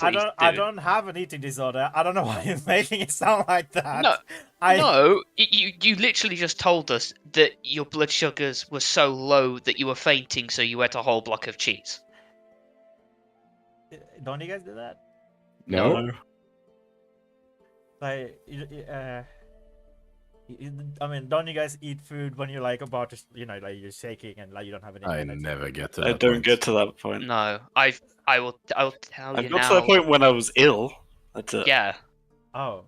Speaker 1: I
Speaker 2: Please
Speaker 1: don't. I
Speaker 2: do.
Speaker 1: don't have an eating disorder. I don't know why you're making it sound like that.
Speaker 2: No,
Speaker 1: I
Speaker 2: No, you literally just told us that your blood sugars were so low that you were fainting, so you ate a whole block of cheese.
Speaker 1: don't you guys do that?
Speaker 4: No.
Speaker 1: Like, I mean, don't you guys eat food when you're like about to, like you're shaking and like you don't have any?
Speaker 7: I
Speaker 1: energy?
Speaker 7: never get to
Speaker 5: I
Speaker 7: that
Speaker 5: don't
Speaker 7: point.
Speaker 5: get to that point.
Speaker 2: No, I will tell
Speaker 5: I
Speaker 2: you
Speaker 5: got
Speaker 2: now.
Speaker 5: to that point when I was ill. That's it.
Speaker 2: Yeah,
Speaker 1: Oh.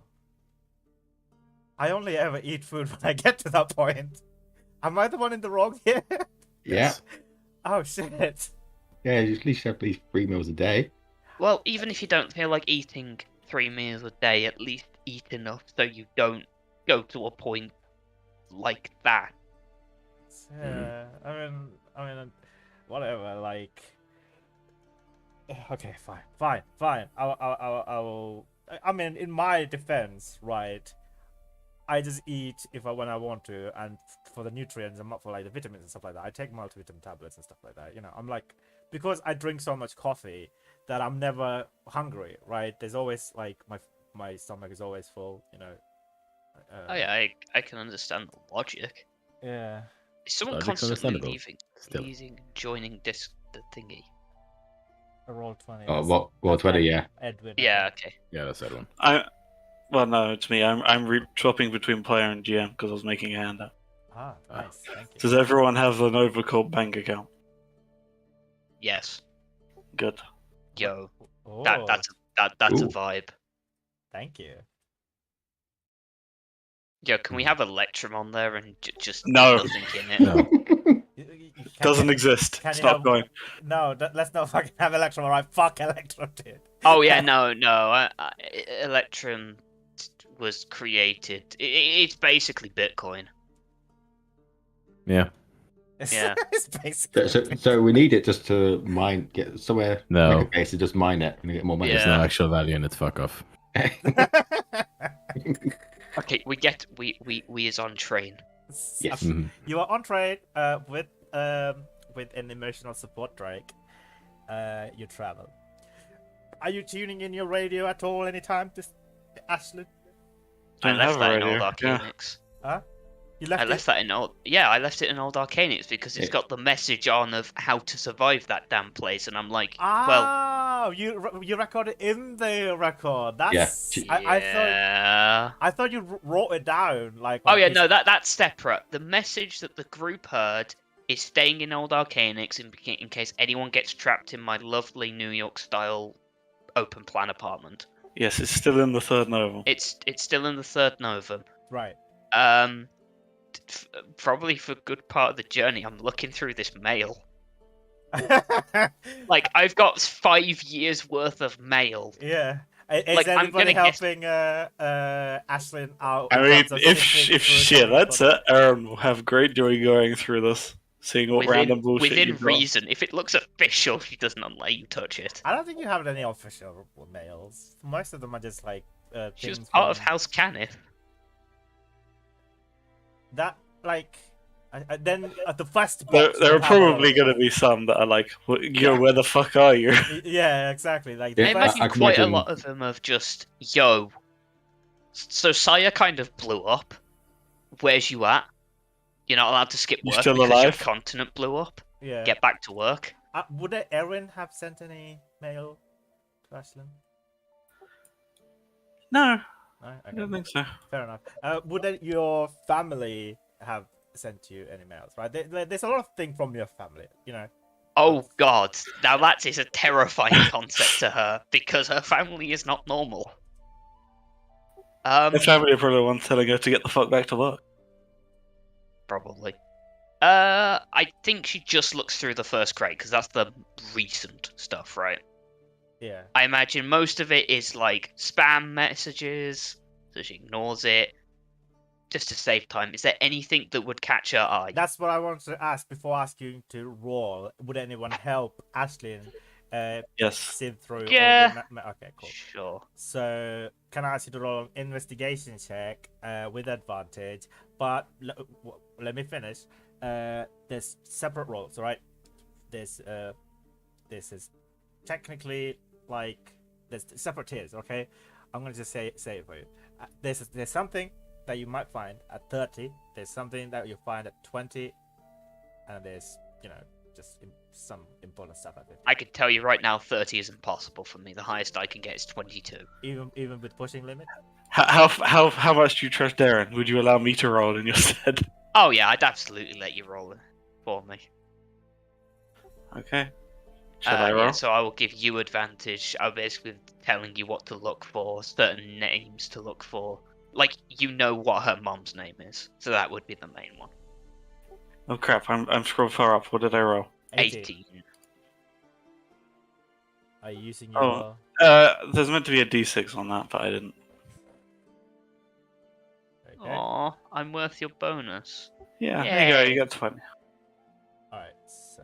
Speaker 1: I only ever eat food when I get to that point. Am I the one in the wrong here?
Speaker 4: Yeah.
Speaker 1: Oh shit.
Speaker 4: Yeah. You at least have at least 3 meals a day.
Speaker 2: well, even if you don't feel like eating 3 meals a day, at least eat enough so you don't go to a point like that.
Speaker 1: Yeah. I mean, whatever. Like. Okay, fine. I'll. I mean, in my defense, right? I just eat when I want to, and for the nutrients and for like the vitamins and stuff like that, I take multivitamin tablets and stuff like that. I'm like, because I drink so much coffee that I'm never hungry, right? There's always like my stomach is always full.
Speaker 2: Oh yeah, I can understand the logic.
Speaker 1: Yeah.
Speaker 2: Is someone
Speaker 7: Logic's
Speaker 2: constantly
Speaker 7: understandable. Still.
Speaker 2: joining the thingy?
Speaker 1: Roll 20.
Speaker 4: Oh,
Speaker 1: that's-
Speaker 4: what? Roll
Speaker 1: that's
Speaker 4: 20,
Speaker 1: Ed-
Speaker 4: yeah.
Speaker 1: Edwin. I
Speaker 2: Yeah,
Speaker 1: think.
Speaker 2: okay.
Speaker 7: Yeah, that's that one.
Speaker 5: Well, no, it's me. I'm swapping between player and GM because I was making a handout.
Speaker 1: Ah, nice. Thank you.
Speaker 5: Does everyone have an Overcorp bank account?
Speaker 2: Yes.
Speaker 5: Good.
Speaker 2: Yo.
Speaker 1: Oh,
Speaker 2: That's a
Speaker 4: Ooh.
Speaker 2: vibe.
Speaker 1: thank you.
Speaker 2: Yo, can we have Electrum on there and just
Speaker 5: No.
Speaker 2: nothing in it?
Speaker 7: No.
Speaker 5: Doesn't exist.
Speaker 1: Can
Speaker 5: It's
Speaker 1: you
Speaker 5: not
Speaker 1: have-
Speaker 5: going.
Speaker 1: No, let's not fucking have Electrum, alright? Fuck Electrum, dude.
Speaker 2: Oh yeah, no. Electrum was created. It's basically Bitcoin.
Speaker 7: Yeah.
Speaker 2: Yeah.
Speaker 1: It's basically.
Speaker 4: So we need it just to mine, get somewhere.
Speaker 7: No.
Speaker 4: Make a base and just mine it and get more money.
Speaker 7: There's
Speaker 2: Yeah.
Speaker 7: no actual value in it. Fuck off.
Speaker 2: Okay, we is on train.
Speaker 4: Yes.
Speaker 7: Mhm.
Speaker 1: You are on trade with an emotional support, Drake. You travel. Are you tuning in your radio at all anytime, Ashley?
Speaker 2: I
Speaker 5: Don't
Speaker 2: left
Speaker 5: have a
Speaker 2: that in
Speaker 5: radio,
Speaker 2: Old
Speaker 5: yeah.
Speaker 2: Arcanix.
Speaker 1: You left
Speaker 2: I left that in old. Yeah, I left it in Old Arcanix because it's
Speaker 4: Yeah.
Speaker 2: got the message on of how to survive that damn place, and I'm like, well,
Speaker 1: Oh, you recorded in the record. That's
Speaker 4: Yeah.
Speaker 1: I thought you wrote it down like.
Speaker 2: Oh
Speaker 1: on a
Speaker 2: yeah,
Speaker 1: piece-
Speaker 2: no, that's separate. The message that the group heard is staying in Old Arcanix in case anyone gets trapped in my lovely New York style open plan apartment.
Speaker 5: Yes, it's still in the third novel.
Speaker 2: It's still in the third Novum.
Speaker 1: Right.
Speaker 2: Probably for a good part of the journey, I'm looking through this mail. Like I've got 5 years worth of mail.
Speaker 1: Yeah. Is
Speaker 2: Like, I'm
Speaker 1: anybody
Speaker 2: gonna guess-
Speaker 1: helping Ashlyn out?
Speaker 5: I
Speaker 1: in
Speaker 5: mean,
Speaker 1: terms of
Speaker 5: if
Speaker 1: sifting
Speaker 5: if
Speaker 1: through
Speaker 5: shit,
Speaker 1: some of the
Speaker 5: that's it. Aaron will have great joy going through this, seeing what random bullshit
Speaker 2: within
Speaker 5: you've got.
Speaker 2: reason. If it looks official, she does not let you touch it.
Speaker 1: I don't think you have any official mails. Most of them are just like.
Speaker 2: She was
Speaker 1: things
Speaker 2: part of
Speaker 1: from-
Speaker 2: House Cannith.
Speaker 1: That like. Then at the first.
Speaker 5: There
Speaker 1: box
Speaker 5: are
Speaker 1: would have all
Speaker 5: probably
Speaker 1: of
Speaker 5: going to
Speaker 1: it.
Speaker 5: be some that are like, yo,
Speaker 1: Yeah.
Speaker 5: where the fuck are you?
Speaker 1: Yeah, exactly. Like
Speaker 4: Yeah,
Speaker 1: the
Speaker 2: I
Speaker 1: first.
Speaker 2: imagine
Speaker 4: I can
Speaker 2: quite a
Speaker 4: imagine-
Speaker 2: lot of them of just, yo. So Saya kind of blew up. Where's you at? You're not allowed to skip
Speaker 5: You
Speaker 2: work
Speaker 5: still
Speaker 2: because your
Speaker 5: alive?
Speaker 2: continent blew up.
Speaker 1: Yeah.
Speaker 2: Get back to work.
Speaker 1: Would Erin have sent any mail to Ashlyn?
Speaker 5: No,
Speaker 1: No?
Speaker 5: I
Speaker 1: Okay,
Speaker 5: don't think so.
Speaker 1: fair enough. Would your family have sent you any mails? Right? There's a lot of things from your family, you know.
Speaker 2: Oh god, now that is a terrifying concept to her because her family is not normal.
Speaker 5: The family are probably the ones telling her to get the fuck back to work.
Speaker 2: Probably. I think she just looks through the first crate because that's the recent stuff, right?
Speaker 1: Yeah.
Speaker 2: I imagine most of it is like spam messages, so she ignores it. Just to save time, is there anything that would catch her eye?
Speaker 1: That's what I wanted to ask before asking to roll. Would anyone help Ashlyn
Speaker 5: Yes.
Speaker 1: sift through?
Speaker 2: Yeah.
Speaker 1: All the okay, cool.
Speaker 2: Sure.
Speaker 1: So can I ask you to roll an investigation check with advantage? But let me finish. There's separate rolls, right? This is technically like there's separate tiers. Okay, I'm gonna just say it for you. There's something that you might find at 30. There's something that you find at 20, and there's just some important stuff at 50.
Speaker 2: I can tell you right now, 30 is impossible for me. The highest I can get is 22.
Speaker 1: Even with pushing limit.
Speaker 5: How much do you trust Darren? Would you allow me to roll in your stead?
Speaker 2: Oh yeah, I'd absolutely let you roll it for me.
Speaker 5: Okay. Should I roll?
Speaker 2: Yeah, so I will give you advantage. I'm basically telling you what to look for, certain names to look for. Like, you know what her mom's name is, so that would be the main one.
Speaker 5: Oh crap! I'm scrolled far up. What did I roll?
Speaker 2: 18.
Speaker 1: Are you using your?
Speaker 5: Oh. There's meant to be a D6 on that, but I didn't.
Speaker 1: Okay.
Speaker 2: Aw, I'm worth your bonus.
Speaker 5: Yeah, there you go.
Speaker 2: Yay.
Speaker 5: You got 20.
Speaker 1: All right. So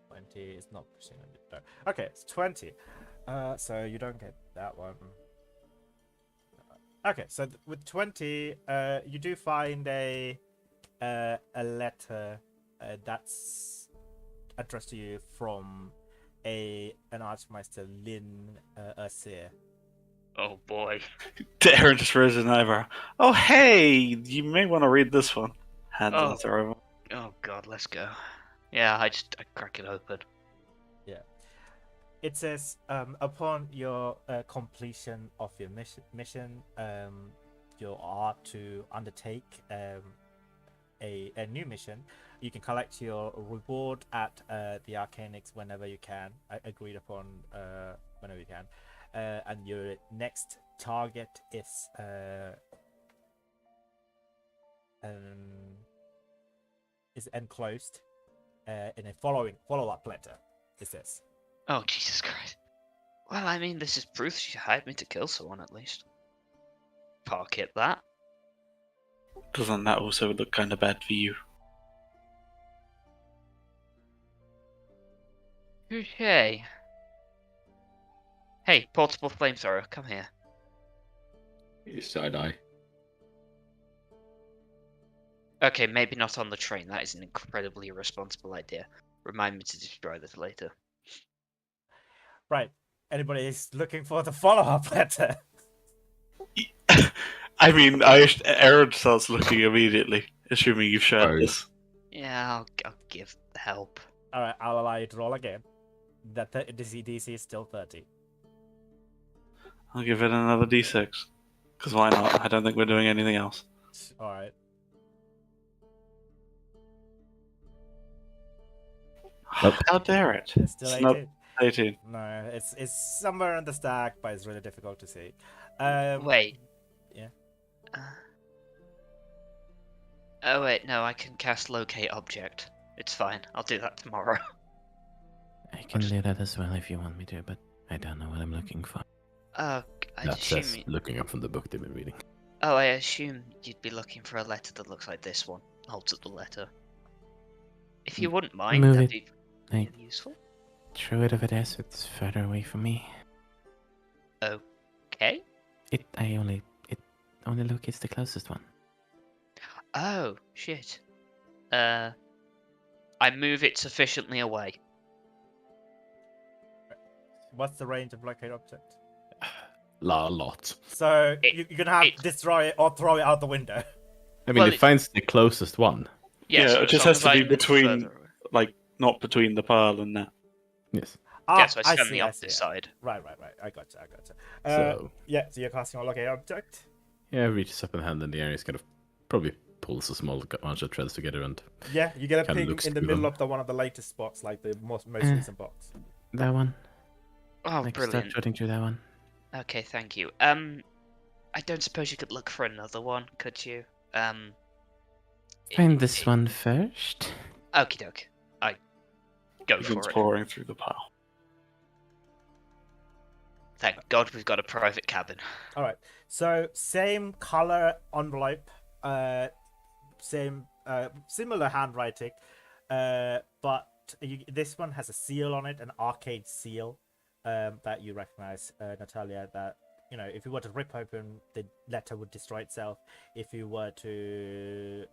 Speaker 1: 20 is not pushing limit. No. Okay, it's 20. So you don't get that one. Okay, so with 20, you do find a letter that's addressed to you from an Archmeister Lynn Asir.
Speaker 2: Oh boy.
Speaker 5: Darren just raised an eyebrow. Oh hey, you may want to read this one. Hand the
Speaker 2: Oh.
Speaker 5: letter over.
Speaker 2: Oh god, let's go. Yeah, I crack it open.
Speaker 1: It says upon your completion of your mission, you are to undertake a new mission. You can collect your reward at the Arcanix whenever you can, agreed upon whenever you can, and your next target is enclosed in a follow-up letter. It says.
Speaker 2: Oh, Jesus Christ. Well, I mean, this is proof she hired me to kill someone, at least. Park it that.
Speaker 5: Doesn't that also look kind of bad for you?
Speaker 2: Okay. Hey, portable flamethrower, come here.
Speaker 4: Side eye.
Speaker 2: Okay, maybe not on the train. That is an incredibly irresponsible idea. Remind me to destroy this later.
Speaker 1: Right. Anybody is looking for the follow-up letter?
Speaker 5: I mean, Aaron starts looking immediately, assuming you've shared this.
Speaker 2: Yeah, I'll give help.
Speaker 1: All right, I'll allow you to roll again. The DC is still 30.
Speaker 5: I'll give it another d6. Because why not? I don't think we're doing anything else.
Speaker 1: All right.
Speaker 4: Nope.
Speaker 5: How dare it?
Speaker 1: It's still
Speaker 5: It's
Speaker 1: 18.
Speaker 5: not 18.
Speaker 1: No, it's somewhere in the stack, but it's really difficult to see.
Speaker 2: Wait.
Speaker 1: Yeah.
Speaker 2: Oh wait, no, I can cast locate object. It's fine. I'll do that tomorrow.
Speaker 6: I can do that as well if you want me to, but I don't know what I'm looking for.
Speaker 2: I
Speaker 7: That
Speaker 2: assume.
Speaker 7: says looking up from the book they've been reading.
Speaker 2: Oh, I assume you'd be looking for a letter that looks like this one. Holds up the letter. If you wouldn't mind,
Speaker 6: Move
Speaker 2: that'd
Speaker 6: it.
Speaker 2: be
Speaker 6: Hey.
Speaker 2: really useful.
Speaker 6: Throw it over there so it's further away from me.
Speaker 2: Okay.
Speaker 6: It only locates the closest one.
Speaker 2: Oh shit. I move it sufficiently away.
Speaker 1: What's the range of locate object?
Speaker 7: A lot.
Speaker 1: So
Speaker 2: It-
Speaker 1: you're gonna have
Speaker 2: it-
Speaker 1: destroy it or throw it out the window.
Speaker 7: I mean,
Speaker 2: Well,
Speaker 7: it finds the closest one.
Speaker 5: Yeah,
Speaker 2: so
Speaker 5: it
Speaker 2: as
Speaker 5: just
Speaker 2: long
Speaker 5: has
Speaker 2: as
Speaker 5: to
Speaker 2: I
Speaker 5: be
Speaker 2: move
Speaker 5: between-
Speaker 2: further away.
Speaker 5: Like, not between the pile and that.
Speaker 7: Yes.
Speaker 1: Ah,
Speaker 2: Yeah, so I stand
Speaker 1: see,
Speaker 2: the
Speaker 1: I
Speaker 2: opposite
Speaker 1: see.
Speaker 2: side.
Speaker 1: Right. I gotcha.
Speaker 7: So
Speaker 1: Yeah, so you're casting a locate object.
Speaker 7: yeah, reaches up and hand in the air. He's kind of probably pulls a small bunch of threads together and
Speaker 1: Yeah, you get a
Speaker 7: Kinda
Speaker 1: ping
Speaker 7: looks
Speaker 1: in the
Speaker 7: through
Speaker 1: middle
Speaker 7: them.
Speaker 1: of the one of the latest spots, like the most recent box.
Speaker 6: That one.
Speaker 2: Oh,
Speaker 6: Like
Speaker 2: brilliant.
Speaker 6: start shooting through that one.
Speaker 2: Okay, thank you. I don't suppose you could look for another one, could you?
Speaker 6: Find this one first.
Speaker 2: Okie doke. I go
Speaker 5: Begins
Speaker 2: for it.
Speaker 5: pouring through the pile.
Speaker 2: Thank God we've got a private cabin.
Speaker 1: All right. So same color envelope, same similar handwriting, but this one has a seal on it, an arcade seal, that you recognize, Natalia. That if you were to rip open, the letter would destroy itself. If you were to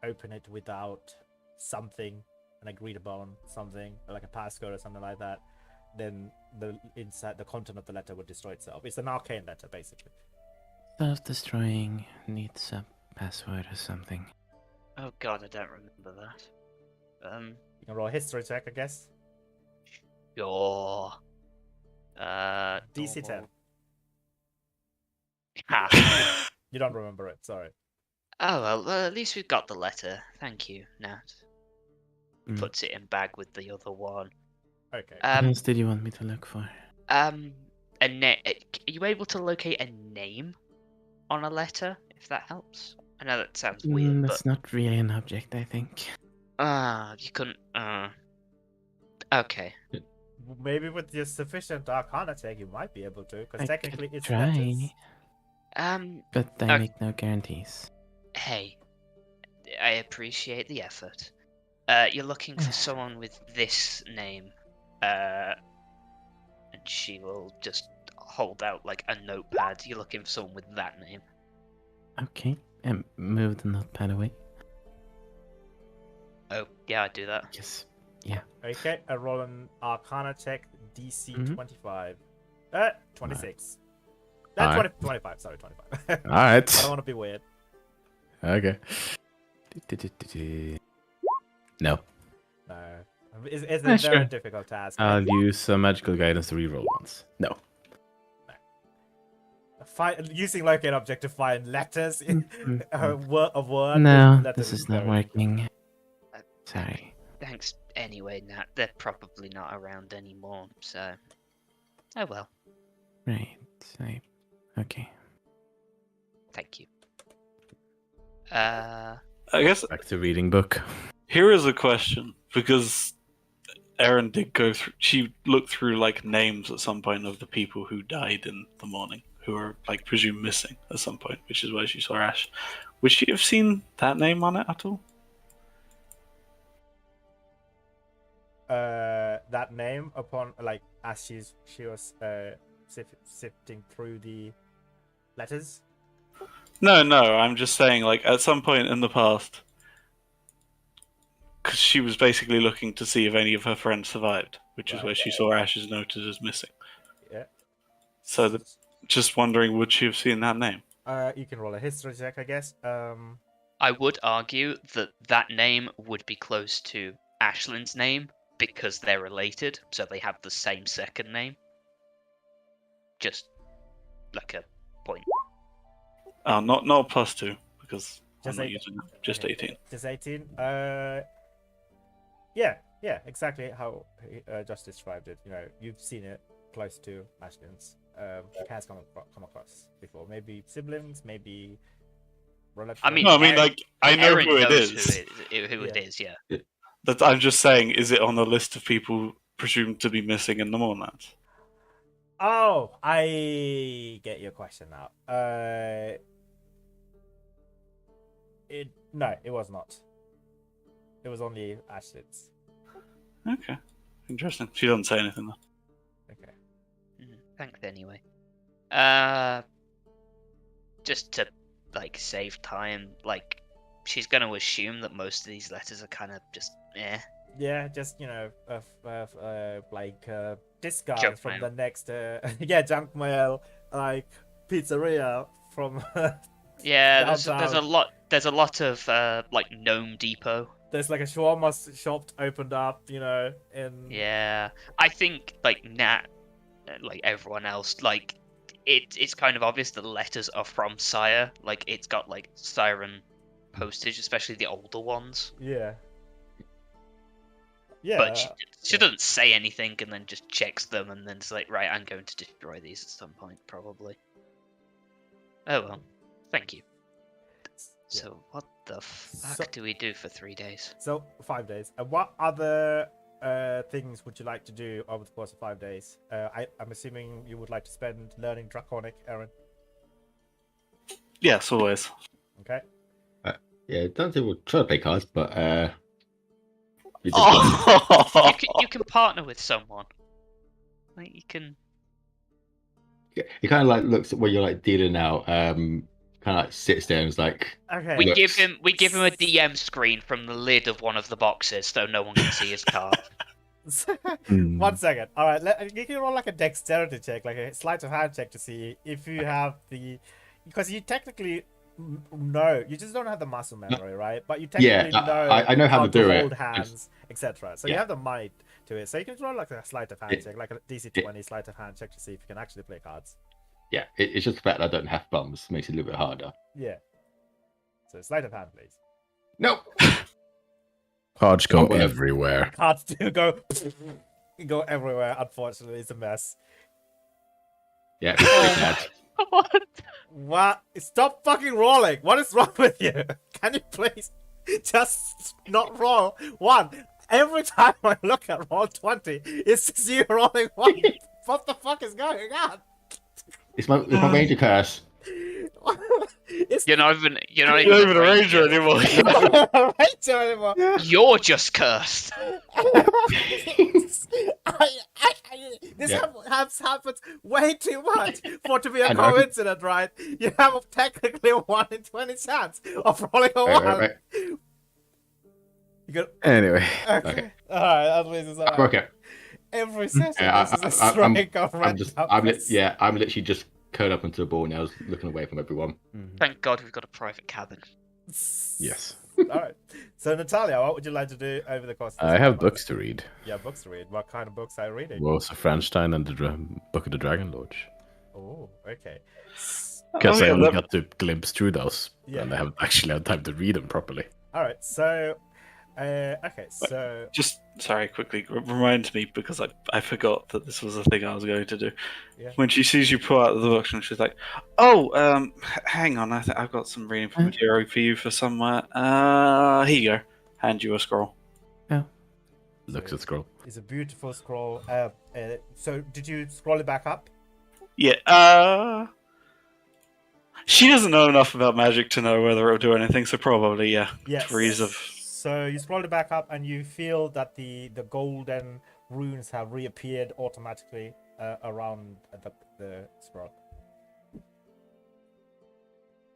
Speaker 1: open it without something, an agreed upon something like a passcode or something like that, then the content of the letter would destroy itself. It's an arcane letter, basically.
Speaker 6: Self-destroying needs a password or something.
Speaker 2: Oh God, I don't remember that.
Speaker 1: You can roll a history check, I guess.
Speaker 2: Sure.
Speaker 1: DC 10.
Speaker 2: Ha.
Speaker 1: You don't remember it, sorry.
Speaker 2: Oh well, at least we've got the letter. Thank you, Nat.
Speaker 6: Mm.
Speaker 2: Puts it in bag with the other one.
Speaker 1: Okay.
Speaker 6: What else did you want me to look for?
Speaker 2: Are you able to locate a name on a letter, if that helps? I know that sounds weird,
Speaker 6: That's not really an object, I think.
Speaker 2: but you couldn't. Okay.
Speaker 1: Maybe with your sufficient arcana check, you might be able to, because
Speaker 6: I
Speaker 1: technically
Speaker 6: could
Speaker 1: it's
Speaker 6: try,
Speaker 1: letters.
Speaker 6: but I make no guarantees.
Speaker 2: Hey, I appreciate the effort. You're looking for someone with this name, and she will just hold out like a notepad. You're looking for someone with that name.
Speaker 6: Okay, and move the notepad away.
Speaker 2: Oh, yeah, I do that.
Speaker 6: Yes.
Speaker 1: Okay, I roll an arcana check, DC
Speaker 6: Mhm.
Speaker 1: 25. 26.
Speaker 7: Alright.
Speaker 1: 25, sorry, 25.
Speaker 7: All
Speaker 1: I don't
Speaker 7: right.
Speaker 1: want to be weird.
Speaker 7: Okay. No.
Speaker 1: No. It's
Speaker 7: Yeah,
Speaker 1: a very
Speaker 7: sure.
Speaker 1: difficult task.
Speaker 7: I'll use magical guidance to reroll once. No.
Speaker 1: Using locate object to find letters in a word
Speaker 6: No,
Speaker 1: with letters
Speaker 6: this is not
Speaker 1: very
Speaker 6: working.
Speaker 2: Uh,
Speaker 6: Sorry.
Speaker 2: Thanks anyway, Nat. They're probably not around anymore, so. Oh well.
Speaker 6: Right. Okay.
Speaker 2: Thank you.
Speaker 5: I guess
Speaker 7: Back to reading book.
Speaker 5: here is a question, because Erin did go through. She looked through like names at some point of the people who died in the morning, who are like presumed missing at some point, which is where she saw Ash. Would she have seen that name on it at all?
Speaker 1: that name upon like as she was sifting through the letters.
Speaker 5: No, I'm just saying, like, at some point in the past, because she was basically looking to see if any of her friends survived, which is where she saw Ash's noted as missing.
Speaker 1: Yeah.
Speaker 5: So, just wondering, would she have seen that name?
Speaker 1: You can roll a history check, I guess.
Speaker 2: I would argue that that name would be close to Ashlin's name because they're related, so they have the same second name. Just like a point.
Speaker 5: Oh, not +2, because I'm
Speaker 1: Just
Speaker 5: not
Speaker 1: 8.
Speaker 5: using it. Just
Speaker 1: Okay.
Speaker 5: 18.
Speaker 1: Just 18. Yeah, exactly how just described it. You know, you've seen it close to Ashton's. It has come across before. Maybe siblings, maybe relatives.
Speaker 2: I mean,
Speaker 5: No, I mean,
Speaker 2: Erin-
Speaker 5: like, I know
Speaker 2: Erin
Speaker 5: who it
Speaker 2: knows
Speaker 5: is.
Speaker 2: Who it is, yeah.
Speaker 5: That I'm just saying, is it on the list of people presumed to be missing in the Moorlands?
Speaker 1: Oh, I get your question now. No, it was not. It was only Ashton's.
Speaker 5: Okay. Interesting. She doesn't say anything, though.
Speaker 1: Okay.
Speaker 2: Thanks anyway. Just to like save time, like she's gonna assume that most of these letters are kind of just
Speaker 1: Yeah, just this guy
Speaker 2: Junk
Speaker 1: from
Speaker 2: mail.
Speaker 1: the next junk mail, like pizzeria from.
Speaker 2: Yeah, there's
Speaker 1: Downtown.
Speaker 2: a lot of like Gnome Depot.
Speaker 1: There's like a shawarma shop opened up, you know, in.
Speaker 2: Yeah, I think like Nat, like everyone else, like it's kind of obvious the letters are from Sire. Like it's got like Siren postage, especially the older ones.
Speaker 1: Yeah. Yeah.
Speaker 2: But she doesn't say anything and then just checks them and then it's like, right, I'm going to destroy these at some point, probably. Oh well, thank you. So what the fuck do we do for 3 days?
Speaker 1: So 5 days. And what other things would you like to do over the course of 5 days? I'm assuming you would like to spend learning Draconic, Erin.
Speaker 5: Yes, always.
Speaker 1: Okay.
Speaker 4: Yeah, don't think we'll try to play cards, but we did-
Speaker 5: Oh!
Speaker 2: You can partner with someone. Like you can.
Speaker 4: he kind of like looks at where you're like dealing out. Kind of like sits there and is like,
Speaker 1: Okay.
Speaker 2: We
Speaker 4: Looks.
Speaker 2: give him a DM screen from the lid of one of the boxes so no one can see his card.
Speaker 1: 1 second. All right. You can roll like a dexterity check, like a sleight of hand check to see if you have the, because you technically know, you just don't have the muscle memory, right? But you technically
Speaker 4: Yeah,
Speaker 1: know.
Speaker 4: I know how to do it,
Speaker 1: hold
Speaker 4: just-
Speaker 1: hands, etc. So you
Speaker 4: yeah.
Speaker 1: have the might to it. So you can roll like a sleight of hand
Speaker 4: Yeah.
Speaker 1: check, like a DC 20 sleight of hand check to see if you can actually play cards.
Speaker 4: yeah, it's just the fact that I don't have thumbs makes it a little bit harder.
Speaker 1: Yeah. So sleight of hand, please.
Speaker 4: Nope.
Speaker 7: Cards go
Speaker 4: Well,
Speaker 7: everywhere.
Speaker 1: Cards do go everywhere. Unfortunately, it's a mess.
Speaker 4: Yeah, it's pretty bad.
Speaker 2: What?
Speaker 1: What? Stop fucking rolling. What is wrong with you? Can you please just not roll one? Every time I look at roll 20, it's just you rolling one. What the fuck is going on?
Speaker 4: It's my ranger curse.
Speaker 1: It's
Speaker 2: You're not even
Speaker 5: You're not even a ranger anymore.
Speaker 1: not a ranger anymore.
Speaker 2: You're just cursed.
Speaker 1: This
Speaker 4: Yeah.
Speaker 1: has happened way too much for it to be a
Speaker 4: I know.
Speaker 1: coincidence, right? You have technically a 1 in 20 chance of rolling a 1.
Speaker 4: Right.
Speaker 1: You got
Speaker 7: Anyway,
Speaker 1: okay. Alright, at least it's alright.
Speaker 4: Okay.
Speaker 1: Every session
Speaker 4: Yeah,
Speaker 1: this is a
Speaker 4: I'm
Speaker 1: string of
Speaker 4: I'm
Speaker 1: random
Speaker 4: I'm literally just curled up into the ball now, looking away from everyone.
Speaker 2: Thank God we've got a private cabin.
Speaker 7: yes.
Speaker 1: All right. So Natalia, what would you like to do over the course of this
Speaker 7: I have
Speaker 1: 5 months?
Speaker 7: books to read.
Speaker 1: Yeah, books to read. What kind of books are you reading?
Speaker 7: Rose of Frankenstein and the Book of the Dragon Lodge.
Speaker 1: Oh, okay.
Speaker 7: Because I
Speaker 5: yeah,
Speaker 7: only got to glimpse through those,
Speaker 1: Yeah.
Speaker 7: and I haven't actually had time to read them properly.
Speaker 1: All right. So, okay. So,
Speaker 5: Just sorry, quickly remind me because I forgot that this was a thing I was going to do.
Speaker 1: Yeah.
Speaker 5: When she sees you pull out the book, and she's like, "Oh, hang on, I've got some reading material for you for somewhere. Here you go. Hand you a scroll."
Speaker 7: Looks at scroll.
Speaker 1: it's a beautiful scroll. So did you scroll it back up?
Speaker 5: Yeah. She doesn't know enough about magic to know whether it'll do anything, so probably yeah.
Speaker 1: Yes.
Speaker 5: Degrees of.
Speaker 1: So you scroll it back up, and you feel that the golden runes have reappeared automatically around the scroll.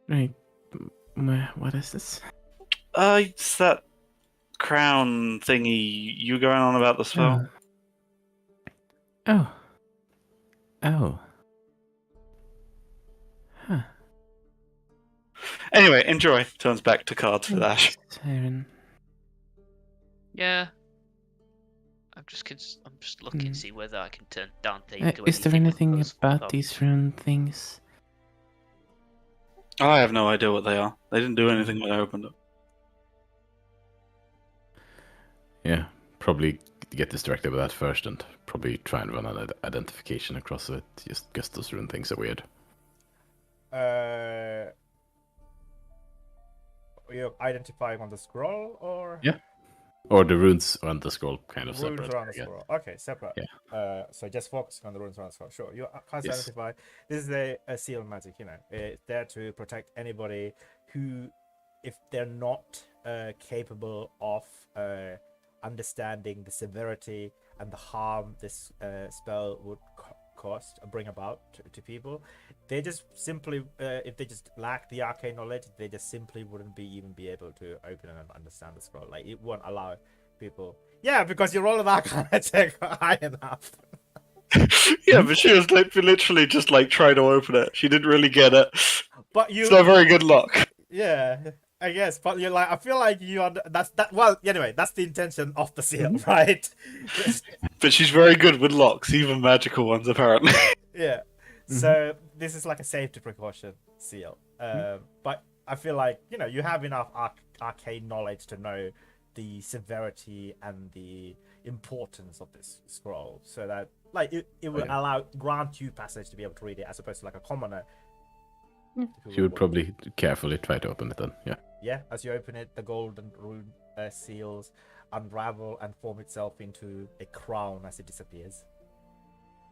Speaker 6: Right. What is this?
Speaker 5: It's that crown thingy. You going on about the spell?
Speaker 6: Oh. Oh. Huh.
Speaker 5: Anyway, enjoy. Turns back to cards for that.
Speaker 6: Siren.
Speaker 2: Yeah. I'm just looking to see whether I can turn Dante into
Speaker 6: Is there
Speaker 2: anything
Speaker 6: anything
Speaker 2: with those
Speaker 6: about
Speaker 2: thumbs.
Speaker 6: these rune things?
Speaker 5: I have no idea what they are. They didn't do anything when I opened it.
Speaker 7: Yeah, probably get distracted with that first, and probably try and run an identification across it. Just because those rune things are weird.
Speaker 1: You're identifying on the scroll, or
Speaker 7: Yeah. Or the runes on the scroll, kind of
Speaker 1: runes
Speaker 7: separate.
Speaker 1: around the
Speaker 7: I guess.
Speaker 1: scroll? Okay, separate.
Speaker 7: Yeah.
Speaker 1: So just focusing on the runes around the scroll. Sure. You can't
Speaker 7: Yes.
Speaker 1: identify. This is a seal magic. It's there to protect anybody who, if they're not capable of understanding the severity and the harm this spell would bring about to people, they just simply if they just lack the arcane knowledge, they just simply wouldn't even be able to open and understand the scroll. Like, it won't allow people. Yeah, because you roll an arcane check high enough.
Speaker 5: Yeah, but she was literally just trying to open it. She didn't really get it.
Speaker 1: But you
Speaker 5: It's not very good luck.
Speaker 1: Yeah, I guess, but you're like, I feel like that's that. Well, anyway, that's the intention of the seal, right?
Speaker 5: But she's very good with locks, even magical ones, apparently.
Speaker 1: Yeah. So this is like a safety precaution seal. But I feel like you have enough arcane knowledge to know the severity and the importance of this scroll, so that it will grant you passage to be able to read it, as opposed to like a commoner.
Speaker 7: She would probably carefully try to open it then. Yeah.
Speaker 1: Yeah, as you open it, the golden rune seals unravel and form itself into a crown as it disappears.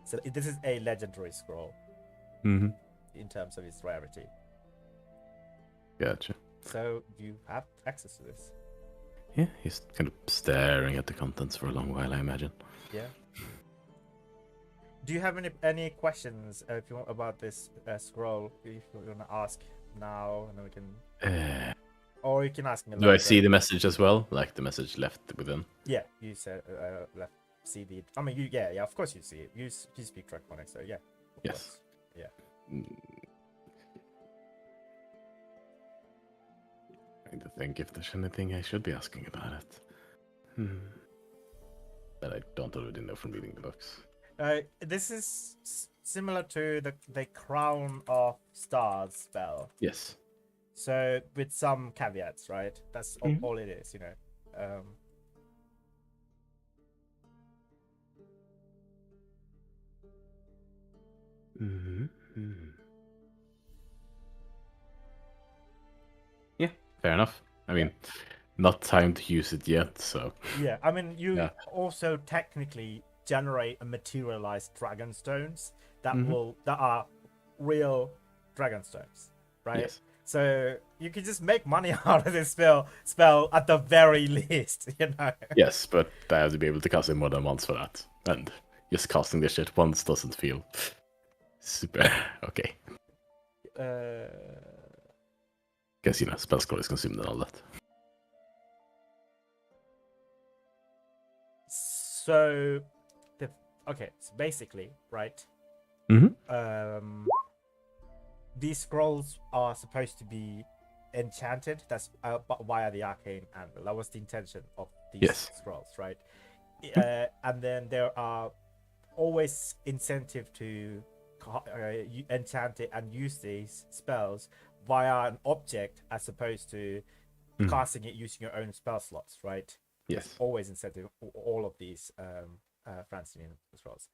Speaker 1: So this is a legendary scroll
Speaker 7: Mm-hmm.
Speaker 1: in terms of its rarity.
Speaker 7: Gotcha.
Speaker 1: So you have access to this.
Speaker 7: Yeah, he's kind of staring at the contents for a long while, I imagine.
Speaker 1: Yeah. Do you have any questions if you want about this scroll? If you want to ask now, and then we can. Or you can ask me.
Speaker 7: Do I see the message as well? Like the message left within?
Speaker 1: Yeah, you said left. See the. I mean, yeah. Of course you see it. You speak Draconic, so yeah.
Speaker 7: Yes.
Speaker 1: Course. Yeah.
Speaker 7: Trying to think if there's anything I should be asking about it. That I don't already know from reading the books.
Speaker 1: This is similar to the Crown of Stars spell.
Speaker 7: Yes.
Speaker 1: So with some caveats, right? That's all it is,
Speaker 7: Yeah, fair enough. I mean, not time to use it yet, so.
Speaker 1: Yeah, I mean, you
Speaker 7: Yeah.
Speaker 1: also technically generate and materialize dragon stones that are real dragon stones, right?
Speaker 7: Yes.
Speaker 1: So you can just make money out of this spell at the very least,
Speaker 7: Yes, but I have to be able to cast it more than once for that. And just casting this shit once doesn't feel super okay. Because, spell scroll is consumed and all that.
Speaker 1: So so basically, right?
Speaker 7: Mm-hmm.
Speaker 1: These scrolls are supposed to be enchanted. That's via the arcane anvil. That was the intention of these
Speaker 7: Yes.
Speaker 1: scrolls, right? And then there are always incentive to enchant it and use these spells via an object as opposed to casting it using your own spell slots, right?
Speaker 7: Yes.
Speaker 1: Always incentive all of these Francinian scrolls.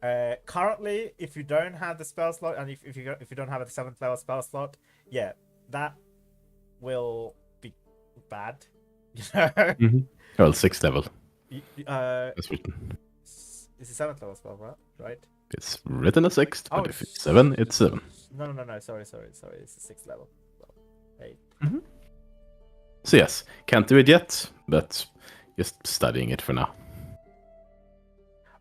Speaker 1: Currently, if you don't have the spell slot, and if you don't have a 7th level spell slot, yeah, that will be bad. You know?
Speaker 7: Well, 6th level.
Speaker 1: Uh,
Speaker 7: It's written.
Speaker 1: it's a 7th level spell, right?
Speaker 7: It's written as 6th, but
Speaker 1: Oh,
Speaker 7: if it's 7, it's 7.
Speaker 1: No. Sorry. It's the 6th level. Hey.
Speaker 7: So yes, can't do it yet, but just studying it for now.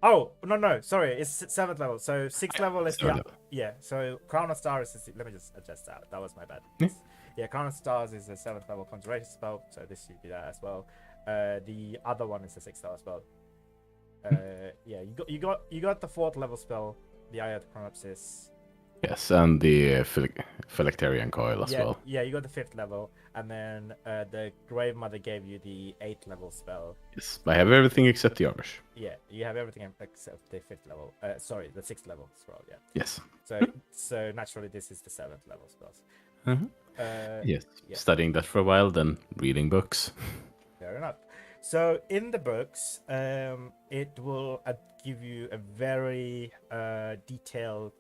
Speaker 1: Oh no! Sorry, it's 7th level. So 6th level is
Speaker 7: 7th level.
Speaker 1: yeah. So Crown of Stars is. Let me just adjust that. That was my bad.
Speaker 7: Yeah.
Speaker 1: Yeah, Crown of Stars is a 7th level conjuration spell. So this should be that as well. The other one is a 6th level spell. Yeah, you got the 4th level spell, the Eye of the Chronopsis.
Speaker 7: Yes, and the Phylacterian Coil as
Speaker 1: Yeah,
Speaker 7: well.
Speaker 1: yeah, you got the 5th level, and then the Grave Mother gave you the 8th level spell.
Speaker 7: Yes, I have everything except the Irish.
Speaker 1: Yeah, you have everything except the 5th level. Sorry, the 6th level spell. Yeah.
Speaker 7: Yes.
Speaker 1: So naturally, this is the 7th level spells.
Speaker 7: Yes.
Speaker 1: Yeah.
Speaker 7: Studying that for a while, then reading books.
Speaker 1: Fair enough. So in the books, it will give you a very detailed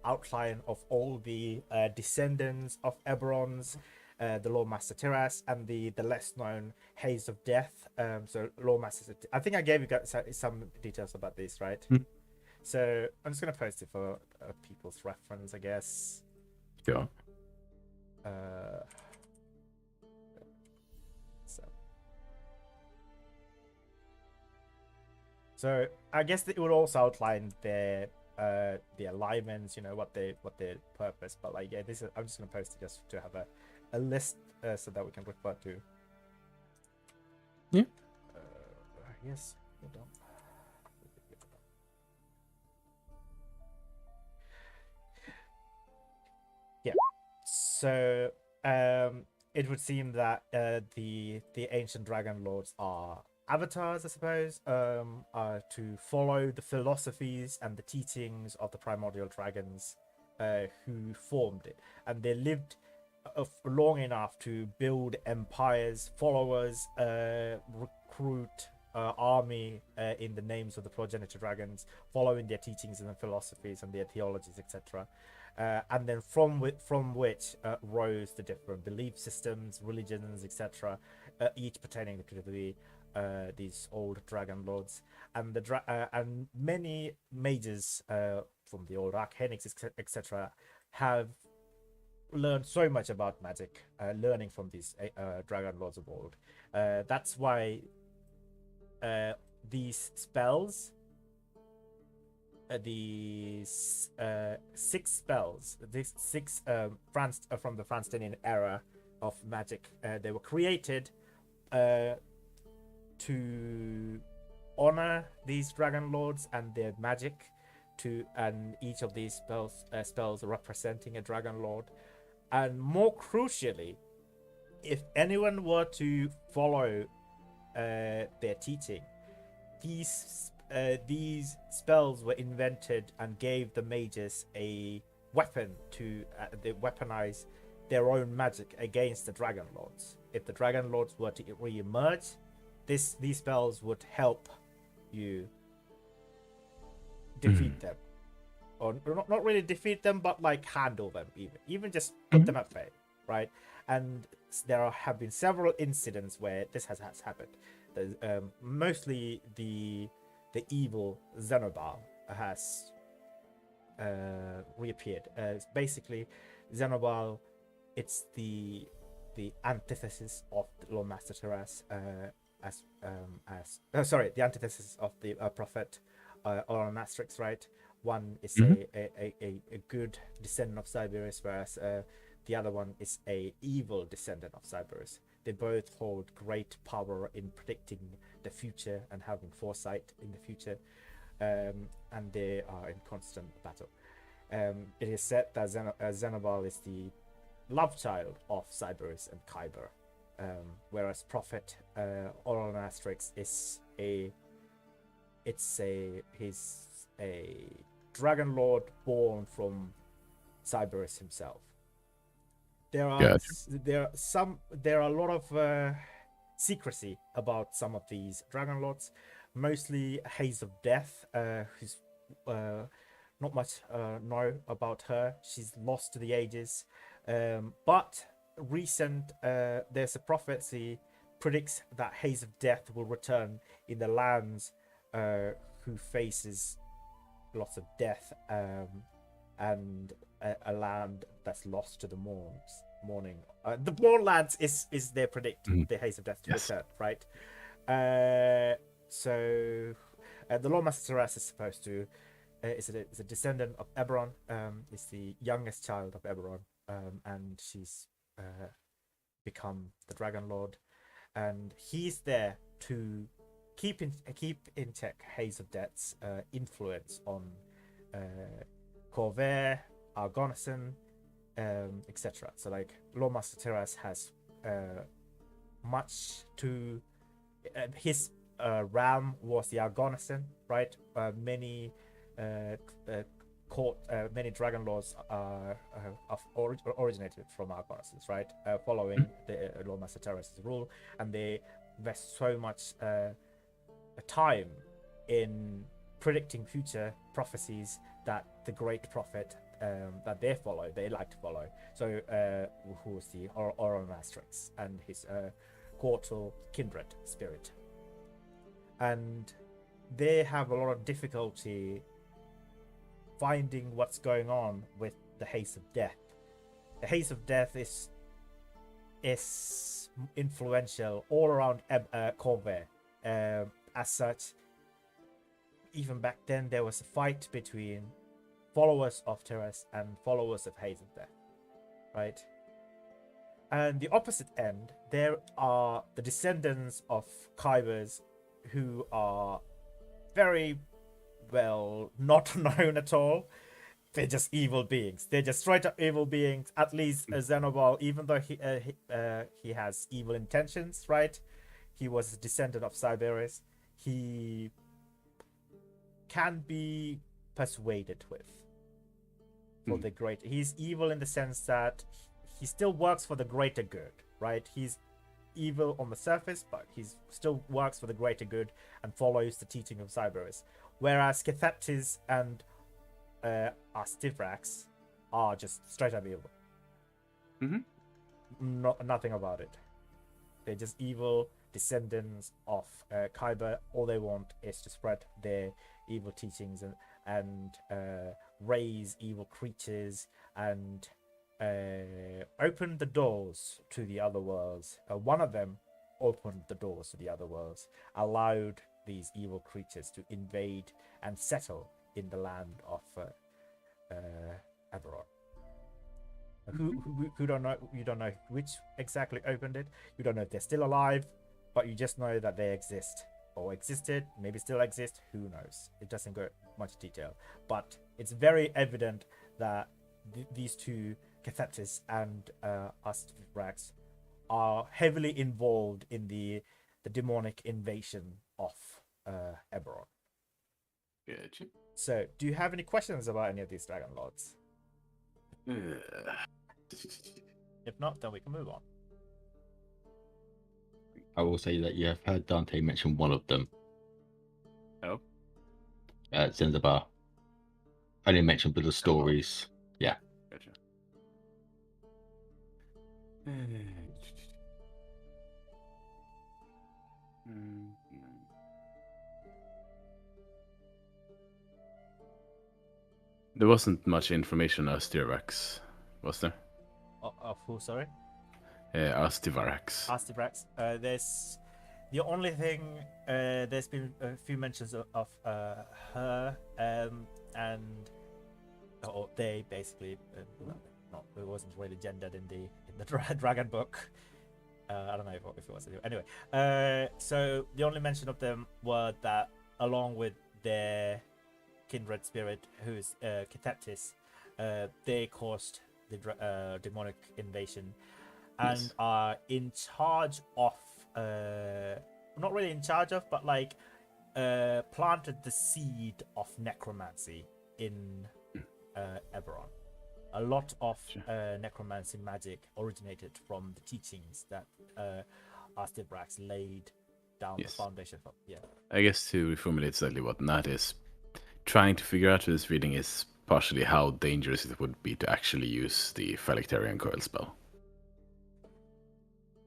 Speaker 1: outline of all the descendants of Eberrons, the Lord Master Tiras, and the less known Haze of Death. So Lord Master, I think I gave you guys some details about this, right? So I'm just gonna post it for people's reference, I guess.
Speaker 7: Yeah.
Speaker 1: So I guess it would also outline the alignments, what their purpose. But like, yeah, this is, I'm just gonna post it just to have a list so that we can refer to.
Speaker 7: Yeah.
Speaker 1: Yes. Hold on. Yeah. So it would seem that the ancient dragon lords are avatars, I suppose, to follow the philosophies and the teachings of the primordial dragons who formed it, and they lived long enough to build empires, followers, recruit army in the names of the progenitor dragons, following their teachings and their philosophies and their theologies, etc. And then from which rose the different belief systems, religions, etc., each pertaining to these old dragon lords, and and many mages from the old arcanics, etc., have learned so much about magic, learning from these dragon lords of old. That's why these spells, these 6 spells, these 6 from the Franstinian era of magic, they were created to honor these dragon lords and their magic, and each of these spells representing a dragon lord. And more crucially, if anyone were to follow their teaching, these spells were invented and gave the mages a weapon to they weaponize their own magic against the dragon lords. If the dragon lords were to re-emerge, these spells would help you defeat them, or not really defeat them, but like handle them, even just put them at bay, right? And there have been several incidents where this has happened. Mostly the evil Xenobal has reappeared. Basically, Xenobal, it's the antithesis of the Lord Master Tiras, the antithesis of the prophet Oranastrix, right? One is a good descendant of Cyberius, whereas the other one is a evil descendant of Cyberius. They both hold great power in predicting the future and having foresight in the future, and they are in constant battle. It is said that Xenobal is love child of Cyberus and Kyber, whereas Prophet Oron Asterix is he's a dragon lord born from Cyberus himself. There are
Speaker 7: Gotcha.
Speaker 1: there are a lot of secrecy about some of these dragon lords, mostly Haze of Death, who's not much know about her. She's lost to the ages, but there's a prophecy predicts that Haze of Death will return in the lands who faces lots of death, and a land that's lost to the mourning. The Mournlands is their predict the Haze of Death to return, right? So the Lawmaster Teras is supposed to is a descendant of Eberron. Is the youngest child of Eberron, and she's become the Dragon Lord, and he's there to keep in check Haze of Death's influence on Corvair, Argonison, etc. So like Lawmaster Teras has much to his realm was the Argonison, right? Many many dragon lords originated from Argonisons, right? Following the Lawmaster Teras' rule, and they invest so much time in predicting future prophecies that the great prophet that they like to follow. So who was the Oron Asterix and his quartal kindred spirit, and they have a lot of difficulty finding what's going on with the Haze of Death. The Haze of Death is influential all around Corvair. As such, even back then there was a fight between followers of Teras and followers of Haze of Death, right? And the opposite end, there are the descendants of Kybers who are very well not known at all. They're just evil beings. They're just straight up evil beings. At least Xenobal, even though he has evil intentions, right? He was a descendant of Cyberus. He can be persuaded with for the great. He's evil in the sense that he still works for the greater good, right? He's evil on the surface, but he still works for the greater good and follows the teaching of Cyberus. Whereas Catheptis and Astivrax are just straight up evil. Nothing about it. They're just evil descendants of Kyber. All they want is to spread their evil teachings and raise evil creatures and open the doors to the other worlds. One of them opened the doors to the other worlds, allowed these evil creatures to invade and settle in the land of Eberron. Who don't know? You don't know which exactly opened it. You don't know if they're still alive, but you just know that they exist or existed. Maybe still exist. Who knows? It doesn't go much detail, but it's very evident that these two, Catheptis and Astivrax, are heavily involved in the demonic invasion of Eberron.
Speaker 7: Gotcha.
Speaker 1: So, do you have any questions about any of these Dragon Lords? If not, then we can move on.
Speaker 4: I will say that you have heard Dante mention one of them.
Speaker 7: Oh.
Speaker 4: Zanzibar. I didn't mention, but the stories. Yeah.
Speaker 7: Gotcha. There wasn't much information on Astivarax, was there?
Speaker 1: Of who, sorry?
Speaker 7: Astivarax.
Speaker 1: Astivrax. There's the only thing. There's been a few mentions of her, and they basically. It wasn't really gendered in the Dragon book. I don't know if it was anyway. So the only mention of them were that, along with their kindred spirit, who's Catheptis, they caused the demonic invasion, and
Speaker 7: Yes.
Speaker 1: are in charge of not really in charge of, but like planted the seed of necromancy in Eberron. A lot of necromancy magic originated from the teachings that Astibrax laid down
Speaker 7: Yes.
Speaker 1: the foundation for. Yeah.
Speaker 7: I guess to reformulate slightly what Nat is trying to figure out with this reading is partially how dangerous it would be to actually use the Phylacterian Coil spell.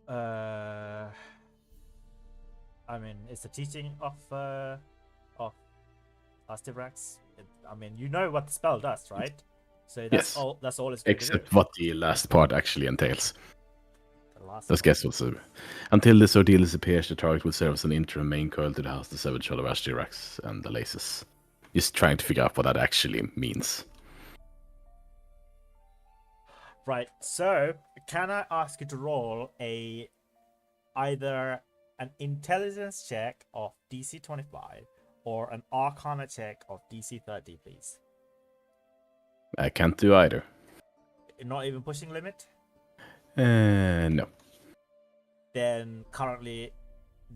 Speaker 1: I mean, it's the teaching of Astibrax. I mean, you know what the spell does, right? So that's
Speaker 7: Yes.
Speaker 1: all. That's all it's going to do.
Speaker 7: Except what the last part actually entails.
Speaker 1: The last
Speaker 7: Let's
Speaker 1: one.
Speaker 7: guess what's until this ordeal disappears, the target will serve as an interim main coil to the house, the severed shoulder of Ashtirax and the laces. Just trying to figure out what that actually means.
Speaker 1: Right. So, can I ask you to roll either an intelligence check of DC 25 or an Arcana check of DC 30, please?
Speaker 7: I can't do either.
Speaker 1: Not even pushing limit.
Speaker 7: No.
Speaker 1: Then currently,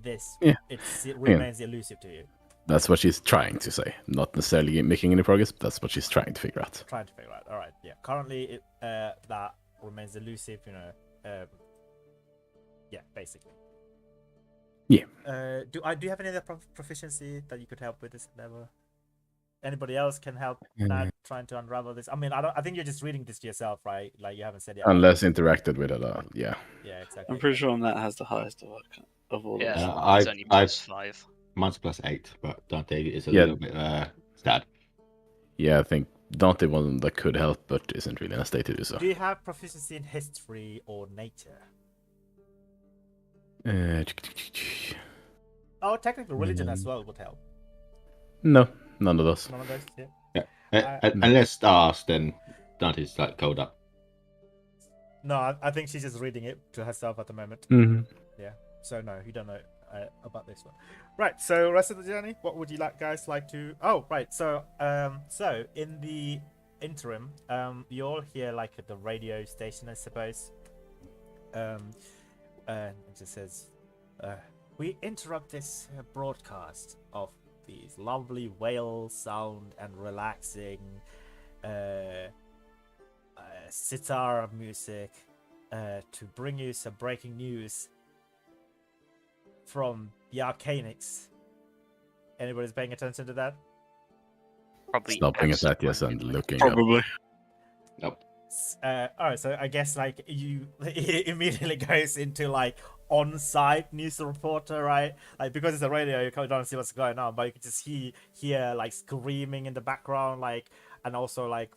Speaker 1: it remains elusive to you.
Speaker 7: That's what she's trying to say. Not necessarily making any progress, but that's what she's trying to figure out.
Speaker 1: Trying to figure out. All right. Yeah. Currently, that remains elusive. Yeah. Basically.
Speaker 7: Yeah.
Speaker 1: Do you have any other proficiency that you could help with this endeavor? Anybody else can help Nat trying to unravel this? I mean, I think you're just reading this to yourself, right? Like you haven't said it.
Speaker 7: Unless interacted with it, yeah.
Speaker 1: Yeah, exactly.
Speaker 5: I'm pretty sure Matt has the highest of all
Speaker 2: Yeah,
Speaker 5: of us.
Speaker 2: it's only +5.
Speaker 4: Mine's +8, but Dante is a
Speaker 7: Yeah.
Speaker 4: little bit sad.
Speaker 7: Yeah, I think Dante one that could help, but isn't really in a state to do so.
Speaker 1: Do you have proficiency in history or nature? Oh, technically, religion as well would help.
Speaker 7: No, none of those.
Speaker 1: None of those. Yeah.
Speaker 4: Unless stars, then Dante's like cold up.
Speaker 1: No, I think she's just reading it to herself at the moment.
Speaker 7: Mm-hmm.
Speaker 1: Yeah. So no, you don't know about this one. Right. So rest of the journey, what would you guys like to? Oh, right. So so in the interim, you all hear like at the radio station, I suppose. It just says, we interrupt this broadcast of these lovely whale sound and relaxing sitar music to bring you some breaking news from the Arcanics. Anybody's paying attention to that?
Speaker 2: Probably
Speaker 7: Stopping at that, yes, and
Speaker 2: absent-mindedly.
Speaker 7: looking up.
Speaker 5: Probably.
Speaker 1: Alright, so I guess like you it immediately goes into like on-site news reporter, right? Like because it's a radio, you don't see what's going on, but you can just hear like screaming in the background, like, and also like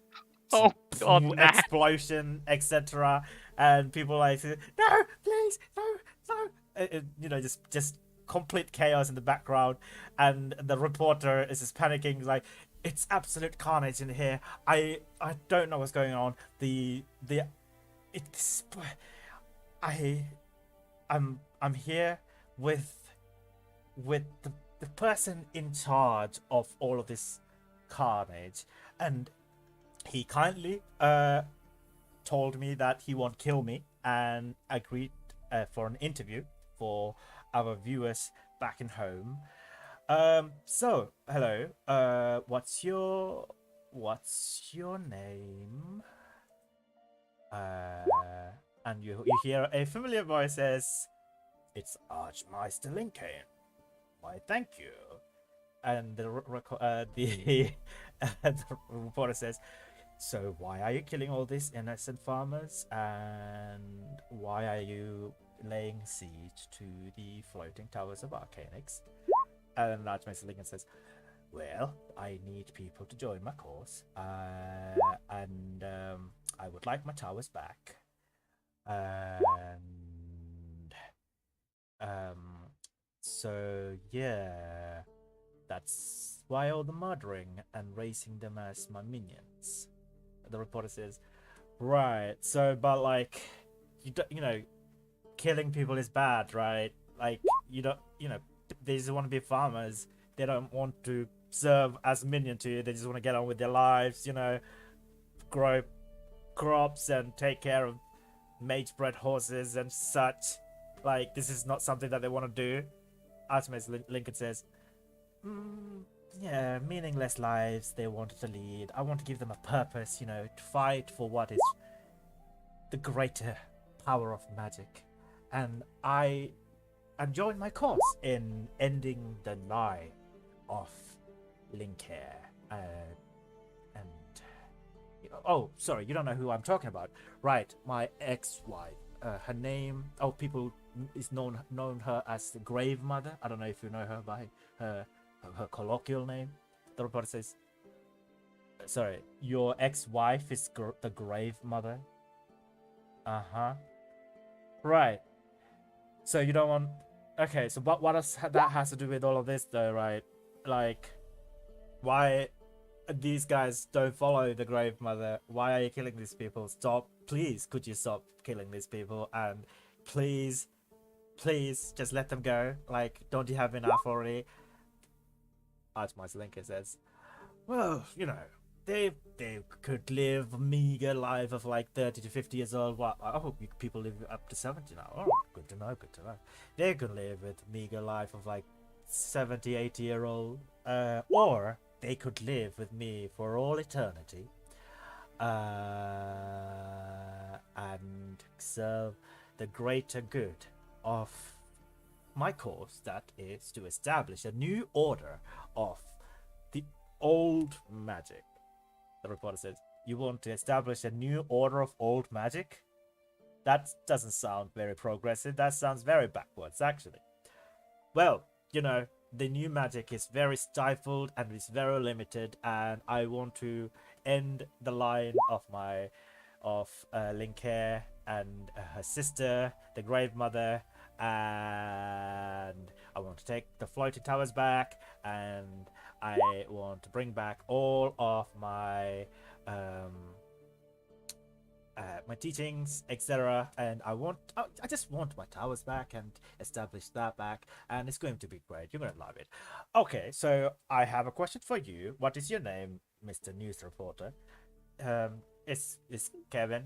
Speaker 2: Oh god, nah.
Speaker 1: explosion, etc. And people like, no, please, no. Just complete chaos in the background, and the reporter is just panicking, like, it's absolute carnage in here. I don't know what's going on. I'm here with the person in charge of all of this carnage, and he kindly told me that he won't kill me and agreed for an interview for our viewers back in home. So hello. What's your name? And you hear a familiar voice says, "It's Archmeister Lincoln. Why, thank you." And the reporter says, "So why are you killing all these innocent farmers, and why are you laying siege to the floating towers of Arcanix?" And Archmeister Lincoln says, "Well, I need people to join my cause, and I would like my towers back, and so yeah, that's why all the murdering and raising them as my minions." The reporter says, "Right, so but like, killing people is bad, right? Like, they just want to be farmers. They don't want to serve as minion to you. They just want to get on with their lives, grow crops and take care of mage-bred horses and such. Like, this is not something that they want to do. Artemis Lincoln says, yeah, meaningless lives they wanted to lead. I want to give them a purpose, you know, to fight for what is the greater power of magic. And I joined my cause in ending the lie of Linkair. And oh, sorry, you don't know who I'm talking about. Right, my ex-wife. Her name, people is known her as the Grave Mother. I don't know if you know her by her colloquial name. The reporter says, sorry, your ex-wife is the Grave Mother? Uh-huh. Right. So you don't want... Okay, so what does that has to do with all of this, though, right? Like, why these guys don't follow the Grave Mother? Why are you killing these people? Stop. Please, could you stop killing these people? And please, just let them go. Like, don't you have enough already? Artemis Linker says, well, you know, they could live a meager life of like 30 to 50 years old. Well, I hope people live up to 70 now. Oh, good to know. They could live with a meager life of like 70, 80-year-old. Or they could live with me for all eternity. And serve the greater good of my cause, that is to establish a new order of the old magic. The reporter says, you want to establish a new order of old magic? That doesn't sound very progressive. That sounds very backwards, actually. Well, you know, the new magic is very stifled and is very limited, and I want to end the line of Linkair and her sister, the Grave Mother, and I want to take the floating towers back, and I want to bring back all of my my teachings, etc. And I just want my towers back and establish that back, and it's going to be great. You're gonna love it. Okay, so I have a question for you. What is your name, Mr. News Reporter? It's Kevin.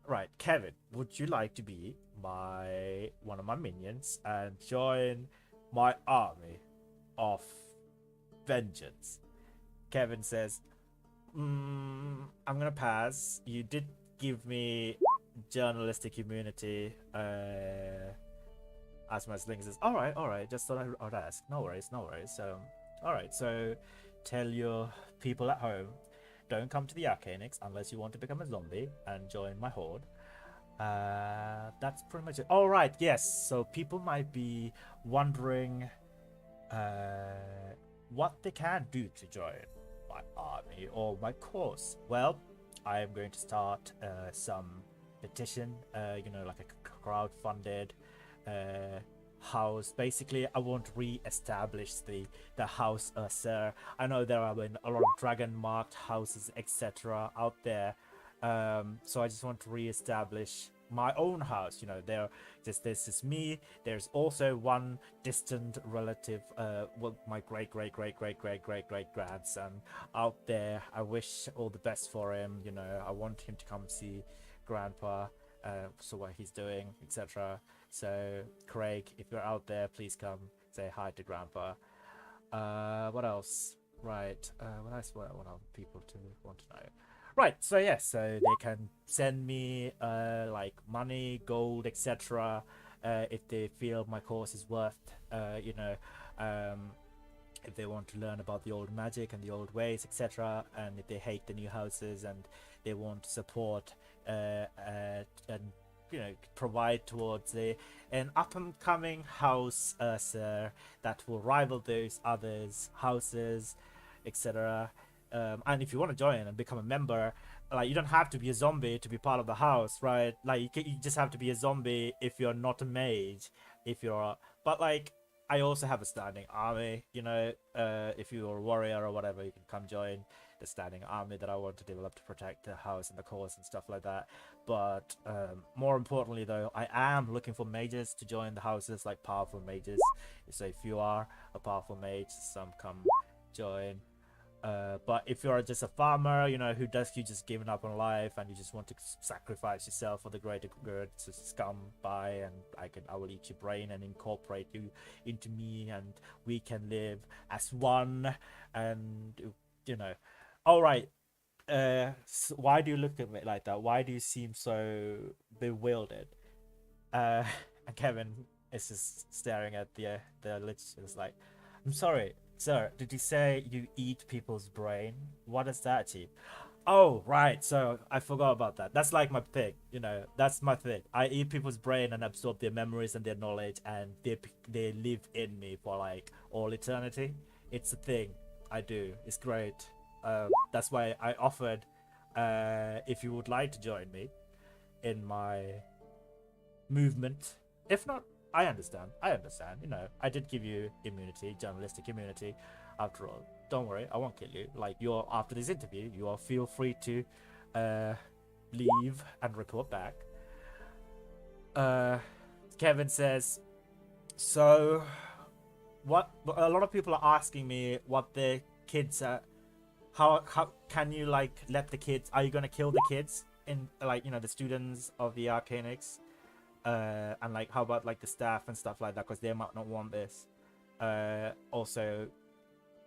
Speaker 1: Right, Kevin, would you like to be one of my minions and join my army of vengeance? Kevin says, I'm gonna pass. You did give me journalistic immunity. As my sling says, all right, just thought I'd ask. No worries. So, all right, so tell your people at home, don't come to the Arcanix unless you want to become a zombie and join my horde. That's pretty much it. All right, yes. So people might be wondering what they can do to join my army or my cause. Well, I am going to start some petition, like a crowd-funded house. Basically, I want to re-establish the house Sir. I know there have been a lot of dragon-marked houses, etc. out there. So I just want to re-establish my own house. This is me. There's also one distant relative, my great grandson out there. I wish all the best for him. I want him to come see Grandpa, so what he's doing, etc. So Craig, if you're out there, please come say hi to Grandpa. What else? Right. What else? What are people to want to know? Right, so yes, so they can send me like money, gold, etc. If they feel my course is worth, if they want to learn about the old magic and the old ways, etc. And if they hate the new houses and they want to support and provide towards an up and coming house, sir, that will rival those others houses, etc. And if you want to join and become a member, like, you don't have to be a zombie to be part of the house, right? Like, you just have to be a zombie if you're not a mage. But like, I also have a standing army. If you're a warrior or whatever, you can come join the standing army that I want to develop to protect the house and the cause and stuff like that. But more importantly, though, I am looking for mages to join the houses, like powerful mages. So if you are a powerful mage, come join. But if you're just a farmer, you know, you just given up on life and you just want to sacrifice yourself for the greater good, just come by and I will eat your brain and incorporate you into me, and we can live as one. And you know, all right. Why do you look at me like that? Why do you seem so bewildered? And Kevin is just staring at the lich. It's like, I'm sorry, sir. Did you say you eat people's brain? What does that achieve? Oh, right. So I forgot about that. That's like my thing. You know, that's my thing. I eat people's brain and absorb their memories and their knowledge, and they live in me for like all eternity. It's a thing I do. It's great. That's why I offered, if you would like to join me in my movement. If not, I understand. You know, I did give you immunity, journalistic immunity. After all, don't worry, I won't kill you. Like, you're after this interview, you all feel free to leave and report back. Kevin says, so what? A lot of people are asking me what their kids are. How can you like let the kids? Are you gonna kill the kids in like, you know, the students of the Arcanics? And like, how about like the staff and stuff like that, because they might not want this. Also,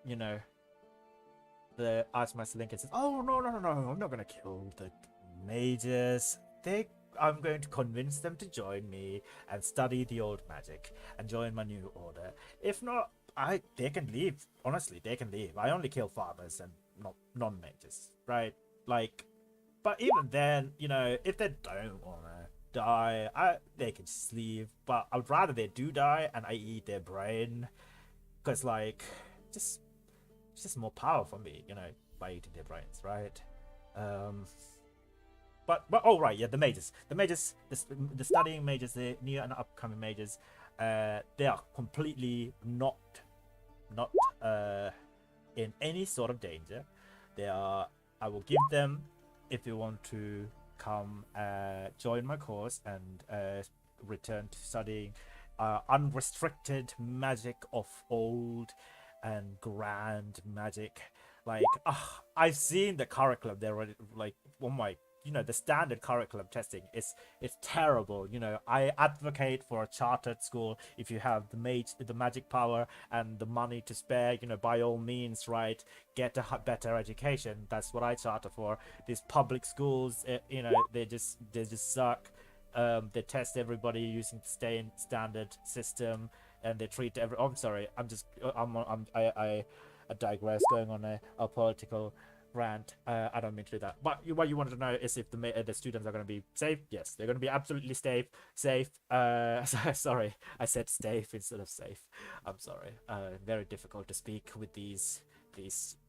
Speaker 1: you know, the Archmaster Lincoln says, oh no, I'm not gonna kill the mages. I'm going to convince them to join me and study the old magic and join my new order. If not, they can leave. Honestly, they can leave. I only kill farmers and not non-mages, right? Like, but even then, you know, if they don't wanna die, they can just leave. But I'd rather they do die and I eat their brain, because like, it's just more power for me, you know, by eating their brains, right? But oh right, yeah, the mages, the studying mages, the new and upcoming mages, they are completely not in any sort of danger. I will give them, if you want to come join my course and return to studying unrestricted magic of old and grand magic. Like, I've seen the curriculum. They're already like, oh my, you know, the standard curriculum testing it's terrible. You know, I advocate for a chartered school. If you have the magic power and the money to spare, you know, by all means, right, get a better education. That's what I charter for. These public schools, you know, they just suck. They test everybody using the standard system, and they treat oh, I'm sorry, I digress, going on a political rant. I don't mean to do that. But what you wanted to know is if the students are going to be safe. Yes, they're going to be absolutely safe. Sorry, I said safe instead of safe. I'm sorry. Very difficult to speak with these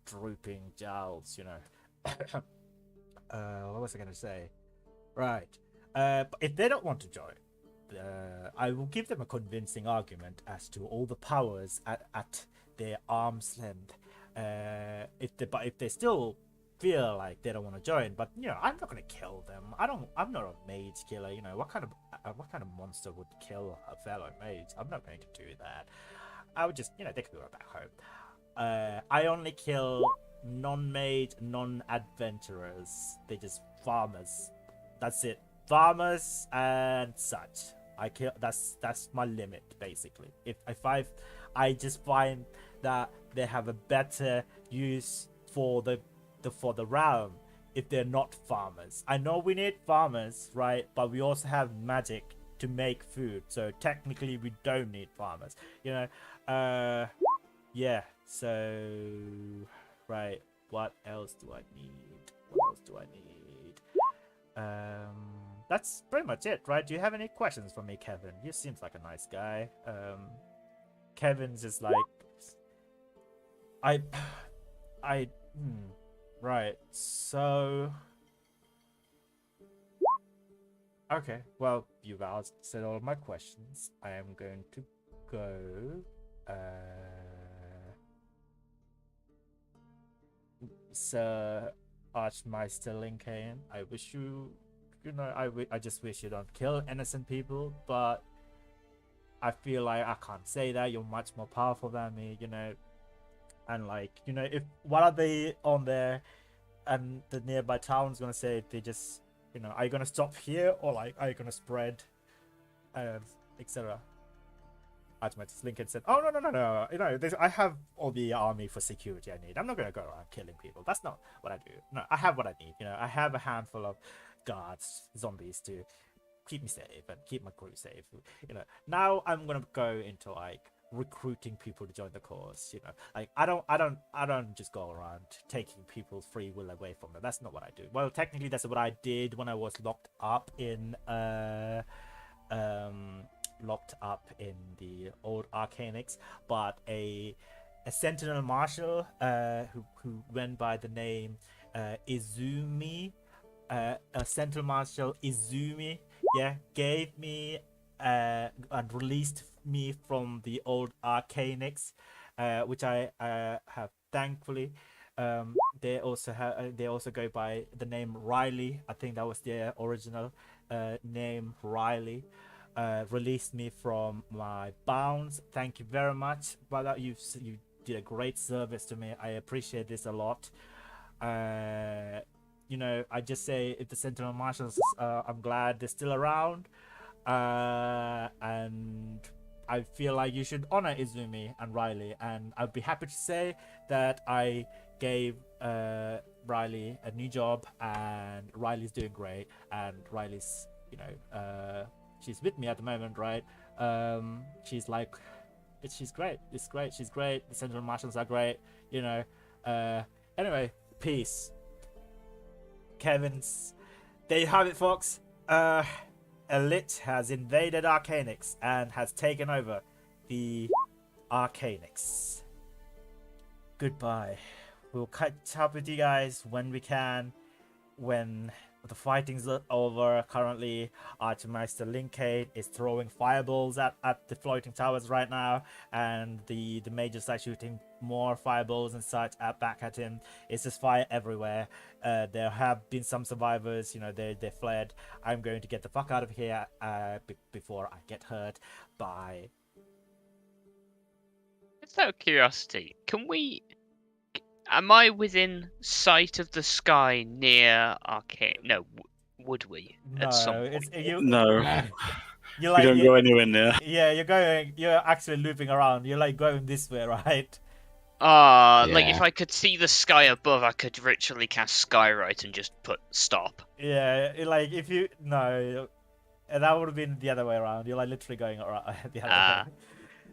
Speaker 1: drooping jowls, you know. What was I going to say? Right. But if they don't want to join, I will give them a convincing argument as to all the powers at their arm's length. If they still feel like they don't want to join, but you know, I'm not gonna kill them. I'm not a mage killer. You know, what kind of monster would kill a fellow mage? I'm not going to do that. I would just, you know, they could go back home. I only kill non-mage, non-adventurers. They're just farmers. That's it. Farmers and such. I kill. That's my limit, basically. If I just find that they have a better use for the realm if they're not farmers. I know we need farmers, right? But we also have magic to make food, so technically we don't need farmers. You know, yeah. So, right. What else do I need? That's pretty much it, right? Do you have any questions for me, Kevin? You seems like a nice guy. Kevin's just like, right. So, okay. Well, you've answered all my questions. I am going to go. Sir Archmeister Lincoln, I wish you, you know, I just wish you don't kill innocent people, but I feel like I can't say that. You're much more powerful than me, you know. and like, you know, if what are they on there, and the nearby town's gonna say, they just, you know, are you gonna stop here, or like are you gonna spread, and etc. Automatic Lincoln said, "Oh no! You know, I have all the army for security I need. I'm not gonna go around killing people. That's not what I do. No, I have what I need. You know, I have a handful of guards, zombies to keep me safe and keep my crew safe. You know, now I'm gonna go into like recruiting people to join the cause. You know, like I don't just go around taking people's free will away from them. That's not what I do. Well, technically, that's what I did when I was locked up in the old Arcanix, but a sentinel marshal who went by the name Izumi, a sentinel marshal Izumi, yeah, gave me and released me from the old Arcanix, which I have thankfully. They also go by the name Riley. I think that was their original name, Riley. Released me from my bounds. Thank you very much, brother. You did a great service to me. I appreciate this a lot. You know, I just say, if the Sentinel Marshals, I'm glad they're still around, and I feel like you should honor Izumi and Riley, and I'd be happy to say that I gave Riley a new job, and Riley's doing great, and Riley's, you know, she's with me at the moment, right? She's like, she's great. It's great. She's great. The Central Marshals are great. You know. Anyway, peace. Kevin's. There you have it, folks. Elite has invaded Arcanix and has taken over the Arcanix. Goodbye. We'll catch up with you guys when we can, when the fighting's over. Currently, Archmeister Linkade is throwing fireballs at the floating towers right now, and the majors are shooting more fireballs and such back at him. It's just fire everywhere. There have been some survivors, you know, they fled. I'm going to get the fuck out of here before I get hurt by...
Speaker 2: Just out of curiosity, am I within sight of the sky near Arcane? No, would we?
Speaker 1: No,
Speaker 2: at some
Speaker 1: it's
Speaker 2: point?
Speaker 1: you.
Speaker 5: No,
Speaker 1: You're
Speaker 5: we
Speaker 1: like,
Speaker 5: don't go anywhere near.
Speaker 1: yeah, you're actually looping around. You're like going this way, right?
Speaker 2: Like if
Speaker 4: Yeah.
Speaker 2: I could see the sky above, I could ritually cast Skywrite and just put stop.
Speaker 1: Yeah, like if you no, that would have been the other way around. You're like literally going around the other way.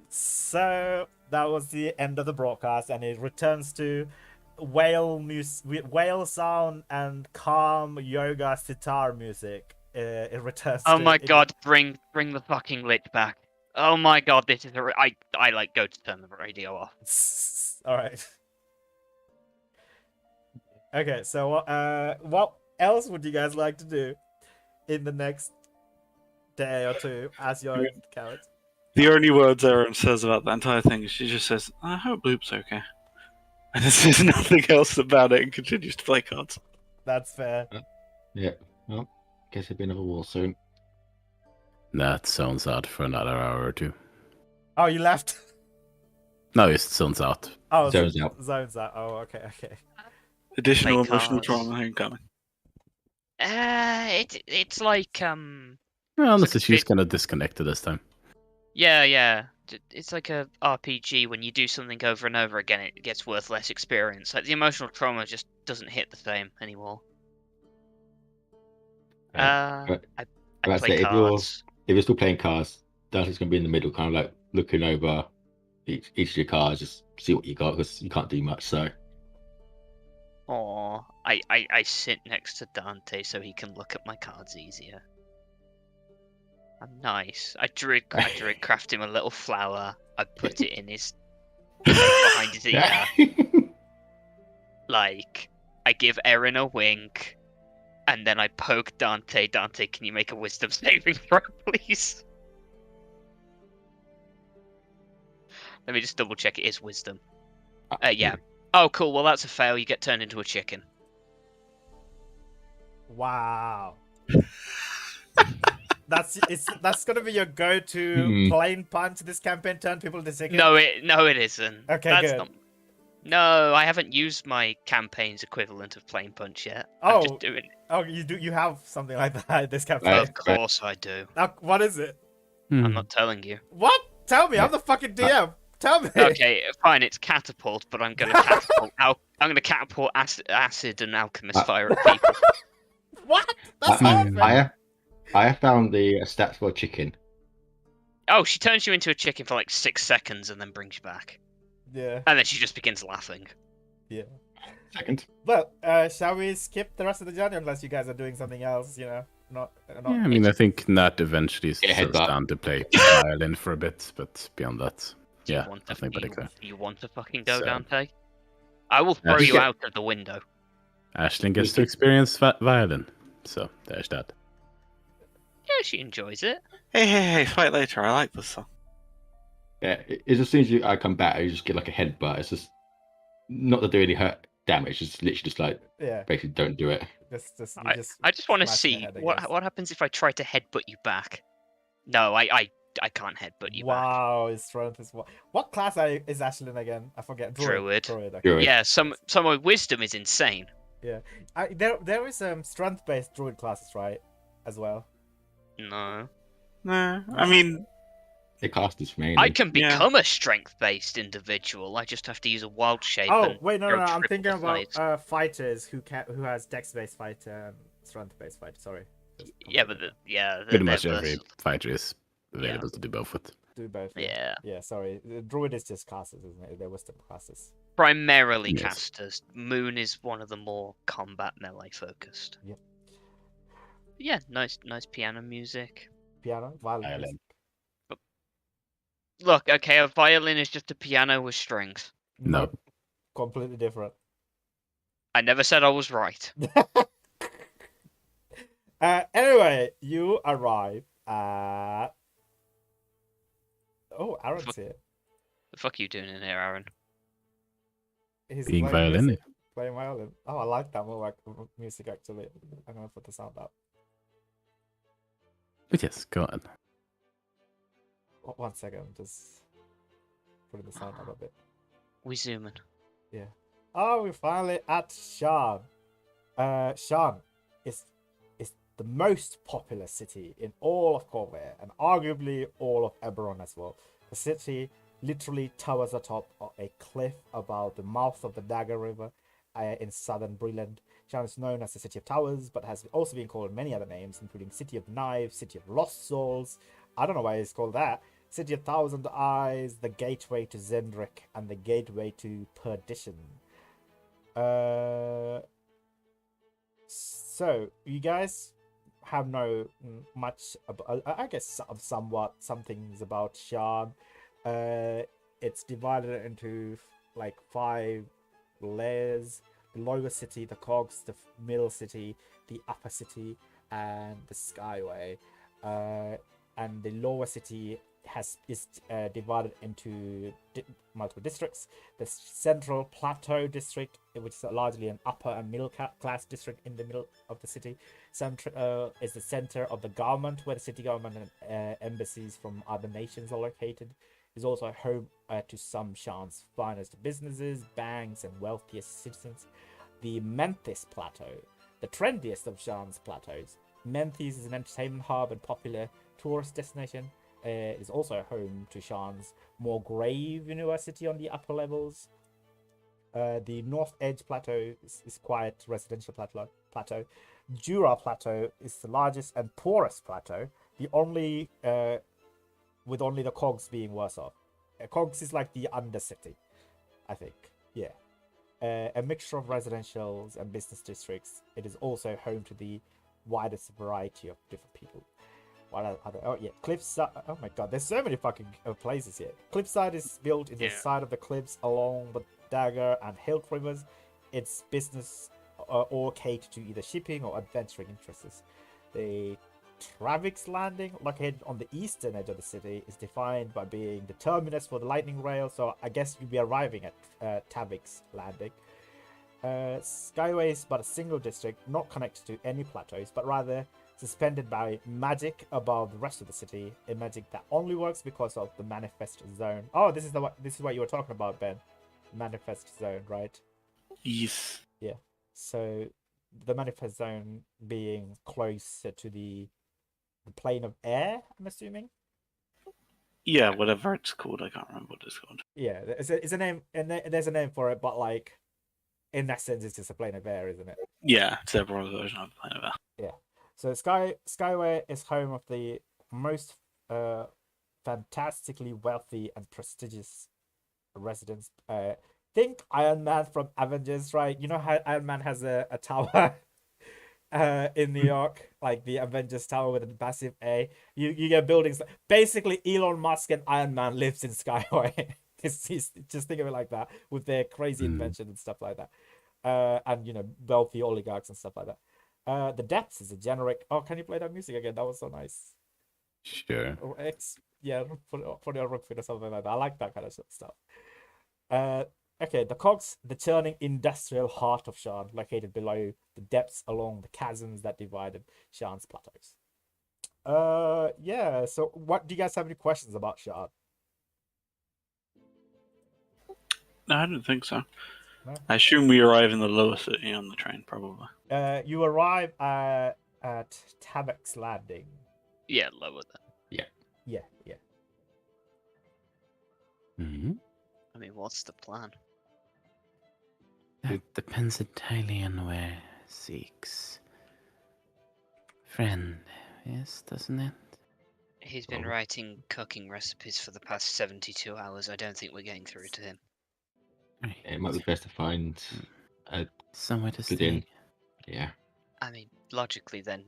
Speaker 1: So that was the end of the broadcast, and it returns to whale sound and calm yoga sitar music. It returns.
Speaker 2: Oh
Speaker 1: to,
Speaker 2: my god, bring the fucking lit back. Oh my god, this is I like go to turn the radio off.
Speaker 1: All right. Okay, so what else would you guys like to do in the next day or two as your character?
Speaker 5: The only words Erin says about the entire thing is she just says, "I hope Loop's okay," and there's nothing else about it, and continues to play cards.
Speaker 1: That's fair.
Speaker 4: Yeah. Well, guess it'll be another war soon.
Speaker 7: That sounds out for another hour or two.
Speaker 1: Oh, you left.
Speaker 7: No, it sounds out.
Speaker 1: Oh,
Speaker 4: Zones out.
Speaker 1: Zones out. Oh, okay.
Speaker 5: Additional
Speaker 2: Play
Speaker 5: emotional
Speaker 2: cards.
Speaker 5: trauma incoming.
Speaker 2: It's like
Speaker 7: Well, unless
Speaker 2: like
Speaker 7: she's kind of disconnected this time.
Speaker 2: yeah. It's like a RPG. When you do something over and over again, it gets worth less experience. Like the emotional trauma just doesn't hit the same anymore.
Speaker 4: But
Speaker 2: I
Speaker 4: I'd
Speaker 2: play
Speaker 4: say
Speaker 2: cards.
Speaker 4: if you're still playing cards, Darcy's gonna be in the middle, kind of like looking over each of your cards, just see what you got, because you can't do much. So
Speaker 2: Or I sit next to Dante so he can look at my cards easier. I'm nice. I druid craft him a little flower. I put it in his behind his ear. Like I give Erin a wink, and then I poke Dante. Dante, can you make a wisdom saving throw, please? Let me just double check. It is wisdom. Yeah. Oh, cool. Well, that's a fail. You get turned into a chicken.
Speaker 1: Wow. That's gonna be your go-to plain punch this campaign. Turn people into chickens.
Speaker 2: No, it isn't.
Speaker 1: Okay,
Speaker 2: That's
Speaker 1: good.
Speaker 2: not. No, I haven't used my campaign's equivalent of Plane Punch yet. I'm
Speaker 1: Oh.
Speaker 2: just doing.
Speaker 1: Oh, you have something like that in this campaign.
Speaker 2: Of course I do.
Speaker 1: What is it?
Speaker 2: I'm not telling you.
Speaker 1: What? Tell me. I'm the fucking DM. Tell me.
Speaker 2: Okay, fine. It's catapult, but I'm gonna catapult. I'm gonna catapult acid and alchemist fire at people.
Speaker 1: What? That's horrible.
Speaker 4: I have found the stats for chicken.
Speaker 2: Oh, she turns you into a chicken for like 6 seconds and then brings you back.
Speaker 1: Yeah.
Speaker 2: And then she just begins laughing.
Speaker 1: Yeah.
Speaker 4: Second.
Speaker 1: Well, shall we skip the rest of the journey unless you guys are doing something else? You know, not.
Speaker 7: Yeah, I mean, I think Nat eventually
Speaker 4: Yeah,
Speaker 7: settles
Speaker 4: headbutt.
Speaker 7: down to play violin for a bit, but beyond that,
Speaker 2: Do you
Speaker 7: yeah,
Speaker 2: want to,
Speaker 7: nothing particular.
Speaker 2: you want to fucking go,
Speaker 7: So-
Speaker 2: Dante? I will throw you
Speaker 4: Yeah.
Speaker 2: out of the window.
Speaker 7: Ashlyn gets to experience violin, so there's that.
Speaker 2: Yeah, she enjoys it.
Speaker 5: Hey, fight later. I like this song.
Speaker 4: Yeah, it's as soon as I come back, you just get like a headbutt. It's just not to do any hurt damage. It's literally just like
Speaker 1: Yeah.
Speaker 4: basically don't do it.
Speaker 2: I just want to
Speaker 1: smash their
Speaker 2: see
Speaker 1: head
Speaker 2: what
Speaker 1: against-
Speaker 2: what happens if I try to headbutt you back. No, I can't headbutt you back.
Speaker 1: Wow, his strength is what class is Ashlyn again? I forget.
Speaker 2: Druid.
Speaker 1: Okay.
Speaker 4: Druid.
Speaker 2: Yeah, some of my wisdom is insane.
Speaker 1: There is strength-based druid classes, right? As well.
Speaker 2: No,
Speaker 5: No, I mean,
Speaker 4: The cast is mainly.
Speaker 2: I can
Speaker 5: Yeah.
Speaker 2: become a strength-based individual. I just have to use a wild shape.
Speaker 1: Oh
Speaker 2: and
Speaker 1: wait, no,
Speaker 2: go
Speaker 1: I'm
Speaker 2: triple
Speaker 1: thinking about
Speaker 2: size.
Speaker 1: fighters who has dex-based fighter and strength-based fighter. Sorry. Just
Speaker 2: Yeah, but
Speaker 1: completely
Speaker 7: Pretty much
Speaker 2: they're
Speaker 7: every
Speaker 2: versatile.
Speaker 7: fighter is available to do both with.
Speaker 1: do both.
Speaker 2: Yeah.
Speaker 1: Yeah, sorry. The druid is just classes, isn't it? They're wisdom classes.
Speaker 2: Primarily
Speaker 7: Yes.
Speaker 2: casters. Moon is one of the more combat melee focused.
Speaker 1: Yep.
Speaker 2: Yeah, nice piano music.
Speaker 1: Piano, violin.
Speaker 7: Violin.
Speaker 2: Look, okay, a violin is just a piano with strings.
Speaker 7: No.
Speaker 1: Nope, completely different.
Speaker 2: I never said I was right.
Speaker 1: Anyway, you arrive at. Oh, Aaron's
Speaker 2: Fuck.
Speaker 1: here.
Speaker 2: The fuck are you doing in here, Aaron?
Speaker 1: He's
Speaker 7: Being
Speaker 1: playing
Speaker 7: violin.
Speaker 1: music. Playing violin. Oh, I like that more music actually. I'm gonna put the sound up.
Speaker 7: But yes, go on.
Speaker 1: 1 second, just putting the sound up a bit.
Speaker 2: We zooming.
Speaker 1: Oh, we're finally at Shan. Shan is the most popular city in all of Corvair and arguably all of Eberron as well. The city literally towers atop of a cliff above the mouth of the Dagger River in southern Breland. Shan is known as the City of Towers, but has also been called many other names, including City of Knives, City of Lost Souls. I don't know why it's called that. City of Thousand Eyes, the Gateway to Zendrick, and the Gateway to Perdition. So you guys have know much about, I guess somewhat some things about Shan. It's divided into like 5 layers: the lower city, the cogs, the middle city, the upper city, and the skyway. And the lower city is divided into multiple districts. The central plateau district, which is largely an upper and middle class district in the middle of the city, is the center of the government, where the city government and embassies from other nations are located. Is also home to some Shan's finest businesses, banks, and wealthiest citizens. The Memphis Plateau, the trendiest of Shan's plateaus. Memphis is an entertainment hub and popular tourist destination. It is also home to Shan's more grave university on the upper levels. The North Edge Plateau is quiet residential plateau. Jura Plateau is the largest and poorest plateau, with only the cogs being worse off. Cogs is like the undercity, I think. Yeah. A mixture of residentials and business districts. It is also home to the widest variety of different people. What other? Oh yeah, Cliffside. Oh my god, there's so many fucking places here. Cliffside is built in the side of the cliffs along the Dagger and Hilt rivers. Its business all cater to either shipping or adventuring interests. The Travix Landing, located on the eastern edge of the city, is defined by being the terminus for the lightning rail. So I guess you'll be arriving at Travix Landing. Skyway is but a single district, not connected to any plateaus, but rather suspended by magic above the rest of the city, a magic that only works because of the manifest zone. Oh, this is what you were talking about, Ben. manifest zone, right?
Speaker 5: Yes.
Speaker 1: So the manifest zone being closer to the plane of air, I'm assuming.
Speaker 5: Yeah, whatever it's called. I can't remember what it's called.
Speaker 1: Yeah, it's a name, and there's a name for it, but like in essence, it's just a plane of air, isn't it?
Speaker 5: Yeah, it's Eberron's version of the planet of
Speaker 1: Yeah. So Skyway is home of the most fantastically wealthy and prestigious residents. Think Iron Man from Avengers, right? You know how Iron Man has a tower in New York, like the Avengers Tower with a massive A. You get buildings. Basically, Elon Musk and Iron Man lives in Skyway. He's just think of it like that, with their crazy invention and stuff like that. And wealthy oligarchs and stuff like that. The Depths is a generic. Oh, can you play that music again? That was so nice.
Speaker 7: Sure.
Speaker 1: Or yeah, put it on Rockford or something like that. I like that kind of stuff. Okay, the cogs, the churning industrial heart of Shan, located below the depths along the chasms that divided Shan's plateaus. Yeah. So, what do you guys have any questions about Shan?
Speaker 5: No, I don't think so.
Speaker 1: No?
Speaker 5: I assume we arrive in the lower city on the train, probably.
Speaker 1: You arrive at Tabak's Landing.
Speaker 2: Yeah, lower than.
Speaker 1: Yeah.
Speaker 7: Hmm.
Speaker 2: I mean, what's the plan?
Speaker 6: That depends entirely on where Zeke's friend is, doesn't it?
Speaker 2: He's been writing cooking recipes for the past 72 hours. I don't think we're getting through to him.
Speaker 6: Right.
Speaker 4: It might be best to find a
Speaker 6: Somewhere to
Speaker 4: good
Speaker 6: stay.
Speaker 4: inn. Yeah.
Speaker 2: I mean, logically, then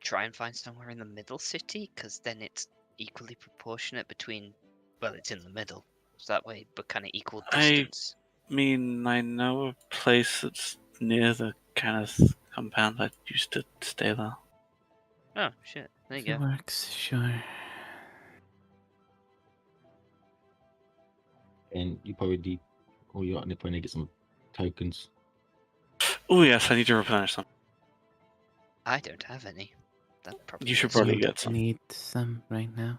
Speaker 2: try and find somewhere in the middle city, because then it's equally proportionate between. Well, it's in the middle, so that way, but kind of equal distance.
Speaker 5: I mean, I know a place that's near the Kenneth compound. I used to stay there.
Speaker 2: Oh shit! There you
Speaker 6: If it
Speaker 2: go.
Speaker 6: works, sure.
Speaker 4: And you probably need, or you probably need to get some tokens.
Speaker 5: Oh yes, I need to replenish some.
Speaker 2: I don't have any. That probably.
Speaker 5: You should
Speaker 2: is-
Speaker 5: probably
Speaker 6: You
Speaker 5: get some.
Speaker 6: need some right now.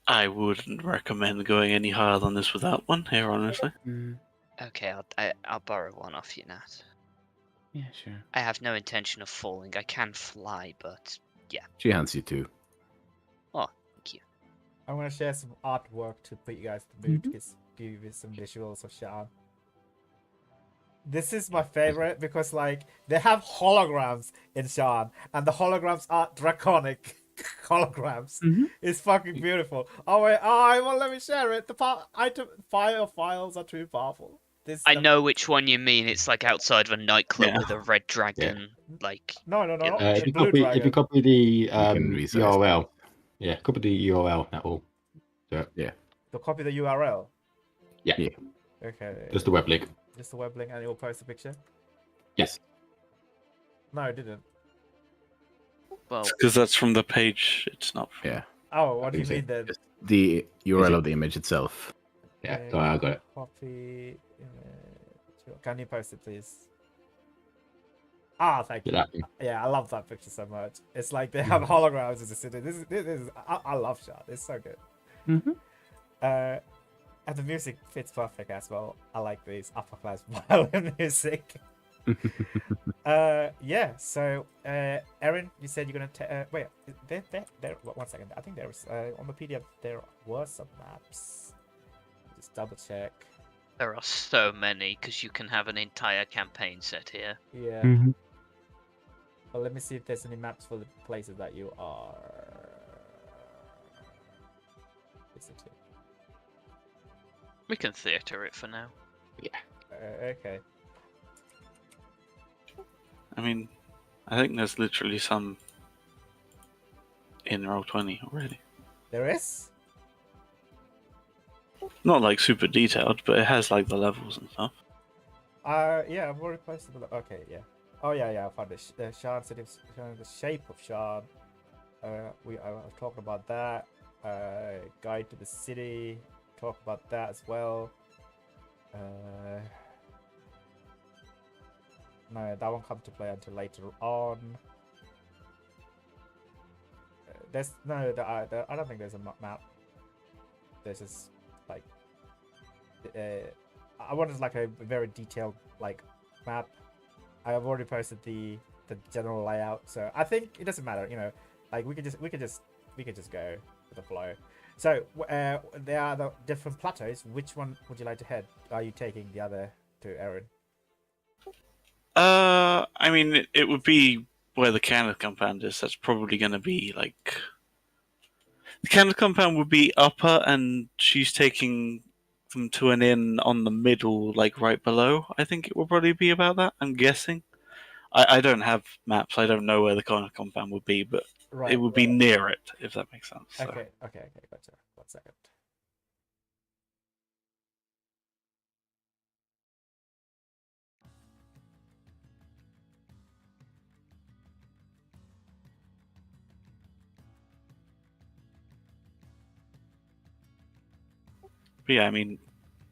Speaker 5: I wouldn't recommend going any higher than this without one here, honestly.
Speaker 2: Okay, I'll borrow one off you, Nat.
Speaker 6: Yeah, sure.
Speaker 2: I have no intention of falling. I can fly, but
Speaker 7: She hands you two.
Speaker 2: thank you.
Speaker 1: I'm gonna share some artwork to put you guys to the mood, to give you some visuals of Shan. This is my favorite because like they have holograms in Shan, and the holograms are draconic holograms. It's fucking beautiful. Oh wait, well, let me share it. The file files are too powerful.
Speaker 2: I know which one you mean. It's like outside of a nightclub
Speaker 5: Yeah.
Speaker 2: with a red dragon. Like
Speaker 1: No,
Speaker 2: Yeah.
Speaker 4: If you
Speaker 1: Blue
Speaker 4: copy,
Speaker 1: Dragon.
Speaker 4: if you copy the
Speaker 7: can resize
Speaker 4: URL, yeah, copy the URL. That will. So,
Speaker 1: To copy the URL.
Speaker 4: yeah,
Speaker 7: Yeah.
Speaker 1: Okay.
Speaker 4: just the web link.
Speaker 1: Just the web link, and you'll post a picture.
Speaker 4: Yes.
Speaker 1: No, I didn't.
Speaker 2: well,
Speaker 5: Because that's from the page. It's not.
Speaker 7: Yeah.
Speaker 1: Oh, what do you
Speaker 4: Is it
Speaker 1: mean then?
Speaker 7: Just the URL
Speaker 4: it-
Speaker 7: of the image itself.
Speaker 4: Yeah,
Speaker 1: Okay,
Speaker 4: so I got it.
Speaker 1: Copy image. Can you post it, please? Ah, thank
Speaker 4: Get
Speaker 1: you.
Speaker 4: that thing.
Speaker 1: Yeah, I love that picture so much. It's like they have holograms in the city. This is I love Shot. It's so good.
Speaker 6: Mm-hmm.
Speaker 1: And the music fits perfect as well. I like these upper class violin music. Yeah. So, Erin, you said you're gonna wait. There. One second. I think there was on the PDF there were some maps. Just double check.
Speaker 2: there are so many because you can have an entire campaign set here.
Speaker 1: Yeah.
Speaker 6: Mm-hmm.
Speaker 1: But let me see if there's any maps for the places that you are visiting.
Speaker 2: We can theatre it for now.
Speaker 1: Okay.
Speaker 5: I mean, I think there's literally some in Roll20 already.
Speaker 1: There is?
Speaker 5: Not like super detailed, but it has like the levels and stuff.
Speaker 1: Yeah, I've already posted the. Okay, yeah. Oh yeah, I found it. Shan said it's showing the shape of Shan. I was talking about that. Guide to the city. Talk about that as well. No, that won't come to play until later on. There's no, I don't think there's a map. There's just like I wanted like a very detailed like map. I have already posted the general layout, so I think it doesn't matter. You know, like we could just go with the flow. So there are the different plateaus. Which one would you like to head? Are you taking the other to Erin?
Speaker 5: I mean, it would be where the Kenneth compound is. That's probably going to be like the Kenneth compound would be upper, and she's taking them to an inn on the middle, like right below. I think it will probably be about that. I'm guessing. I don't have maps. I don't know where the Kenneth compound would be, but it would be near it, if that makes sense. So.
Speaker 1: Okay, gotcha. 1 second.
Speaker 5: But yeah, I mean,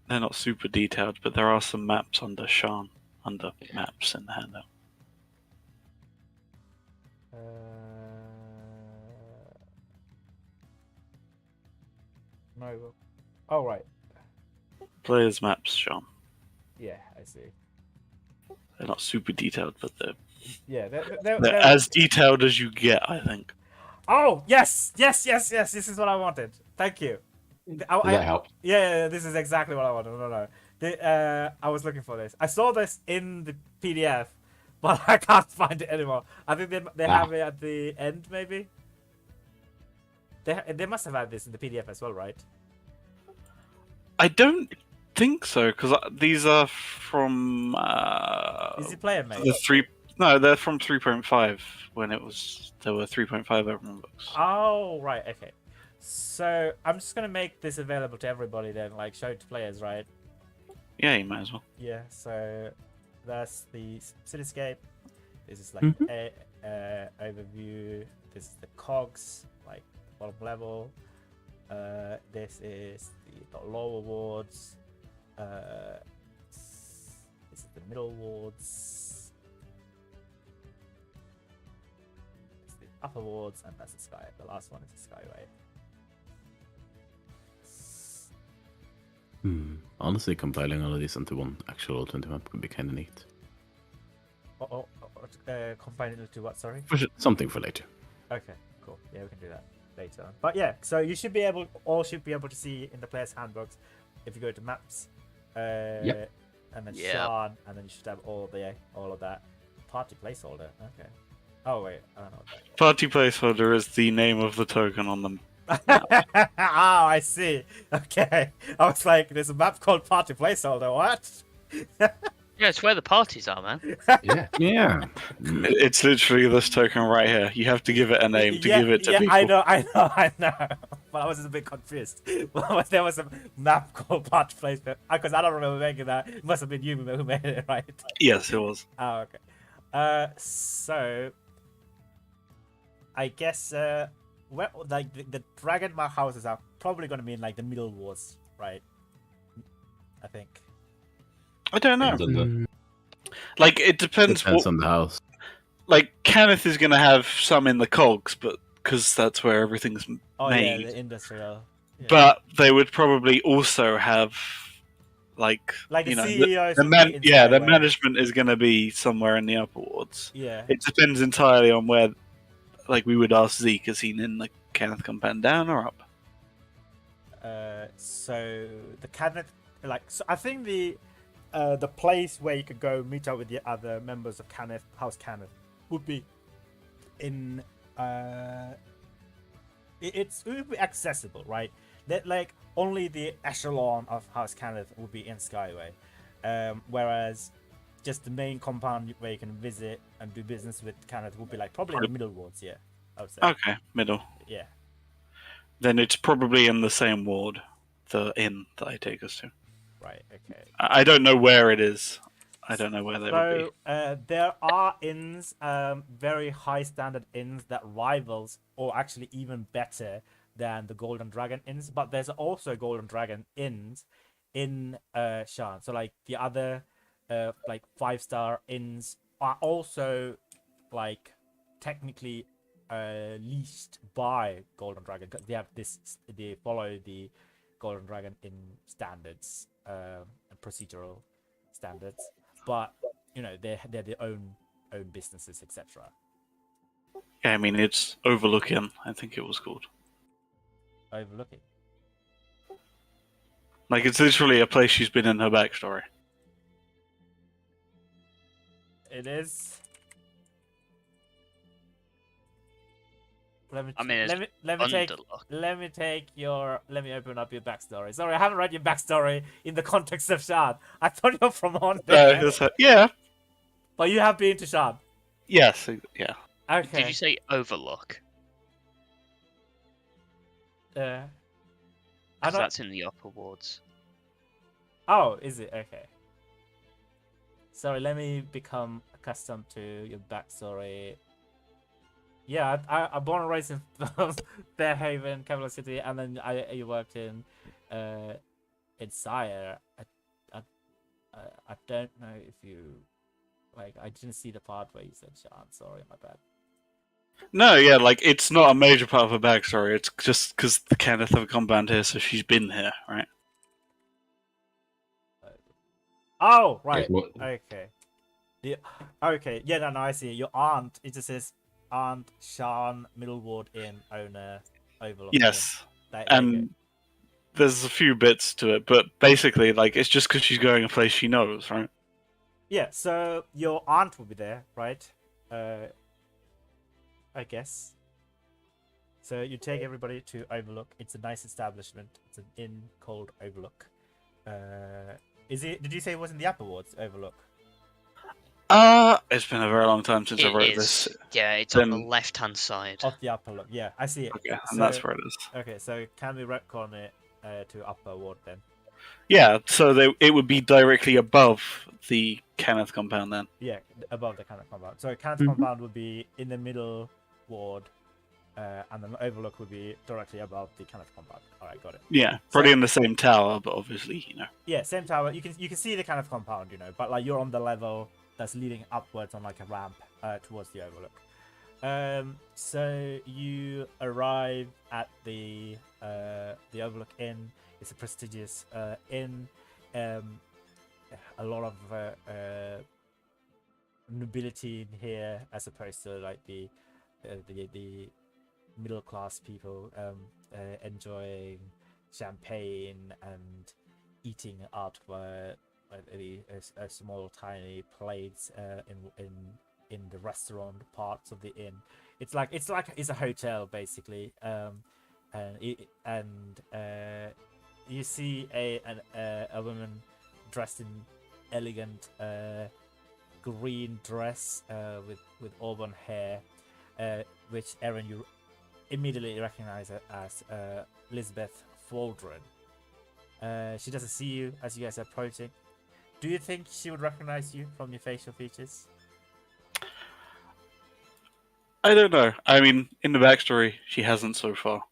Speaker 5: they're not super detailed, but there are some maps under Sean, under maps in the handout.
Speaker 1: No. Oh right.
Speaker 5: Players maps, Sean.
Speaker 1: Yeah, I see.
Speaker 5: They're not super detailed, but
Speaker 1: Yeah,
Speaker 5: they're as detailed as you get, I think.
Speaker 1: Oh yes. This is what I wanted. Thank you.
Speaker 4: Does that help?
Speaker 1: Yeah, this is exactly what I wanted. No. I was looking for this. I saw this in the PDF, but I can't find it anymore. I think they have it at the end, maybe. They must have had this in the PDF as well, right?
Speaker 5: I don't think so, because these are from.
Speaker 1: Is it player made?
Speaker 5: The 3. No, they're from 3.5 when there were 3.5 Eberron books.
Speaker 1: Oh right, okay. So I'm just gonna make this available to everybody then, like show it to players, right?
Speaker 5: Yeah, you might as well.
Speaker 1: Yeah. So that's the cityscape. This is like overview. This is the cogs, like bottom level. This is the lower wards. This is the middle wards. It's the upper wards, and that's the sky. The last one is the skyway.
Speaker 7: Honestly, compiling all of these into one actual Roll20 map could be kind of neat.
Speaker 1: Combine it into what? Sorry.
Speaker 7: Something for later.
Speaker 1: Okay, cool. Yeah, we can do that later on. But yeah, so you should be able to see in the player's handbooks if you go to maps, and then Sean, and then you should have all of that. Party placeholder. Okay. Oh wait, I don't know.
Speaker 5: Party placeholder is the name of the token on them.
Speaker 1: Oh, I see. Okay, I was like, there's a map called Party Placeholder. What?
Speaker 2: Yeah, it's where the parties are, man.
Speaker 7: Yeah.
Speaker 5: It's literally this token right here. You have to give it a name to give it to people.
Speaker 1: I know. But I was just a bit confused. There was a map called Party Placeholder because I don't remember making that. It must have been you who made it, right?
Speaker 5: Yes, it was.
Speaker 1: Oh, okay. So I guess well, like the dragon mark houses are probably going to be in like the middle wards, right? I think.
Speaker 5: I don't know. Like, it depends
Speaker 7: on the house.
Speaker 5: Like, Kenneth is going to have some in the cogs, but because that's where everything's made.
Speaker 1: Yeah, the industrial. Yeah.
Speaker 5: But they would probably also have, like
Speaker 1: the
Speaker 5: you know,
Speaker 1: CEOs
Speaker 5: the management is going to be somewhere in the upper wards.
Speaker 1: Yeah.
Speaker 5: It depends entirely on where. Like, we would ask Zeke, is he in the Kenneth compound down or up?
Speaker 1: So the Kenneth, I think the place where you could go meet up with the other members of House Kenneth would be in it would be accessible, right? That like only the echelon of House Kenneth would be in Skyway, whereas just the main compound where you can visit and do business with Kenneth would be like probably in the middle wards, yeah. I would say.
Speaker 5: Okay, middle.
Speaker 1: Yeah.
Speaker 5: Then it's probably in the same ward, the inn that I take us to.
Speaker 1: Right. Okay.
Speaker 5: I don't know where it is. I don't know where they would be.
Speaker 1: There are inns, very high standard inns that rivals, or actually even better than the Golden Dragon inns. But there's also Golden Dragon inns in Shan. So like the other, like 5-star inns are also like technically leased by Golden Dragon because they have this. They follow the Golden Dragon in standards, and procedural standards, but you know they're their own businesses, etc.
Speaker 5: Yeah, I mean, it's Overlooking, I think it was called.
Speaker 1: Overlooking.
Speaker 5: Like, it's literally a place she's been in her backstory.
Speaker 1: It is. Let me.
Speaker 2: I mean, it's
Speaker 1: Let me take.
Speaker 2: Underlock.
Speaker 1: Let me open up your backstory. Sorry, I haven't read your backstory in the context of Shard. I thought you're from on there,
Speaker 5: Yeah,
Speaker 1: but you have been to Shard.
Speaker 5: yes, yeah.
Speaker 1: Okay.
Speaker 2: Did you say Overlook?
Speaker 1: I
Speaker 2: Because
Speaker 1: don't.
Speaker 2: that's in the upper wards.
Speaker 1: Oh, is it? Okay. Sorry, let me become accustomed to your backstory. Yeah, I'm born and raised in Fairhaven, capital city, and then I worked in Sire. I don't know if you like. I didn't see the part where you said Sean. Sorry, my bad.
Speaker 5: No, yeah, like, it's not a major part of her backstory. It's just because the Kenneth have come down here, so she's been here, right?
Speaker 1: Oh, right.
Speaker 4: Yes, what-
Speaker 1: Okay. Okay. Yeah, no, I see. Your aunt. It just says Aunt Sean Middleward Inn owner Overlook.
Speaker 5: Yes,
Speaker 1: Inn.
Speaker 5: and there's a few bits to it, but basically, like, it's just because she's going a place she knows, right?
Speaker 1: Yeah. So your aunt will be there, right? I guess. So you take everybody to Overlook. It's a nice establishment. It's an inn called Overlook. Is it? Did you say it was in the upper wards, Overlook?
Speaker 5: It's been a very long time since I
Speaker 2: It
Speaker 5: wrote
Speaker 2: is.
Speaker 5: this.
Speaker 2: Yeah, it's on the
Speaker 5: Then-
Speaker 2: left-hand side.
Speaker 1: Of the upper look. Yeah, I see it.
Speaker 5: Okay, and
Speaker 1: So-
Speaker 5: that's where it is.
Speaker 1: Okay, so can we retcon it to upper ward then?
Speaker 5: Yeah, so it would be directly above the Kenneth compound then.
Speaker 1: Yeah, above the Kenneth compound. So Kenneth
Speaker 3: Mhm.
Speaker 1: compound would be in the middle ward, and then Overlook would be directly above the Kenneth compound. All right, got it.
Speaker 5: Yeah, probably in the same tower, but obviously, you know.
Speaker 1: Yeah, same tower. You can see the Kenneth compound, you know, but like you're on the level that's leading upwards on like a ramp towards the Overlook. So you arrive at the Overlook Inn. It's a prestigious inn. A lot of nobility in here, as opposed to like the middle class people enjoying champagne and eating out of a small tiny plates in the restaurant parts of the inn. It's a hotel basically, and you see a woman dressed in elegant green dress with auburn hair, which Aaron you immediately recognize as Lisbeth Waldron. She doesn't see you as you guys are approaching. Do you think she would recognize you from your facial features?
Speaker 5: I don't know. I mean, in the backstory, she hasn't so far.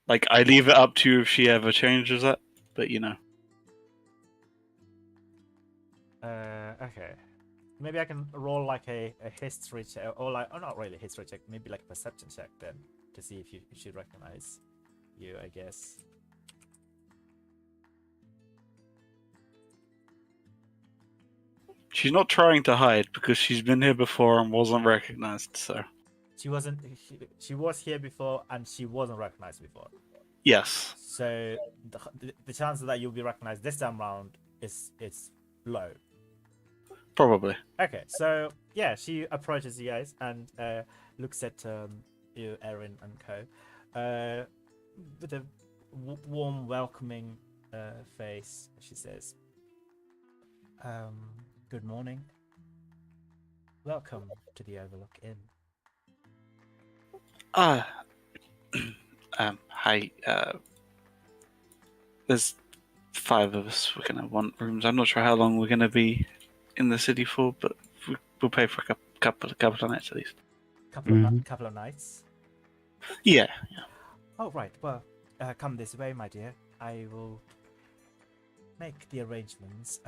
Speaker 5: Like, I leave it up to you if she ever changes that, but you know.
Speaker 1: Okay. Maybe I can roll like a history check, or like, oh, not really a history check, maybe like a perception check then, to see if she recognize you, I guess.
Speaker 5: She's not trying to hide because she's been here before and wasn't recognized, so.
Speaker 1: She wasn't. She was here before, and she wasn't recognized before.
Speaker 5: Yes.
Speaker 1: So the chance that you'll be recognized this time round is low.
Speaker 5: Probably.
Speaker 1: Okay, so yeah, she approaches you guys and looks at you, Erin and co, with a warm, welcoming face. She says, "Good morning. Welcome to the Overlook Inn."
Speaker 5: Hi. There's 5 of us. We're gonna want rooms. I'm not sure how long we're gonna be in the city for, but we'll pay for a couple of nights at least.
Speaker 1: Couple of nights.
Speaker 5: Yeah.
Speaker 1: Oh right. Well, come this way, my dear. I will make the arrangements.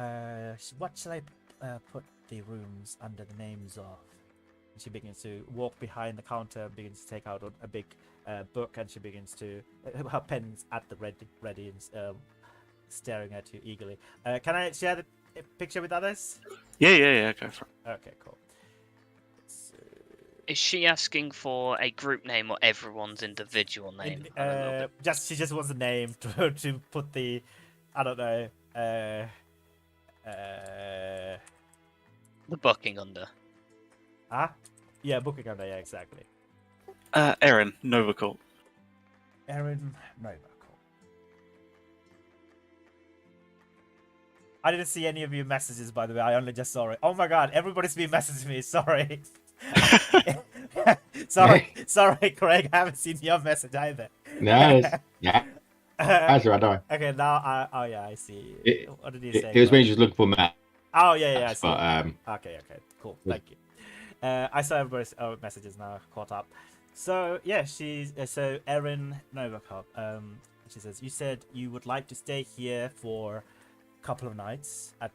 Speaker 1: What shall I put the rooms under the names of? she begins to walk behind the counter, begins to take out a big book, and she begins to her pen's at the ready and staring at you eagerly. Can I share the picture with others?
Speaker 5: Yeah, go for it.
Speaker 1: Okay, cool. So,
Speaker 2: Is she asking for a group name or everyone's individual name? I'm a little bit...
Speaker 1: she just wants a name to put the, I don't know,
Speaker 2: The booking under.
Speaker 1: yeah, booking under, yeah, exactly.
Speaker 5: Erin, Novacorp.
Speaker 1: Erin Nova. Cool. I didn't see any of your messages, by the way. I only just saw it. Oh my god, everybody's been messaging me. Sorry. sorry, Craig. I haven't seen your message either.
Speaker 4: No, yeah. That's right, don't worry.
Speaker 1: Okay, now I see. What did you say?
Speaker 4: It was when
Speaker 1: Craig?
Speaker 4: she was looking for Matt.
Speaker 1: Oh yeah, I see.
Speaker 4: But
Speaker 1: Okay, cool. Thank you. I saw everybody's messages now. Caught up. So yeah, she's so Erin Novakov. She says you said you would like to stay here for a couple of nights at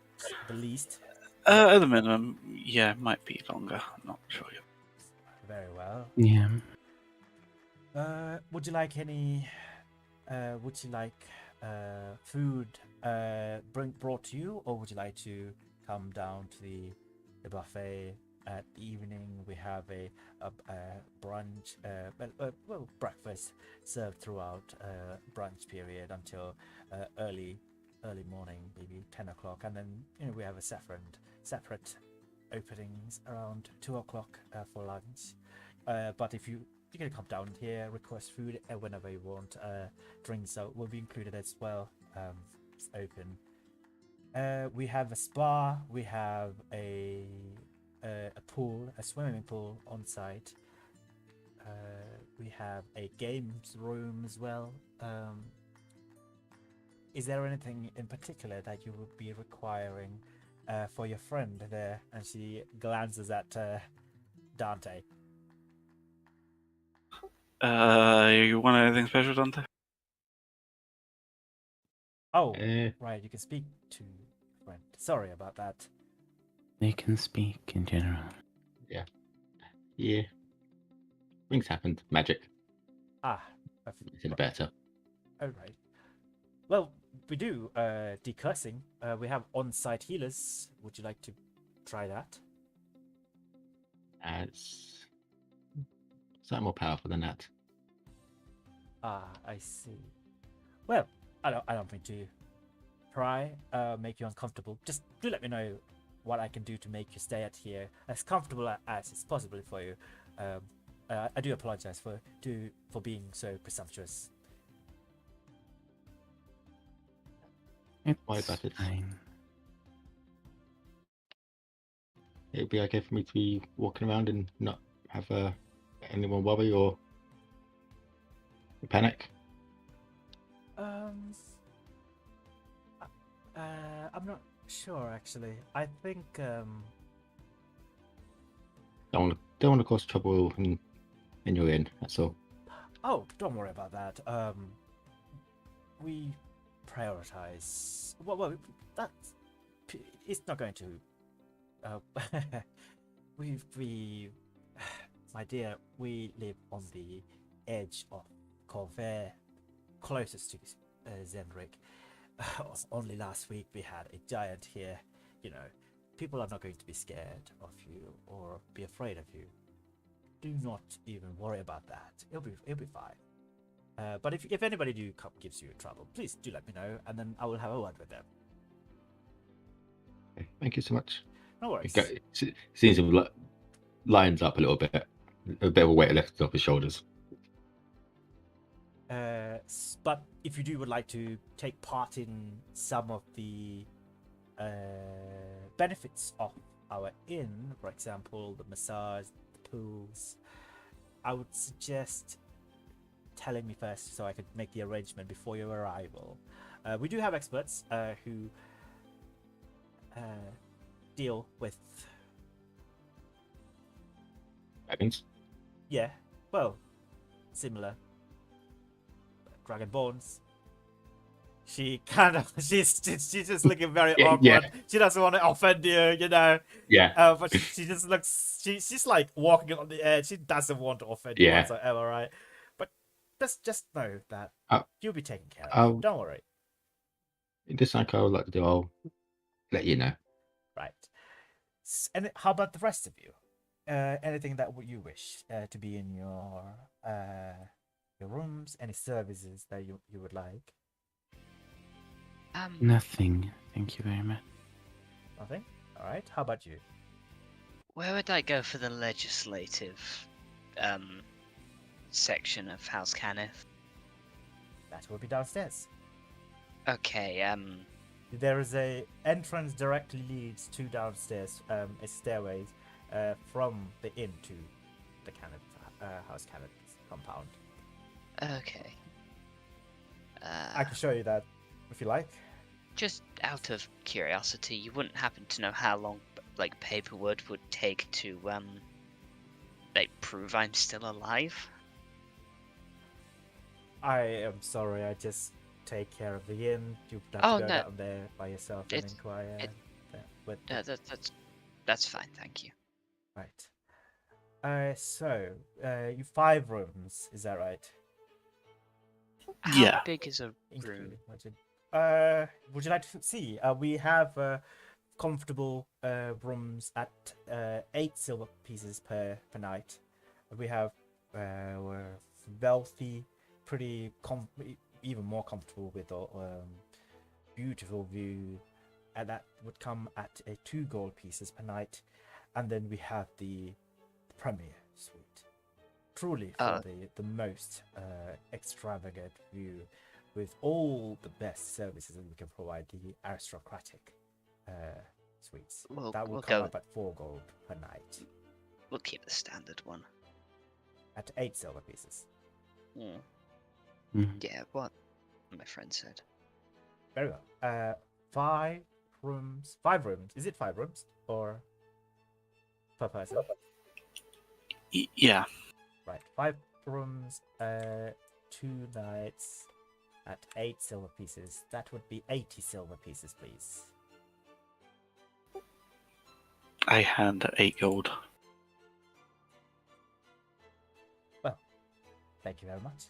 Speaker 1: the least.
Speaker 5: At the minimum, yeah, might be longer. I'm not sure yet.
Speaker 1: Very well.
Speaker 6: Yeah.
Speaker 1: Would you like any? Would you like food brought to you, or would you like to come down to the buffet at the evening? We have a brunch, breakfast served throughout brunch period until early morning, maybe 10 o'clock, and then we have a separate openings around 2 o'clock for lunch. But if you can come down here, request food whenever you want. Drinks will be included as well. It's open. We have a spa. We have a pool, a swimming pool on site. We have a games room as well. Is there anything in particular that you would be requiring for your friend there? And she glances at Dante.
Speaker 5: You want anything special, Dante?
Speaker 1: Oh, right, you can speak to friend. Sorry about that.
Speaker 6: They can speak in general.
Speaker 4: yeah, things happened. Magic. It's in the better.
Speaker 1: All right. Well, we do decursing. We have on-site healers. Would you like to try that?
Speaker 4: It's something more powerful than that.
Speaker 1: I see. Well, I don't mean to pry, make you uncomfortable. Just do let me know what I can do to make your stay at here as comfortable as is possible for you. I do apologize for being so presumptuous.
Speaker 4: Why about it?
Speaker 6: Fine.
Speaker 4: It'd be okay for me to be walking around and not have anyone worry or panic.
Speaker 1: I'm not sure actually. I think
Speaker 4: Don't want to cause trouble when you're in. That's all.
Speaker 1: Oh, don't worry about that. We prioritize. Well, that's. It's not going to. My dear, we live on the edge of Corvair, closest to Zenric. Only last week we had a giant here. People are not going to be scared of you or be afraid of you. Do not even worry about that. It'll be fine. But if anybody gives you trouble, please do let me know, and then I will have a word with them.
Speaker 4: Okay, thank you so much.
Speaker 1: No worries.
Speaker 4: It seems it lines up a little bit. A bit of a weight lifted off his shoulders.
Speaker 1: But if you would like to take part in some of the benefits of our inn, for example, the massage, the pools, I would suggest telling me first so I could make the arrangement before your arrival. We do have experts who deal with
Speaker 4: Dragons.
Speaker 1: Yeah, well, similar. Dragonborns. she kind of she's just looking very
Speaker 4: Yeah,
Speaker 1: awkward.
Speaker 4: yeah.
Speaker 1: She doesn't want to offend you, you know.
Speaker 4: Yeah.
Speaker 1: But she just looks she's like walking on the edge. She doesn't want to offend you
Speaker 4: Yeah.
Speaker 1: whatsoever, right? But just know that
Speaker 4: Oh.
Speaker 1: you'll be taken care of.
Speaker 4: Oh.
Speaker 1: Don't worry.
Speaker 4: Just like I would like to do, I'll let you know.
Speaker 1: Right. And how about the rest of you? Anything that you wish to be in your rooms? Any services that you would like?
Speaker 6: Nothing. Thank you very much.
Speaker 1: Nothing. All right. How about you?
Speaker 2: Where would I go for the legislative section of House Caniff?
Speaker 1: That will be downstairs.
Speaker 2: Okay,
Speaker 1: There is a entrance directly leads to downstairs. A stairways from the inn to the House Cannon compound.
Speaker 2: okay.
Speaker 1: I can show you that if you like.
Speaker 2: Just out of curiosity, you wouldn't happen to know how long, like, paperwork would take to, like, prove I'm still alive?
Speaker 1: I am sorry. I just take care of the inn. You would have
Speaker 2: Oh,
Speaker 1: to go
Speaker 2: no.
Speaker 1: down there by yourself and inquire. But
Speaker 2: That's fine, thank you.
Speaker 1: right. So you 5 rooms. Is that right?
Speaker 2: How
Speaker 5: Yeah.
Speaker 2: big is a room?
Speaker 1: Including budget. Would you like to see? We have comfortable rooms at 8 silver pieces per night. We have wealthy, pretty even more comfortable with a beautiful view, and that would come at 2 gold pieces per night. And then we have the premier suite, truly for the most extravagant view, with all the best services that we can provide, the aristocratic suites. That will come up at 4 gold per night.
Speaker 2: We'll keep the standard one.
Speaker 1: At 8 silver pieces.
Speaker 2: Yeah, what my friend said.
Speaker 1: Very well. 5 rooms. 5 rooms. Is it 5 rooms or per person?
Speaker 5: Yeah.
Speaker 1: Right. 5 rooms. 2 nights at 8 silver pieces. That would be 80 silver pieces, please.
Speaker 5: I hand 8 gold.
Speaker 1: Well, thank you very much.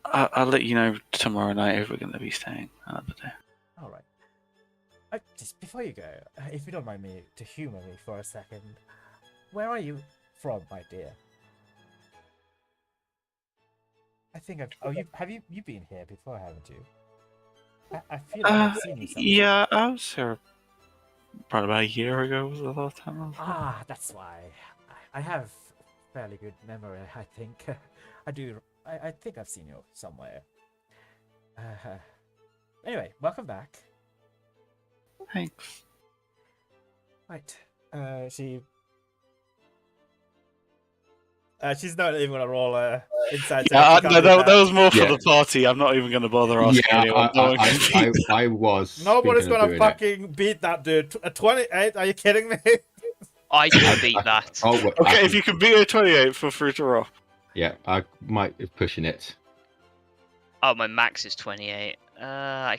Speaker 5: I'll let you know tomorrow night if we're going to be staying another day.
Speaker 1: All right. Just before you go, if you don't mind me to humor me for a second, where are you from, my dear? I think I've. Oh, you've been here before, haven't you? I feel like I've seen you somewhere.
Speaker 5: Yeah, I was here probably about a year ago was the last time I was here.
Speaker 1: Ah, that's why. I have fairly good memory, I think. I do. I think I've seen you somewhere. Anyway, welcome back.
Speaker 5: Thanks.
Speaker 1: Right. She's not even gonna roll inside.
Speaker 5: Yeah,
Speaker 1: check.
Speaker 5: no, that was more for
Speaker 4: Yeah.
Speaker 5: the party. I'm not even going to bother asking anyone. No one can see.
Speaker 4: I was.
Speaker 1: Nobody's
Speaker 4: thinking of
Speaker 1: gonna
Speaker 4: doing it.
Speaker 1: fucking beat that dude. 28? Are you kidding me?
Speaker 2: I can beat that.
Speaker 4: Oh, well,
Speaker 5: Okay, if you can beat a 28, feel free to roll.
Speaker 4: Yeah, I might be pushing it.
Speaker 2: Oh, my max is 28.
Speaker 1: No.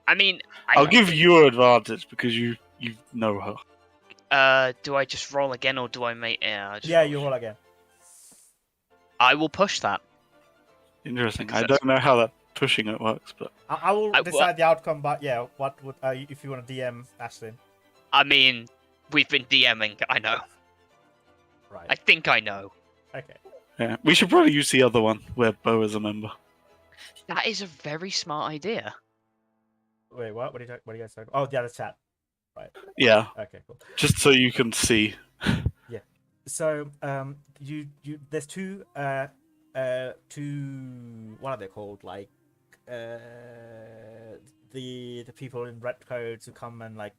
Speaker 2: I mean,
Speaker 5: I'll give you advantage because you know her.
Speaker 2: Do I just roll again or do I make?
Speaker 1: Yeah, you roll again.
Speaker 2: I will push that.
Speaker 5: Interesting.
Speaker 2: Because
Speaker 5: I don't know how that pushing it works, but
Speaker 1: I will decide the outcome. But yeah, what would if you want to DM Ashlyn?
Speaker 2: I mean, we've been DMing. I know.
Speaker 1: Right.
Speaker 2: I think I know.
Speaker 1: Okay.
Speaker 5: yeah, we should probably use the other one where Bo is a member.
Speaker 2: That is a very smart idea.
Speaker 1: Wait, what? What are you guys talking? Oh, the other chat. Right.
Speaker 5: Yeah,
Speaker 1: Okay. Cool.
Speaker 5: just so you can see.
Speaker 1: So you there's two what are they called, like the people in red coats who come and like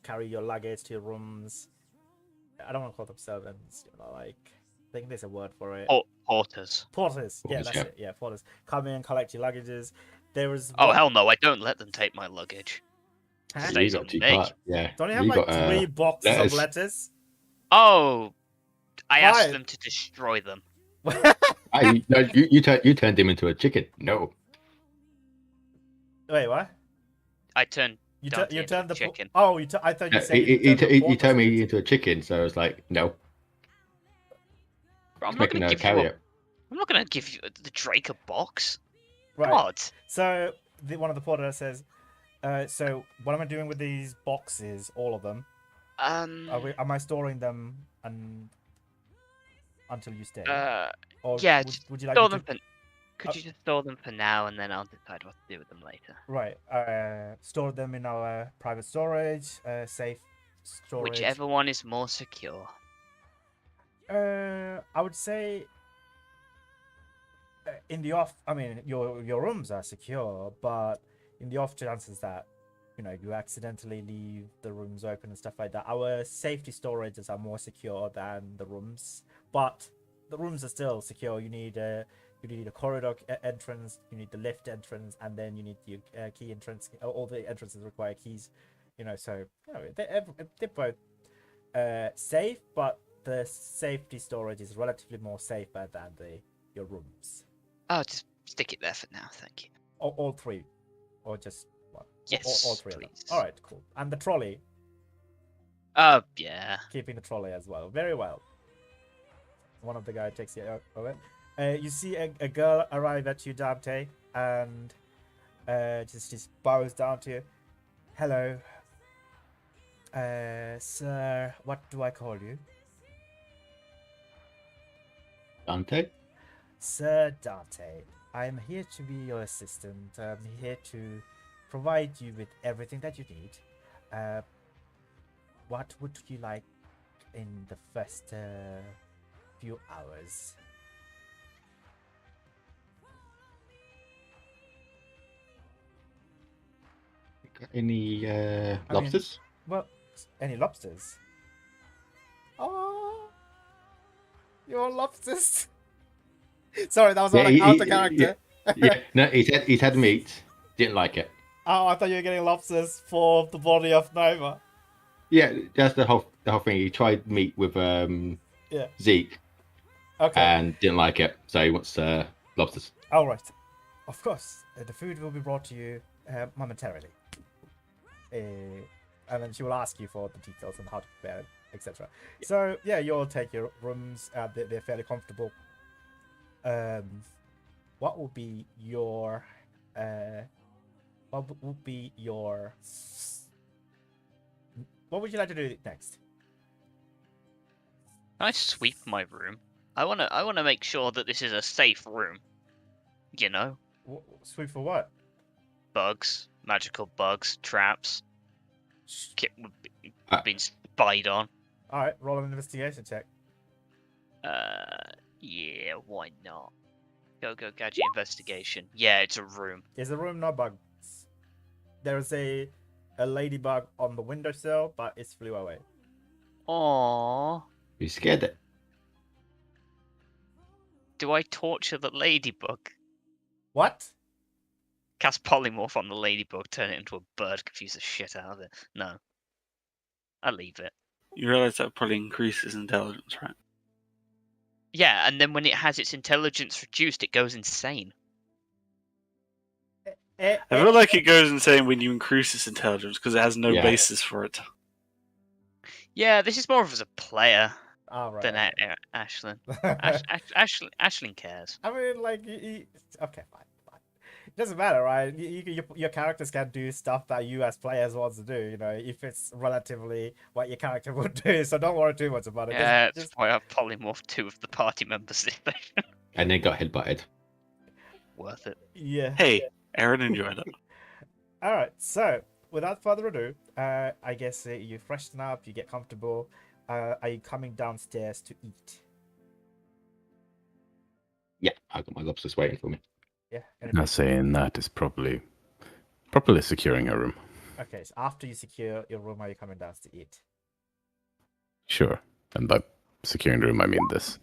Speaker 1: carry your luggage to your rooms. I don't want to call them servants, like I think there's a word for it.
Speaker 2: Porters.
Speaker 1: Porters. Yeah,
Speaker 4: Porters,
Speaker 1: that's
Speaker 4: yeah.
Speaker 1: it. Yeah, porters come in, collect your luggages. There was
Speaker 2: Oh hell no! I don't let them take my luggage.
Speaker 1: Huh?
Speaker 2: Stays
Speaker 4: You
Speaker 2: on
Speaker 4: got two
Speaker 2: me.
Speaker 4: parts, yeah.
Speaker 1: Don't you have
Speaker 4: You
Speaker 1: like
Speaker 4: got,
Speaker 1: 3 boxes of
Speaker 4: letters.
Speaker 1: letters?
Speaker 2: Oh, I asked
Speaker 1: Fine.
Speaker 2: them to destroy them.
Speaker 4: You turned him into a chicken. No.
Speaker 1: Wait, what?
Speaker 2: I turned
Speaker 1: You
Speaker 2: Dante
Speaker 1: you
Speaker 2: into a
Speaker 1: turned the
Speaker 2: chicken.
Speaker 1: Oh, I thought you said you
Speaker 4: He
Speaker 1: turned the portals
Speaker 4: turned me
Speaker 1: into
Speaker 4: into a chicken, so I was like, no.
Speaker 2: Bro, I'm
Speaker 4: It's
Speaker 2: not
Speaker 4: making
Speaker 2: gonna
Speaker 4: a
Speaker 2: give you a.
Speaker 4: carrier.
Speaker 2: I'm not gonna give you the Drake a box.
Speaker 1: right.
Speaker 2: God.
Speaker 1: So one of the porters says, "So what am I doing with these boxes? All of them? Am I storing them until you stay? Or
Speaker 2: Yeah,
Speaker 1: would you like
Speaker 2: store
Speaker 1: me
Speaker 2: them
Speaker 1: to?
Speaker 2: for. Could you just store them for now, and then I'll decide what to do with them later.
Speaker 1: Right. Store them in our private storage, safe storage.
Speaker 2: Whichever one is more secure.
Speaker 1: I would say in the off. I mean, your rooms are secure, but in the off chances that you accidentally leave the rooms open and stuff like that, our safety storages are more secure than the rooms. But the rooms are still secure. You need a corridor entrance, you need the lift entrance, and then you need the key entrance. All the entrances require keys. So they're both safe, but the safety storage is relatively more safer than your rooms.
Speaker 2: Oh, just stick it there for now, thank you.
Speaker 1: All three, or just one?
Speaker 2: Yes,
Speaker 1: all three
Speaker 2: please.
Speaker 1: of them. All right, cool. And the trolley,
Speaker 2: Yeah.
Speaker 1: keeping the trolley as well. Very well. One of the guys takes you over. You see a girl arrive at you, Dante, and just bows down to you. Hello, sir. What do I call you?
Speaker 4: Dante?
Speaker 1: Sir Dante. I'm here to be your assistant. I'm here to provide you with everything that you need. What would you like in the first few hours?
Speaker 4: Got any lobsters?
Speaker 1: Well, any lobsters? Oh, your lobsters. Sorry, that was
Speaker 4: Yeah,
Speaker 1: out of character.
Speaker 4: Yeah, no, he's had meat. Didn't like it.
Speaker 1: Oh, I thought you were getting lobsters for the body of Nova.
Speaker 4: Yeah, that's the whole thing. He tried meat with
Speaker 1: Yeah.
Speaker 4: Zeke
Speaker 1: Okay.
Speaker 4: and didn't like it, so he wants lobsters.
Speaker 1: All right. Of course, the food will be brought to you momentarily. And then she will ask you for the details on how to prepare it, etc. So yeah, you'll take your rooms. They're fairly comfortable. What will be your what would you like to do next?
Speaker 2: Can I sweep my room? I wanna make sure that this is a safe room. You know?
Speaker 1: Sweep for what?
Speaker 2: Bugs, magical bugs, traps. Being spied on.
Speaker 1: All right, roll an investigation check.
Speaker 2: Yeah, why not? Go gadget investigation. Yeah, it's a room.
Speaker 1: Is the room no bugs? There is a ladybug on the windowsill, but it flew away.
Speaker 2: Aww.
Speaker 4: You scared it.
Speaker 2: Do I torture the ladybug?
Speaker 1: What?
Speaker 2: Cast polymorph on the ladybug, turn it into a bird, confuse the shit out of it. No. I leave it.
Speaker 5: You realise that probably increases intelligence, right?
Speaker 2: Yeah, and then when it has its intelligence reduced, it goes insane.
Speaker 5: I feel like it goes insane when you increase its intelligence because it has no
Speaker 4: Yeah.
Speaker 5: basis for it.
Speaker 2: Yeah, this is more of as a player
Speaker 1: All right.
Speaker 2: than Ashlyn. Ashlyn cares.
Speaker 1: I mean, like, okay, fine. It doesn't matter, right? Your characters can do stuff that you as players want to do, if it's relatively what your character would do. So don't worry too much about it.
Speaker 2: Yeah, that's why I polymorphed 2 of the party members this session.
Speaker 4: And then got headbutted.
Speaker 2: Worth it.
Speaker 1: Yeah.
Speaker 5: Hey, Aaron enjoyed it.
Speaker 1: All right. So without further ado, I guess you freshen up, you get comfortable. Are you coming downstairs to eat?
Speaker 4: Yeah, I got my lobsters waiting for me.
Speaker 1: Yeah.
Speaker 7: Now saying that is properly securing a room.
Speaker 1: Okay. So after you secure your room, are you coming down to eat?
Speaker 7: Sure. And by securing the room, I mean this.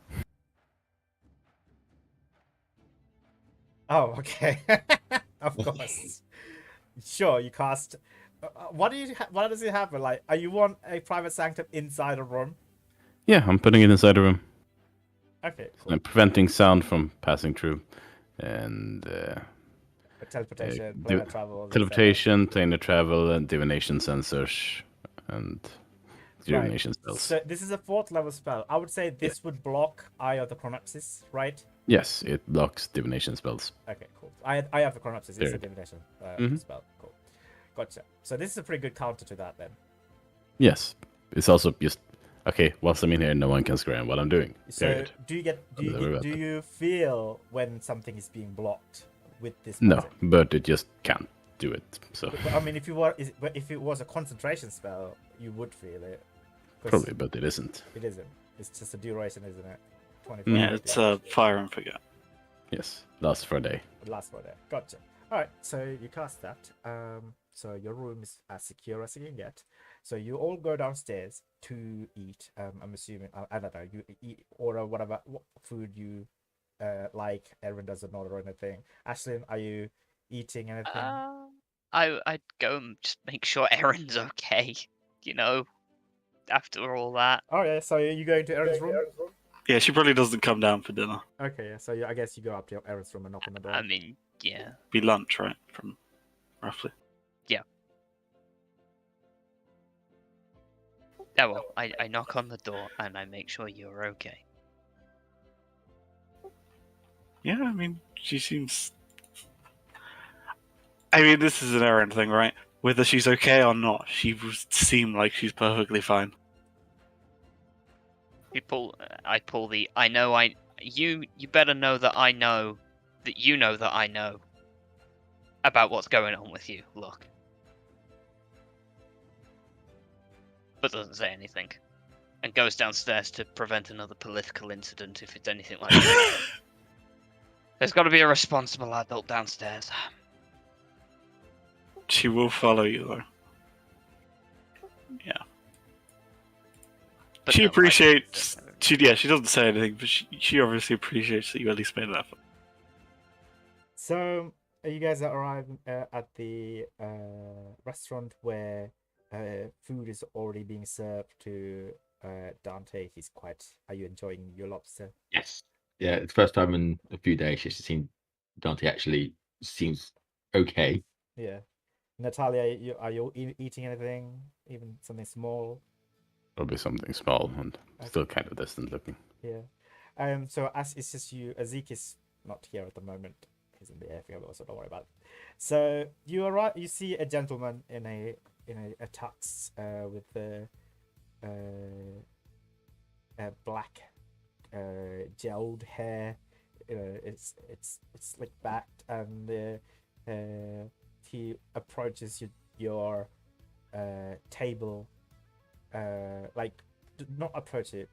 Speaker 1: Oh, okay. Of course. Sure, you cast. What does it happen? Like, are you want a private sanctum inside a room?
Speaker 7: Yeah, I'm putting it inside a room.
Speaker 1: Okay, cool.
Speaker 7: And preventing sound from passing through, and
Speaker 1: Teleportation,
Speaker 7: div-
Speaker 1: planar travel. things like that.
Speaker 7: teleportation, planar travel, and divination sensors, and divination spells.
Speaker 1: So this is a 4th level spell. I would say this would block Eye of the Chronopsis, right?
Speaker 7: Yes, it blocks divination spells.
Speaker 1: Okay, cool. I have the Chronopsis. It's a
Speaker 7: Period.
Speaker 1: divination
Speaker 7: Mhm.
Speaker 1: spell. Cool. Gotcha. So this is a pretty good counter to that then.
Speaker 7: Yes, it's also just okay. Whilst I'm in here, no one can scram what I'm doing.
Speaker 1: So
Speaker 7: Period.
Speaker 1: do you feel when something is being blocked with this
Speaker 7: No,
Speaker 1: magic?
Speaker 7: but it just can't do it. So
Speaker 1: But, I mean, if it was a concentration spell, you would feel it. 'Cause
Speaker 7: probably, but it isn't.
Speaker 1: it isn't. It's just a duration, isn't it? 24
Speaker 5: Yeah,
Speaker 1: hours,
Speaker 5: it's fire and forget.
Speaker 7: Yes, lasts for a day.
Speaker 1: It lasts for a day. Gotcha. All right, so you cast that. So your room is as secure as you can get. So you all go downstairs to eat. I'm assuming I don't know. You eat order whatever food you like. Erin doesn't order anything. Ashlyn, are you eating anything?
Speaker 2: I'd go and just make sure Erin's okay. You know, after all that.
Speaker 1: Oh yeah. So you going to Erin's room?
Speaker 5: Yeah, she probably doesn't come down for dinner.
Speaker 1: Okay. Yeah. So I guess you go up to Erin's room and knock on the door.
Speaker 2: I mean, yeah.
Speaker 5: Be lunch, right? From roughly.
Speaker 2: Oh well, I knock on the door and I make sure you're okay.
Speaker 5: Yeah, I mean, she seems. I mean, this is an errand thing, right? Whether she's okay or not, she would seem like she's perfectly fine.
Speaker 2: I pull the you better know that I know that you know that I know about what's going on with you. Look. But doesn't say anything. And goes downstairs to prevent another political incident if it's anything like that. There's got to be a responsible adult downstairs.
Speaker 5: She will follow you, though. Yeah.
Speaker 2: But
Speaker 5: She
Speaker 2: no,
Speaker 5: appreciates. She doesn't say anything, but she obviously appreciates that you at least made an effort.
Speaker 1: So you guys are arriving at the restaurant where food is already being served to Dante. He's quite. Are you enjoying your lobster?
Speaker 4: Yes. Yeah, it's the first time in a few days she's seen Dante actually seems okay.
Speaker 1: Yeah. Natalia, are you eating anything? Even something small?
Speaker 7: Probably something small and still kind of distant looking.
Speaker 1: Yeah. So as it's just you, Zeke is not here at the moment. He's in the airfield, so don't worry about it. So you arrive. You see a gentleman in a tux with the black gelled hair. It's slick backed, and he approaches your table. Not approach it,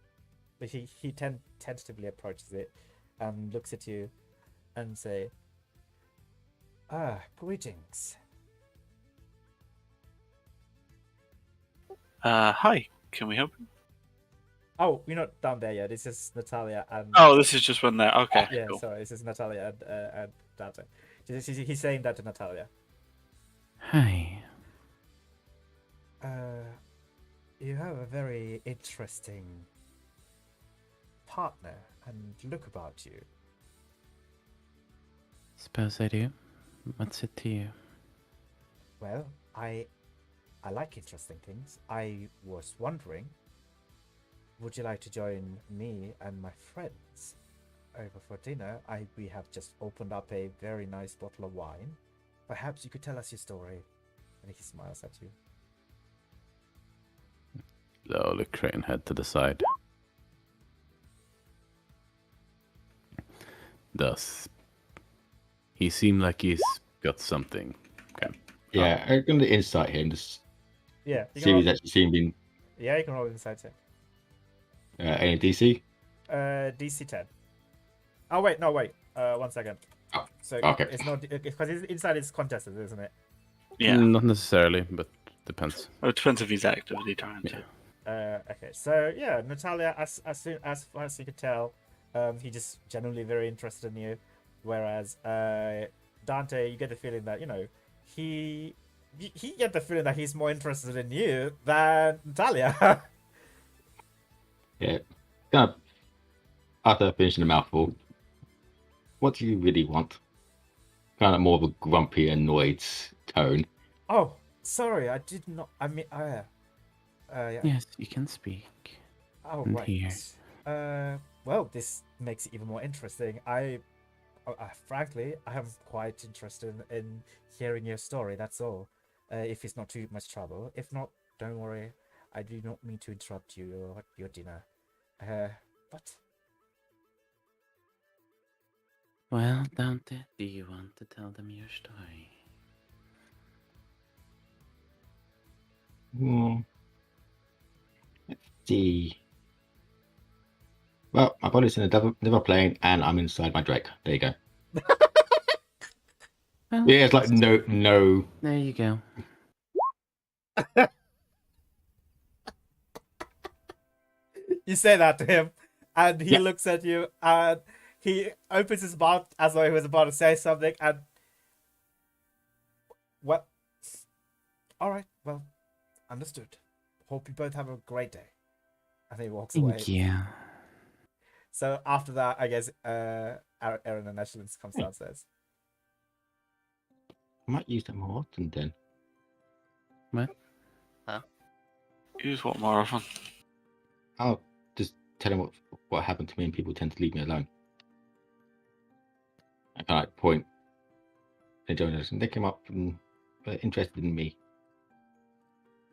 Speaker 1: but he tentatively approaches it and looks at you and say, greetings.
Speaker 5: Hi, can we help you?
Speaker 1: Oh, you're not down there yet. This is Natalia and.
Speaker 5: Oh, this is just when they're okay.
Speaker 1: Yeah,
Speaker 5: Cool.
Speaker 1: sorry. This is Natalia and Dante. He's saying that to Natalia.
Speaker 6: Hi.
Speaker 1: You have a very interesting partner and look about you.
Speaker 6: Suppose I do. What's it to you?
Speaker 1: Well, I like interesting things. I was wondering, would you like to join me and my friends over for dinner? We have just opened up a very nice bottle of wine. Perhaps you could tell us your story. And he smiles at you.
Speaker 7: Slowly crane head to the side. Does he seem like he's got something? Okay.
Speaker 4: Yeah, I'm going to insight him, just
Speaker 1: Yeah, you
Speaker 4: see
Speaker 1: can
Speaker 4: if he's
Speaker 1: roll,
Speaker 4: actually seen being
Speaker 1: yeah, you can roll insight check.
Speaker 4: any DC.
Speaker 1: DC 10. Oh wait, no wait. 1 second.
Speaker 4: Oh,
Speaker 1: So
Speaker 4: okay.
Speaker 1: it's not because inside is contested, isn't it?
Speaker 5: Yeah.
Speaker 7: Not necessarily, but depends.
Speaker 5: Oh, it depends if he's actively trying to.
Speaker 1: Okay, so yeah, Natalia, as far as you could tell, he just genuinely very interested in you, whereas Dante, you get the feeling that he get the feeling that he's more interested in you than Natalia.
Speaker 4: Yeah. Kind of, after finishing the mouthful, what do you really want? Kind of more of a grumpy, annoyed tone.
Speaker 1: Oh, sorry, I did not. I mean, yeah.
Speaker 6: Yes, you can speak.
Speaker 1: Oh,
Speaker 6: and
Speaker 1: right.
Speaker 6: here.
Speaker 1: Well, this makes it even more interesting. Frankly, I am quite interested in hearing your story. That's all. If it's not too much trouble. If not, don't worry. I do not mean to interrupt you or your dinner. But
Speaker 6: Well, Dante, do you want to tell them your story?
Speaker 4: Let's see. Well, my body's in another plane, and I'm inside my Drake. There you go.
Speaker 6: Well,
Speaker 4: Yeah, it's like no.
Speaker 6: there you go.
Speaker 1: you say that to him, and he
Speaker 4: Yeah.
Speaker 1: looks at you, and he opens his mouth as though he was about to say something, and what? All right, well, understood. Hope you both have a great day. And he walks away.
Speaker 6: Thank you.
Speaker 1: So after that, I guess Aaron and Ashlyn comes downstairs.
Speaker 4: I might use that more often then.
Speaker 6: What?
Speaker 5: Use what more often?
Speaker 4: I'll just tell him what happened to me, and people tend to leave me alone. I kind of like point. And they came up and were interested in me.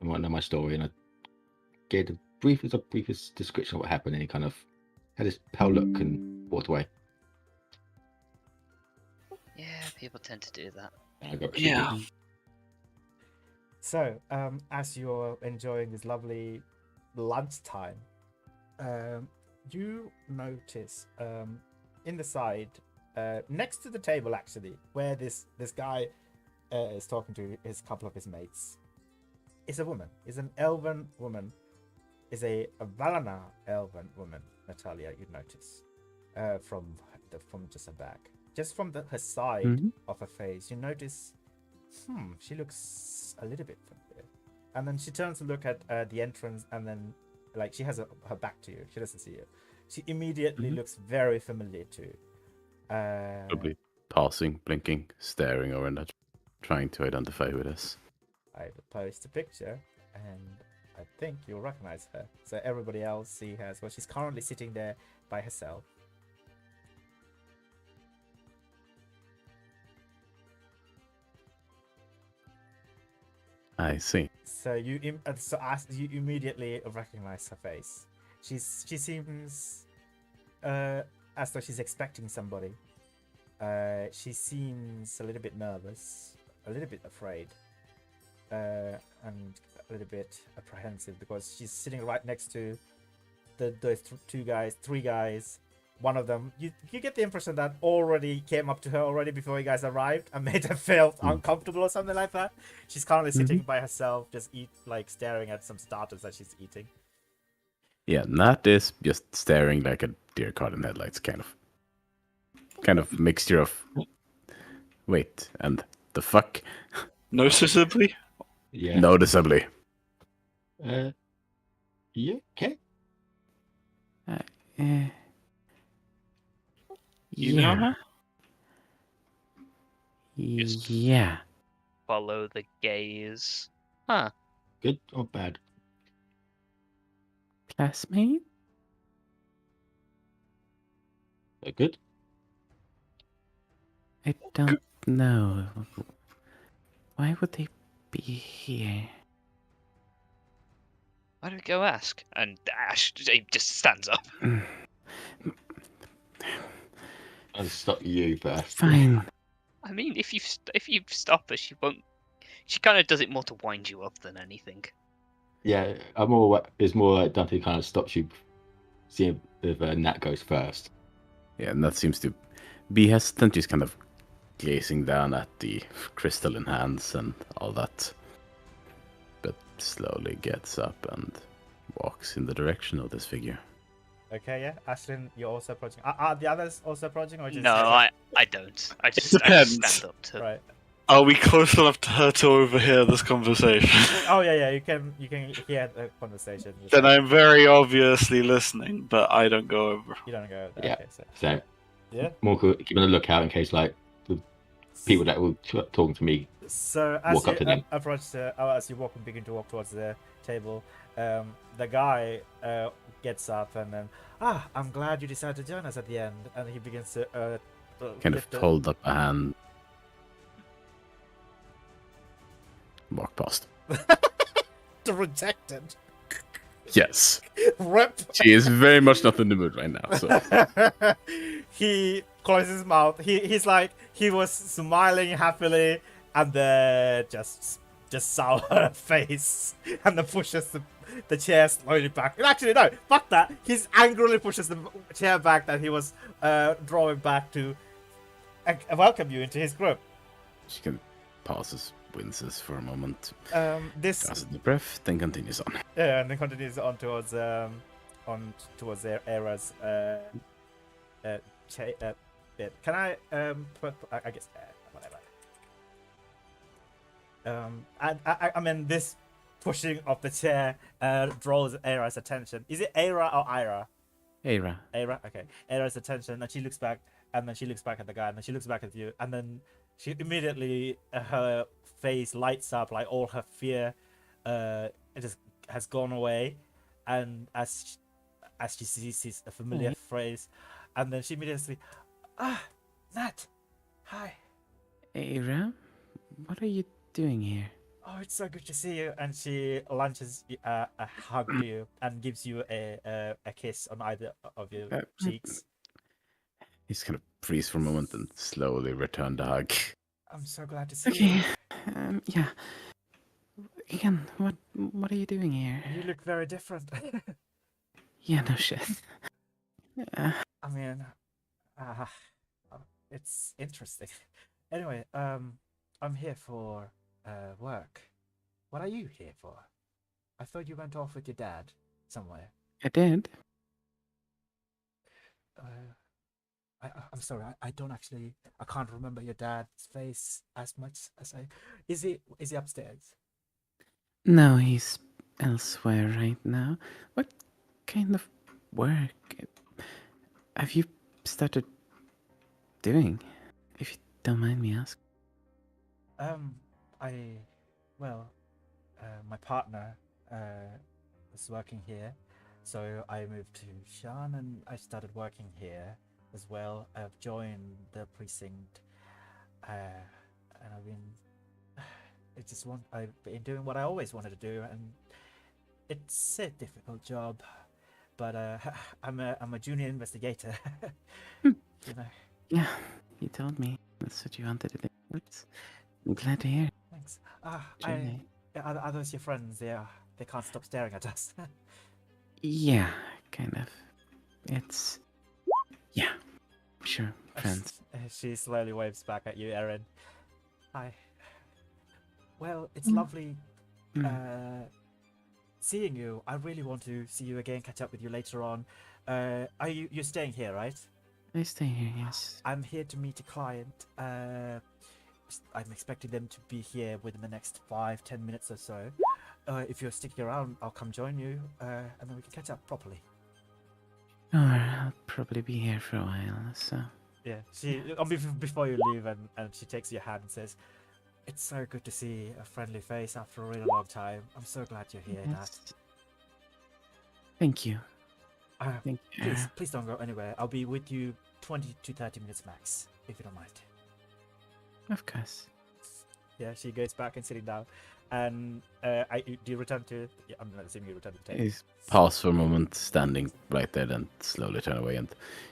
Speaker 4: They want to know my story, and I gave the briefest description of what happened, and he kind of had this pale look and walked away.
Speaker 2: Yeah, people tend to do that.
Speaker 4: And I got
Speaker 5: Yeah.
Speaker 1: So, as you're enjoying this lovely lunchtime, you notice in the side, next to the table actually, where this guy is talking to his couple of his mates, is a woman. Is an elven woman. Is a Valana elven woman. Natalia, you notice from just her back, just from her side of her face, you notice. She looks a little bit familiar. And then she turns to look at the entrance, and then, like, she has her back to you. She doesn't see you. She immediately looks very familiar to you.
Speaker 7: Probably pausing, blinking, staring over and trying to identify who it is.
Speaker 1: I will post a picture, and I think you'll recognize her. So everybody else see her as well. She's currently sitting there by herself.
Speaker 7: I see.
Speaker 1: So you immediately recognize her face. She seems as though she's expecting somebody. She seems a little bit nervous, a little bit afraid, and a little bit apprehensive because she's sitting right next to those three guys. One of them, you get the impression that already came up to her already before you guys arrived and made her feel uncomfortable or something like that. She's currently sitting by herself, just staring at some starters that she's eating.
Speaker 7: Yeah, Nat is just staring like a deer caught in headlights, kind of mixture of wait and the fuck.
Speaker 5: Noticeably?
Speaker 4: Yeah.
Speaker 7: Noticeably.
Speaker 4: Yeah. Okay.
Speaker 5: You know her?
Speaker 6: Yeah.
Speaker 2: Follow the gaze. Huh.
Speaker 4: Good or bad?
Speaker 6: Classmate?
Speaker 4: Good.
Speaker 6: I don't know. Why would they be here?
Speaker 2: Why don't we go ask? And Ash just stands up.
Speaker 4: I'll stop you first.
Speaker 6: Fine.
Speaker 2: I mean, if you stop her, she won't. She kind of does it more to wind you up than anything.
Speaker 4: Yeah, it's more like Dante kind of stops you, seeing if Nat goes first.
Speaker 7: Yeah, and that seems to be hesitant, just kind of gazing down at the crystalline hands and all that. But slowly gets up and walks in the direction of this figure.
Speaker 1: Okay, yeah. Ashlyn, you're also approaching. Are the others also approaching, or just
Speaker 2: No, I don't. I just
Speaker 5: depends.
Speaker 2: stand up to.
Speaker 1: Right.
Speaker 5: Are we close enough to her to overhear this conversation?
Speaker 1: Oh yeah, you can hear the conversation.
Speaker 5: Then I'm very obviously listening, but I don't go over.
Speaker 1: You don't go.
Speaker 4: Yeah.
Speaker 1: Okay, so
Speaker 4: So
Speaker 1: yeah.
Speaker 4: more keeping a lookout in case like the people that were talking to me
Speaker 1: So as
Speaker 4: walk
Speaker 1: you
Speaker 4: up to them.
Speaker 1: approach, as you begin to walk towards the table, the guy gets up and then, I'm glad you decided to join us at the end, and he begins to
Speaker 7: Kind of
Speaker 1: lift the-
Speaker 7: hold up a hand. Walk past.
Speaker 1: the rejected
Speaker 7: Yes.
Speaker 1: rip.
Speaker 7: She is very much not in the mood right now. So
Speaker 1: He closes his mouth. He's like he was smiling happily, and then just sour face, and then pushes the chair slowly back. And actually, no, fuck that. He's angrily pushes the chair back that he was drawing back to welcome you into his group.
Speaker 7: she can pauses, winces for a moment,
Speaker 1: This
Speaker 7: draws a deep breath, then continues on.
Speaker 1: and then continues on towards their Era's bit. Can I put I guess whatever. I mean this pushing of the chair draws Era's attention. Is it Era or Ira?
Speaker 7: Era.
Speaker 1: Era, okay. Era's attention, and she looks back, and then she looks back at the guy, and then she looks back at you, and then she immediately her face lights up, like all her fear, it just has gone away, and as she sees a familiar phrase, and then she immediately, Nat, hi.
Speaker 6: Era, what are you doing here?
Speaker 1: Oh, it's so good to see you. And she launches a hug to you and gives you a kiss on either of your cheeks.
Speaker 7: He's kind of freeze for a moment and slowly return the hug.
Speaker 1: I'm so glad to see you.
Speaker 6: Okay, yeah. Again, what are you doing here?
Speaker 1: You look very different.
Speaker 6: Yeah, no shit.
Speaker 1: I mean, it's interesting. Anyway, I'm here for work. What are you here for? I thought you went off with your dad somewhere.
Speaker 6: I did.
Speaker 1: I'm sorry. I don't actually. I can't remember your dad's face as much as I. Is he upstairs?
Speaker 6: No, he's elsewhere right now. What kind of work have you started doing? If you don't mind me asking.
Speaker 1: My partner was working here, so I moved to Shan and I started working here as well. I've joined the precinct, and I've been doing what I always wanted to do, and it's a difficult job, but I'm a junior investigator. You know.
Speaker 6: Yeah, you told me that's what you wanted to do. I'm glad to hear.
Speaker 1: Thanks.
Speaker 6: Julie.
Speaker 1: Are those your friends? They can't stop staring at us.
Speaker 6: Yeah, kind of. It's yeah, sure, friends.
Speaker 1: She slowly waves back at you, Erin. Hi. Well, it's lovely seeing you. I really want to see you again, catch up with you later on. You're staying here, right?
Speaker 6: I stay here, yes.
Speaker 1: I'm here to meet a client. I'm expecting them to be here within the next 5-10 minutes or so. If you're sticking around, I'll come join you, and then we can catch up properly.
Speaker 6: Or I'll probably be here for a while, so.
Speaker 1: Yeah, before you leave, and she takes your hand and says, "It's so good to see a friendly face after a really long time. I'm so glad you're here, Nat."
Speaker 6: Thank you.
Speaker 1: Thank you. Please don't go anywhere. I'll be with you 20 to 30 minutes max, if you don't mind.
Speaker 6: Of course.
Speaker 1: Yeah, she goes back and sitting down. And do you return to? Yeah, I'm assuming you return to the table.
Speaker 7: He's pause for a moment, standing right there, then slowly turn away, and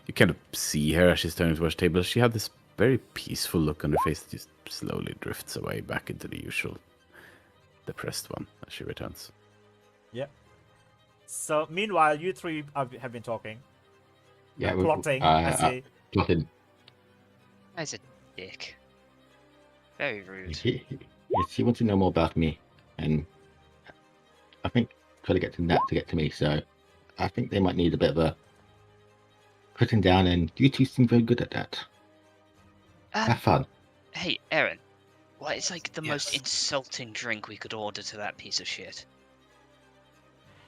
Speaker 7: you kind of see her as she's turning towards the table. She had this very peaceful look on her face that just slowly drifts away back into the usual depressed one as she returns.
Speaker 1: Yeah. So meanwhile, you three have been talking.
Speaker 4: Yeah,
Speaker 1: Plotting. I see.
Speaker 4: Plotting.
Speaker 2: That's a dick. Very rude.
Speaker 4: She wants to know more about me, and I think try to get to Nat to get to me. So I think they might need a bit of a putting down, and you two seem very good at that. Have fun.
Speaker 2: Hey, Erin, What is like the most insulting drink we could order to that piece of shit?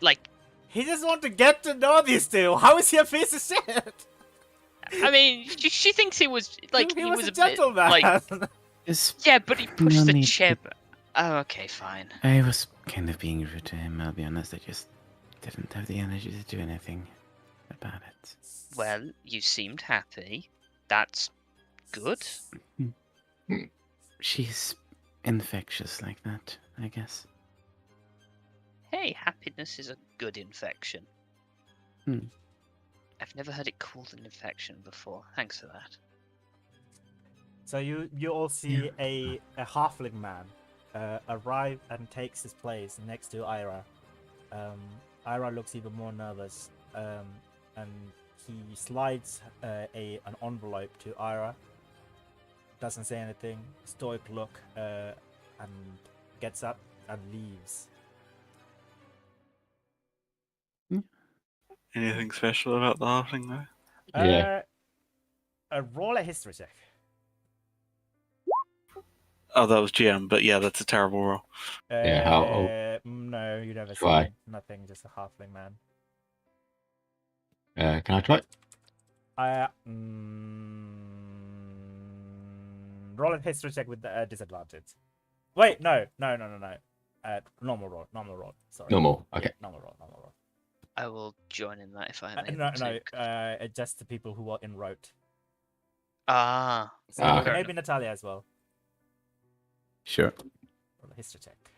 Speaker 2: Like,
Speaker 1: He just want to get to know these two. How is he a piece of shit?
Speaker 2: I mean, she thinks he was like
Speaker 1: he was a
Speaker 2: bit,
Speaker 1: gentleman.
Speaker 2: like,
Speaker 6: Is
Speaker 2: yeah, but he pushed
Speaker 6: no
Speaker 2: the
Speaker 6: need
Speaker 2: chair.
Speaker 6: to-
Speaker 2: Oh, okay, fine.
Speaker 6: I was kind of being rude to him, I'll be honest. I just didn't have the energy to do anything about it.
Speaker 2: Well, you seemed happy. That's good.
Speaker 6: She's infectious like that, I guess.
Speaker 2: Hey, happiness is a good infection.
Speaker 6: Hmm.
Speaker 2: I've never heard it called an infection before. Thanks for that.
Speaker 1: So you all see a halfling man arrive and takes his place next to Ira. Ira looks even more nervous, and he slides an envelope to Ira. Doesn't say anything. Stoic look, and gets up and leaves.
Speaker 5: Anything special about the halfling though?
Speaker 4: Yeah.
Speaker 1: Roll a history check.
Speaker 5: Oh, that was GM, but yeah, that's a terrible roll.
Speaker 4: Yeah, how old?
Speaker 1: No, you never see
Speaker 4: Try.
Speaker 1: nothing. Just a halfling man.
Speaker 4: Can I try?
Speaker 1: Roll a history check with the disadvantage. Wait, no. Normal roll. Sorry.
Speaker 4: Normal.
Speaker 1: Yeah,
Speaker 4: Okay.
Speaker 1: normal roll.
Speaker 2: I will join in that if I am
Speaker 1: No,
Speaker 2: able to.
Speaker 1: just the people who are in rote.
Speaker 2: Ah,
Speaker 1: So
Speaker 4: okay.
Speaker 1: maybe Natalia as well.
Speaker 7: Sure.
Speaker 1: Roll a history check.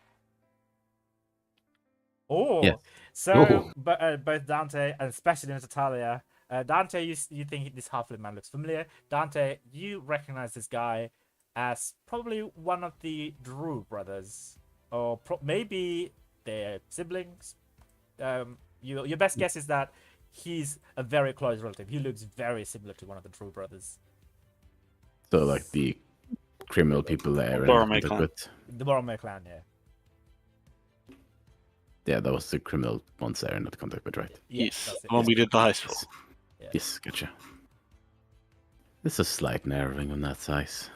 Speaker 1: Oh,
Speaker 7: Yes.
Speaker 1: so both Dante and especially Natalia. Dante, you think this halfling man looks familiar. Dante, you recognize this guy as probably one of the Drew brothers, or maybe they're siblings. Your best guess is that he's a very close relative. He looks very similar to one of the Drew brothers.
Speaker 7: So like the criminal people there.
Speaker 5: Boromir clan.
Speaker 7: With,
Speaker 1: The Boromir clan, yeah.
Speaker 7: yeah, that was the criminal ones there in the contact with, right?
Speaker 5: Yes,
Speaker 1: that's it.
Speaker 5: the one we did the heist for.
Speaker 1: Yeah.
Speaker 7: Yes, gotcha. There's a slight narrowing on that size.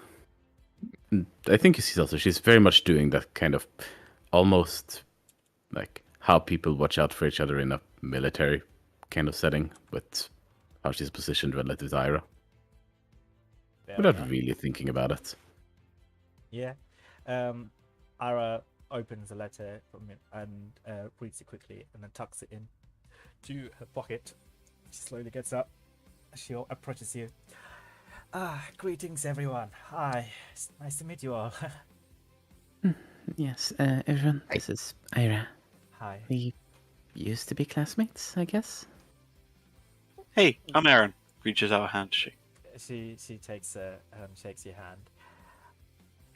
Speaker 7: And I think you see also she's very much doing that kind of almost like how people watch out for each other in a military kind of setting, with how she's positioned relative to Ira.
Speaker 1: Fair
Speaker 7: Without
Speaker 1: enough.
Speaker 7: really thinking about it.
Speaker 1: Yeah. Ira opens the letter from it and reads it quickly and then tucks it in to her pocket. She slowly gets up. She approaches you. Greetings everyone. Hi. It's nice to meet you all.
Speaker 6: Yes, everyone, this is Ira.
Speaker 1: Hi.
Speaker 6: We used to be classmates, I guess.
Speaker 5: Hey, I'm Aaron. Reaches out a hand to shake.
Speaker 1: She takes shakes your hand.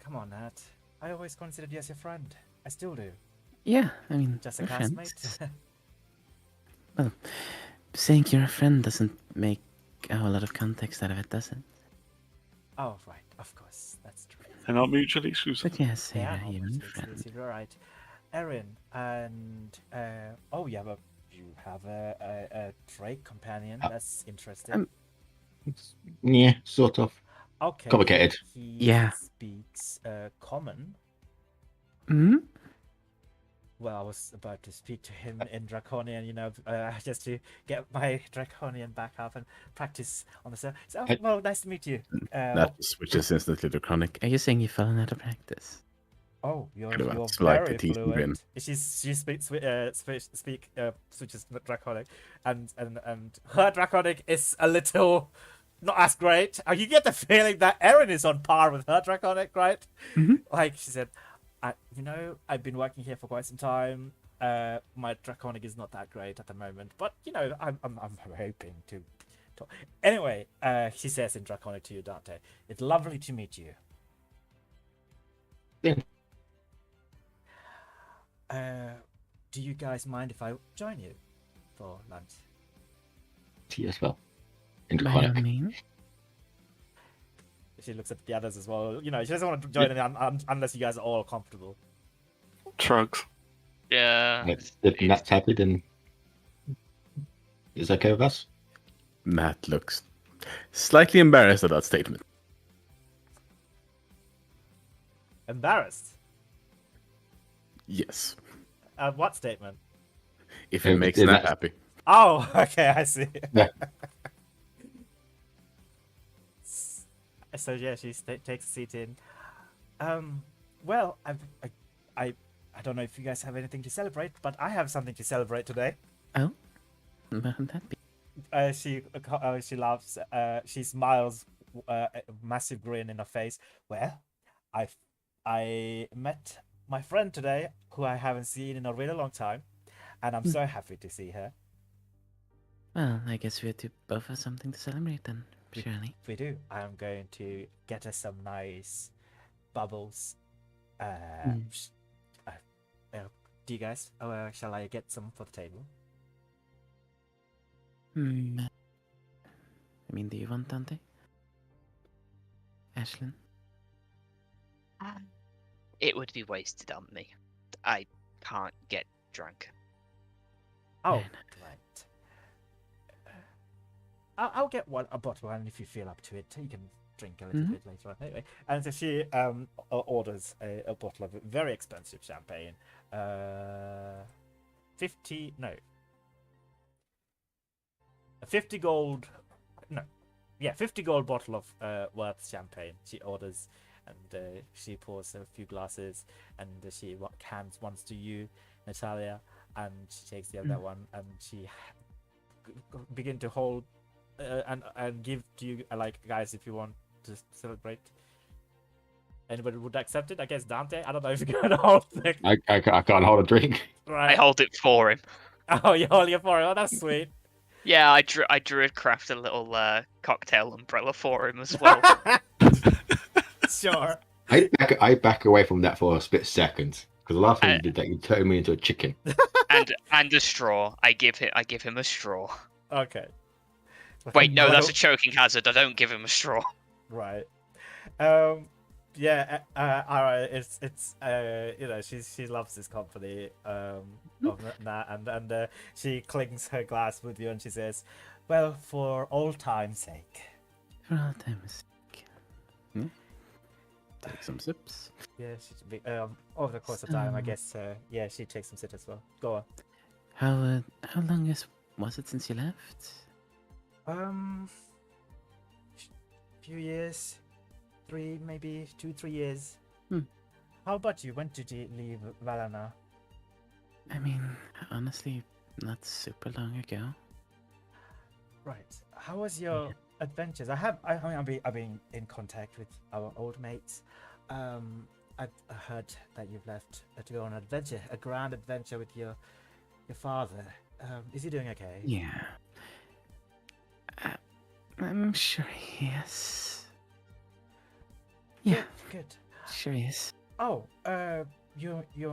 Speaker 1: Come on, Nat. I always considered you as your friend. I still do.
Speaker 6: Yeah, I mean,
Speaker 1: Just a
Speaker 6: we're
Speaker 1: classmate.
Speaker 6: friends. Saying you're a friend doesn't make a whole lot of context out of it, does it?
Speaker 1: Oh, right. Of course. That's true.
Speaker 5: They're not mutually exclusive.
Speaker 6: But yes,
Speaker 1: Yeah,
Speaker 6: Ira, you're a
Speaker 1: obviously,
Speaker 6: friend.
Speaker 1: you're right. Erin, and you have a Drake companion. That's interesting.
Speaker 4: Yeah, sort of.
Speaker 1: Okay.
Speaker 4: complicated.
Speaker 1: He
Speaker 6: Yeah.
Speaker 1: speaks common.
Speaker 6: Hmm?
Speaker 1: Well, I was about to speak to him in Draconian, just to get my Draconian back up and practice on the server. So, well, nice to meet you.
Speaker 7: That switches instantly to chronic.
Speaker 6: Are you saying you've fallen out of practice?
Speaker 1: You're
Speaker 7: Kind of a
Speaker 1: very
Speaker 7: slight teasing grin.
Speaker 1: fluent. She switches Draconic, and her Draconic is a little not as great. You get the feeling that Erin is on par with her Draconic, right?
Speaker 6: Mhm.
Speaker 1: Like she said, I've been working here for quite some time. My Draconic is not that great at the moment, but I'm hoping to talk. Anyway, she says in Draconic to you, Dante, it's lovely to meet you.
Speaker 4: Yeah.
Speaker 1: Do you guys mind if I join you for lunch?
Speaker 4: Tea as well.
Speaker 6: By all
Speaker 4: Interchronic.
Speaker 6: means.
Speaker 1: She looks at the others as well. She doesn't want to join in unless you guys are all comfortable.
Speaker 5: Shrugs.
Speaker 2: Yeah.
Speaker 4: If Nat's happy, then is okay with us?
Speaker 7: Matt looks slightly embarrassed at that statement.
Speaker 1: Embarrassed?
Speaker 7: Yes.
Speaker 1: What statement?
Speaker 7: If it makes
Speaker 4: Yeah,
Speaker 7: Nat
Speaker 4: that's-
Speaker 7: happy.
Speaker 1: Oh, okay, I see.
Speaker 4: Yeah.
Speaker 1: So yeah, she takes a seat in. Well, I don't know if you guys have anything to celebrate, but I have something to celebrate today.
Speaker 6: Oh, wouldn't that be?
Speaker 1: She laughs. She smiles, a massive grin in her face. Well, I met my friend today, who I haven't seen in a really long time, and I'm so happy to see her.
Speaker 6: Well, I guess we both have something to celebrate then, surely.
Speaker 1: We do. I'm going to get her some nice bubbles. sh- do you guys? Shall I get some for the table?
Speaker 6: I mean, do you want Dante? Ashlyn?
Speaker 2: It would be wasted on me. I can't get drunk.
Speaker 1: Oh,
Speaker 6: Very
Speaker 1: right. I'll get a bottle, and if you feel up to it, you can drink a little
Speaker 6: Mhm.
Speaker 1: bit later on. Anyway, and so she orders a bottle of very expensive champagne. 50 no. A 50 gold, no, yeah, 50 gold bottle of worth champagne. She orders, and she pours a few glasses, and she hands once to you, Natalia, and she takes the other one, and she begin to hold and give to you, like, guys, if you want to celebrate. Anybody would accept it? I guess Dante. I don't know if you can hold it.
Speaker 4: I can't hold a drink.
Speaker 1: Right.
Speaker 2: I hold it for him.
Speaker 1: Oh, you're holding it for him. Oh, that's sweet.
Speaker 2: Yeah, I druid craft a little cocktail umbrella for him as well.
Speaker 1: Sure.
Speaker 4: I back away from that for a split second because the last time you did that, you turned me into a chicken.
Speaker 2: and a straw. I give him a straw.
Speaker 1: Okay.
Speaker 2: Wait, no, that's a choking hazard. I don't give him a straw.
Speaker 1: Right. Yeah. Alright. It's you know, she loves this company. Of that, and she clings her glass with you, and she says, "Well, for old time's sake."
Speaker 6: For all time's sake.
Speaker 7: Take some sips.
Speaker 1: Yeah. Over the course of time, I guess. Yeah, she takes some sit as well. Go on.
Speaker 6: How long was it since you left?
Speaker 1: Few years, 3 maybe 2-3 years.
Speaker 6: Hmm.
Speaker 1: How about you? When did you leave Valana?
Speaker 6: I mean, honestly, not super long ago.
Speaker 1: Right. How was your adventures? I've been in contact with our old mates. I've heard that you've left to go on an adventure, a grand adventure with your father. Is he doing okay?
Speaker 6: Yeah. I'm sure he is. Yeah,
Speaker 1: Good.
Speaker 6: sure he is.
Speaker 1: Oh, your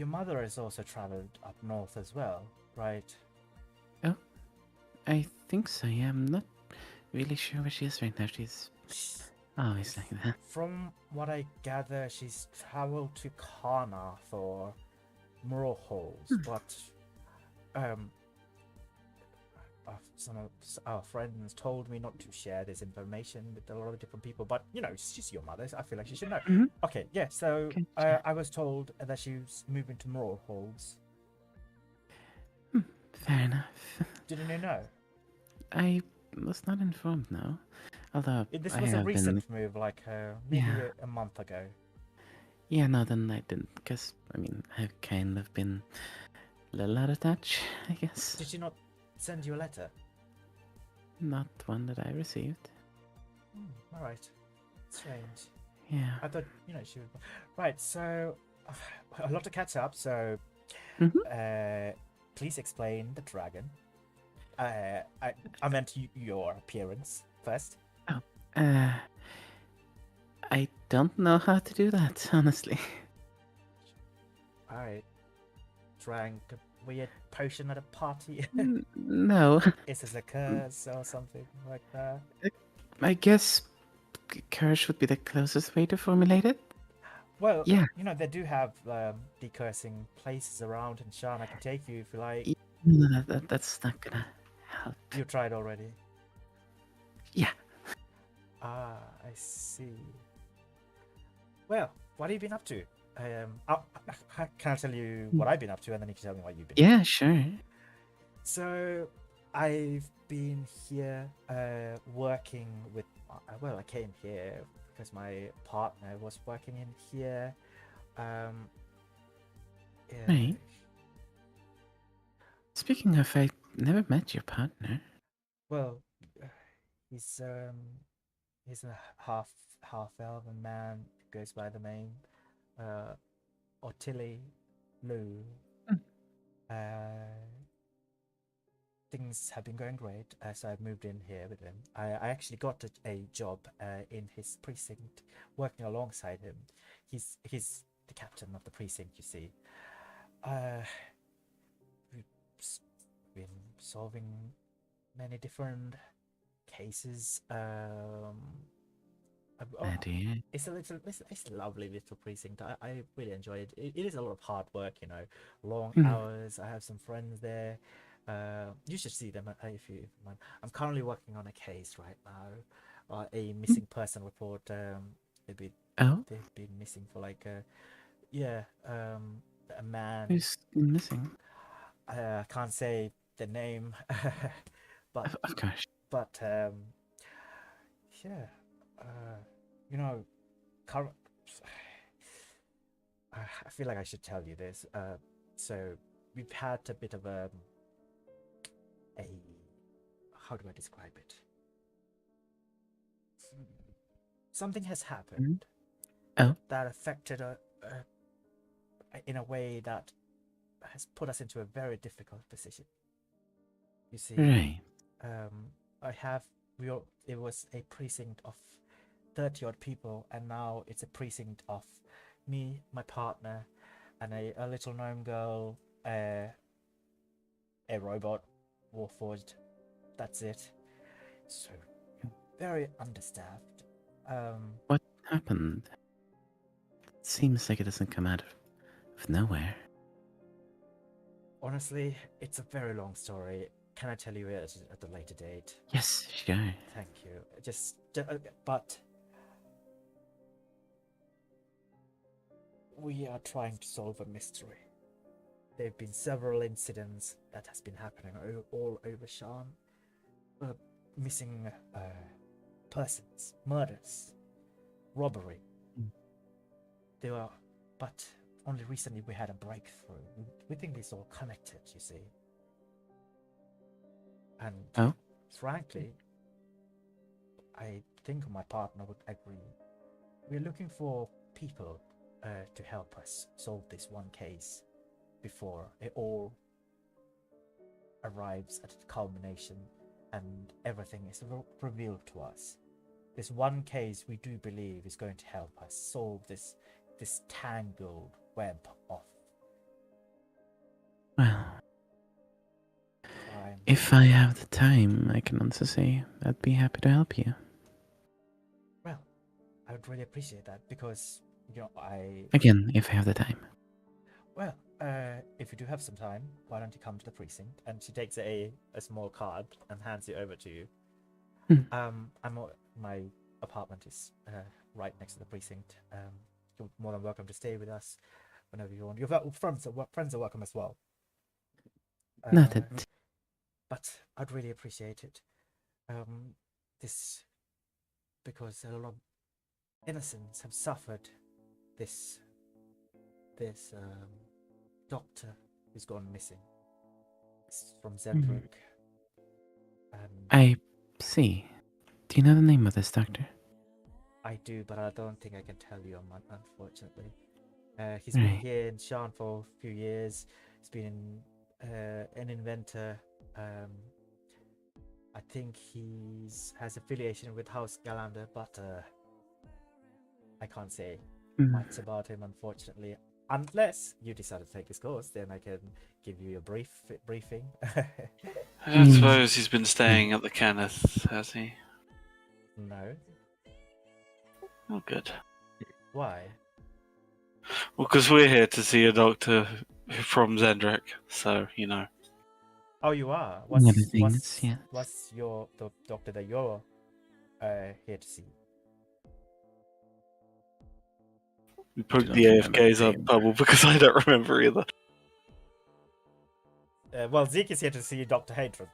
Speaker 1: mother has also traveled up north as well, right?
Speaker 6: Oh, I think so. Yeah, I'm not really sure where she is right now. She's always like that.
Speaker 1: From what I gather, she's traveled to Kana for moral holes, but some of our friends told me not to share this information with a lot of different people. But you know, she's your mother, so I feel like she should know.
Speaker 6: Mhm.
Speaker 1: Okay, yeah. So
Speaker 6: Okay,
Speaker 1: I was told that she was moving to moral holes.
Speaker 6: Fair enough.
Speaker 1: Didn't you know?
Speaker 6: I was not informed, no. Although
Speaker 1: This
Speaker 6: I
Speaker 1: was a
Speaker 6: have
Speaker 1: recent
Speaker 6: been.
Speaker 1: move, like maybe
Speaker 6: Yeah.
Speaker 1: a month ago.
Speaker 6: Yeah, no, then I didn't. Because, I mean, I've kind of been a little out of touch, I guess.
Speaker 1: Did she not send you a letter?
Speaker 6: Not one that I received.
Speaker 1: All right. Strange.
Speaker 6: Yeah.
Speaker 1: I thought, you know, she would. Right. So a lot to catch up. So please explain the dragon. I meant your appearance first.
Speaker 6: I don't know how to do that, honestly.
Speaker 1: I drank a weird potion at a party.
Speaker 6: No.
Speaker 1: Is this a curse or something like that?
Speaker 6: I guess curse would be the closest way to formulate it.
Speaker 1: Well,
Speaker 6: Yeah.
Speaker 1: you know, they do have decursing places around in Shan. I can take you if you like.
Speaker 6: No, that's not gonna help.
Speaker 1: You tried already.
Speaker 6: Yeah.
Speaker 1: Ah, I see. Well, what have you been up to? Can I tell you what I've been up to, and then you can tell me what you've been.
Speaker 6: Yeah, sure.
Speaker 1: So, I've been here working with. Well, I came here because my partner was working in here. Yeah,
Speaker 6: Right. Speaking of, I never met your partner.
Speaker 1: well, he's a half elven man who goes by the name Otili Lu.
Speaker 6: Hmm.
Speaker 1: Things have been going great, so I've moved in here with him. I actually got a job in his precinct, working alongside him. He's the captain of the precinct, you see. We've been solving many different cases.
Speaker 6: Dear.
Speaker 1: It's a lovely little precinct. I really enjoy it. It is a lot of hard work, long hours. I have some friends there. You should see them if you mind. I'm currently working on a case right now, a missing person report. They've been missing for like a man.
Speaker 6: Who's missing?
Speaker 1: I can't say the name, but
Speaker 6: Of course.
Speaker 1: yeah, you know, current. I feel like I should tell you this. So we've had a bit of a how do I describe it? Something has happened that affected in a way that has put us into a very difficult position. You see,
Speaker 6: Right.
Speaker 1: it was a precinct of 30 odd people, and now it's a precinct of me, my partner, and a little gnome girl, a robot, warforged. That's it. So very understaffed.
Speaker 6: What happened? It seems like it doesn't come out of nowhere.
Speaker 1: Honestly, it's a very long story. Can I tell you it at a later date?
Speaker 6: Yes, sure.
Speaker 1: Thank you. But we are trying to solve a mystery. There have been several incidents that has been happening all over Shan. Missing persons, murders, robbery. But only recently we had a breakthrough. We think it's all connected, you see. And frankly, I think my partner would agree. We're looking for people to help us solve this one case before it all arrives at a culmination and everything is revealed to us. This one case we do believe is going to help us solve this tangled web of
Speaker 6: Well,
Speaker 1: crime.
Speaker 6: if I have the time, I can also say I'd be happy to help you.
Speaker 1: Well, I would really appreciate that because
Speaker 6: Again, if I have the time.
Speaker 1: Well, if you do have some time, why don't you come to the precinct? And she takes a small card and hands it over to you. My apartment is right next to the precinct. You're more than welcome to stay with us whenever you want. Your friends are welcome as well.
Speaker 6: Noted.
Speaker 1: But I'd really appreciate it. Because a lot of innocents have suffered this doctor who's gone missing. It's from Zendrick.
Speaker 6: I see. Do you know the name of this doctor?
Speaker 1: I do, but I don't think I can tell you, unfortunately. He's been here in Shan for a few years. He's been an inventor. I think he has affiliation with House Galander, but I can't say much about him, unfortunately. Unless you decide to take his course, then I can give you a briefing.
Speaker 5: I don't suppose he's been staying at the Kenneth, has he?
Speaker 1: No.
Speaker 5: Oh, good.
Speaker 1: Why?
Speaker 5: Well, because we're here to see a doctor from Zendrick, so,
Speaker 1: Oh, you are?
Speaker 6: What's the
Speaker 1: doctor that you're here to see?
Speaker 5: We poked
Speaker 7: don't
Speaker 5: the
Speaker 7: remember
Speaker 5: AFKs
Speaker 7: the
Speaker 5: up
Speaker 7: name.
Speaker 5: bubble because I don't remember either.
Speaker 1: Well, Zeke is here to see Dr. Hatred.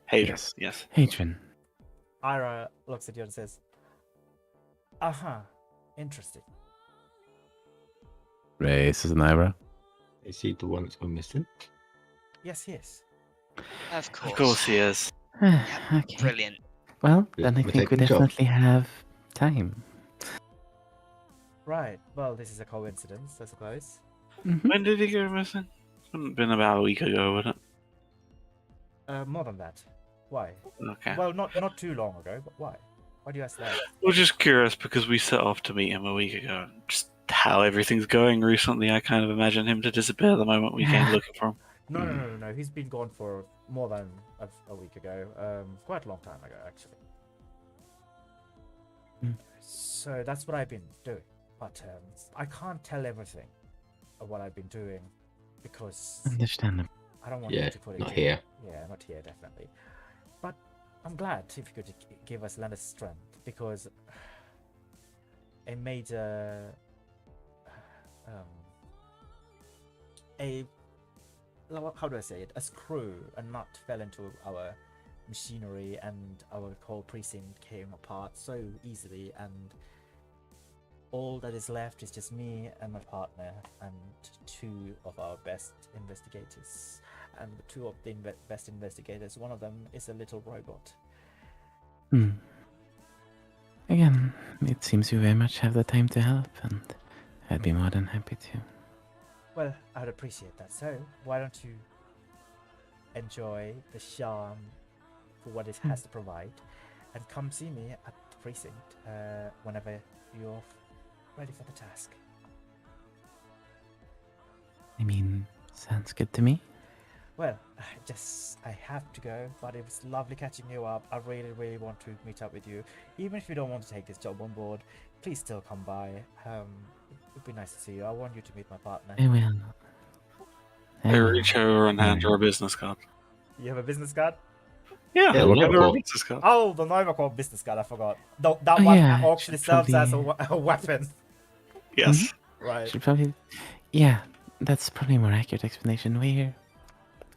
Speaker 5: Hadrian,
Speaker 7: Yes.
Speaker 5: yes.
Speaker 7: Hadrian.
Speaker 1: Ira looks at you and says, "Uh-huh, interesting."
Speaker 7: Raises an eyebrow.
Speaker 4: Is he the one that's gone missing?
Speaker 1: Yes, yes.
Speaker 2: Of course.
Speaker 5: Of course he is.
Speaker 6: Okay.
Speaker 2: Brilliant.
Speaker 6: Well,
Speaker 4: Good.
Speaker 6: then I
Speaker 4: We're
Speaker 6: think we
Speaker 4: taking the job.
Speaker 6: definitely have time.
Speaker 1: Right. Well, this is a coincidence, I suppose.
Speaker 6: Mhm.
Speaker 5: When did he go missing? Wouldn't have been about a week ago, would it?
Speaker 1: More than that. Why?
Speaker 5: Okay.
Speaker 1: Well, not too long ago, but why? Why do you ask that?
Speaker 5: We're just curious because we set off to meet him a week ago. Just how everything's going recently, I kind of imagine him to disappear the moment we came looking for him.
Speaker 1: No. He's been gone for more than a week ago. Quite a long time ago, actually.
Speaker 6: Mm.
Speaker 1: So that's what I've been doing. But I can't tell everything of what I've been doing because
Speaker 6: Understandable.
Speaker 1: I don't want you
Speaker 4: Yeah,
Speaker 1: to put it
Speaker 4: not
Speaker 1: in.
Speaker 4: here.
Speaker 1: Yeah, not here, definitely. But I'm glad if you could give us lend us strength because a major how do I say it? A screw, a nut fell into our machinery, and our whole precinct came apart so easily. And all that is left is just me and my partner, and two of our best investigators. And the two of the best investigators, one of them is a little robot.
Speaker 6: Hmm. Again, it seems you very much have the time to help, and I'd be more than happy to.
Speaker 1: Well, I'd appreciate that. So, why don't you enjoy the charm for what it has to provide, and come see me at the precinct whenever you're ready for the task.
Speaker 6: I mean, sounds good to me.
Speaker 1: Well, I have to go, but it was lovely catching you up. I really, really want to meet up with you. Even if you don't want to take this job on board, please still come by. It'd be nice to see you. I want you to meet my partner.
Speaker 6: I will.
Speaker 5: I reach over and hand her a business card.
Speaker 1: You have a business card?
Speaker 5: Yeah,
Speaker 4: Yeah,
Speaker 5: I
Speaker 4: what
Speaker 5: hand her a
Speaker 4: for?
Speaker 5: business card.
Speaker 1: Oh, the Nova Corp business card, I forgot. That
Speaker 6: Oh,
Speaker 1: one
Speaker 6: yeah,
Speaker 1: actually
Speaker 6: should
Speaker 1: serves as
Speaker 6: probably-
Speaker 1: a weapon.
Speaker 5: Yes.
Speaker 1: Right.
Speaker 6: Should probably. Yeah, that's probably a more accurate explanation. We're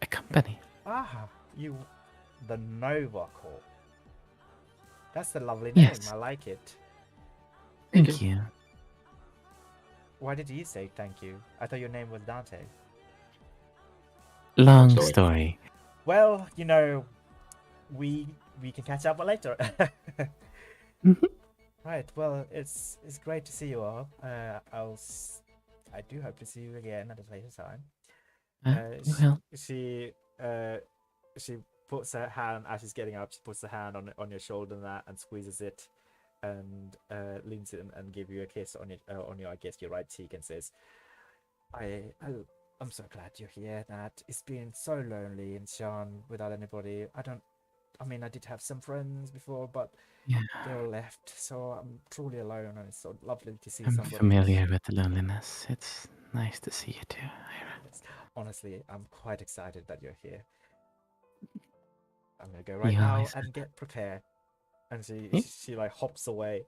Speaker 6: a company.
Speaker 1: Ah, the Nova Corp. That's a lovely name.
Speaker 6: Yes.
Speaker 1: I like it.
Speaker 6: Thank you.
Speaker 1: Why did you say thank you? I thought your name was Dante.
Speaker 6: Long
Speaker 4: Sorry.
Speaker 6: story.
Speaker 1: Well, we can catch up later.
Speaker 6: Mhm.
Speaker 1: Right. Well, it's great to see you all. I do hope to see you again at a later time.
Speaker 6: Well,
Speaker 1: She puts her hand as she's getting up. She puts her hand on your shoulder and squeezes it, and leans in and give you a kiss on your I guess your right cheek, and says, I'm so glad you're here, Nat. It's been so lonely in Shan without anybody. I did have some friends before, but
Speaker 6: yeah,
Speaker 1: they all left, so I'm truly alone, and it's so lovely to see
Speaker 6: I'm
Speaker 1: somebody.
Speaker 6: familiar with the loneliness. It's nice to see you too, Ira.
Speaker 1: Yes. Honestly, I'm quite excited that you're here. I'm gonna go right
Speaker 6: You
Speaker 1: now
Speaker 6: always
Speaker 1: and get prepared. And
Speaker 6: Yeah.
Speaker 1: she like hops away.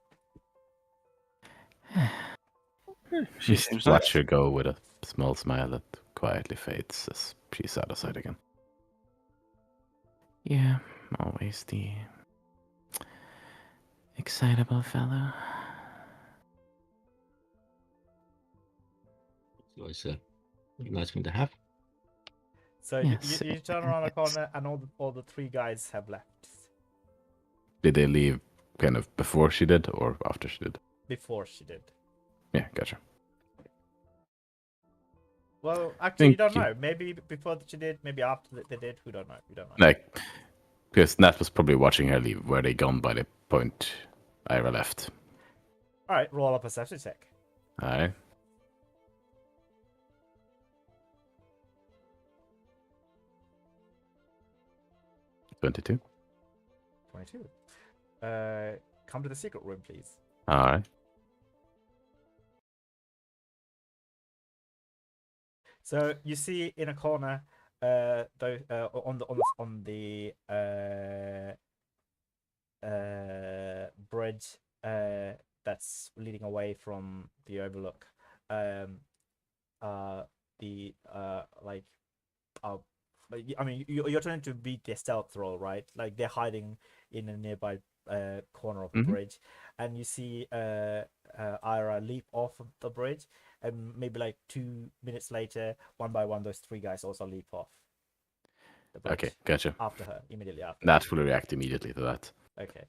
Speaker 5: She
Speaker 7: Just
Speaker 5: seems
Speaker 7: watch
Speaker 5: nice.
Speaker 7: her go with a small smile that quietly fades as she's out of sight again.
Speaker 6: Yeah, always the excitable fellow.
Speaker 4: So it's a nice one to have.
Speaker 1: So
Speaker 6: Yes,
Speaker 1: you turn around the corner, and all the three guys have left
Speaker 7: Did they leave kind of before she did or after she did?
Speaker 1: before she did.
Speaker 7: Yeah, gotcha.
Speaker 1: Well, actually, you
Speaker 7: Thank
Speaker 1: don't
Speaker 7: you.
Speaker 1: know. Maybe before she did, maybe after they did. We don't know. We don't know.
Speaker 7: Like, because Nat was probably watching her leave. Were they gone by the point Ira left?
Speaker 1: All right, roll a perception check.
Speaker 7: Alright. $22.
Speaker 1: 22. Come to the secret room, please.
Speaker 7: Alright.
Speaker 1: So you see in a corner, on the bridge, that's leading away from the overlook. The like I mean, you're trying to beat their stealth roll, right? Like they're hiding in a nearby corner of the
Speaker 7: Mhm.
Speaker 1: bridge, and you see Ira leap off of the bridge, and maybe like 2 minutes later, one by one, those three guys also leap off the bridge.
Speaker 7: Okay, gotcha.
Speaker 1: After her, immediately after.
Speaker 7: That will react immediately to that.
Speaker 1: Okay.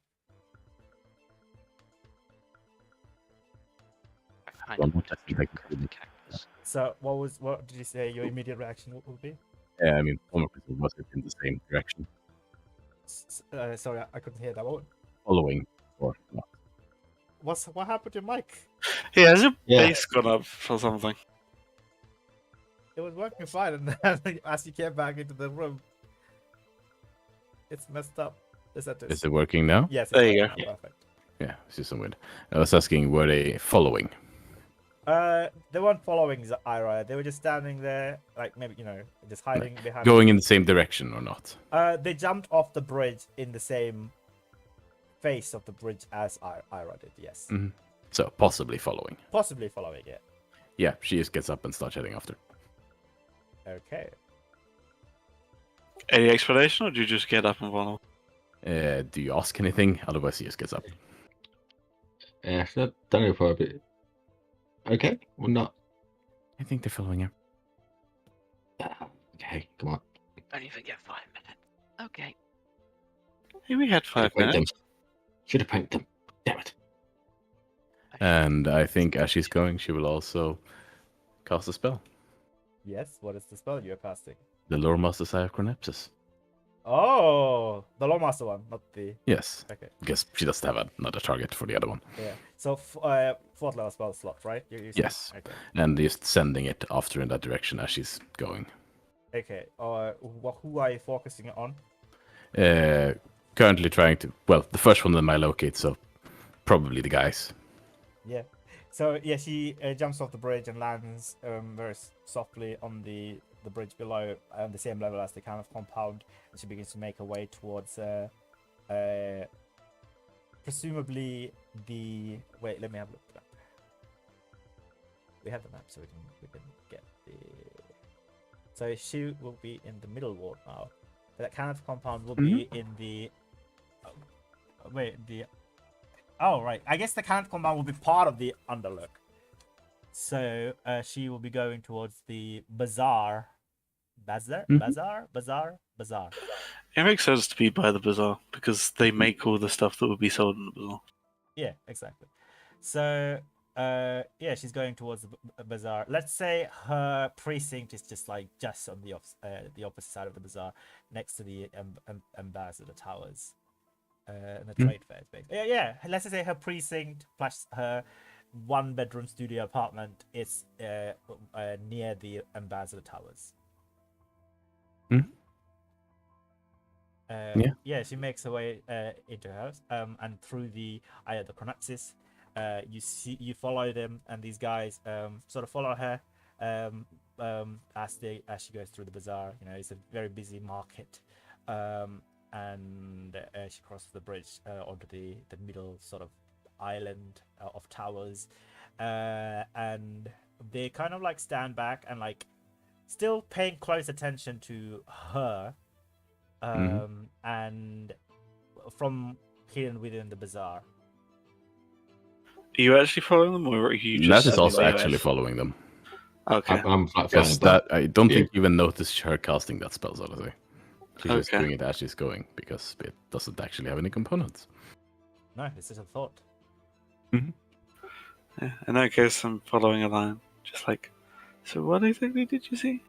Speaker 2: I kind
Speaker 7: One
Speaker 2: of
Speaker 7: more
Speaker 2: want to
Speaker 7: test to
Speaker 2: trick
Speaker 7: make
Speaker 2: the cactus.
Speaker 1: So what did you say your immediate reaction would be?
Speaker 7: Yeah, I mean, one more person was in the same direction,
Speaker 1: Sorry, I couldn't hear that.
Speaker 7: following or not.
Speaker 1: What happened to Mike?
Speaker 5: Yeah, has your
Speaker 4: Yeah.
Speaker 5: base gone up or something?
Speaker 1: It was working fine, and then as you came back into the room, it's messed up.
Speaker 7: Is it working now?
Speaker 1: Yes, it's
Speaker 5: There you
Speaker 1: working
Speaker 5: go.
Speaker 1: now, perfect.
Speaker 7: Yeah, it's just some weird. I was asking, were they following?
Speaker 1: They weren't following Ira. They were just standing there, like maybe just hiding behind.
Speaker 7: Going in the same direction or not?
Speaker 1: They jumped off the bridge in the same face of the bridge as Ira did. Yes,
Speaker 7: Mhm. So possibly following.
Speaker 1: possibly following it.
Speaker 7: Yeah, she just gets up and starts heading after.
Speaker 1: Okay.
Speaker 5: Any explanation, or do you just get up and follow?
Speaker 7: Do you ask anything? Otherwise, he just gets up.
Speaker 4: Yeah, so don't know for a bit. Okay, well not.
Speaker 7: I think they're following her.
Speaker 4: Okay, come on.
Speaker 2: Don't even get 5 minutes. Okay.
Speaker 5: Hey, we had 5 minutes.
Speaker 4: Should have pranked them. Damn it.
Speaker 7: And I think as she's going, she will also cast a spell.
Speaker 1: Yes. What is the spell you're casting?
Speaker 7: The Lore Master's Eye of Chronepsis.
Speaker 1: Oh, the Lawmaster one, not the.
Speaker 7: Yes,
Speaker 1: Okay.
Speaker 7: because she doesn't have another target for the other one.
Speaker 1: Yeah. So fourth level spell slot, right? You said?
Speaker 7: Yes.
Speaker 1: Okay.
Speaker 7: And just sending it after in that direction as she's going.
Speaker 1: Okay. Who are you focusing on?
Speaker 7: Currently trying to... Well, the first one that I locate, so probably the guys.
Speaker 1: Yeah. So yeah, she jumps off the bridge and lands very softly on the bridge below, on the same level as the kind of compound, and she begins to make her way towards presumably the. Wait, let me have a look at that. We have the map, so we can get the. So she will be in the middle ward now. That kind of compound will be in the. Oh, right. I guess the current compound will be part of the Underlook. So she will be going towards the bazaar. Bazaar?
Speaker 5: It makes sense to be by the bazaar because they make all the stuff that would be sold in the bazaar.
Speaker 1: Yeah, exactly. So yeah, she's going towards the bazaar. Let's say her precinct is just on the opposite side of the bazaar, next to the ambassador towers. And the trade fair space. Yeah. Let's just say her precinct plus her 1-bedroom studio apartment is near the ambassador towers. Yeah, she makes her way into her house, and through the Chronopsis, you follow them, and these guys sort of follow her as she goes through the bazaar. It's a very busy market. And she crosses the bridge onto the middle sort of island of towers, and they kind of stand back and still paying close attention to her, and from hidden within the bazaar.
Speaker 5: Are you actually following them, or are you just?
Speaker 7: That is also
Speaker 5: sending
Speaker 7: actually
Speaker 5: them?
Speaker 7: following them.
Speaker 5: Okay.
Speaker 4: I'm
Speaker 7: Because
Speaker 4: fine.
Speaker 7: I don't
Speaker 4: Yeah.
Speaker 7: think you even noticed her casting that spell, so to say. She's just
Speaker 5: Okay.
Speaker 7: doing it as she's going because it doesn't actually have any components.
Speaker 1: No, this is a thought.
Speaker 5: Yeah, in that case, I'm following a line. Just so what exactly did you see?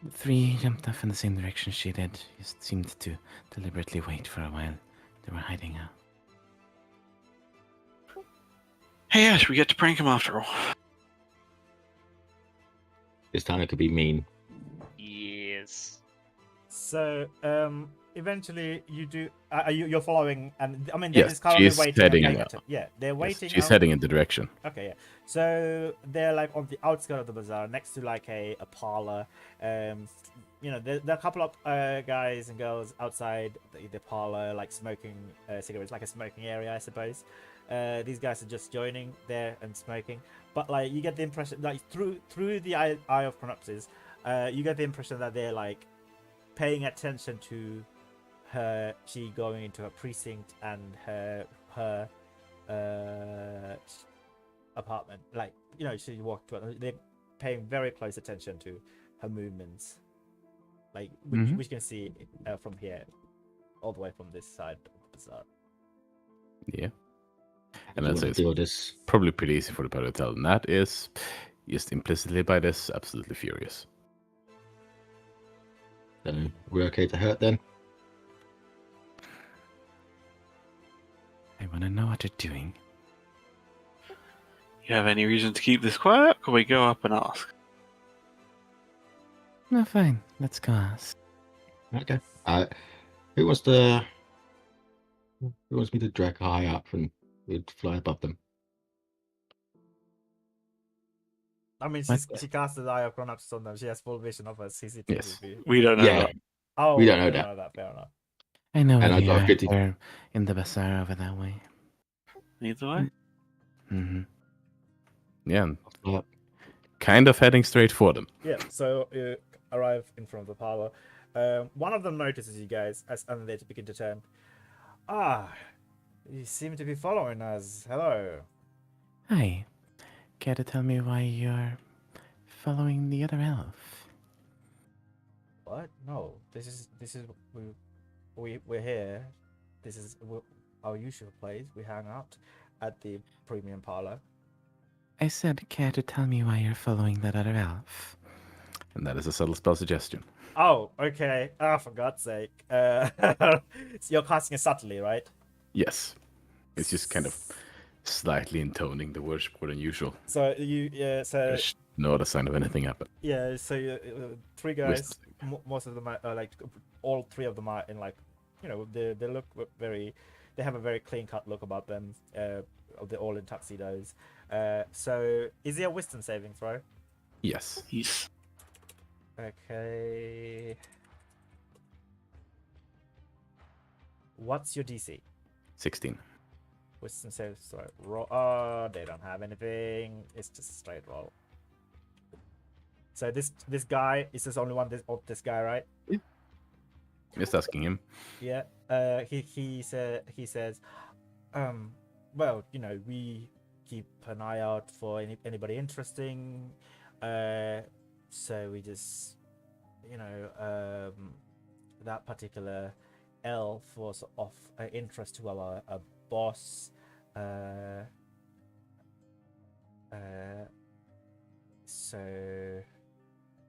Speaker 6: The three jumped off in the same direction she did. Just seemed to deliberately wait for a while. They were hiding out.
Speaker 5: Hey, Ash, we get to prank him after all.
Speaker 4: This time it could be mean.
Speaker 2: Yes.
Speaker 1: So eventually you do. You're following, and I mean they're
Speaker 7: Yes,
Speaker 1: just kind of
Speaker 7: she's
Speaker 1: waiting.
Speaker 7: heading,
Speaker 1: and getting yeah, they're
Speaker 7: Yes,
Speaker 1: waiting.
Speaker 7: she's
Speaker 1: out-
Speaker 7: heading in the direction.
Speaker 1: Okay, yeah. So they're on the outskirts of the bazaar, next to a parlor. There are a couple of guys and girls outside the parlor, smoking cigarettes, like a smoking area, I suppose. these guys are just joining there and smoking. But like you get the impression, like through the eye of Chronopsis, you get the impression that they're like paying attention to she going into her precinct and her apartment. Like she walked to. They're paying very close attention to her movements, like which you can see from here, all the way from this side of the bazaar.
Speaker 7: Yeah.
Speaker 4: And
Speaker 7: And I'd say it's
Speaker 4: this.
Speaker 7: probably pretty easy for the party to tell. Nat is just implicitly by this absolutely furious.
Speaker 4: Then we're okay to hurt then.
Speaker 6: I want to know what you're doing.
Speaker 5: You have any reason to keep this quiet? Or we go up and ask?
Speaker 6: No, fine. Let's go ask.
Speaker 4: Okay. Who wants me to drag high up and we'd fly above them?
Speaker 1: I mean, she cast the eye of Chronopsis on them. She has full vision of us. CCTV
Speaker 7: Yes.
Speaker 1: view.
Speaker 5: We don't know
Speaker 4: Yeah.
Speaker 5: that.
Speaker 1: Oh,
Speaker 4: We don't know
Speaker 1: you
Speaker 4: that.
Speaker 1: Fair enough.
Speaker 6: I know
Speaker 4: And
Speaker 6: where
Speaker 4: I
Speaker 6: you
Speaker 4: got
Speaker 6: are.
Speaker 4: 50.
Speaker 6: They're in the bazaar over that way.
Speaker 5: Either way.
Speaker 6: Mm-hmm.
Speaker 7: Yeah, and
Speaker 4: Uh,
Speaker 7: kind of heading straight for them.
Speaker 1: Yeah, so you arrive in front of the parlor. One of them notices you guys and they begin to turn. Ah, you seem to be following us. Hello.
Speaker 6: Hi. Care to tell me why you're following the other elf?
Speaker 1: What? No, this is we're here. This is our usual place. We hang out at the premium parlor.
Speaker 6: I said, care to tell me why you're following that other elf?
Speaker 7: And that is a subtle spell suggestion.
Speaker 1: Oh, okay. Ah, for God's sake. So you're casting it subtly, right?
Speaker 7: Yes. It's just kind of slightly intoning the words more than usual.
Speaker 1: So so
Speaker 7: There's no other sign of anything happening.
Speaker 1: yeah. So three guys. Most of them are like all three of them are in like they look very. They have a very clean cut look about them. They're all in tuxedos. So is there a wisdom saving throw?
Speaker 7: Yes.
Speaker 5: Yes.
Speaker 1: Okay. What's your DC?
Speaker 7: 16.
Speaker 1: Wisdom save throw. Roll. Oh, they don't have anything. It's just a straight roll. So this guy is just only one of this guy, right?
Speaker 7: Just asking him.
Speaker 1: Yeah. He says, well, we keep an eye out for anybody interesting. So we just, that particular elf was of interest to our boss. So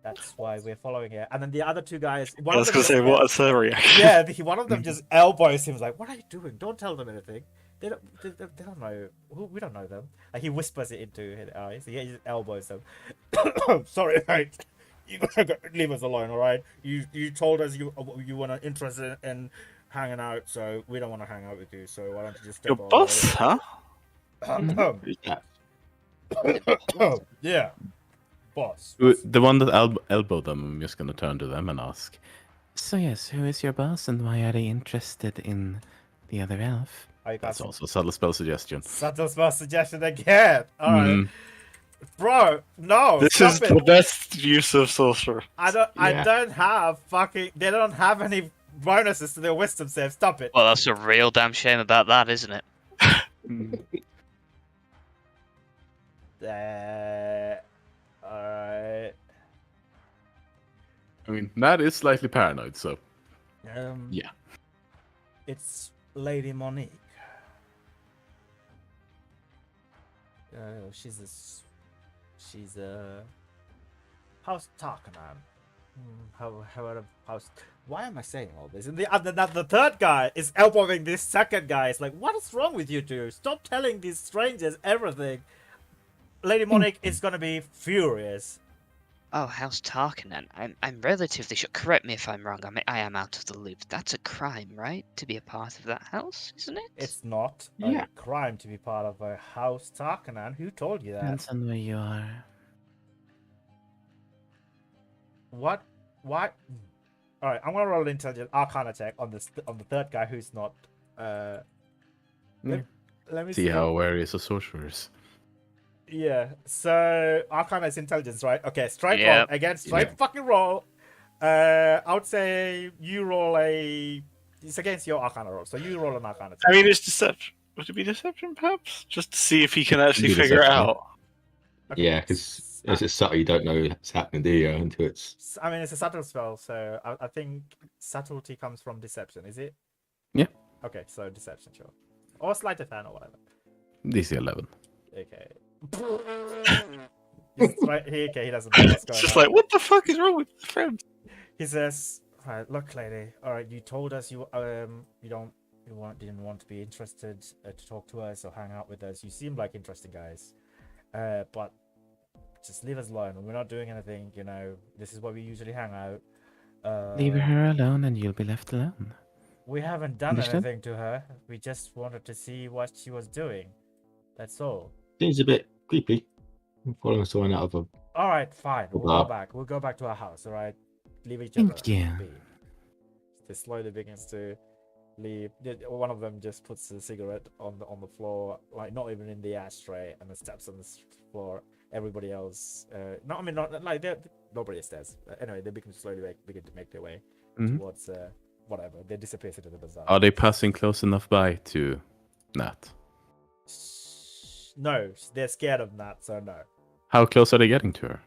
Speaker 1: that's why we're following it. And then the other two guys.
Speaker 5: I was going to say, what a their reaction.
Speaker 1: Yeah, one of them just elbows him. Like, what are you doing? Don't tell them anything. They don't know. We don't know them. Like he whispers it into his eyes. He just elbows them. Sorry, mate. You gotta leave us alone, all right? You told us you were interested in hanging out, so we don't want to hang out with you. So why don't you just step
Speaker 5: Your
Speaker 1: away?
Speaker 5: boss, huh?
Speaker 4: Who's that?
Speaker 1: Yeah, boss.
Speaker 7: The one that elbowed them, I'm just going to turn to them and ask.
Speaker 6: So yes, who is your boss and why are they interested in the other elf?
Speaker 7: That's also a subtle spell suggestion.
Speaker 1: Subtle spell suggestion again. All right, bro. No,
Speaker 5: This
Speaker 1: stop
Speaker 5: is
Speaker 1: it.
Speaker 5: the best use of sorcerer.
Speaker 1: I don't have fucking. They don't have any bonuses to their wisdom save. Stop it.
Speaker 2: Well, that's a real damn shame about that, isn't it?
Speaker 1: Alright.
Speaker 7: I mean, Nat is slightly paranoid, so.
Speaker 4: Yeah.
Speaker 1: It's Lady Monique. She's a House Tarkanan. House. Why am I saying all this? And the third guy is elbowing this second guy. It's like, what is wrong with you two? Stop telling these strangers everything. Lady Monique is gonna be furious.
Speaker 2: Oh, House Tarkanan. I'm relatively sure. Correct me if I'm wrong. I am out of the loop. That's a crime, right? To be a part of that house, isn't it?
Speaker 1: It's not
Speaker 4: Yeah.
Speaker 1: a crime to be part of a House Tarkanan. Who told you that?
Speaker 6: Depends on where you are.
Speaker 1: What? What? All right, I'm gonna roll an intelligence Arcana check on the third guy who's not. Let me
Speaker 7: See how aware he is of sorcerers.
Speaker 1: Yeah. So Arcana is intelligence, right? Okay. Strike roll
Speaker 2: Yep.
Speaker 1: again. Strike
Speaker 7: Yeah.
Speaker 1: fucking roll. I would say you roll a. It's against your Arcana roll, so you roll an Arcana.
Speaker 5: I mean, it's deception. Would it be deception, perhaps? Just to see if he can actually
Speaker 4: Be
Speaker 5: figure it
Speaker 4: deception, yeah.
Speaker 5: out.
Speaker 1: Okay.
Speaker 4: Yeah, because it's subtle. You don't know what's happening, do you? Until it's
Speaker 1: I mean, it's a subtle spell, so I think subtlety comes from deception. Is it?
Speaker 7: Yeah.
Speaker 1: Okay, so deception, sure, or sleight of hand or whatever.
Speaker 7: DC 11.
Speaker 1: Okay. He's right here. Okay, he doesn't know what's
Speaker 5: It's
Speaker 1: going
Speaker 5: just
Speaker 1: on.
Speaker 5: like, what the fuck is wrong with the friend?
Speaker 1: He says, "Right, look, lady. All right, you told us you didn't want to be interested to talk to us or hang out with us. You seem like interesting guys, but just leave us alone. We're not doing anything. You know, this is where we usually hang out.
Speaker 6: Leave her alone and you'll be left alone.
Speaker 1: We haven't done
Speaker 6: Understand?
Speaker 1: anything to her. We just wanted to see what she was doing. That's all.
Speaker 4: seems a bit creepy. Following someone out of a.
Speaker 1: All right, fine. We'll
Speaker 4: Wow.
Speaker 1: go back. We'll go back to our house. All right, leave each
Speaker 6: Thank
Speaker 1: other.
Speaker 6: you.
Speaker 1: Be. They slowly begins to leave. One of them just puts a cigarette on the floor, like not even in the ashtray, and then steps on the floor. Everybody else, not like nobody stares. Anyway, they begin to make their way
Speaker 7: Mhm.
Speaker 1: towards whatever. They disappear into the bazaar.
Speaker 7: Are they passing close enough by to Nat?
Speaker 1: No, they're scared of that, so no.
Speaker 7: How close are they getting to her?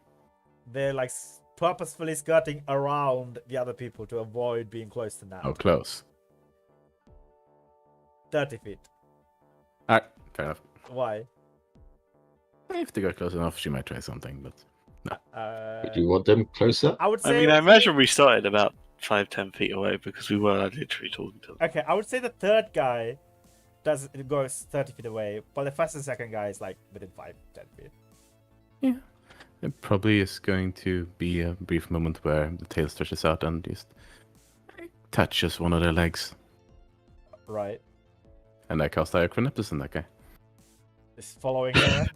Speaker 1: They're like purposefully skirting around the other people to avoid being close to Nat.
Speaker 7: How close?
Speaker 1: 30 feet.
Speaker 7: Alright, fair enough.
Speaker 1: Why?
Speaker 7: If they got close enough, she might try something, but
Speaker 4: Do you want them closer?
Speaker 1: I would
Speaker 5: I
Speaker 1: say.
Speaker 5: mean, I imagine we started about 5-10 feet away because we were literally talking to them.
Speaker 1: Okay, I would say the third guy goes 30 feet away, but the first and second guy is like within 5-10 feet.
Speaker 7: it probably is going to be a brief moment where the tail stretches out and just touches one of their legs.
Speaker 1: Right.
Speaker 7: And I cast Iacroneptus on that guy.
Speaker 1: Is following her.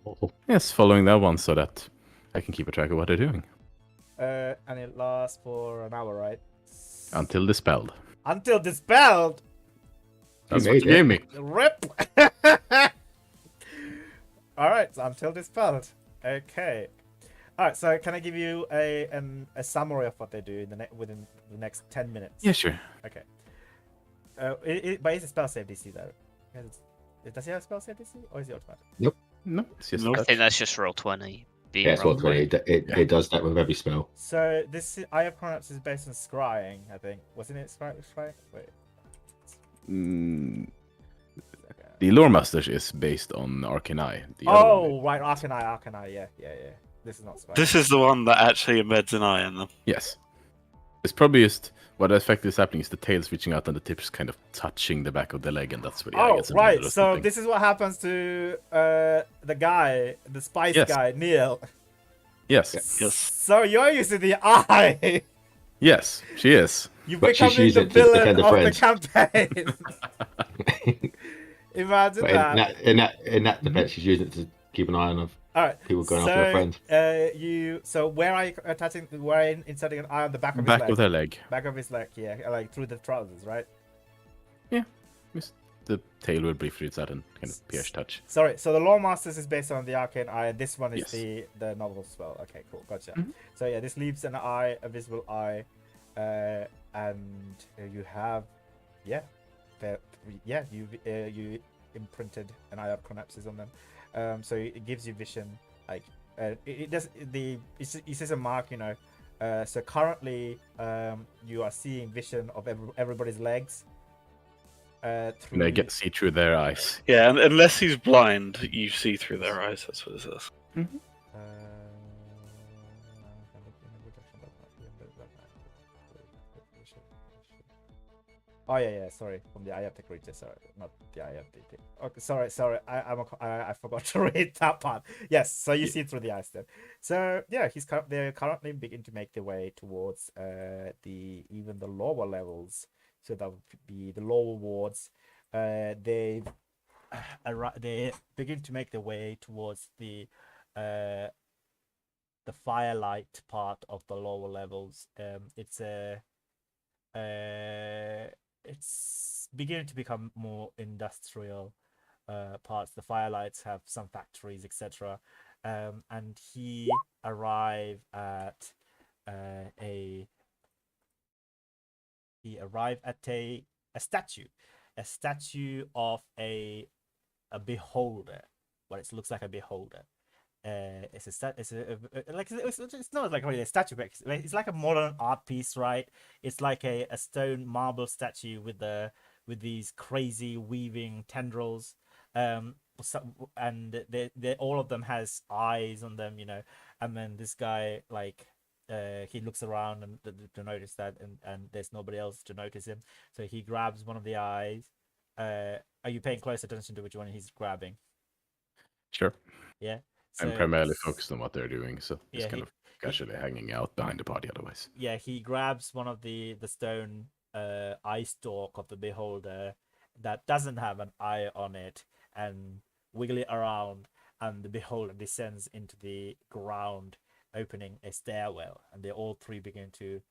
Speaker 4: Oh,
Speaker 7: Yes, following that one so that I can keep a track of what they're doing.
Speaker 1: And it lasts for an hour, right?
Speaker 7: Until dispelled.
Speaker 1: Until dispelled.
Speaker 7: That's
Speaker 4: You
Speaker 7: what you
Speaker 4: made
Speaker 7: gave me.
Speaker 1: Rip. All right, so until dispelled. Okay. All right, so can I give you a summary of what they do within the next 10 minutes?
Speaker 7: Yeah, sure.
Speaker 1: Okay. But it's a spell save DC though. Does he have a spell save DC or is he automatic?
Speaker 7: No, it's just
Speaker 5: Nope.
Speaker 2: I think that's just roll 20. Being
Speaker 4: yeah, it's what
Speaker 2: rolled.
Speaker 4: it does that with every spell.
Speaker 1: So Eye of Chronops is based on scrying, I think. Wasn't it scrying? Wait.
Speaker 7: Mm,
Speaker 1: Okay.
Speaker 7: the Lore Masters is based on Arcane Eye. The other one
Speaker 1: Oh, right, Arcanine, yeah. This is not scrying.
Speaker 5: This is the one that actually embeds an eye in them.
Speaker 7: Yes. It's probably just what effect is happening is the tail's reaching out and the tip's kind of touching the back of the leg, and that's where the eye
Speaker 1: Oh,
Speaker 7: gets
Speaker 1: right.
Speaker 7: embedded or
Speaker 1: So
Speaker 7: something.
Speaker 1: this is what happens to the guy, the spice
Speaker 7: Yes.
Speaker 1: guy, Neil.
Speaker 7: Yes.
Speaker 5: Yes.
Speaker 1: So you're using the eye.
Speaker 7: Yes, she is.
Speaker 1: You're
Speaker 4: But she's
Speaker 1: becoming
Speaker 4: used
Speaker 1: the
Speaker 4: it to
Speaker 1: villain
Speaker 4: defend a
Speaker 1: of the
Speaker 4: friend.
Speaker 1: campaign. Imagine
Speaker 4: But
Speaker 1: that.
Speaker 4: in that defense, she's using it to keep an eye on
Speaker 1: All right.
Speaker 4: people going after their friend.
Speaker 1: So where are you attaching? Where are you inserting an eye on the back of his
Speaker 7: Back
Speaker 1: leg?
Speaker 7: of their leg.
Speaker 1: Back of his leg, yeah, like through the trousers, right?
Speaker 7: Just the tail will briefly reach out and kind of pierce touch.
Speaker 1: Sorry. So the Law Masters is based on the Arcane Eye, and this one is
Speaker 7: Yes.
Speaker 1: the novel spell. Okay, cool, gotcha.
Speaker 7: Mhm.
Speaker 1: So yeah, this leaves an eye, a visible eye, and you have, you imprinted an Eye of Chronapsis on them. So it gives you vision. Like it does it says a mark, you know. So currently, you are seeing vision of everybody's legs. Through...
Speaker 7: And I get see through their eyes.
Speaker 5: Yeah, and unless he's blind, you see through their eyes. That's what it says.
Speaker 1: Oh yeah, sorry. From the eye of the creature, sorry, not the eye of the thing. Okay, sorry. I forgot to read that part. Yes, so you see through the eyes then. So yeah, they're currently begin to make their way towards the lower levels. So that would be the lower wards. They begin to make their way towards the firelight part of the lower levels. It's beginning to become more industrial. parts. The firelights have some factories, etc. And he arrived at a statue, a statue of a beholder. What it looks like a beholder. It's not like really a statue, but it's like a modern art piece, right? It's like a stone marble statue with these crazy weaving tendrils. And they all of them has eyes on them, and then this guy, like, he looks around and to notice that, and there's nobody else to notice him, so he grabs one of the eyes. Are you paying close attention to which one he's grabbing?
Speaker 7: Sure.
Speaker 1: Yeah.
Speaker 7: I'm primarily focused on what they're doing, so
Speaker 1: Yeah,
Speaker 7: it's kind of casually hanging out behind the party otherwise.
Speaker 1: Yeah, he grabs one of the stone eye stalk of the beholder that doesn't have an eye on it and wiggle it around, and the beholder descends into the ground, opening a stairwell, and they all three begin to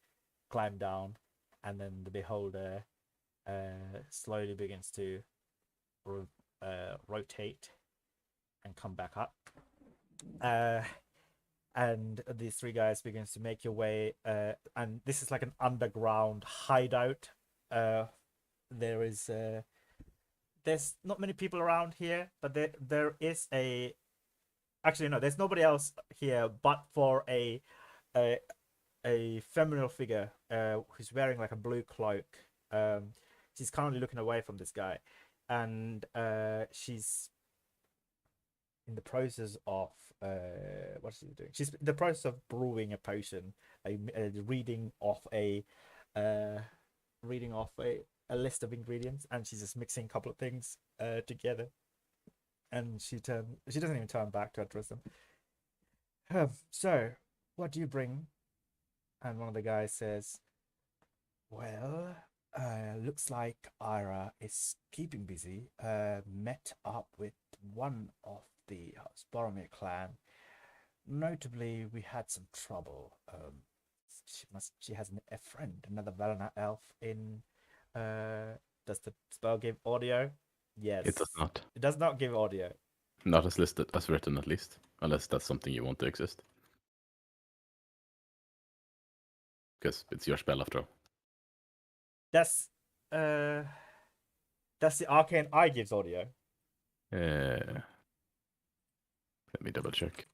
Speaker 1: climb down, and then the beholder slowly begins to rotate and come back up. And these three guys begins to make your way, and this is like an underground hideout. There's not many people around here, but there is actually no, there's nobody else here but for a feminine figure who's wearing like a blue cloak. She's currently looking away from this guy, and she's in the process of what is she doing? She's in the process of brewing a potion, reading off a list of ingredients, and she's just mixing a couple of things together. And she doesn't even turn back to address them. So, what do you bring? And one of the guys says, "Well, looks like Ira is keeping busy. Met up with one of the Boromir clan. Notably, we had some trouble. She has a friend, another Valinor elf in. Does the spell give audio? Yes.
Speaker 7: It does not.
Speaker 1: It does not give audio.
Speaker 7: Not as listed, as written at least, unless that's something you want to exist. Because it's your spell after all.
Speaker 1: That's the arcane eye gives audio.
Speaker 7: Let me double check.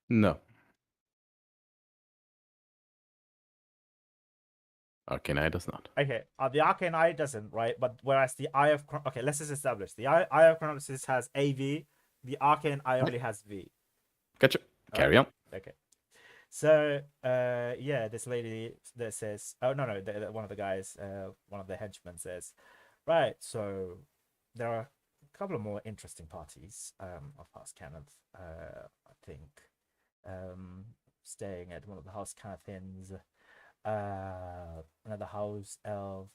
Speaker 7: No. Arcane Eye does not.
Speaker 1: Okay, the arcane eye doesn't, right? But whereas the eye of okay, let's just establish the eye of chronosis has AV, the arcane eye only has V.
Speaker 7: Gotcha. Carry on.
Speaker 1: Okay. So, yeah, this lady that says, oh no, one of the guys, one of the henchmen says, right. So there are a couple of more interesting parties of House Cannith. I think staying at one of the House Cannith inns. Another house elf,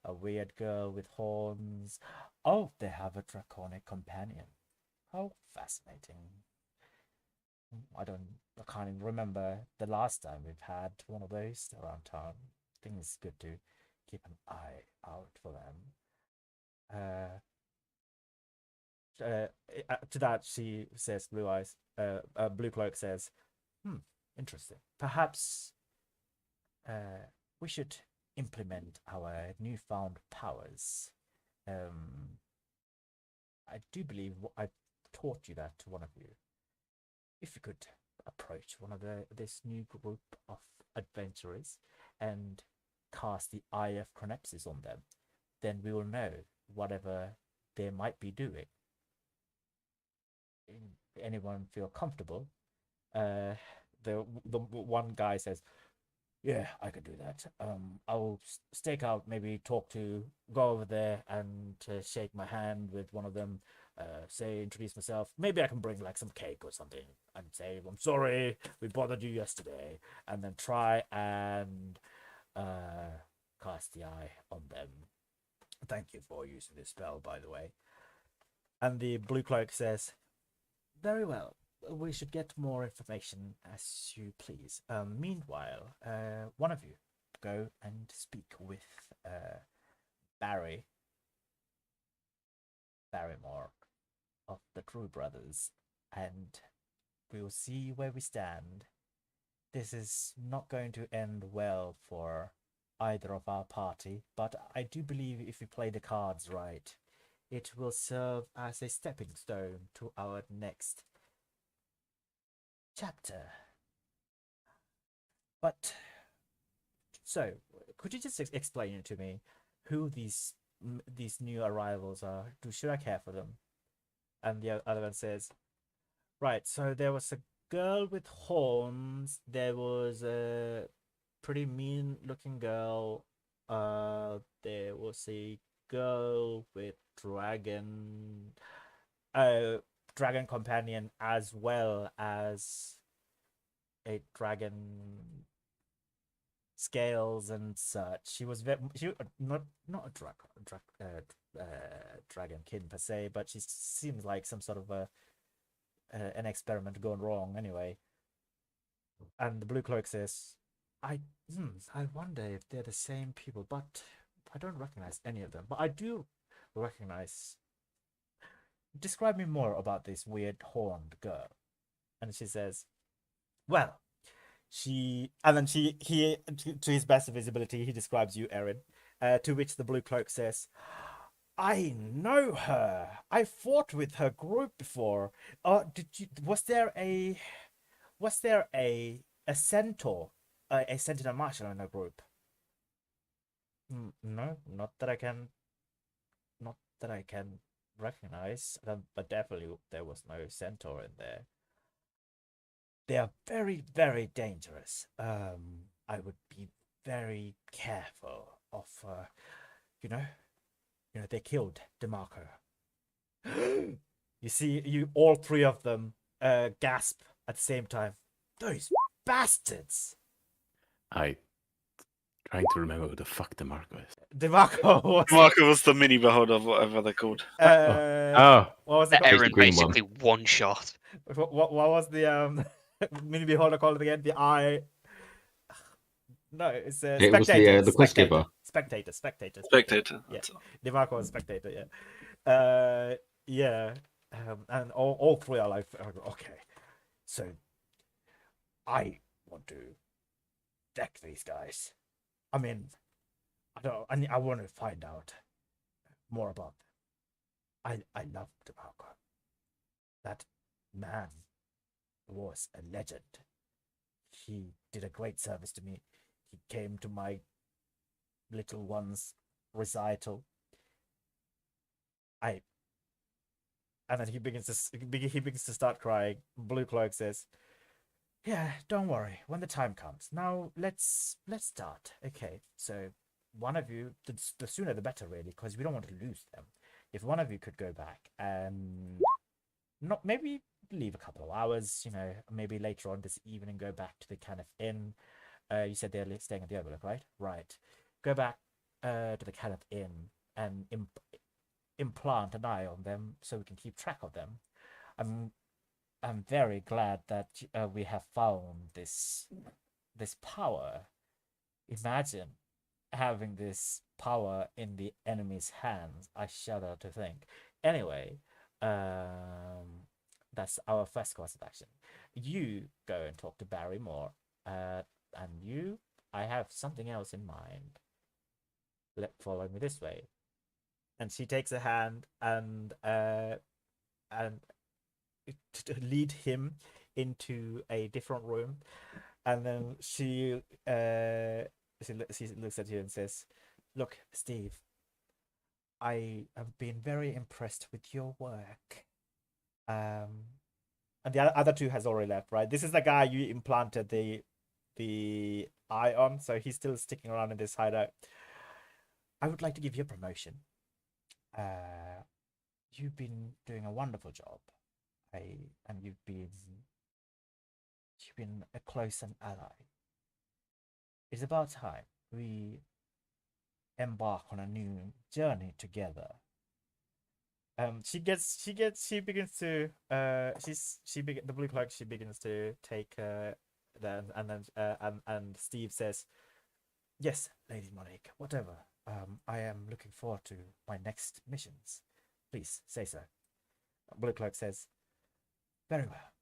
Speaker 1: a weird girl with horns. Oh, they have a draconic companion. How fascinating. I can't even remember the last time we've had one of those around town. I think it's good to keep an eye out for them. To that she says, Blue Cloak says, interesting. Perhaps we should implement our newfound powers. I do believe I taught you that to one of you. If you could approach one of this new group of adventurers and cast the Eye of Chronepsis on them, then we will know whatever they might be doing. Anyone feel comfortable? The one guy says, yeah, I could do that. I'll stake out, maybe go over there and shake my hand with one of them, introduce myself. Maybe I can bring like some cake or something and say, I'm sorry, we bothered you yesterday. And then try and cast the eye on them. Thank you for using this spell, by the way. And the Blue Cloak says, very well. we should get more information as you please. Meanwhile, one of you go and speak with Barry Barrymore of the True Brothers, and we'll see where we stand. This is not going to end well for either of our party, but I do believe if we play the cards right, it will serve as a stepping stone to our next chapter. But so, could you just explain it to me who these new arrivals are? Should I care for them? And the other one says, right. So there was a girl with horns. There was a pretty mean-looking girl. There was a girl with dragon companion, as well as a dragon scales and such. She was not a dragon kin per se, but she seems like some sort of an experiment gone wrong anyway. And the blue cloak says, I wonder if they're the same people, but I don't recognize any of them. But I do recognize. Describe me more about this weird horned girl. And she says, well, he, to his best of his ability, he describes you, Erin. To which the blue cloak says, I know her. I fought with her group before. Was there a centaur, a sentinel marshal in her group? No, not that I can recognize. But definitely there was no centaur in there. They are very, very dangerous. I would be very careful of, they killed DeMarco. You see, all three of them gasp at the same time. Those bastards!
Speaker 7: I trying to remember who the fuck DeMarco is.
Speaker 1: DeMarco was.
Speaker 5: Marco was the mini beholder of whatever they're called.
Speaker 7: Oh,
Speaker 1: What was it called?
Speaker 2: Erin
Speaker 4: green one.
Speaker 2: basically one shot.
Speaker 1: What was the mini beholder called again? The eye. No, it's a
Speaker 4: It was
Speaker 1: spectator.
Speaker 4: the quest giver.
Speaker 1: Spectator.
Speaker 5: Spectator.
Speaker 1: Yeah.
Speaker 5: That's all.
Speaker 1: DeMarco was spectator. Yeah. Yeah. And all three are like, okay, so I want to deck these guys. I mean, I want to find out more about them. I love DeMarco. That man was a legend. He did a great service to me. He came to my little one's recital. And then he begins to start crying. Blue Cloak says, yeah, don't worry. When the time comes. Now let's start. Okay, so one of you, the sooner the better, really, because we don't want to lose them. If one of you could go back and not maybe leave a couple of hours, maybe later on this evening, go back to the kind of inn. You said they're staying at the Overlook, right? Right. Go back to the kind of inn and implant an eye on them so we can keep track of them. I'm very glad that we have found this power. Imagine having this power in the enemy's hands. I shudder to think. Anyway, that's our first course of action. You go and talk to Barrymore, and I have something else in mind. Follow me this way. And she takes a hand and to lead him into a different room, and then she looks at you and says, look, Steve, I have been very impressed with your work. And the other two has already left, right? This is the guy you implanted the eye on, so he's still sticking around in this hideout. I would like to give you a promotion. You've been doing a wonderful job. And you've been a close ally. It's about time we embark on a new journey together. she begins to the blue cloak, she begins to take and Steve says, "Yes, Lady Monique, whatever. I am looking forward to my next missions. Please say so." Blue cloak says, "Very well.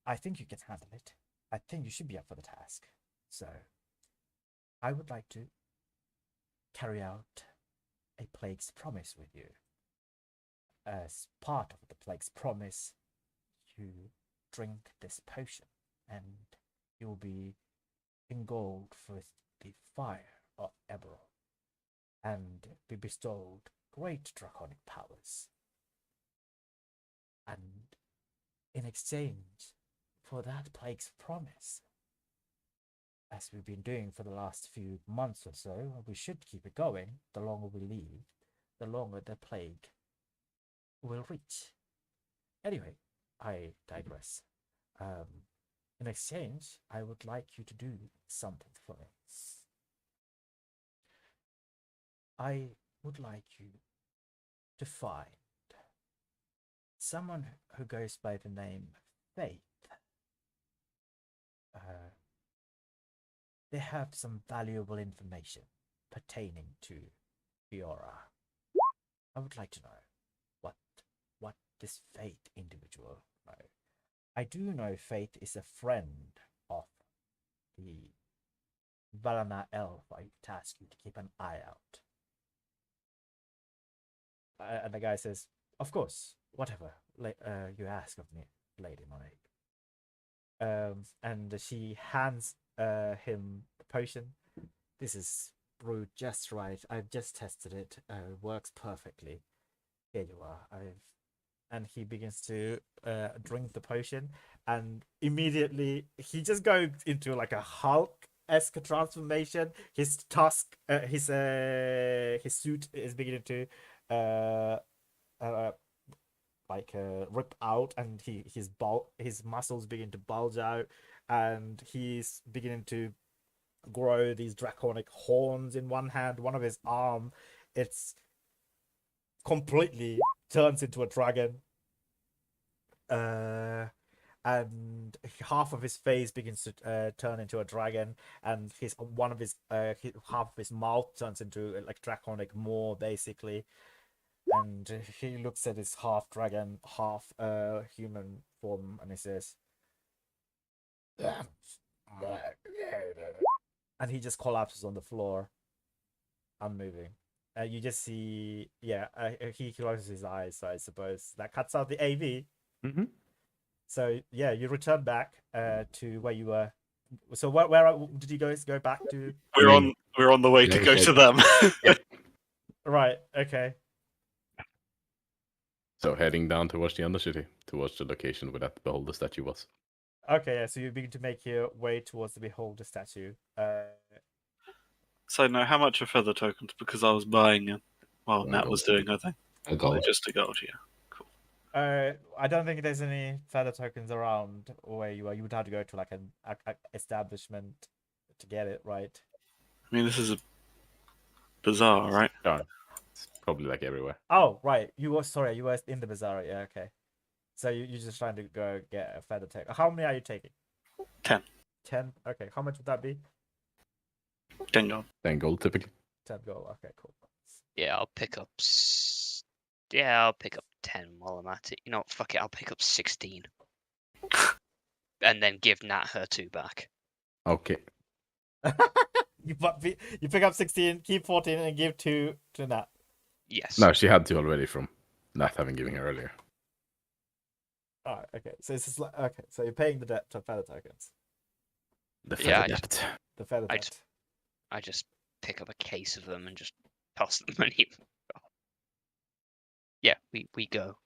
Speaker 1: I think you can handle it. I think you should be up for the task. So, I would like to carry out a plague's promise with you. As part of the plague's promise, you drink this potion, and you will be engulfed with the fire of Eberron, and be bestowed great draconic powers. And in exchange for that plague's promise, as we've been doing for the last few months or so, we should keep it going. The longer we leave, the longer the plague will reach. Anyway, I digress. In exchange, I would like you to do something for me. I would like you to find someone who goes by the name Faith. They have some valuable information pertaining to Fiora. I would like to know what this Faith individual knows. I do know Faith is a friend of the Valana elf. I task you to keep an eye out. And the guy says, "Of course, whatever you ask of me, Lady Monique." And she hands him the potion. "This is brewed just right. I've just tested it. Works perfectly. Here you are. And he begins to drink the potion, and immediately he just goes into like a Hulk-esque transformation. His tusk, his suit is beginning to rip out, and his muscles begin to bulge out, and he's beginning to grow these draconic horns in one hand. One of his arm, it's completely turns into a dragon, and half of his face begins to turn into a dragon, and half of his mouth turns into like draconic maw, basically. And he looks at his half dragon, half human form, and he says, and he just collapses on the floor, unmoving. You just see, he closes his eyes, so I suppose that cuts out the AV.
Speaker 7: Mm-hmm.
Speaker 1: So yeah, you return back to where you were. So where did you guys go back to?
Speaker 5: We're on the way to go to them.
Speaker 1: Right. Okay.
Speaker 7: So heading down towards the Undercity, towards the location where that beholder statue was.
Speaker 1: Okay. Yeah. So you begin to make your way towards the beholder statue.
Speaker 5: So now, how much are feather tokens? Because I was buying it while
Speaker 4: One
Speaker 5: Nat
Speaker 4: gold.
Speaker 5: was doing her thing.
Speaker 4: A gold.
Speaker 5: Just a gold, yeah. Cool.
Speaker 1: I don't think there's any feather tokens around where you are. You would have to go to like an establishment to get it, right?
Speaker 5: I mean, this is a bazaar, right?
Speaker 7: Yeah, it's probably like everywhere.
Speaker 1: Oh, right. You were in the bazaar. Yeah. Okay. So you're just trying to go get a feather token. How many are you taking?
Speaker 5: 10.
Speaker 1: 10. Okay. How much would that be?
Speaker 5: 10 gold.
Speaker 7: 10 gold typically.
Speaker 1: 10 gold. Okay. Cool.
Speaker 2: Yeah, I'll pick up. Yeah, I'll pick up 10 while I'm at it. You know what? Fuck it. I'll pick up 16. And then give Nat her 2 back.
Speaker 7: Okay.
Speaker 1: You pick up 16, keep 14, and give 2 to Nat.
Speaker 2: Yes.
Speaker 7: No, she had 2 already from not having given her earlier.
Speaker 1: All right. Okay. So it's just like, okay. So you're paying the debt to feather tokens.
Speaker 7: The
Speaker 2: Yeah,
Speaker 7: feather debt.
Speaker 1: The feather
Speaker 2: I
Speaker 1: debt.
Speaker 2: I just pick up a case of them and just toss the money. Yeah, we go.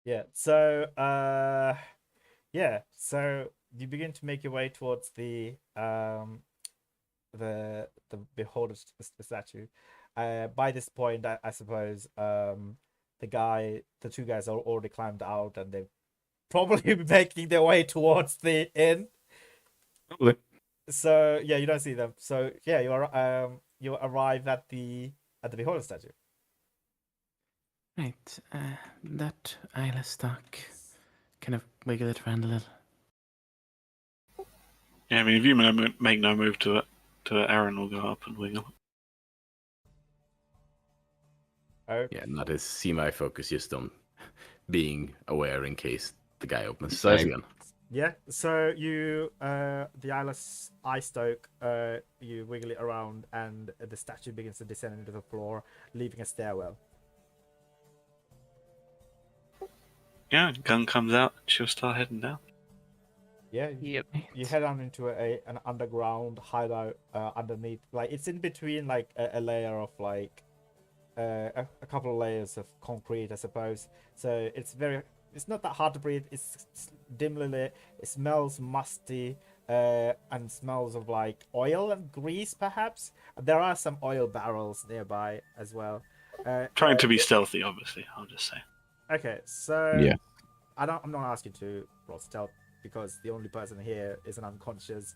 Speaker 1: Yeah. So so you begin to make your way towards the beholder statue. By this point, I suppose the 2 guys are already climbed out, and they're probably making their way towards the inn.
Speaker 7: Probably.
Speaker 1: So yeah, you don't see them. So yeah, you arrive at the beholder statue.
Speaker 6: Right, that eyeless stock. Kind of wiggle it around a little.
Speaker 5: Yeah, I mean, if you make no move to it, Aaron will go up and wiggle.
Speaker 1: Oh,
Speaker 7: Yeah, not as semi-focused, just on being aware in case the guy opens his eyes
Speaker 4: Same.
Speaker 7: again.
Speaker 1: yeah. So you, the eyeless eye stoke, you wiggle it around, and the statue begins to descend into the floor, leaving a stairwell.
Speaker 5: Yeah, gun comes out, she'll start heading down.
Speaker 1: Yeah,
Speaker 2: Yep.
Speaker 1: you head on into an underground hideout underneath. Like it's in between like a layer of like a couple of layers of concrete, I suppose. So it's not that hard to breathe. It's dimly lit. It smells musty and smells of like oil and grease, perhaps. There are some oil barrels nearby as well.
Speaker 5: Trying to be stealthy, obviously, I'll just say.
Speaker 1: Okay, so
Speaker 7: Yeah.
Speaker 1: I'm not asking to roll stealth because the only person here is an unconscious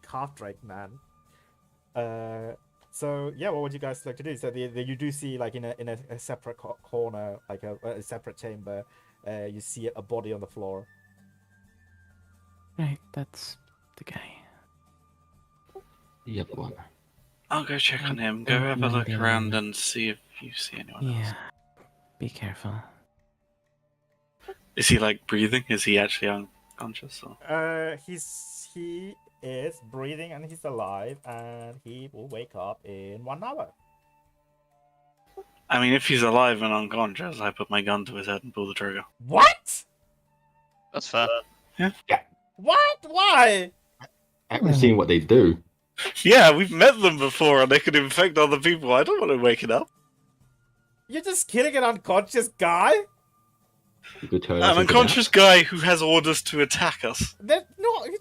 Speaker 1: half Drake man. So yeah, what would you guys like to do? So you do see like in a separate corner, like a separate chamber, you see a body on the floor.
Speaker 6: Right, that's the guy.
Speaker 4: The other one.
Speaker 5: I'll go check on him. Go
Speaker 6: Don't
Speaker 5: have a
Speaker 6: mind
Speaker 5: look
Speaker 6: the other
Speaker 5: around
Speaker 6: one.
Speaker 5: and see if you see anyone
Speaker 6: Yeah,
Speaker 5: else.
Speaker 6: be careful.
Speaker 5: Is he like breathing? Is he actually unconscious? Or?
Speaker 1: He is breathing and he's alive, and he will wake up in 1 hour.
Speaker 5: I mean, if he's alive and unconscious, I put my gun to his head and pull the trigger.
Speaker 1: What?
Speaker 2: That's fair.
Speaker 1: What? Why?
Speaker 4: I haven't seen what they do.
Speaker 5: Yeah, we've met them before, and they could infect other people. I don't want to wake it up.
Speaker 1: You're just killing an unconscious guy?
Speaker 4: You could turn us
Speaker 5: An
Speaker 4: into
Speaker 5: unconscious guy who has orders to attack us.
Speaker 1: He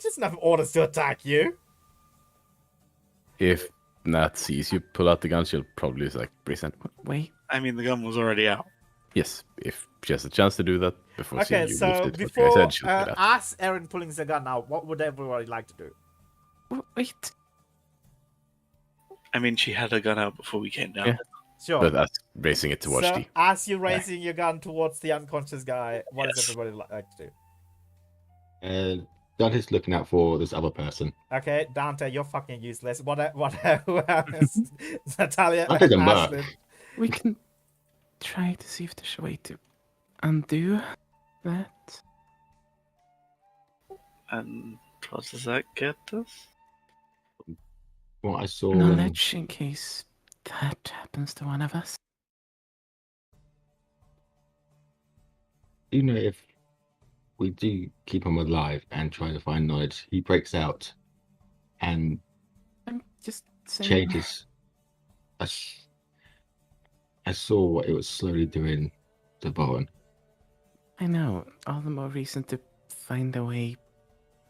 Speaker 1: doesn't have orders to attack you.
Speaker 7: If Nat sees you pull out the gun, she'll probably just like present.
Speaker 6: Wait,
Speaker 5: I mean, the gun was already out.
Speaker 7: Yes, if she has a chance to do that before
Speaker 1: Okay,
Speaker 7: seeing you
Speaker 1: so
Speaker 7: lift it, like I
Speaker 1: before
Speaker 7: said, she'll do that.
Speaker 1: us, Aaron pulling the gun out, what would everybody like to do?
Speaker 6: wait.
Speaker 5: I mean, she had her gun out before we came down.
Speaker 7: Yeah.
Speaker 1: Sure.
Speaker 7: But that's raising it towards
Speaker 1: So
Speaker 7: the.
Speaker 1: as you're raising your gun towards the unconscious guy, what does
Speaker 5: Yes.
Speaker 1: everybody like to do?
Speaker 4: Dante's looking out for this other person.
Speaker 1: Okay, Dante, you're fucking useless. Who else? Natalia,
Speaker 4: Dante's a merc.
Speaker 1: Ashlyn.
Speaker 6: We can try to see if there's a way to undo that.
Speaker 5: And what does that get us?
Speaker 4: What I saw.
Speaker 6: Knowledge in case that happens to one of us.
Speaker 4: Do you know if we do keep him alive and try to find knowledge, he breaks out and
Speaker 6: I'm just saying.
Speaker 4: changes. I saw what it was slowly doing to Bowen.
Speaker 6: I know. All the more reason to find a way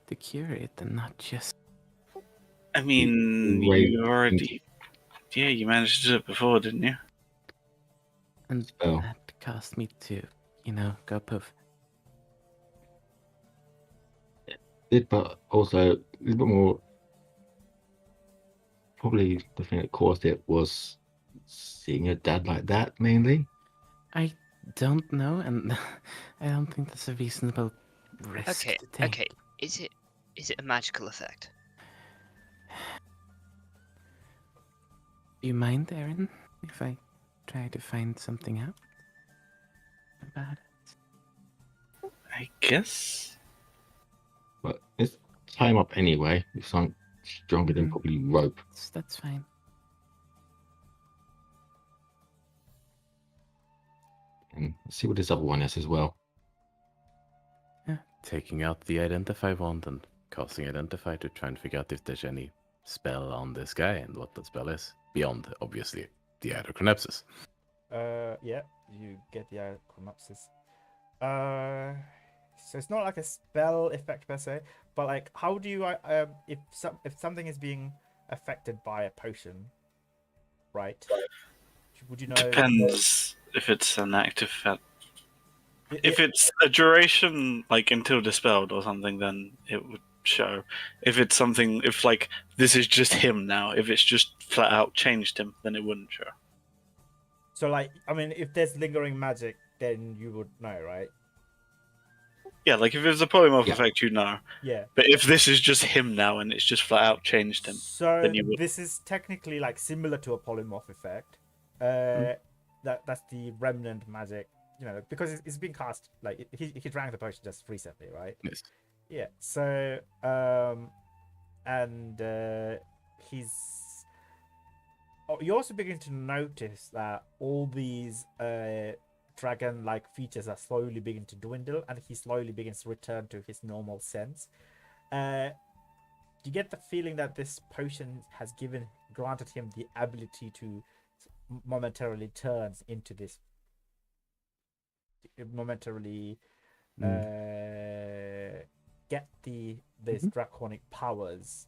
Speaker 6: to cure it and not just.
Speaker 5: I mean,
Speaker 4: Wait.
Speaker 5: you already... Yeah, you managed to do it before, didn't you?
Speaker 6: And
Speaker 4: Oh.
Speaker 6: that caused me to, go poof.
Speaker 4: But also a little bit more. Probably the thing that caused it was seeing your dad like that, mainly.
Speaker 6: I don't know, and I don't think that's a reasonable risk
Speaker 2: Okay,
Speaker 6: to take.
Speaker 2: okay. Is it a magical effect?
Speaker 6: Do you mind, Aaron, if I try to find something out about it?
Speaker 5: I guess.
Speaker 4: But let's tie him up anyway with something stronger than probably rope.
Speaker 6: That's fine.
Speaker 4: And see what this other one is as well.
Speaker 7: Taking out the identify wand and casting identify to try and figure out if there's any spell on this guy and what that spell is. Beyond, obviously, the Hydrochronepsis.
Speaker 1: Yeah, you get the Chronopsis. So it's not like a spell effect per se, but like, how do you if something is being affected by a potion, right? Would you know?
Speaker 5: Depends if it's an active effect. If it's a duration, like until dispelled or something, then it would show. If it's something, if like this is just him now, if it's just flat out changed him, then it wouldn't show.
Speaker 1: So like, I mean, if there's lingering magic, then you would know, right?
Speaker 5: Yeah, like if it was a polymorph
Speaker 4: Yeah.
Speaker 5: effect, you know.
Speaker 1: Yeah.
Speaker 5: But if this is just him now and it's just flat out changed him,
Speaker 1: So
Speaker 5: then you would.
Speaker 1: this is technically like similar to a polymorph effect.
Speaker 5: Hmm.
Speaker 1: That's the remnant magic, you know, because it's been cast like he drank the potion just recently, right?
Speaker 7: Yes.
Speaker 1: Yeah. So and he's. Oh, you also begin to notice that all these dragon-like features are slowly beginning to dwindle, and he slowly begins to return to his normal sense. You get the feeling that this potion has granted him the ability to momentarily turns into this momentarily get these draconic powers.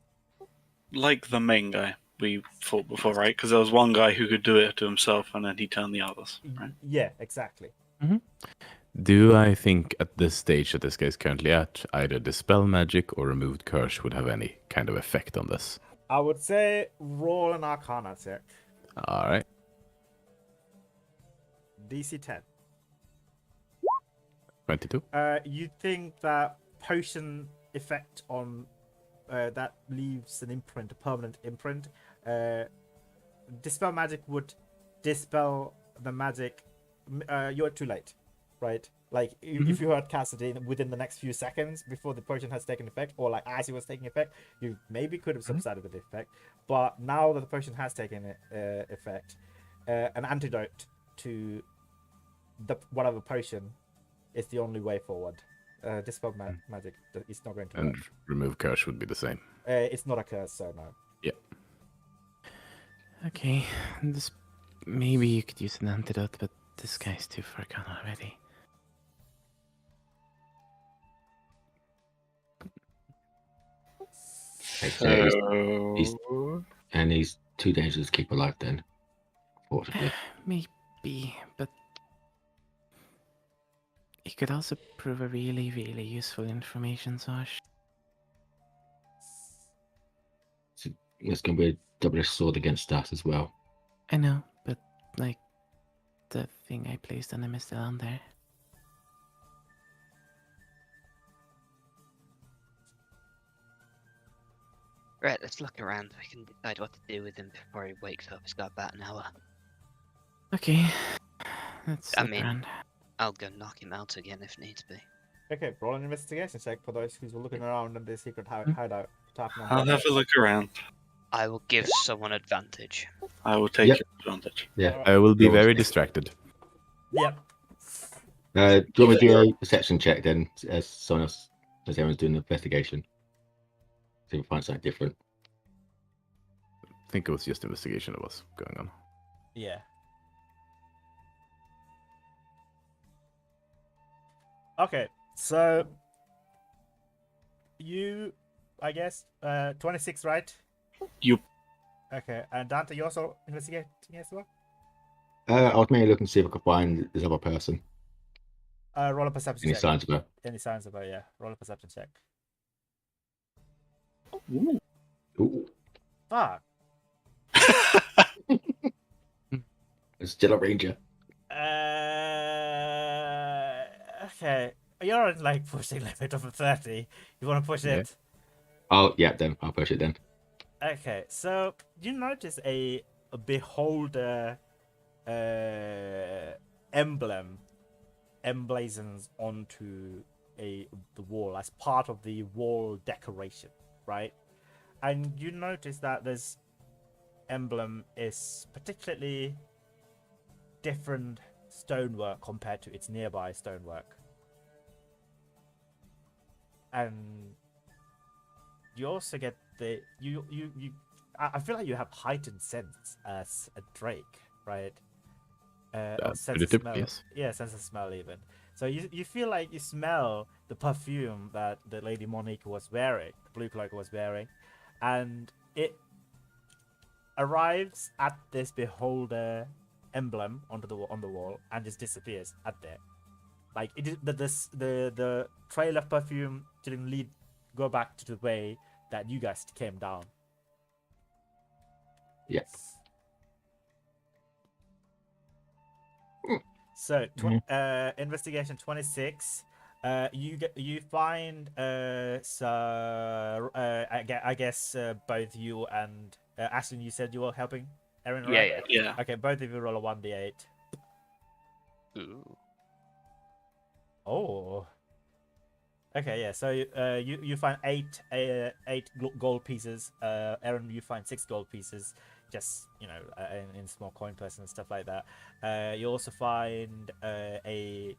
Speaker 5: Like the main guy we fought before, right? Because there was one guy who could do it to himself, and then he turned the others. Right?
Speaker 1: Yeah, exactly.
Speaker 7: Do I think at this stage that this guy is currently at, either dispel magic or removed curse would have any kind of effect on this?
Speaker 1: I would say roll an Arcana check.
Speaker 7: All right.
Speaker 1: DC 10.
Speaker 7: 22.
Speaker 1: You think that potion effect on that leaves an imprint, a permanent imprint. Dispel magic would dispel the magic. You're too late, right? Like if you had cast it within the next few seconds before the potion has taken effect, or like as it was taking effect, you maybe could have subsided with the effect. But now that the potion has taken effect, an antidote to the whatever potion is the only way forward. Dispel magic is not going to
Speaker 7: And
Speaker 1: work.
Speaker 7: remove curse would be the same.
Speaker 1: It's not a curse, so no.
Speaker 7: Yeah.
Speaker 6: Okay, this maybe you could use an antidote, but this guy's too far gone already.
Speaker 4: He's too dangerous to keep alive then, unfortunately.
Speaker 6: Maybe, but he could also prove a really, really useful information source.
Speaker 4: So it's going to be a double-edged sword against us as well.
Speaker 6: I know, but like the thing I placed on him is still on there.
Speaker 2: Right, let's look around. We can decide what to do with him before he wakes up. He's got about an hour.
Speaker 6: Okay, let's
Speaker 2: I
Speaker 6: look
Speaker 2: mean-
Speaker 6: around.
Speaker 2: I'll go knock him out again if needs be.
Speaker 1: Okay, roll an investigation check for those who's looking around in the secret hideout.
Speaker 5: I'll have a look around.
Speaker 2: I will give someone advantage.
Speaker 5: I will take
Speaker 4: Yep.
Speaker 5: your advantage.
Speaker 4: Yeah.
Speaker 7: I will be
Speaker 4: Yours.
Speaker 7: very distracted.
Speaker 1: Yep.
Speaker 4: Do you want me to do a perception check then, as someone else, as everyone's doing the investigation? See if we find something different.
Speaker 7: I think it was just investigation that was going on.
Speaker 1: Yeah. Okay, so you, I guess, 26, right?
Speaker 5: Yup.
Speaker 1: Okay, and Dante, you also investigating as well?
Speaker 4: I was mainly looking to see if I could find this other person.
Speaker 1: Roll a perception
Speaker 4: Any
Speaker 1: check.
Speaker 4: signs of her?
Speaker 1: Any signs of her? Yeah. Roll a perception check.
Speaker 4: Ooh,
Speaker 1: Fuck.
Speaker 4: it's still a ranger.
Speaker 1: Okay. You're in like pushing limit of 30. You want to push
Speaker 7: Yeah.
Speaker 1: it?
Speaker 4: Oh, yeah, then I'll push it then.
Speaker 1: Okay. So you notice a beholder emblem emblazons onto the wall as part of the wall decoration, right? And you notice that this emblem is particularly different stonework compared to its nearby stonework. And you also get the I feel like you have heightened sense as a drake, right? Or sense of smell.
Speaker 7: yes.
Speaker 1: Yeah, sense of smell even. So you feel like you smell the perfume that the Lady Monique was wearing, the blue cloak was wearing, and it arrives at this beholder emblem on the wall and just disappears at there. Like it is the trail of perfume didn't go back to the way that you guys came down.
Speaker 4: Yeah.
Speaker 1: So, investigation 26. You find I guess both you and Ashlyn, you said you were helping Erin,
Speaker 2: Yeah,
Speaker 1: right?
Speaker 2: yeah.
Speaker 5: Yeah.
Speaker 1: Okay, both of you roll a 1d8.
Speaker 2: Ooh.
Speaker 1: Oh. Okay, yeah. So you find eight gold pieces. Erin, you find 6 gold pieces, just in small coin purses and stuff like that. You also find a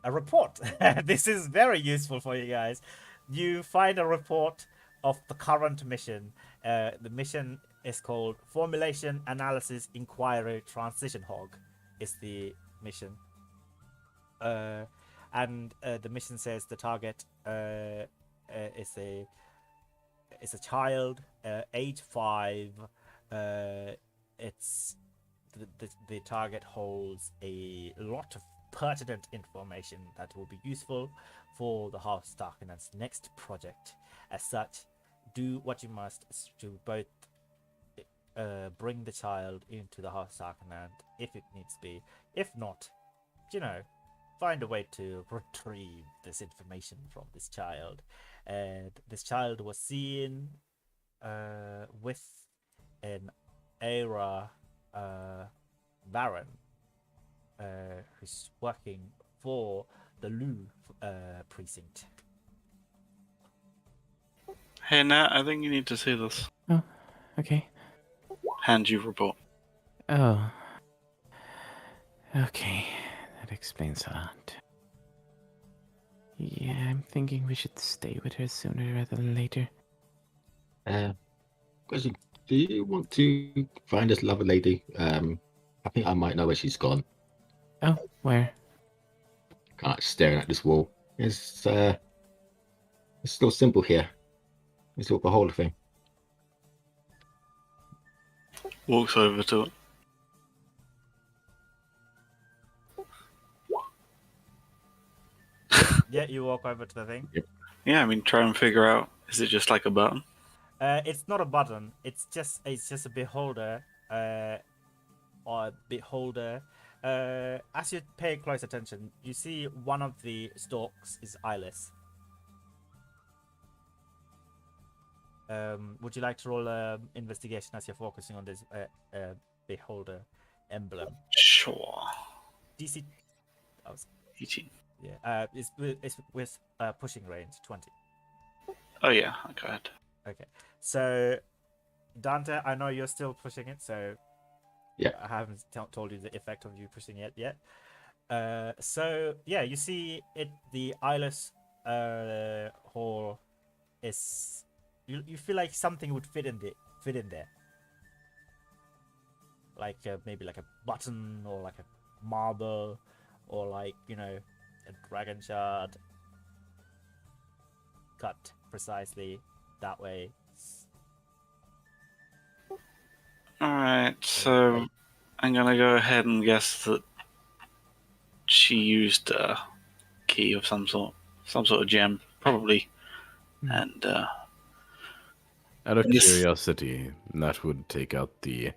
Speaker 1: report. This is very useful for you guys. You find a report of the current mission. The mission is called Formulation Analysis Inquiry Transition Hog. Is the mission. And the mission says the target is a child, age 5. It's the target holds a lot of pertinent information that will be useful for the House Darkness next project. As such, do what you must to both bring the child into the House Darkness if it needs to be. If not, find a way to retrieve this information from this child. And this child was seen with an Era Baron who's working for the Lu precinct.
Speaker 5: Hey, Nat, I think you need to see this.
Speaker 6: Oh, okay.
Speaker 5: Hand you report.
Speaker 6: Oh. Okay, that explains a lot. Yeah, I'm thinking we should stay with her sooner rather than later.
Speaker 4: Question: do you want to find this lovely lady? I think I might know where she's gone.
Speaker 6: Oh, where?
Speaker 4: Kind of staring at this wall. It's still simple here. This little beholder thing.
Speaker 5: Walks over to it.
Speaker 1: Yeah, you walk over to the thing.
Speaker 5: Yeah, I mean, try and figure out, is it just like a button?
Speaker 1: It's not a button. It's just a beholder. Or beholder. As you pay close attention, you see one of the stalks is eyeless. Would you like to roll investigation as you're focusing on this beholder emblem?
Speaker 5: Sure.
Speaker 1: DC.
Speaker 5: 18.
Speaker 1: Yeah. It's with pushing range 20.
Speaker 5: Oh, yeah, go ahead.
Speaker 1: Okay. So, Dante, I know you're still pushing it, so
Speaker 4: yeah,
Speaker 1: I haven't told you the effect of you pushing it yet. So yeah, you see it. The eyeless hole is. You feel like something would fit in there. Like maybe like a button or like a marble or like a dragon shard cut precisely that way.
Speaker 5: Alright, so I'm gonna go ahead and guess that she used a key of some sort of gem, probably. And
Speaker 7: Out of
Speaker 5: Yes.
Speaker 7: curiosity, that would take out the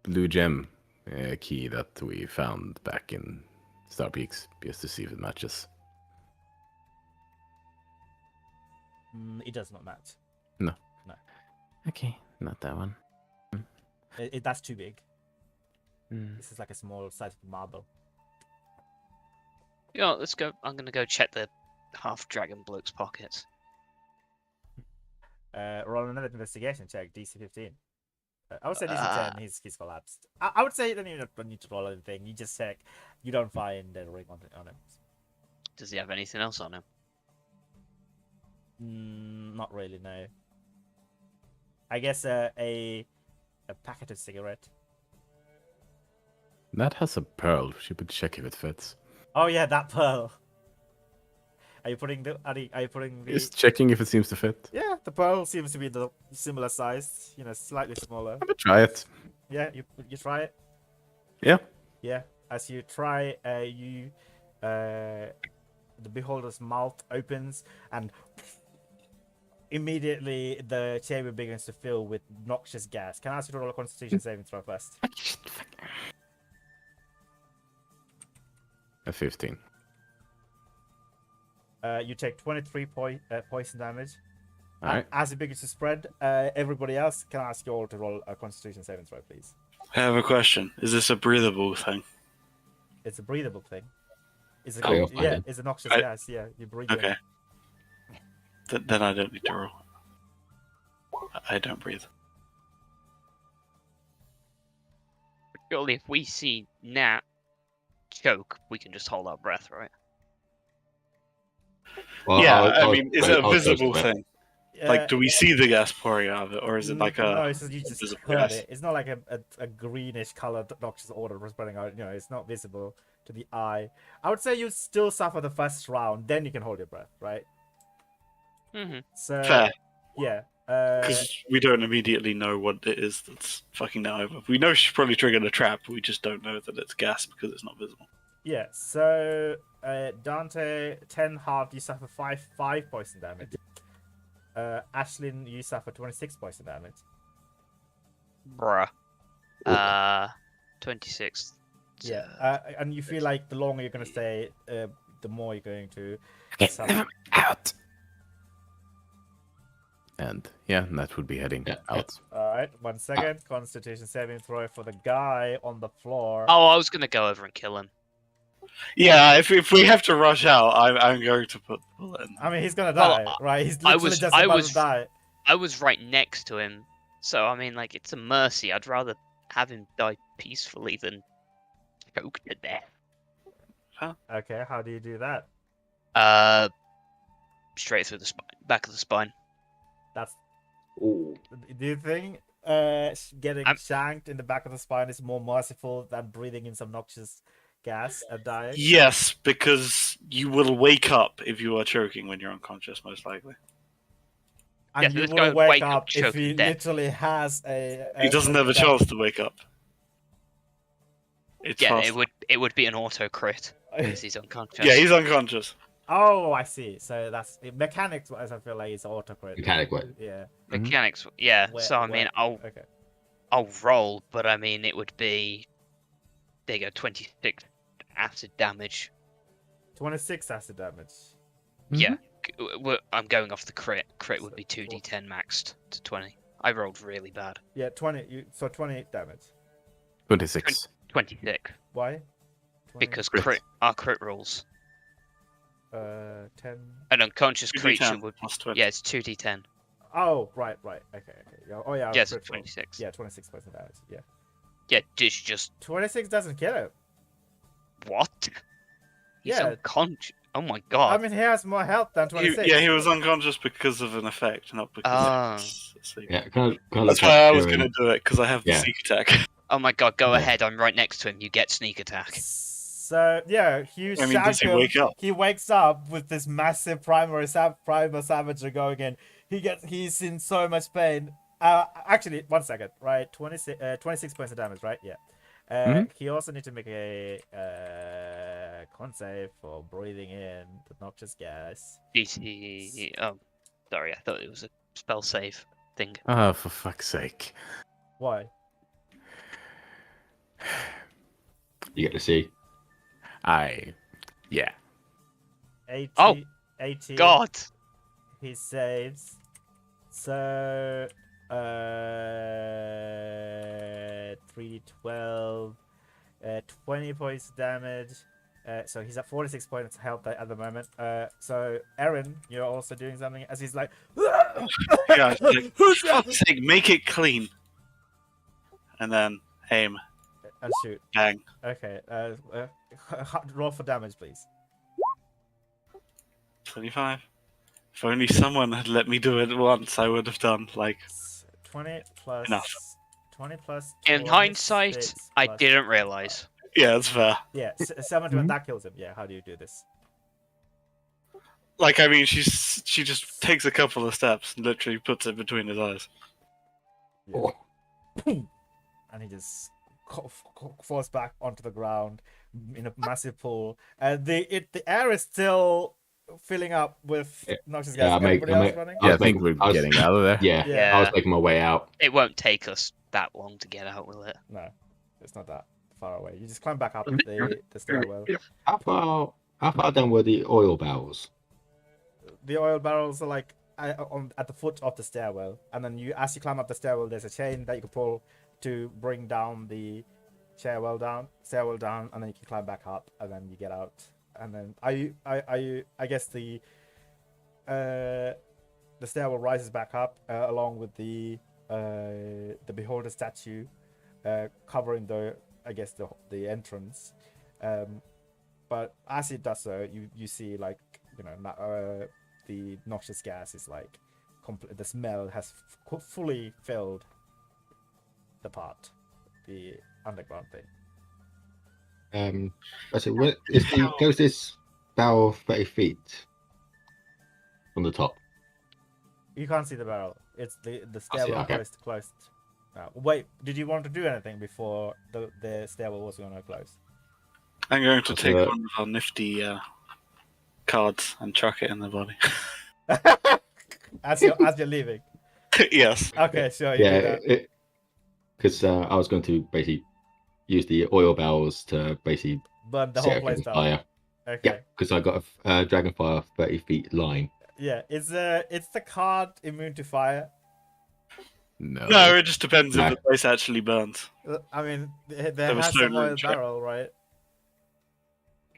Speaker 7: blue gem key that we found back in Star Peaks, just to see if it matches.
Speaker 1: It does not match.
Speaker 7: No.
Speaker 6: Okay, not that one.
Speaker 1: That's too big.
Speaker 6: Hmm.
Speaker 1: This is like a small size of marble.
Speaker 2: Yeah, let's go. I'm gonna go check the half dragon bloke's pockets.
Speaker 1: Roll another investigation check, DC 15. I would say DC 10. He's collapsed. I would say you don't even need to roll anything. You just check. You don't find the ring on him.
Speaker 2: Does he have anything else on him?
Speaker 1: Not really. No. I guess a packet of cigarette.
Speaker 7: That has a pearl. She would check if it fits.
Speaker 1: Oh yeah, that pearl. Are you putting the? Are you putting the?
Speaker 7: Just checking if it seems to fit.
Speaker 1: Yeah, the pearl seems to be the similar size. Slightly smaller.
Speaker 7: I'm gonna try it.
Speaker 1: Yeah, you try it.
Speaker 7: Yeah.
Speaker 1: Yeah, as you try, the beholder's mouth opens and immediately the chamber begins to fill with noxious gas. Can I ask you to roll a Constitution saving throw first?
Speaker 7: A 15.
Speaker 1: You take 23 poison damage.
Speaker 7: All right.
Speaker 1: As it begins to spread, everybody else can ask you all to roll a Constitution saving throw, please.
Speaker 5: I have a question. Is this a breathable thing?
Speaker 1: It's a breathable thing. It's a
Speaker 4: Oh, you're
Speaker 1: yeah,
Speaker 4: fine.
Speaker 1: it's a noxious
Speaker 5: I-
Speaker 1: gas. Yeah, you breathe
Speaker 5: Okay.
Speaker 1: in.
Speaker 5: Then I don't need to roll. I don't breathe.
Speaker 2: Surely, if we see Nat choke, we can just hold our breath, right?
Speaker 4: Well,
Speaker 5: yeah,
Speaker 4: I'll
Speaker 5: is it a
Speaker 4: I'll
Speaker 5: visible
Speaker 4: close
Speaker 5: thing? Like, do we see the gas pouring out of it, or is it like
Speaker 1: No,
Speaker 5: a
Speaker 1: it's just, you just
Speaker 5: visible
Speaker 1: heard
Speaker 5: gas?
Speaker 1: it. It's not like a greenish colored noxious odor spreading out. It's not visible to the eye. I would say you still suffer the first round, then you can hold your breath, right?
Speaker 2: Mm-hmm.
Speaker 1: So
Speaker 5: Fair,
Speaker 1: yeah.
Speaker 5: because we don't immediately know what it is that's fucking that over. We know she's probably triggered a trap, but we just don't know that it's gas because it's not visible.
Speaker 1: Yeah, so Dante, 10 halved, you suffer 5 poison damage. Ashlyn, you suffer 26 poison damage.
Speaker 2: Bruh. 26.
Speaker 1: Yeah, and you feel like the longer you're going to stay, the more you're going to
Speaker 7: Okay,
Speaker 1: suffer.
Speaker 7: out. And yeah, that would be heading
Speaker 4: Yeah,
Speaker 7: out.
Speaker 1: Alright, 1 second. Constitution saving throw for the guy on the floor.
Speaker 2: Oh, I was gonna go over and kill him.
Speaker 5: Yeah, if we have to rush out, I'm going to put the bullet in.
Speaker 1: I mean, he's going to
Speaker 2: Well,
Speaker 1: die, right? He's
Speaker 2: I
Speaker 1: literally
Speaker 2: was-
Speaker 1: just
Speaker 2: I
Speaker 1: about
Speaker 2: was-
Speaker 1: to die.
Speaker 2: I was right next to him, so I mean, like, it's a mercy. I'd rather have him die peacefully than choke to death.
Speaker 1: Okay, how do you do that?
Speaker 2: Straight through the spine, back of the spine.
Speaker 1: That's.
Speaker 4: Ooh.
Speaker 1: Do you think getting
Speaker 2: I'm-
Speaker 1: shanked in the back of the spine is more merciful than breathing in some noxious gas and dying?
Speaker 5: Yes, because you will wake up if you are choking when you're unconscious, most likely.
Speaker 1: And
Speaker 2: Yeah, so
Speaker 1: you
Speaker 2: this guy
Speaker 1: will
Speaker 2: would
Speaker 1: wake
Speaker 2: wake up
Speaker 1: up if
Speaker 2: choked
Speaker 1: he
Speaker 2: to death.
Speaker 1: literally has a
Speaker 5: He doesn't have a chance to wake up. It's
Speaker 2: Yeah,
Speaker 5: fast.
Speaker 2: it would be an auto crit because he's unconscious.
Speaker 5: Yeah, he's unconscious.
Speaker 1: Oh, I see. So that's mechanics wise. I feel like it's autocrit.
Speaker 4: Mechanic way.
Speaker 1: Yeah.
Speaker 2: Mechanics. Yeah.
Speaker 1: Where-
Speaker 2: So I mean,
Speaker 1: where- okay.
Speaker 2: I'll roll, but I mean, it would be. There you go, 26 acid damage.
Speaker 1: 26 acid damage.
Speaker 2: Yeah, I'm going off the crit. Crit would be 2d10 maxed to 20. I rolled really bad.
Speaker 1: Yeah, 20. So 20 damage.
Speaker 7: 26.
Speaker 2: 26
Speaker 1: Why? 20,
Speaker 2: because
Speaker 7: Crit.
Speaker 2: our crit rules.
Speaker 1: 10.
Speaker 2: An unconscious
Speaker 5: 2d10
Speaker 2: creature would.
Speaker 5: plus 20.
Speaker 2: Yeah, it's 2d10.
Speaker 1: Oh, right. Okay. Yeah, oh, yeah.
Speaker 2: Yes,
Speaker 1: crit roll.
Speaker 2: 26.
Speaker 1: Yeah, 26 poison damage. Yeah.
Speaker 2: Yeah, just
Speaker 1: 26 doesn't kill him.
Speaker 2: what? He's
Speaker 1: Yeah.
Speaker 2: unconscious. Oh my god.
Speaker 1: I mean, he has more health than 26.
Speaker 5: He was unconscious because of an effect, not because
Speaker 2: Ah.
Speaker 5: of sleep.
Speaker 4: Yeah, can I
Speaker 5: That's
Speaker 4: look
Speaker 5: why
Speaker 4: at
Speaker 5: I was
Speaker 4: Eberron?
Speaker 5: going to do it, because I have the
Speaker 4: Yeah.
Speaker 5: sneak attack.
Speaker 2: Oh my god, go
Speaker 4: Yeah.
Speaker 2: ahead. I'm right next to him. You get sneak attack.
Speaker 1: So yeah, you
Speaker 5: I mean,
Speaker 1: shank
Speaker 5: does he
Speaker 1: him.
Speaker 5: wake up?
Speaker 1: He wakes up with this massive primal savagery going in. He's in so much pain. Actually, 1 second, right? 26 points of damage, right? Yeah. He also needs to make a con save for breathing in the noxious gas.
Speaker 2: DC. Oh, sorry. I thought it was a spell save thing.
Speaker 7: Oh, for fuck's sake.
Speaker 1: Why?
Speaker 4: You get to see.
Speaker 7: Yeah.
Speaker 1: 80,
Speaker 2: Oh,
Speaker 1: 80.
Speaker 2: God.
Speaker 1: He saves. So 3d12, 20 points damage. So he's at 46 points of health at the moment. So Erin, you're also doing something as he's like,
Speaker 5: Yeah, it's like, for fuck's sake, make it clean. And then aim,
Speaker 1: and shoot.
Speaker 5: bang.
Speaker 1: Okay. Roll for damage, please.
Speaker 5: 25. If only someone had let me do it once, I would have done, like,
Speaker 1: 20 plus.
Speaker 5: Enough.
Speaker 1: 20 plus.
Speaker 2: In
Speaker 1: 26
Speaker 2: hindsight, I
Speaker 1: plus-
Speaker 2: didn't realize.
Speaker 5: yeah, that's fair.
Speaker 1: Yeah, 7 that kills him. Yeah, how do you do this?
Speaker 5: Like, I mean, she just takes a couple of steps and literally puts it between his eyes.
Speaker 1: Yeah.
Speaker 4: Oh.
Speaker 1: And he just falls back onto the ground in a massive pool. And the air is still filling up with
Speaker 4: Yeah.
Speaker 1: noxious
Speaker 4: Yeah,
Speaker 1: gas.
Speaker 4: I make-
Speaker 1: Everybody
Speaker 4: I
Speaker 1: else
Speaker 4: make-
Speaker 1: running?
Speaker 7: Yeah, I
Speaker 4: was
Speaker 7: think
Speaker 4: making-
Speaker 7: we're getting out of there.
Speaker 4: Yeah,
Speaker 1: Yeah.
Speaker 4: I was making my way out.
Speaker 2: It won't take us that long to get out, will it?
Speaker 1: No, it's not that. far away. You just climb back up the stairwell.
Speaker 4: How far down were the oil barrels?
Speaker 1: The oil barrels are like at the foot of the stairwell, and then as you climb up the stairwell, there's a chain that you can pull to bring down the stairwell down, and then you can climb back up, and then you get out. And then I guess the stairwell rises back up along with the beholder statue covering the entrance. But as it does so, you see like the noxious gas is like the smell has fully filled the underground thing.
Speaker 4: So goes this barrel 30 feet from the top?
Speaker 1: You can't see the barrel. It's the stairwell
Speaker 4: okay.
Speaker 1: closed. Wait, did you want to do anything before the stairwell was going to close?
Speaker 5: I'm going to take one of our nifty cards and chuck it in the body.
Speaker 1: as you're leaving.
Speaker 5: Yes.
Speaker 1: Okay, sure. You do that.
Speaker 4: Because I was going to basically use the oil barrels to basically
Speaker 1: burn the
Speaker 4: set
Speaker 1: whole
Speaker 4: up
Speaker 1: place
Speaker 4: in
Speaker 1: down.
Speaker 4: fire.
Speaker 1: Okay.
Speaker 4: Yeah, because I got a dragonfire 30 feet line.
Speaker 1: Yeah, it's the card immune to fire.
Speaker 5: No, it just depends if the place actually burns.
Speaker 1: I mean, there has some oil barrel, right?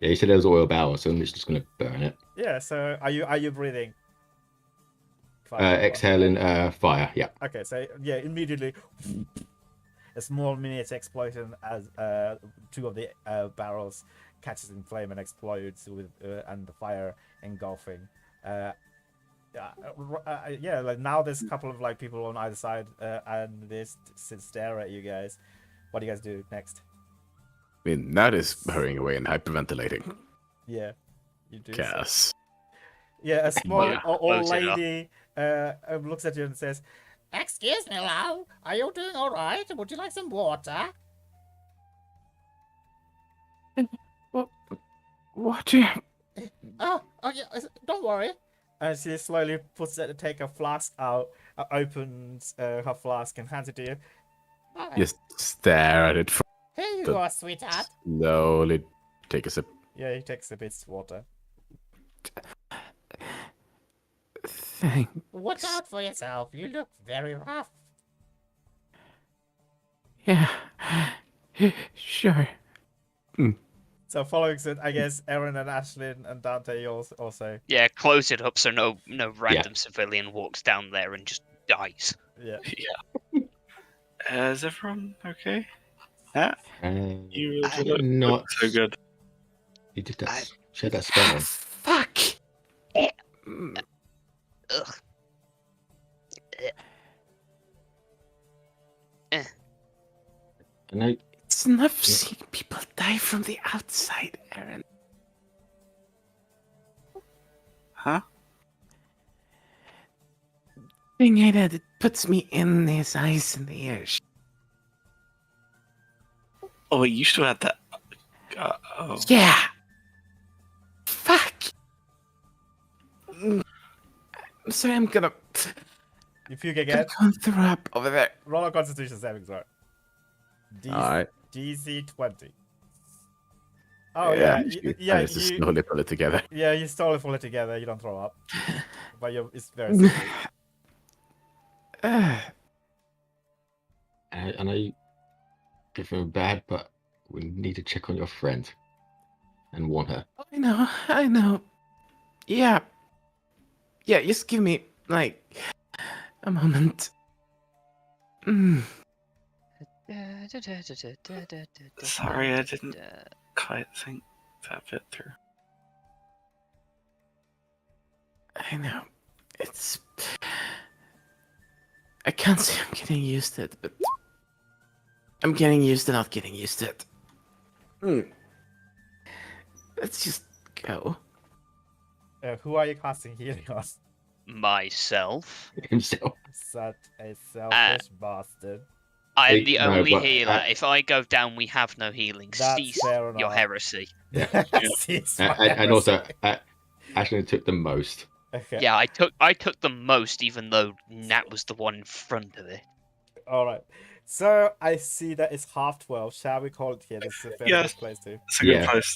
Speaker 4: Yeah, you said there was oil barrel, so I'm just going to burn it.
Speaker 1: Yeah. So are you breathing?
Speaker 4: Exhaling fire. Yeah.
Speaker 1: Okay. So yeah, immediately a small miniature explosion as two of the barrels catches in flame and explodes with and the fire engulfing. Yeah, like now there's a couple of like people on either side and they stare at you guys. What do you guys do next?
Speaker 7: I mean, Nat is hurrying away and hyperventilating.
Speaker 1: Yeah, you do.
Speaker 7: Gas.
Speaker 1: Yeah, a small old
Speaker 2: close it up.
Speaker 1: lady looks at you and says, "Excuse me, love. Are you doing all right? Would you like some water?"
Speaker 7: What?
Speaker 1: Oh, yeah. Don't worry. And she slowly take a flask out, opens her flask and hands it to you.
Speaker 7: Just stare at it.
Speaker 1: Here you go, sweetheart.
Speaker 7: Slowly take a sip.
Speaker 1: Yeah, he takes a bit of water.
Speaker 7: Thanks.
Speaker 1: Watch out for yourself. You look very rough.
Speaker 7: Yeah. Sure.
Speaker 1: So following suit, I guess Erin and Ashlyn and Dante also.
Speaker 2: Yeah, close it up so no random civilian walks down there and just dies.
Speaker 1: Yeah.
Speaker 5: Yeah. Is everyone okay? Yeah. You look
Speaker 4: not
Speaker 5: so good.
Speaker 4: You did that. Share that spell.
Speaker 7: Fuck.
Speaker 2: Ugh.
Speaker 4: And
Speaker 7: It's enough seeing people die from the outside, Aaron.
Speaker 5: Huh?
Speaker 7: Thing I did, it puts me in this ice in the air.
Speaker 5: Oh, wait, you still had that. Oh.
Speaker 7: Yeah. Fuck. So I'm gonna.
Speaker 1: You puke again.
Speaker 7: Gonna throw up over there.
Speaker 1: Roll a Constitution saving throw.
Speaker 7: Alright.
Speaker 1: DC 20. Oh
Speaker 7: yeah.
Speaker 1: I
Speaker 7: just slowly pull it together.
Speaker 1: Yeah, you slowly pull it together. You don't throw up, but it's very simple.
Speaker 4: I know you give him bad, but we need to check on your friend and warn her.
Speaker 7: I know. Yeah, just give me, like, a moment.
Speaker 5: Sorry, I didn't quite think that bit through.
Speaker 7: I know. I can't say I'm getting used to it, but I'm getting used to not getting used to it. Let's just go.
Speaker 1: Who are you casting healing on?
Speaker 2: Myself.
Speaker 4: Himself.
Speaker 1: Such a selfish bastard.
Speaker 2: I am the
Speaker 4: No,
Speaker 2: only
Speaker 4: but,
Speaker 2: healer. If I go down, we have no healing.
Speaker 1: That's
Speaker 2: Cease
Speaker 1: fair
Speaker 2: your
Speaker 1: enough.
Speaker 2: heresy.
Speaker 1: Cease
Speaker 4: And also, Ashley took the most.
Speaker 1: Okay.
Speaker 2: Yeah, I took the most, even though Nat was the one in front of it.
Speaker 1: All right. So I see that it's 12:30. Shall we call it here? This is a very
Speaker 5: Yes.
Speaker 1: good place to.
Speaker 5: It's a good
Speaker 4: Yeah.
Speaker 5: place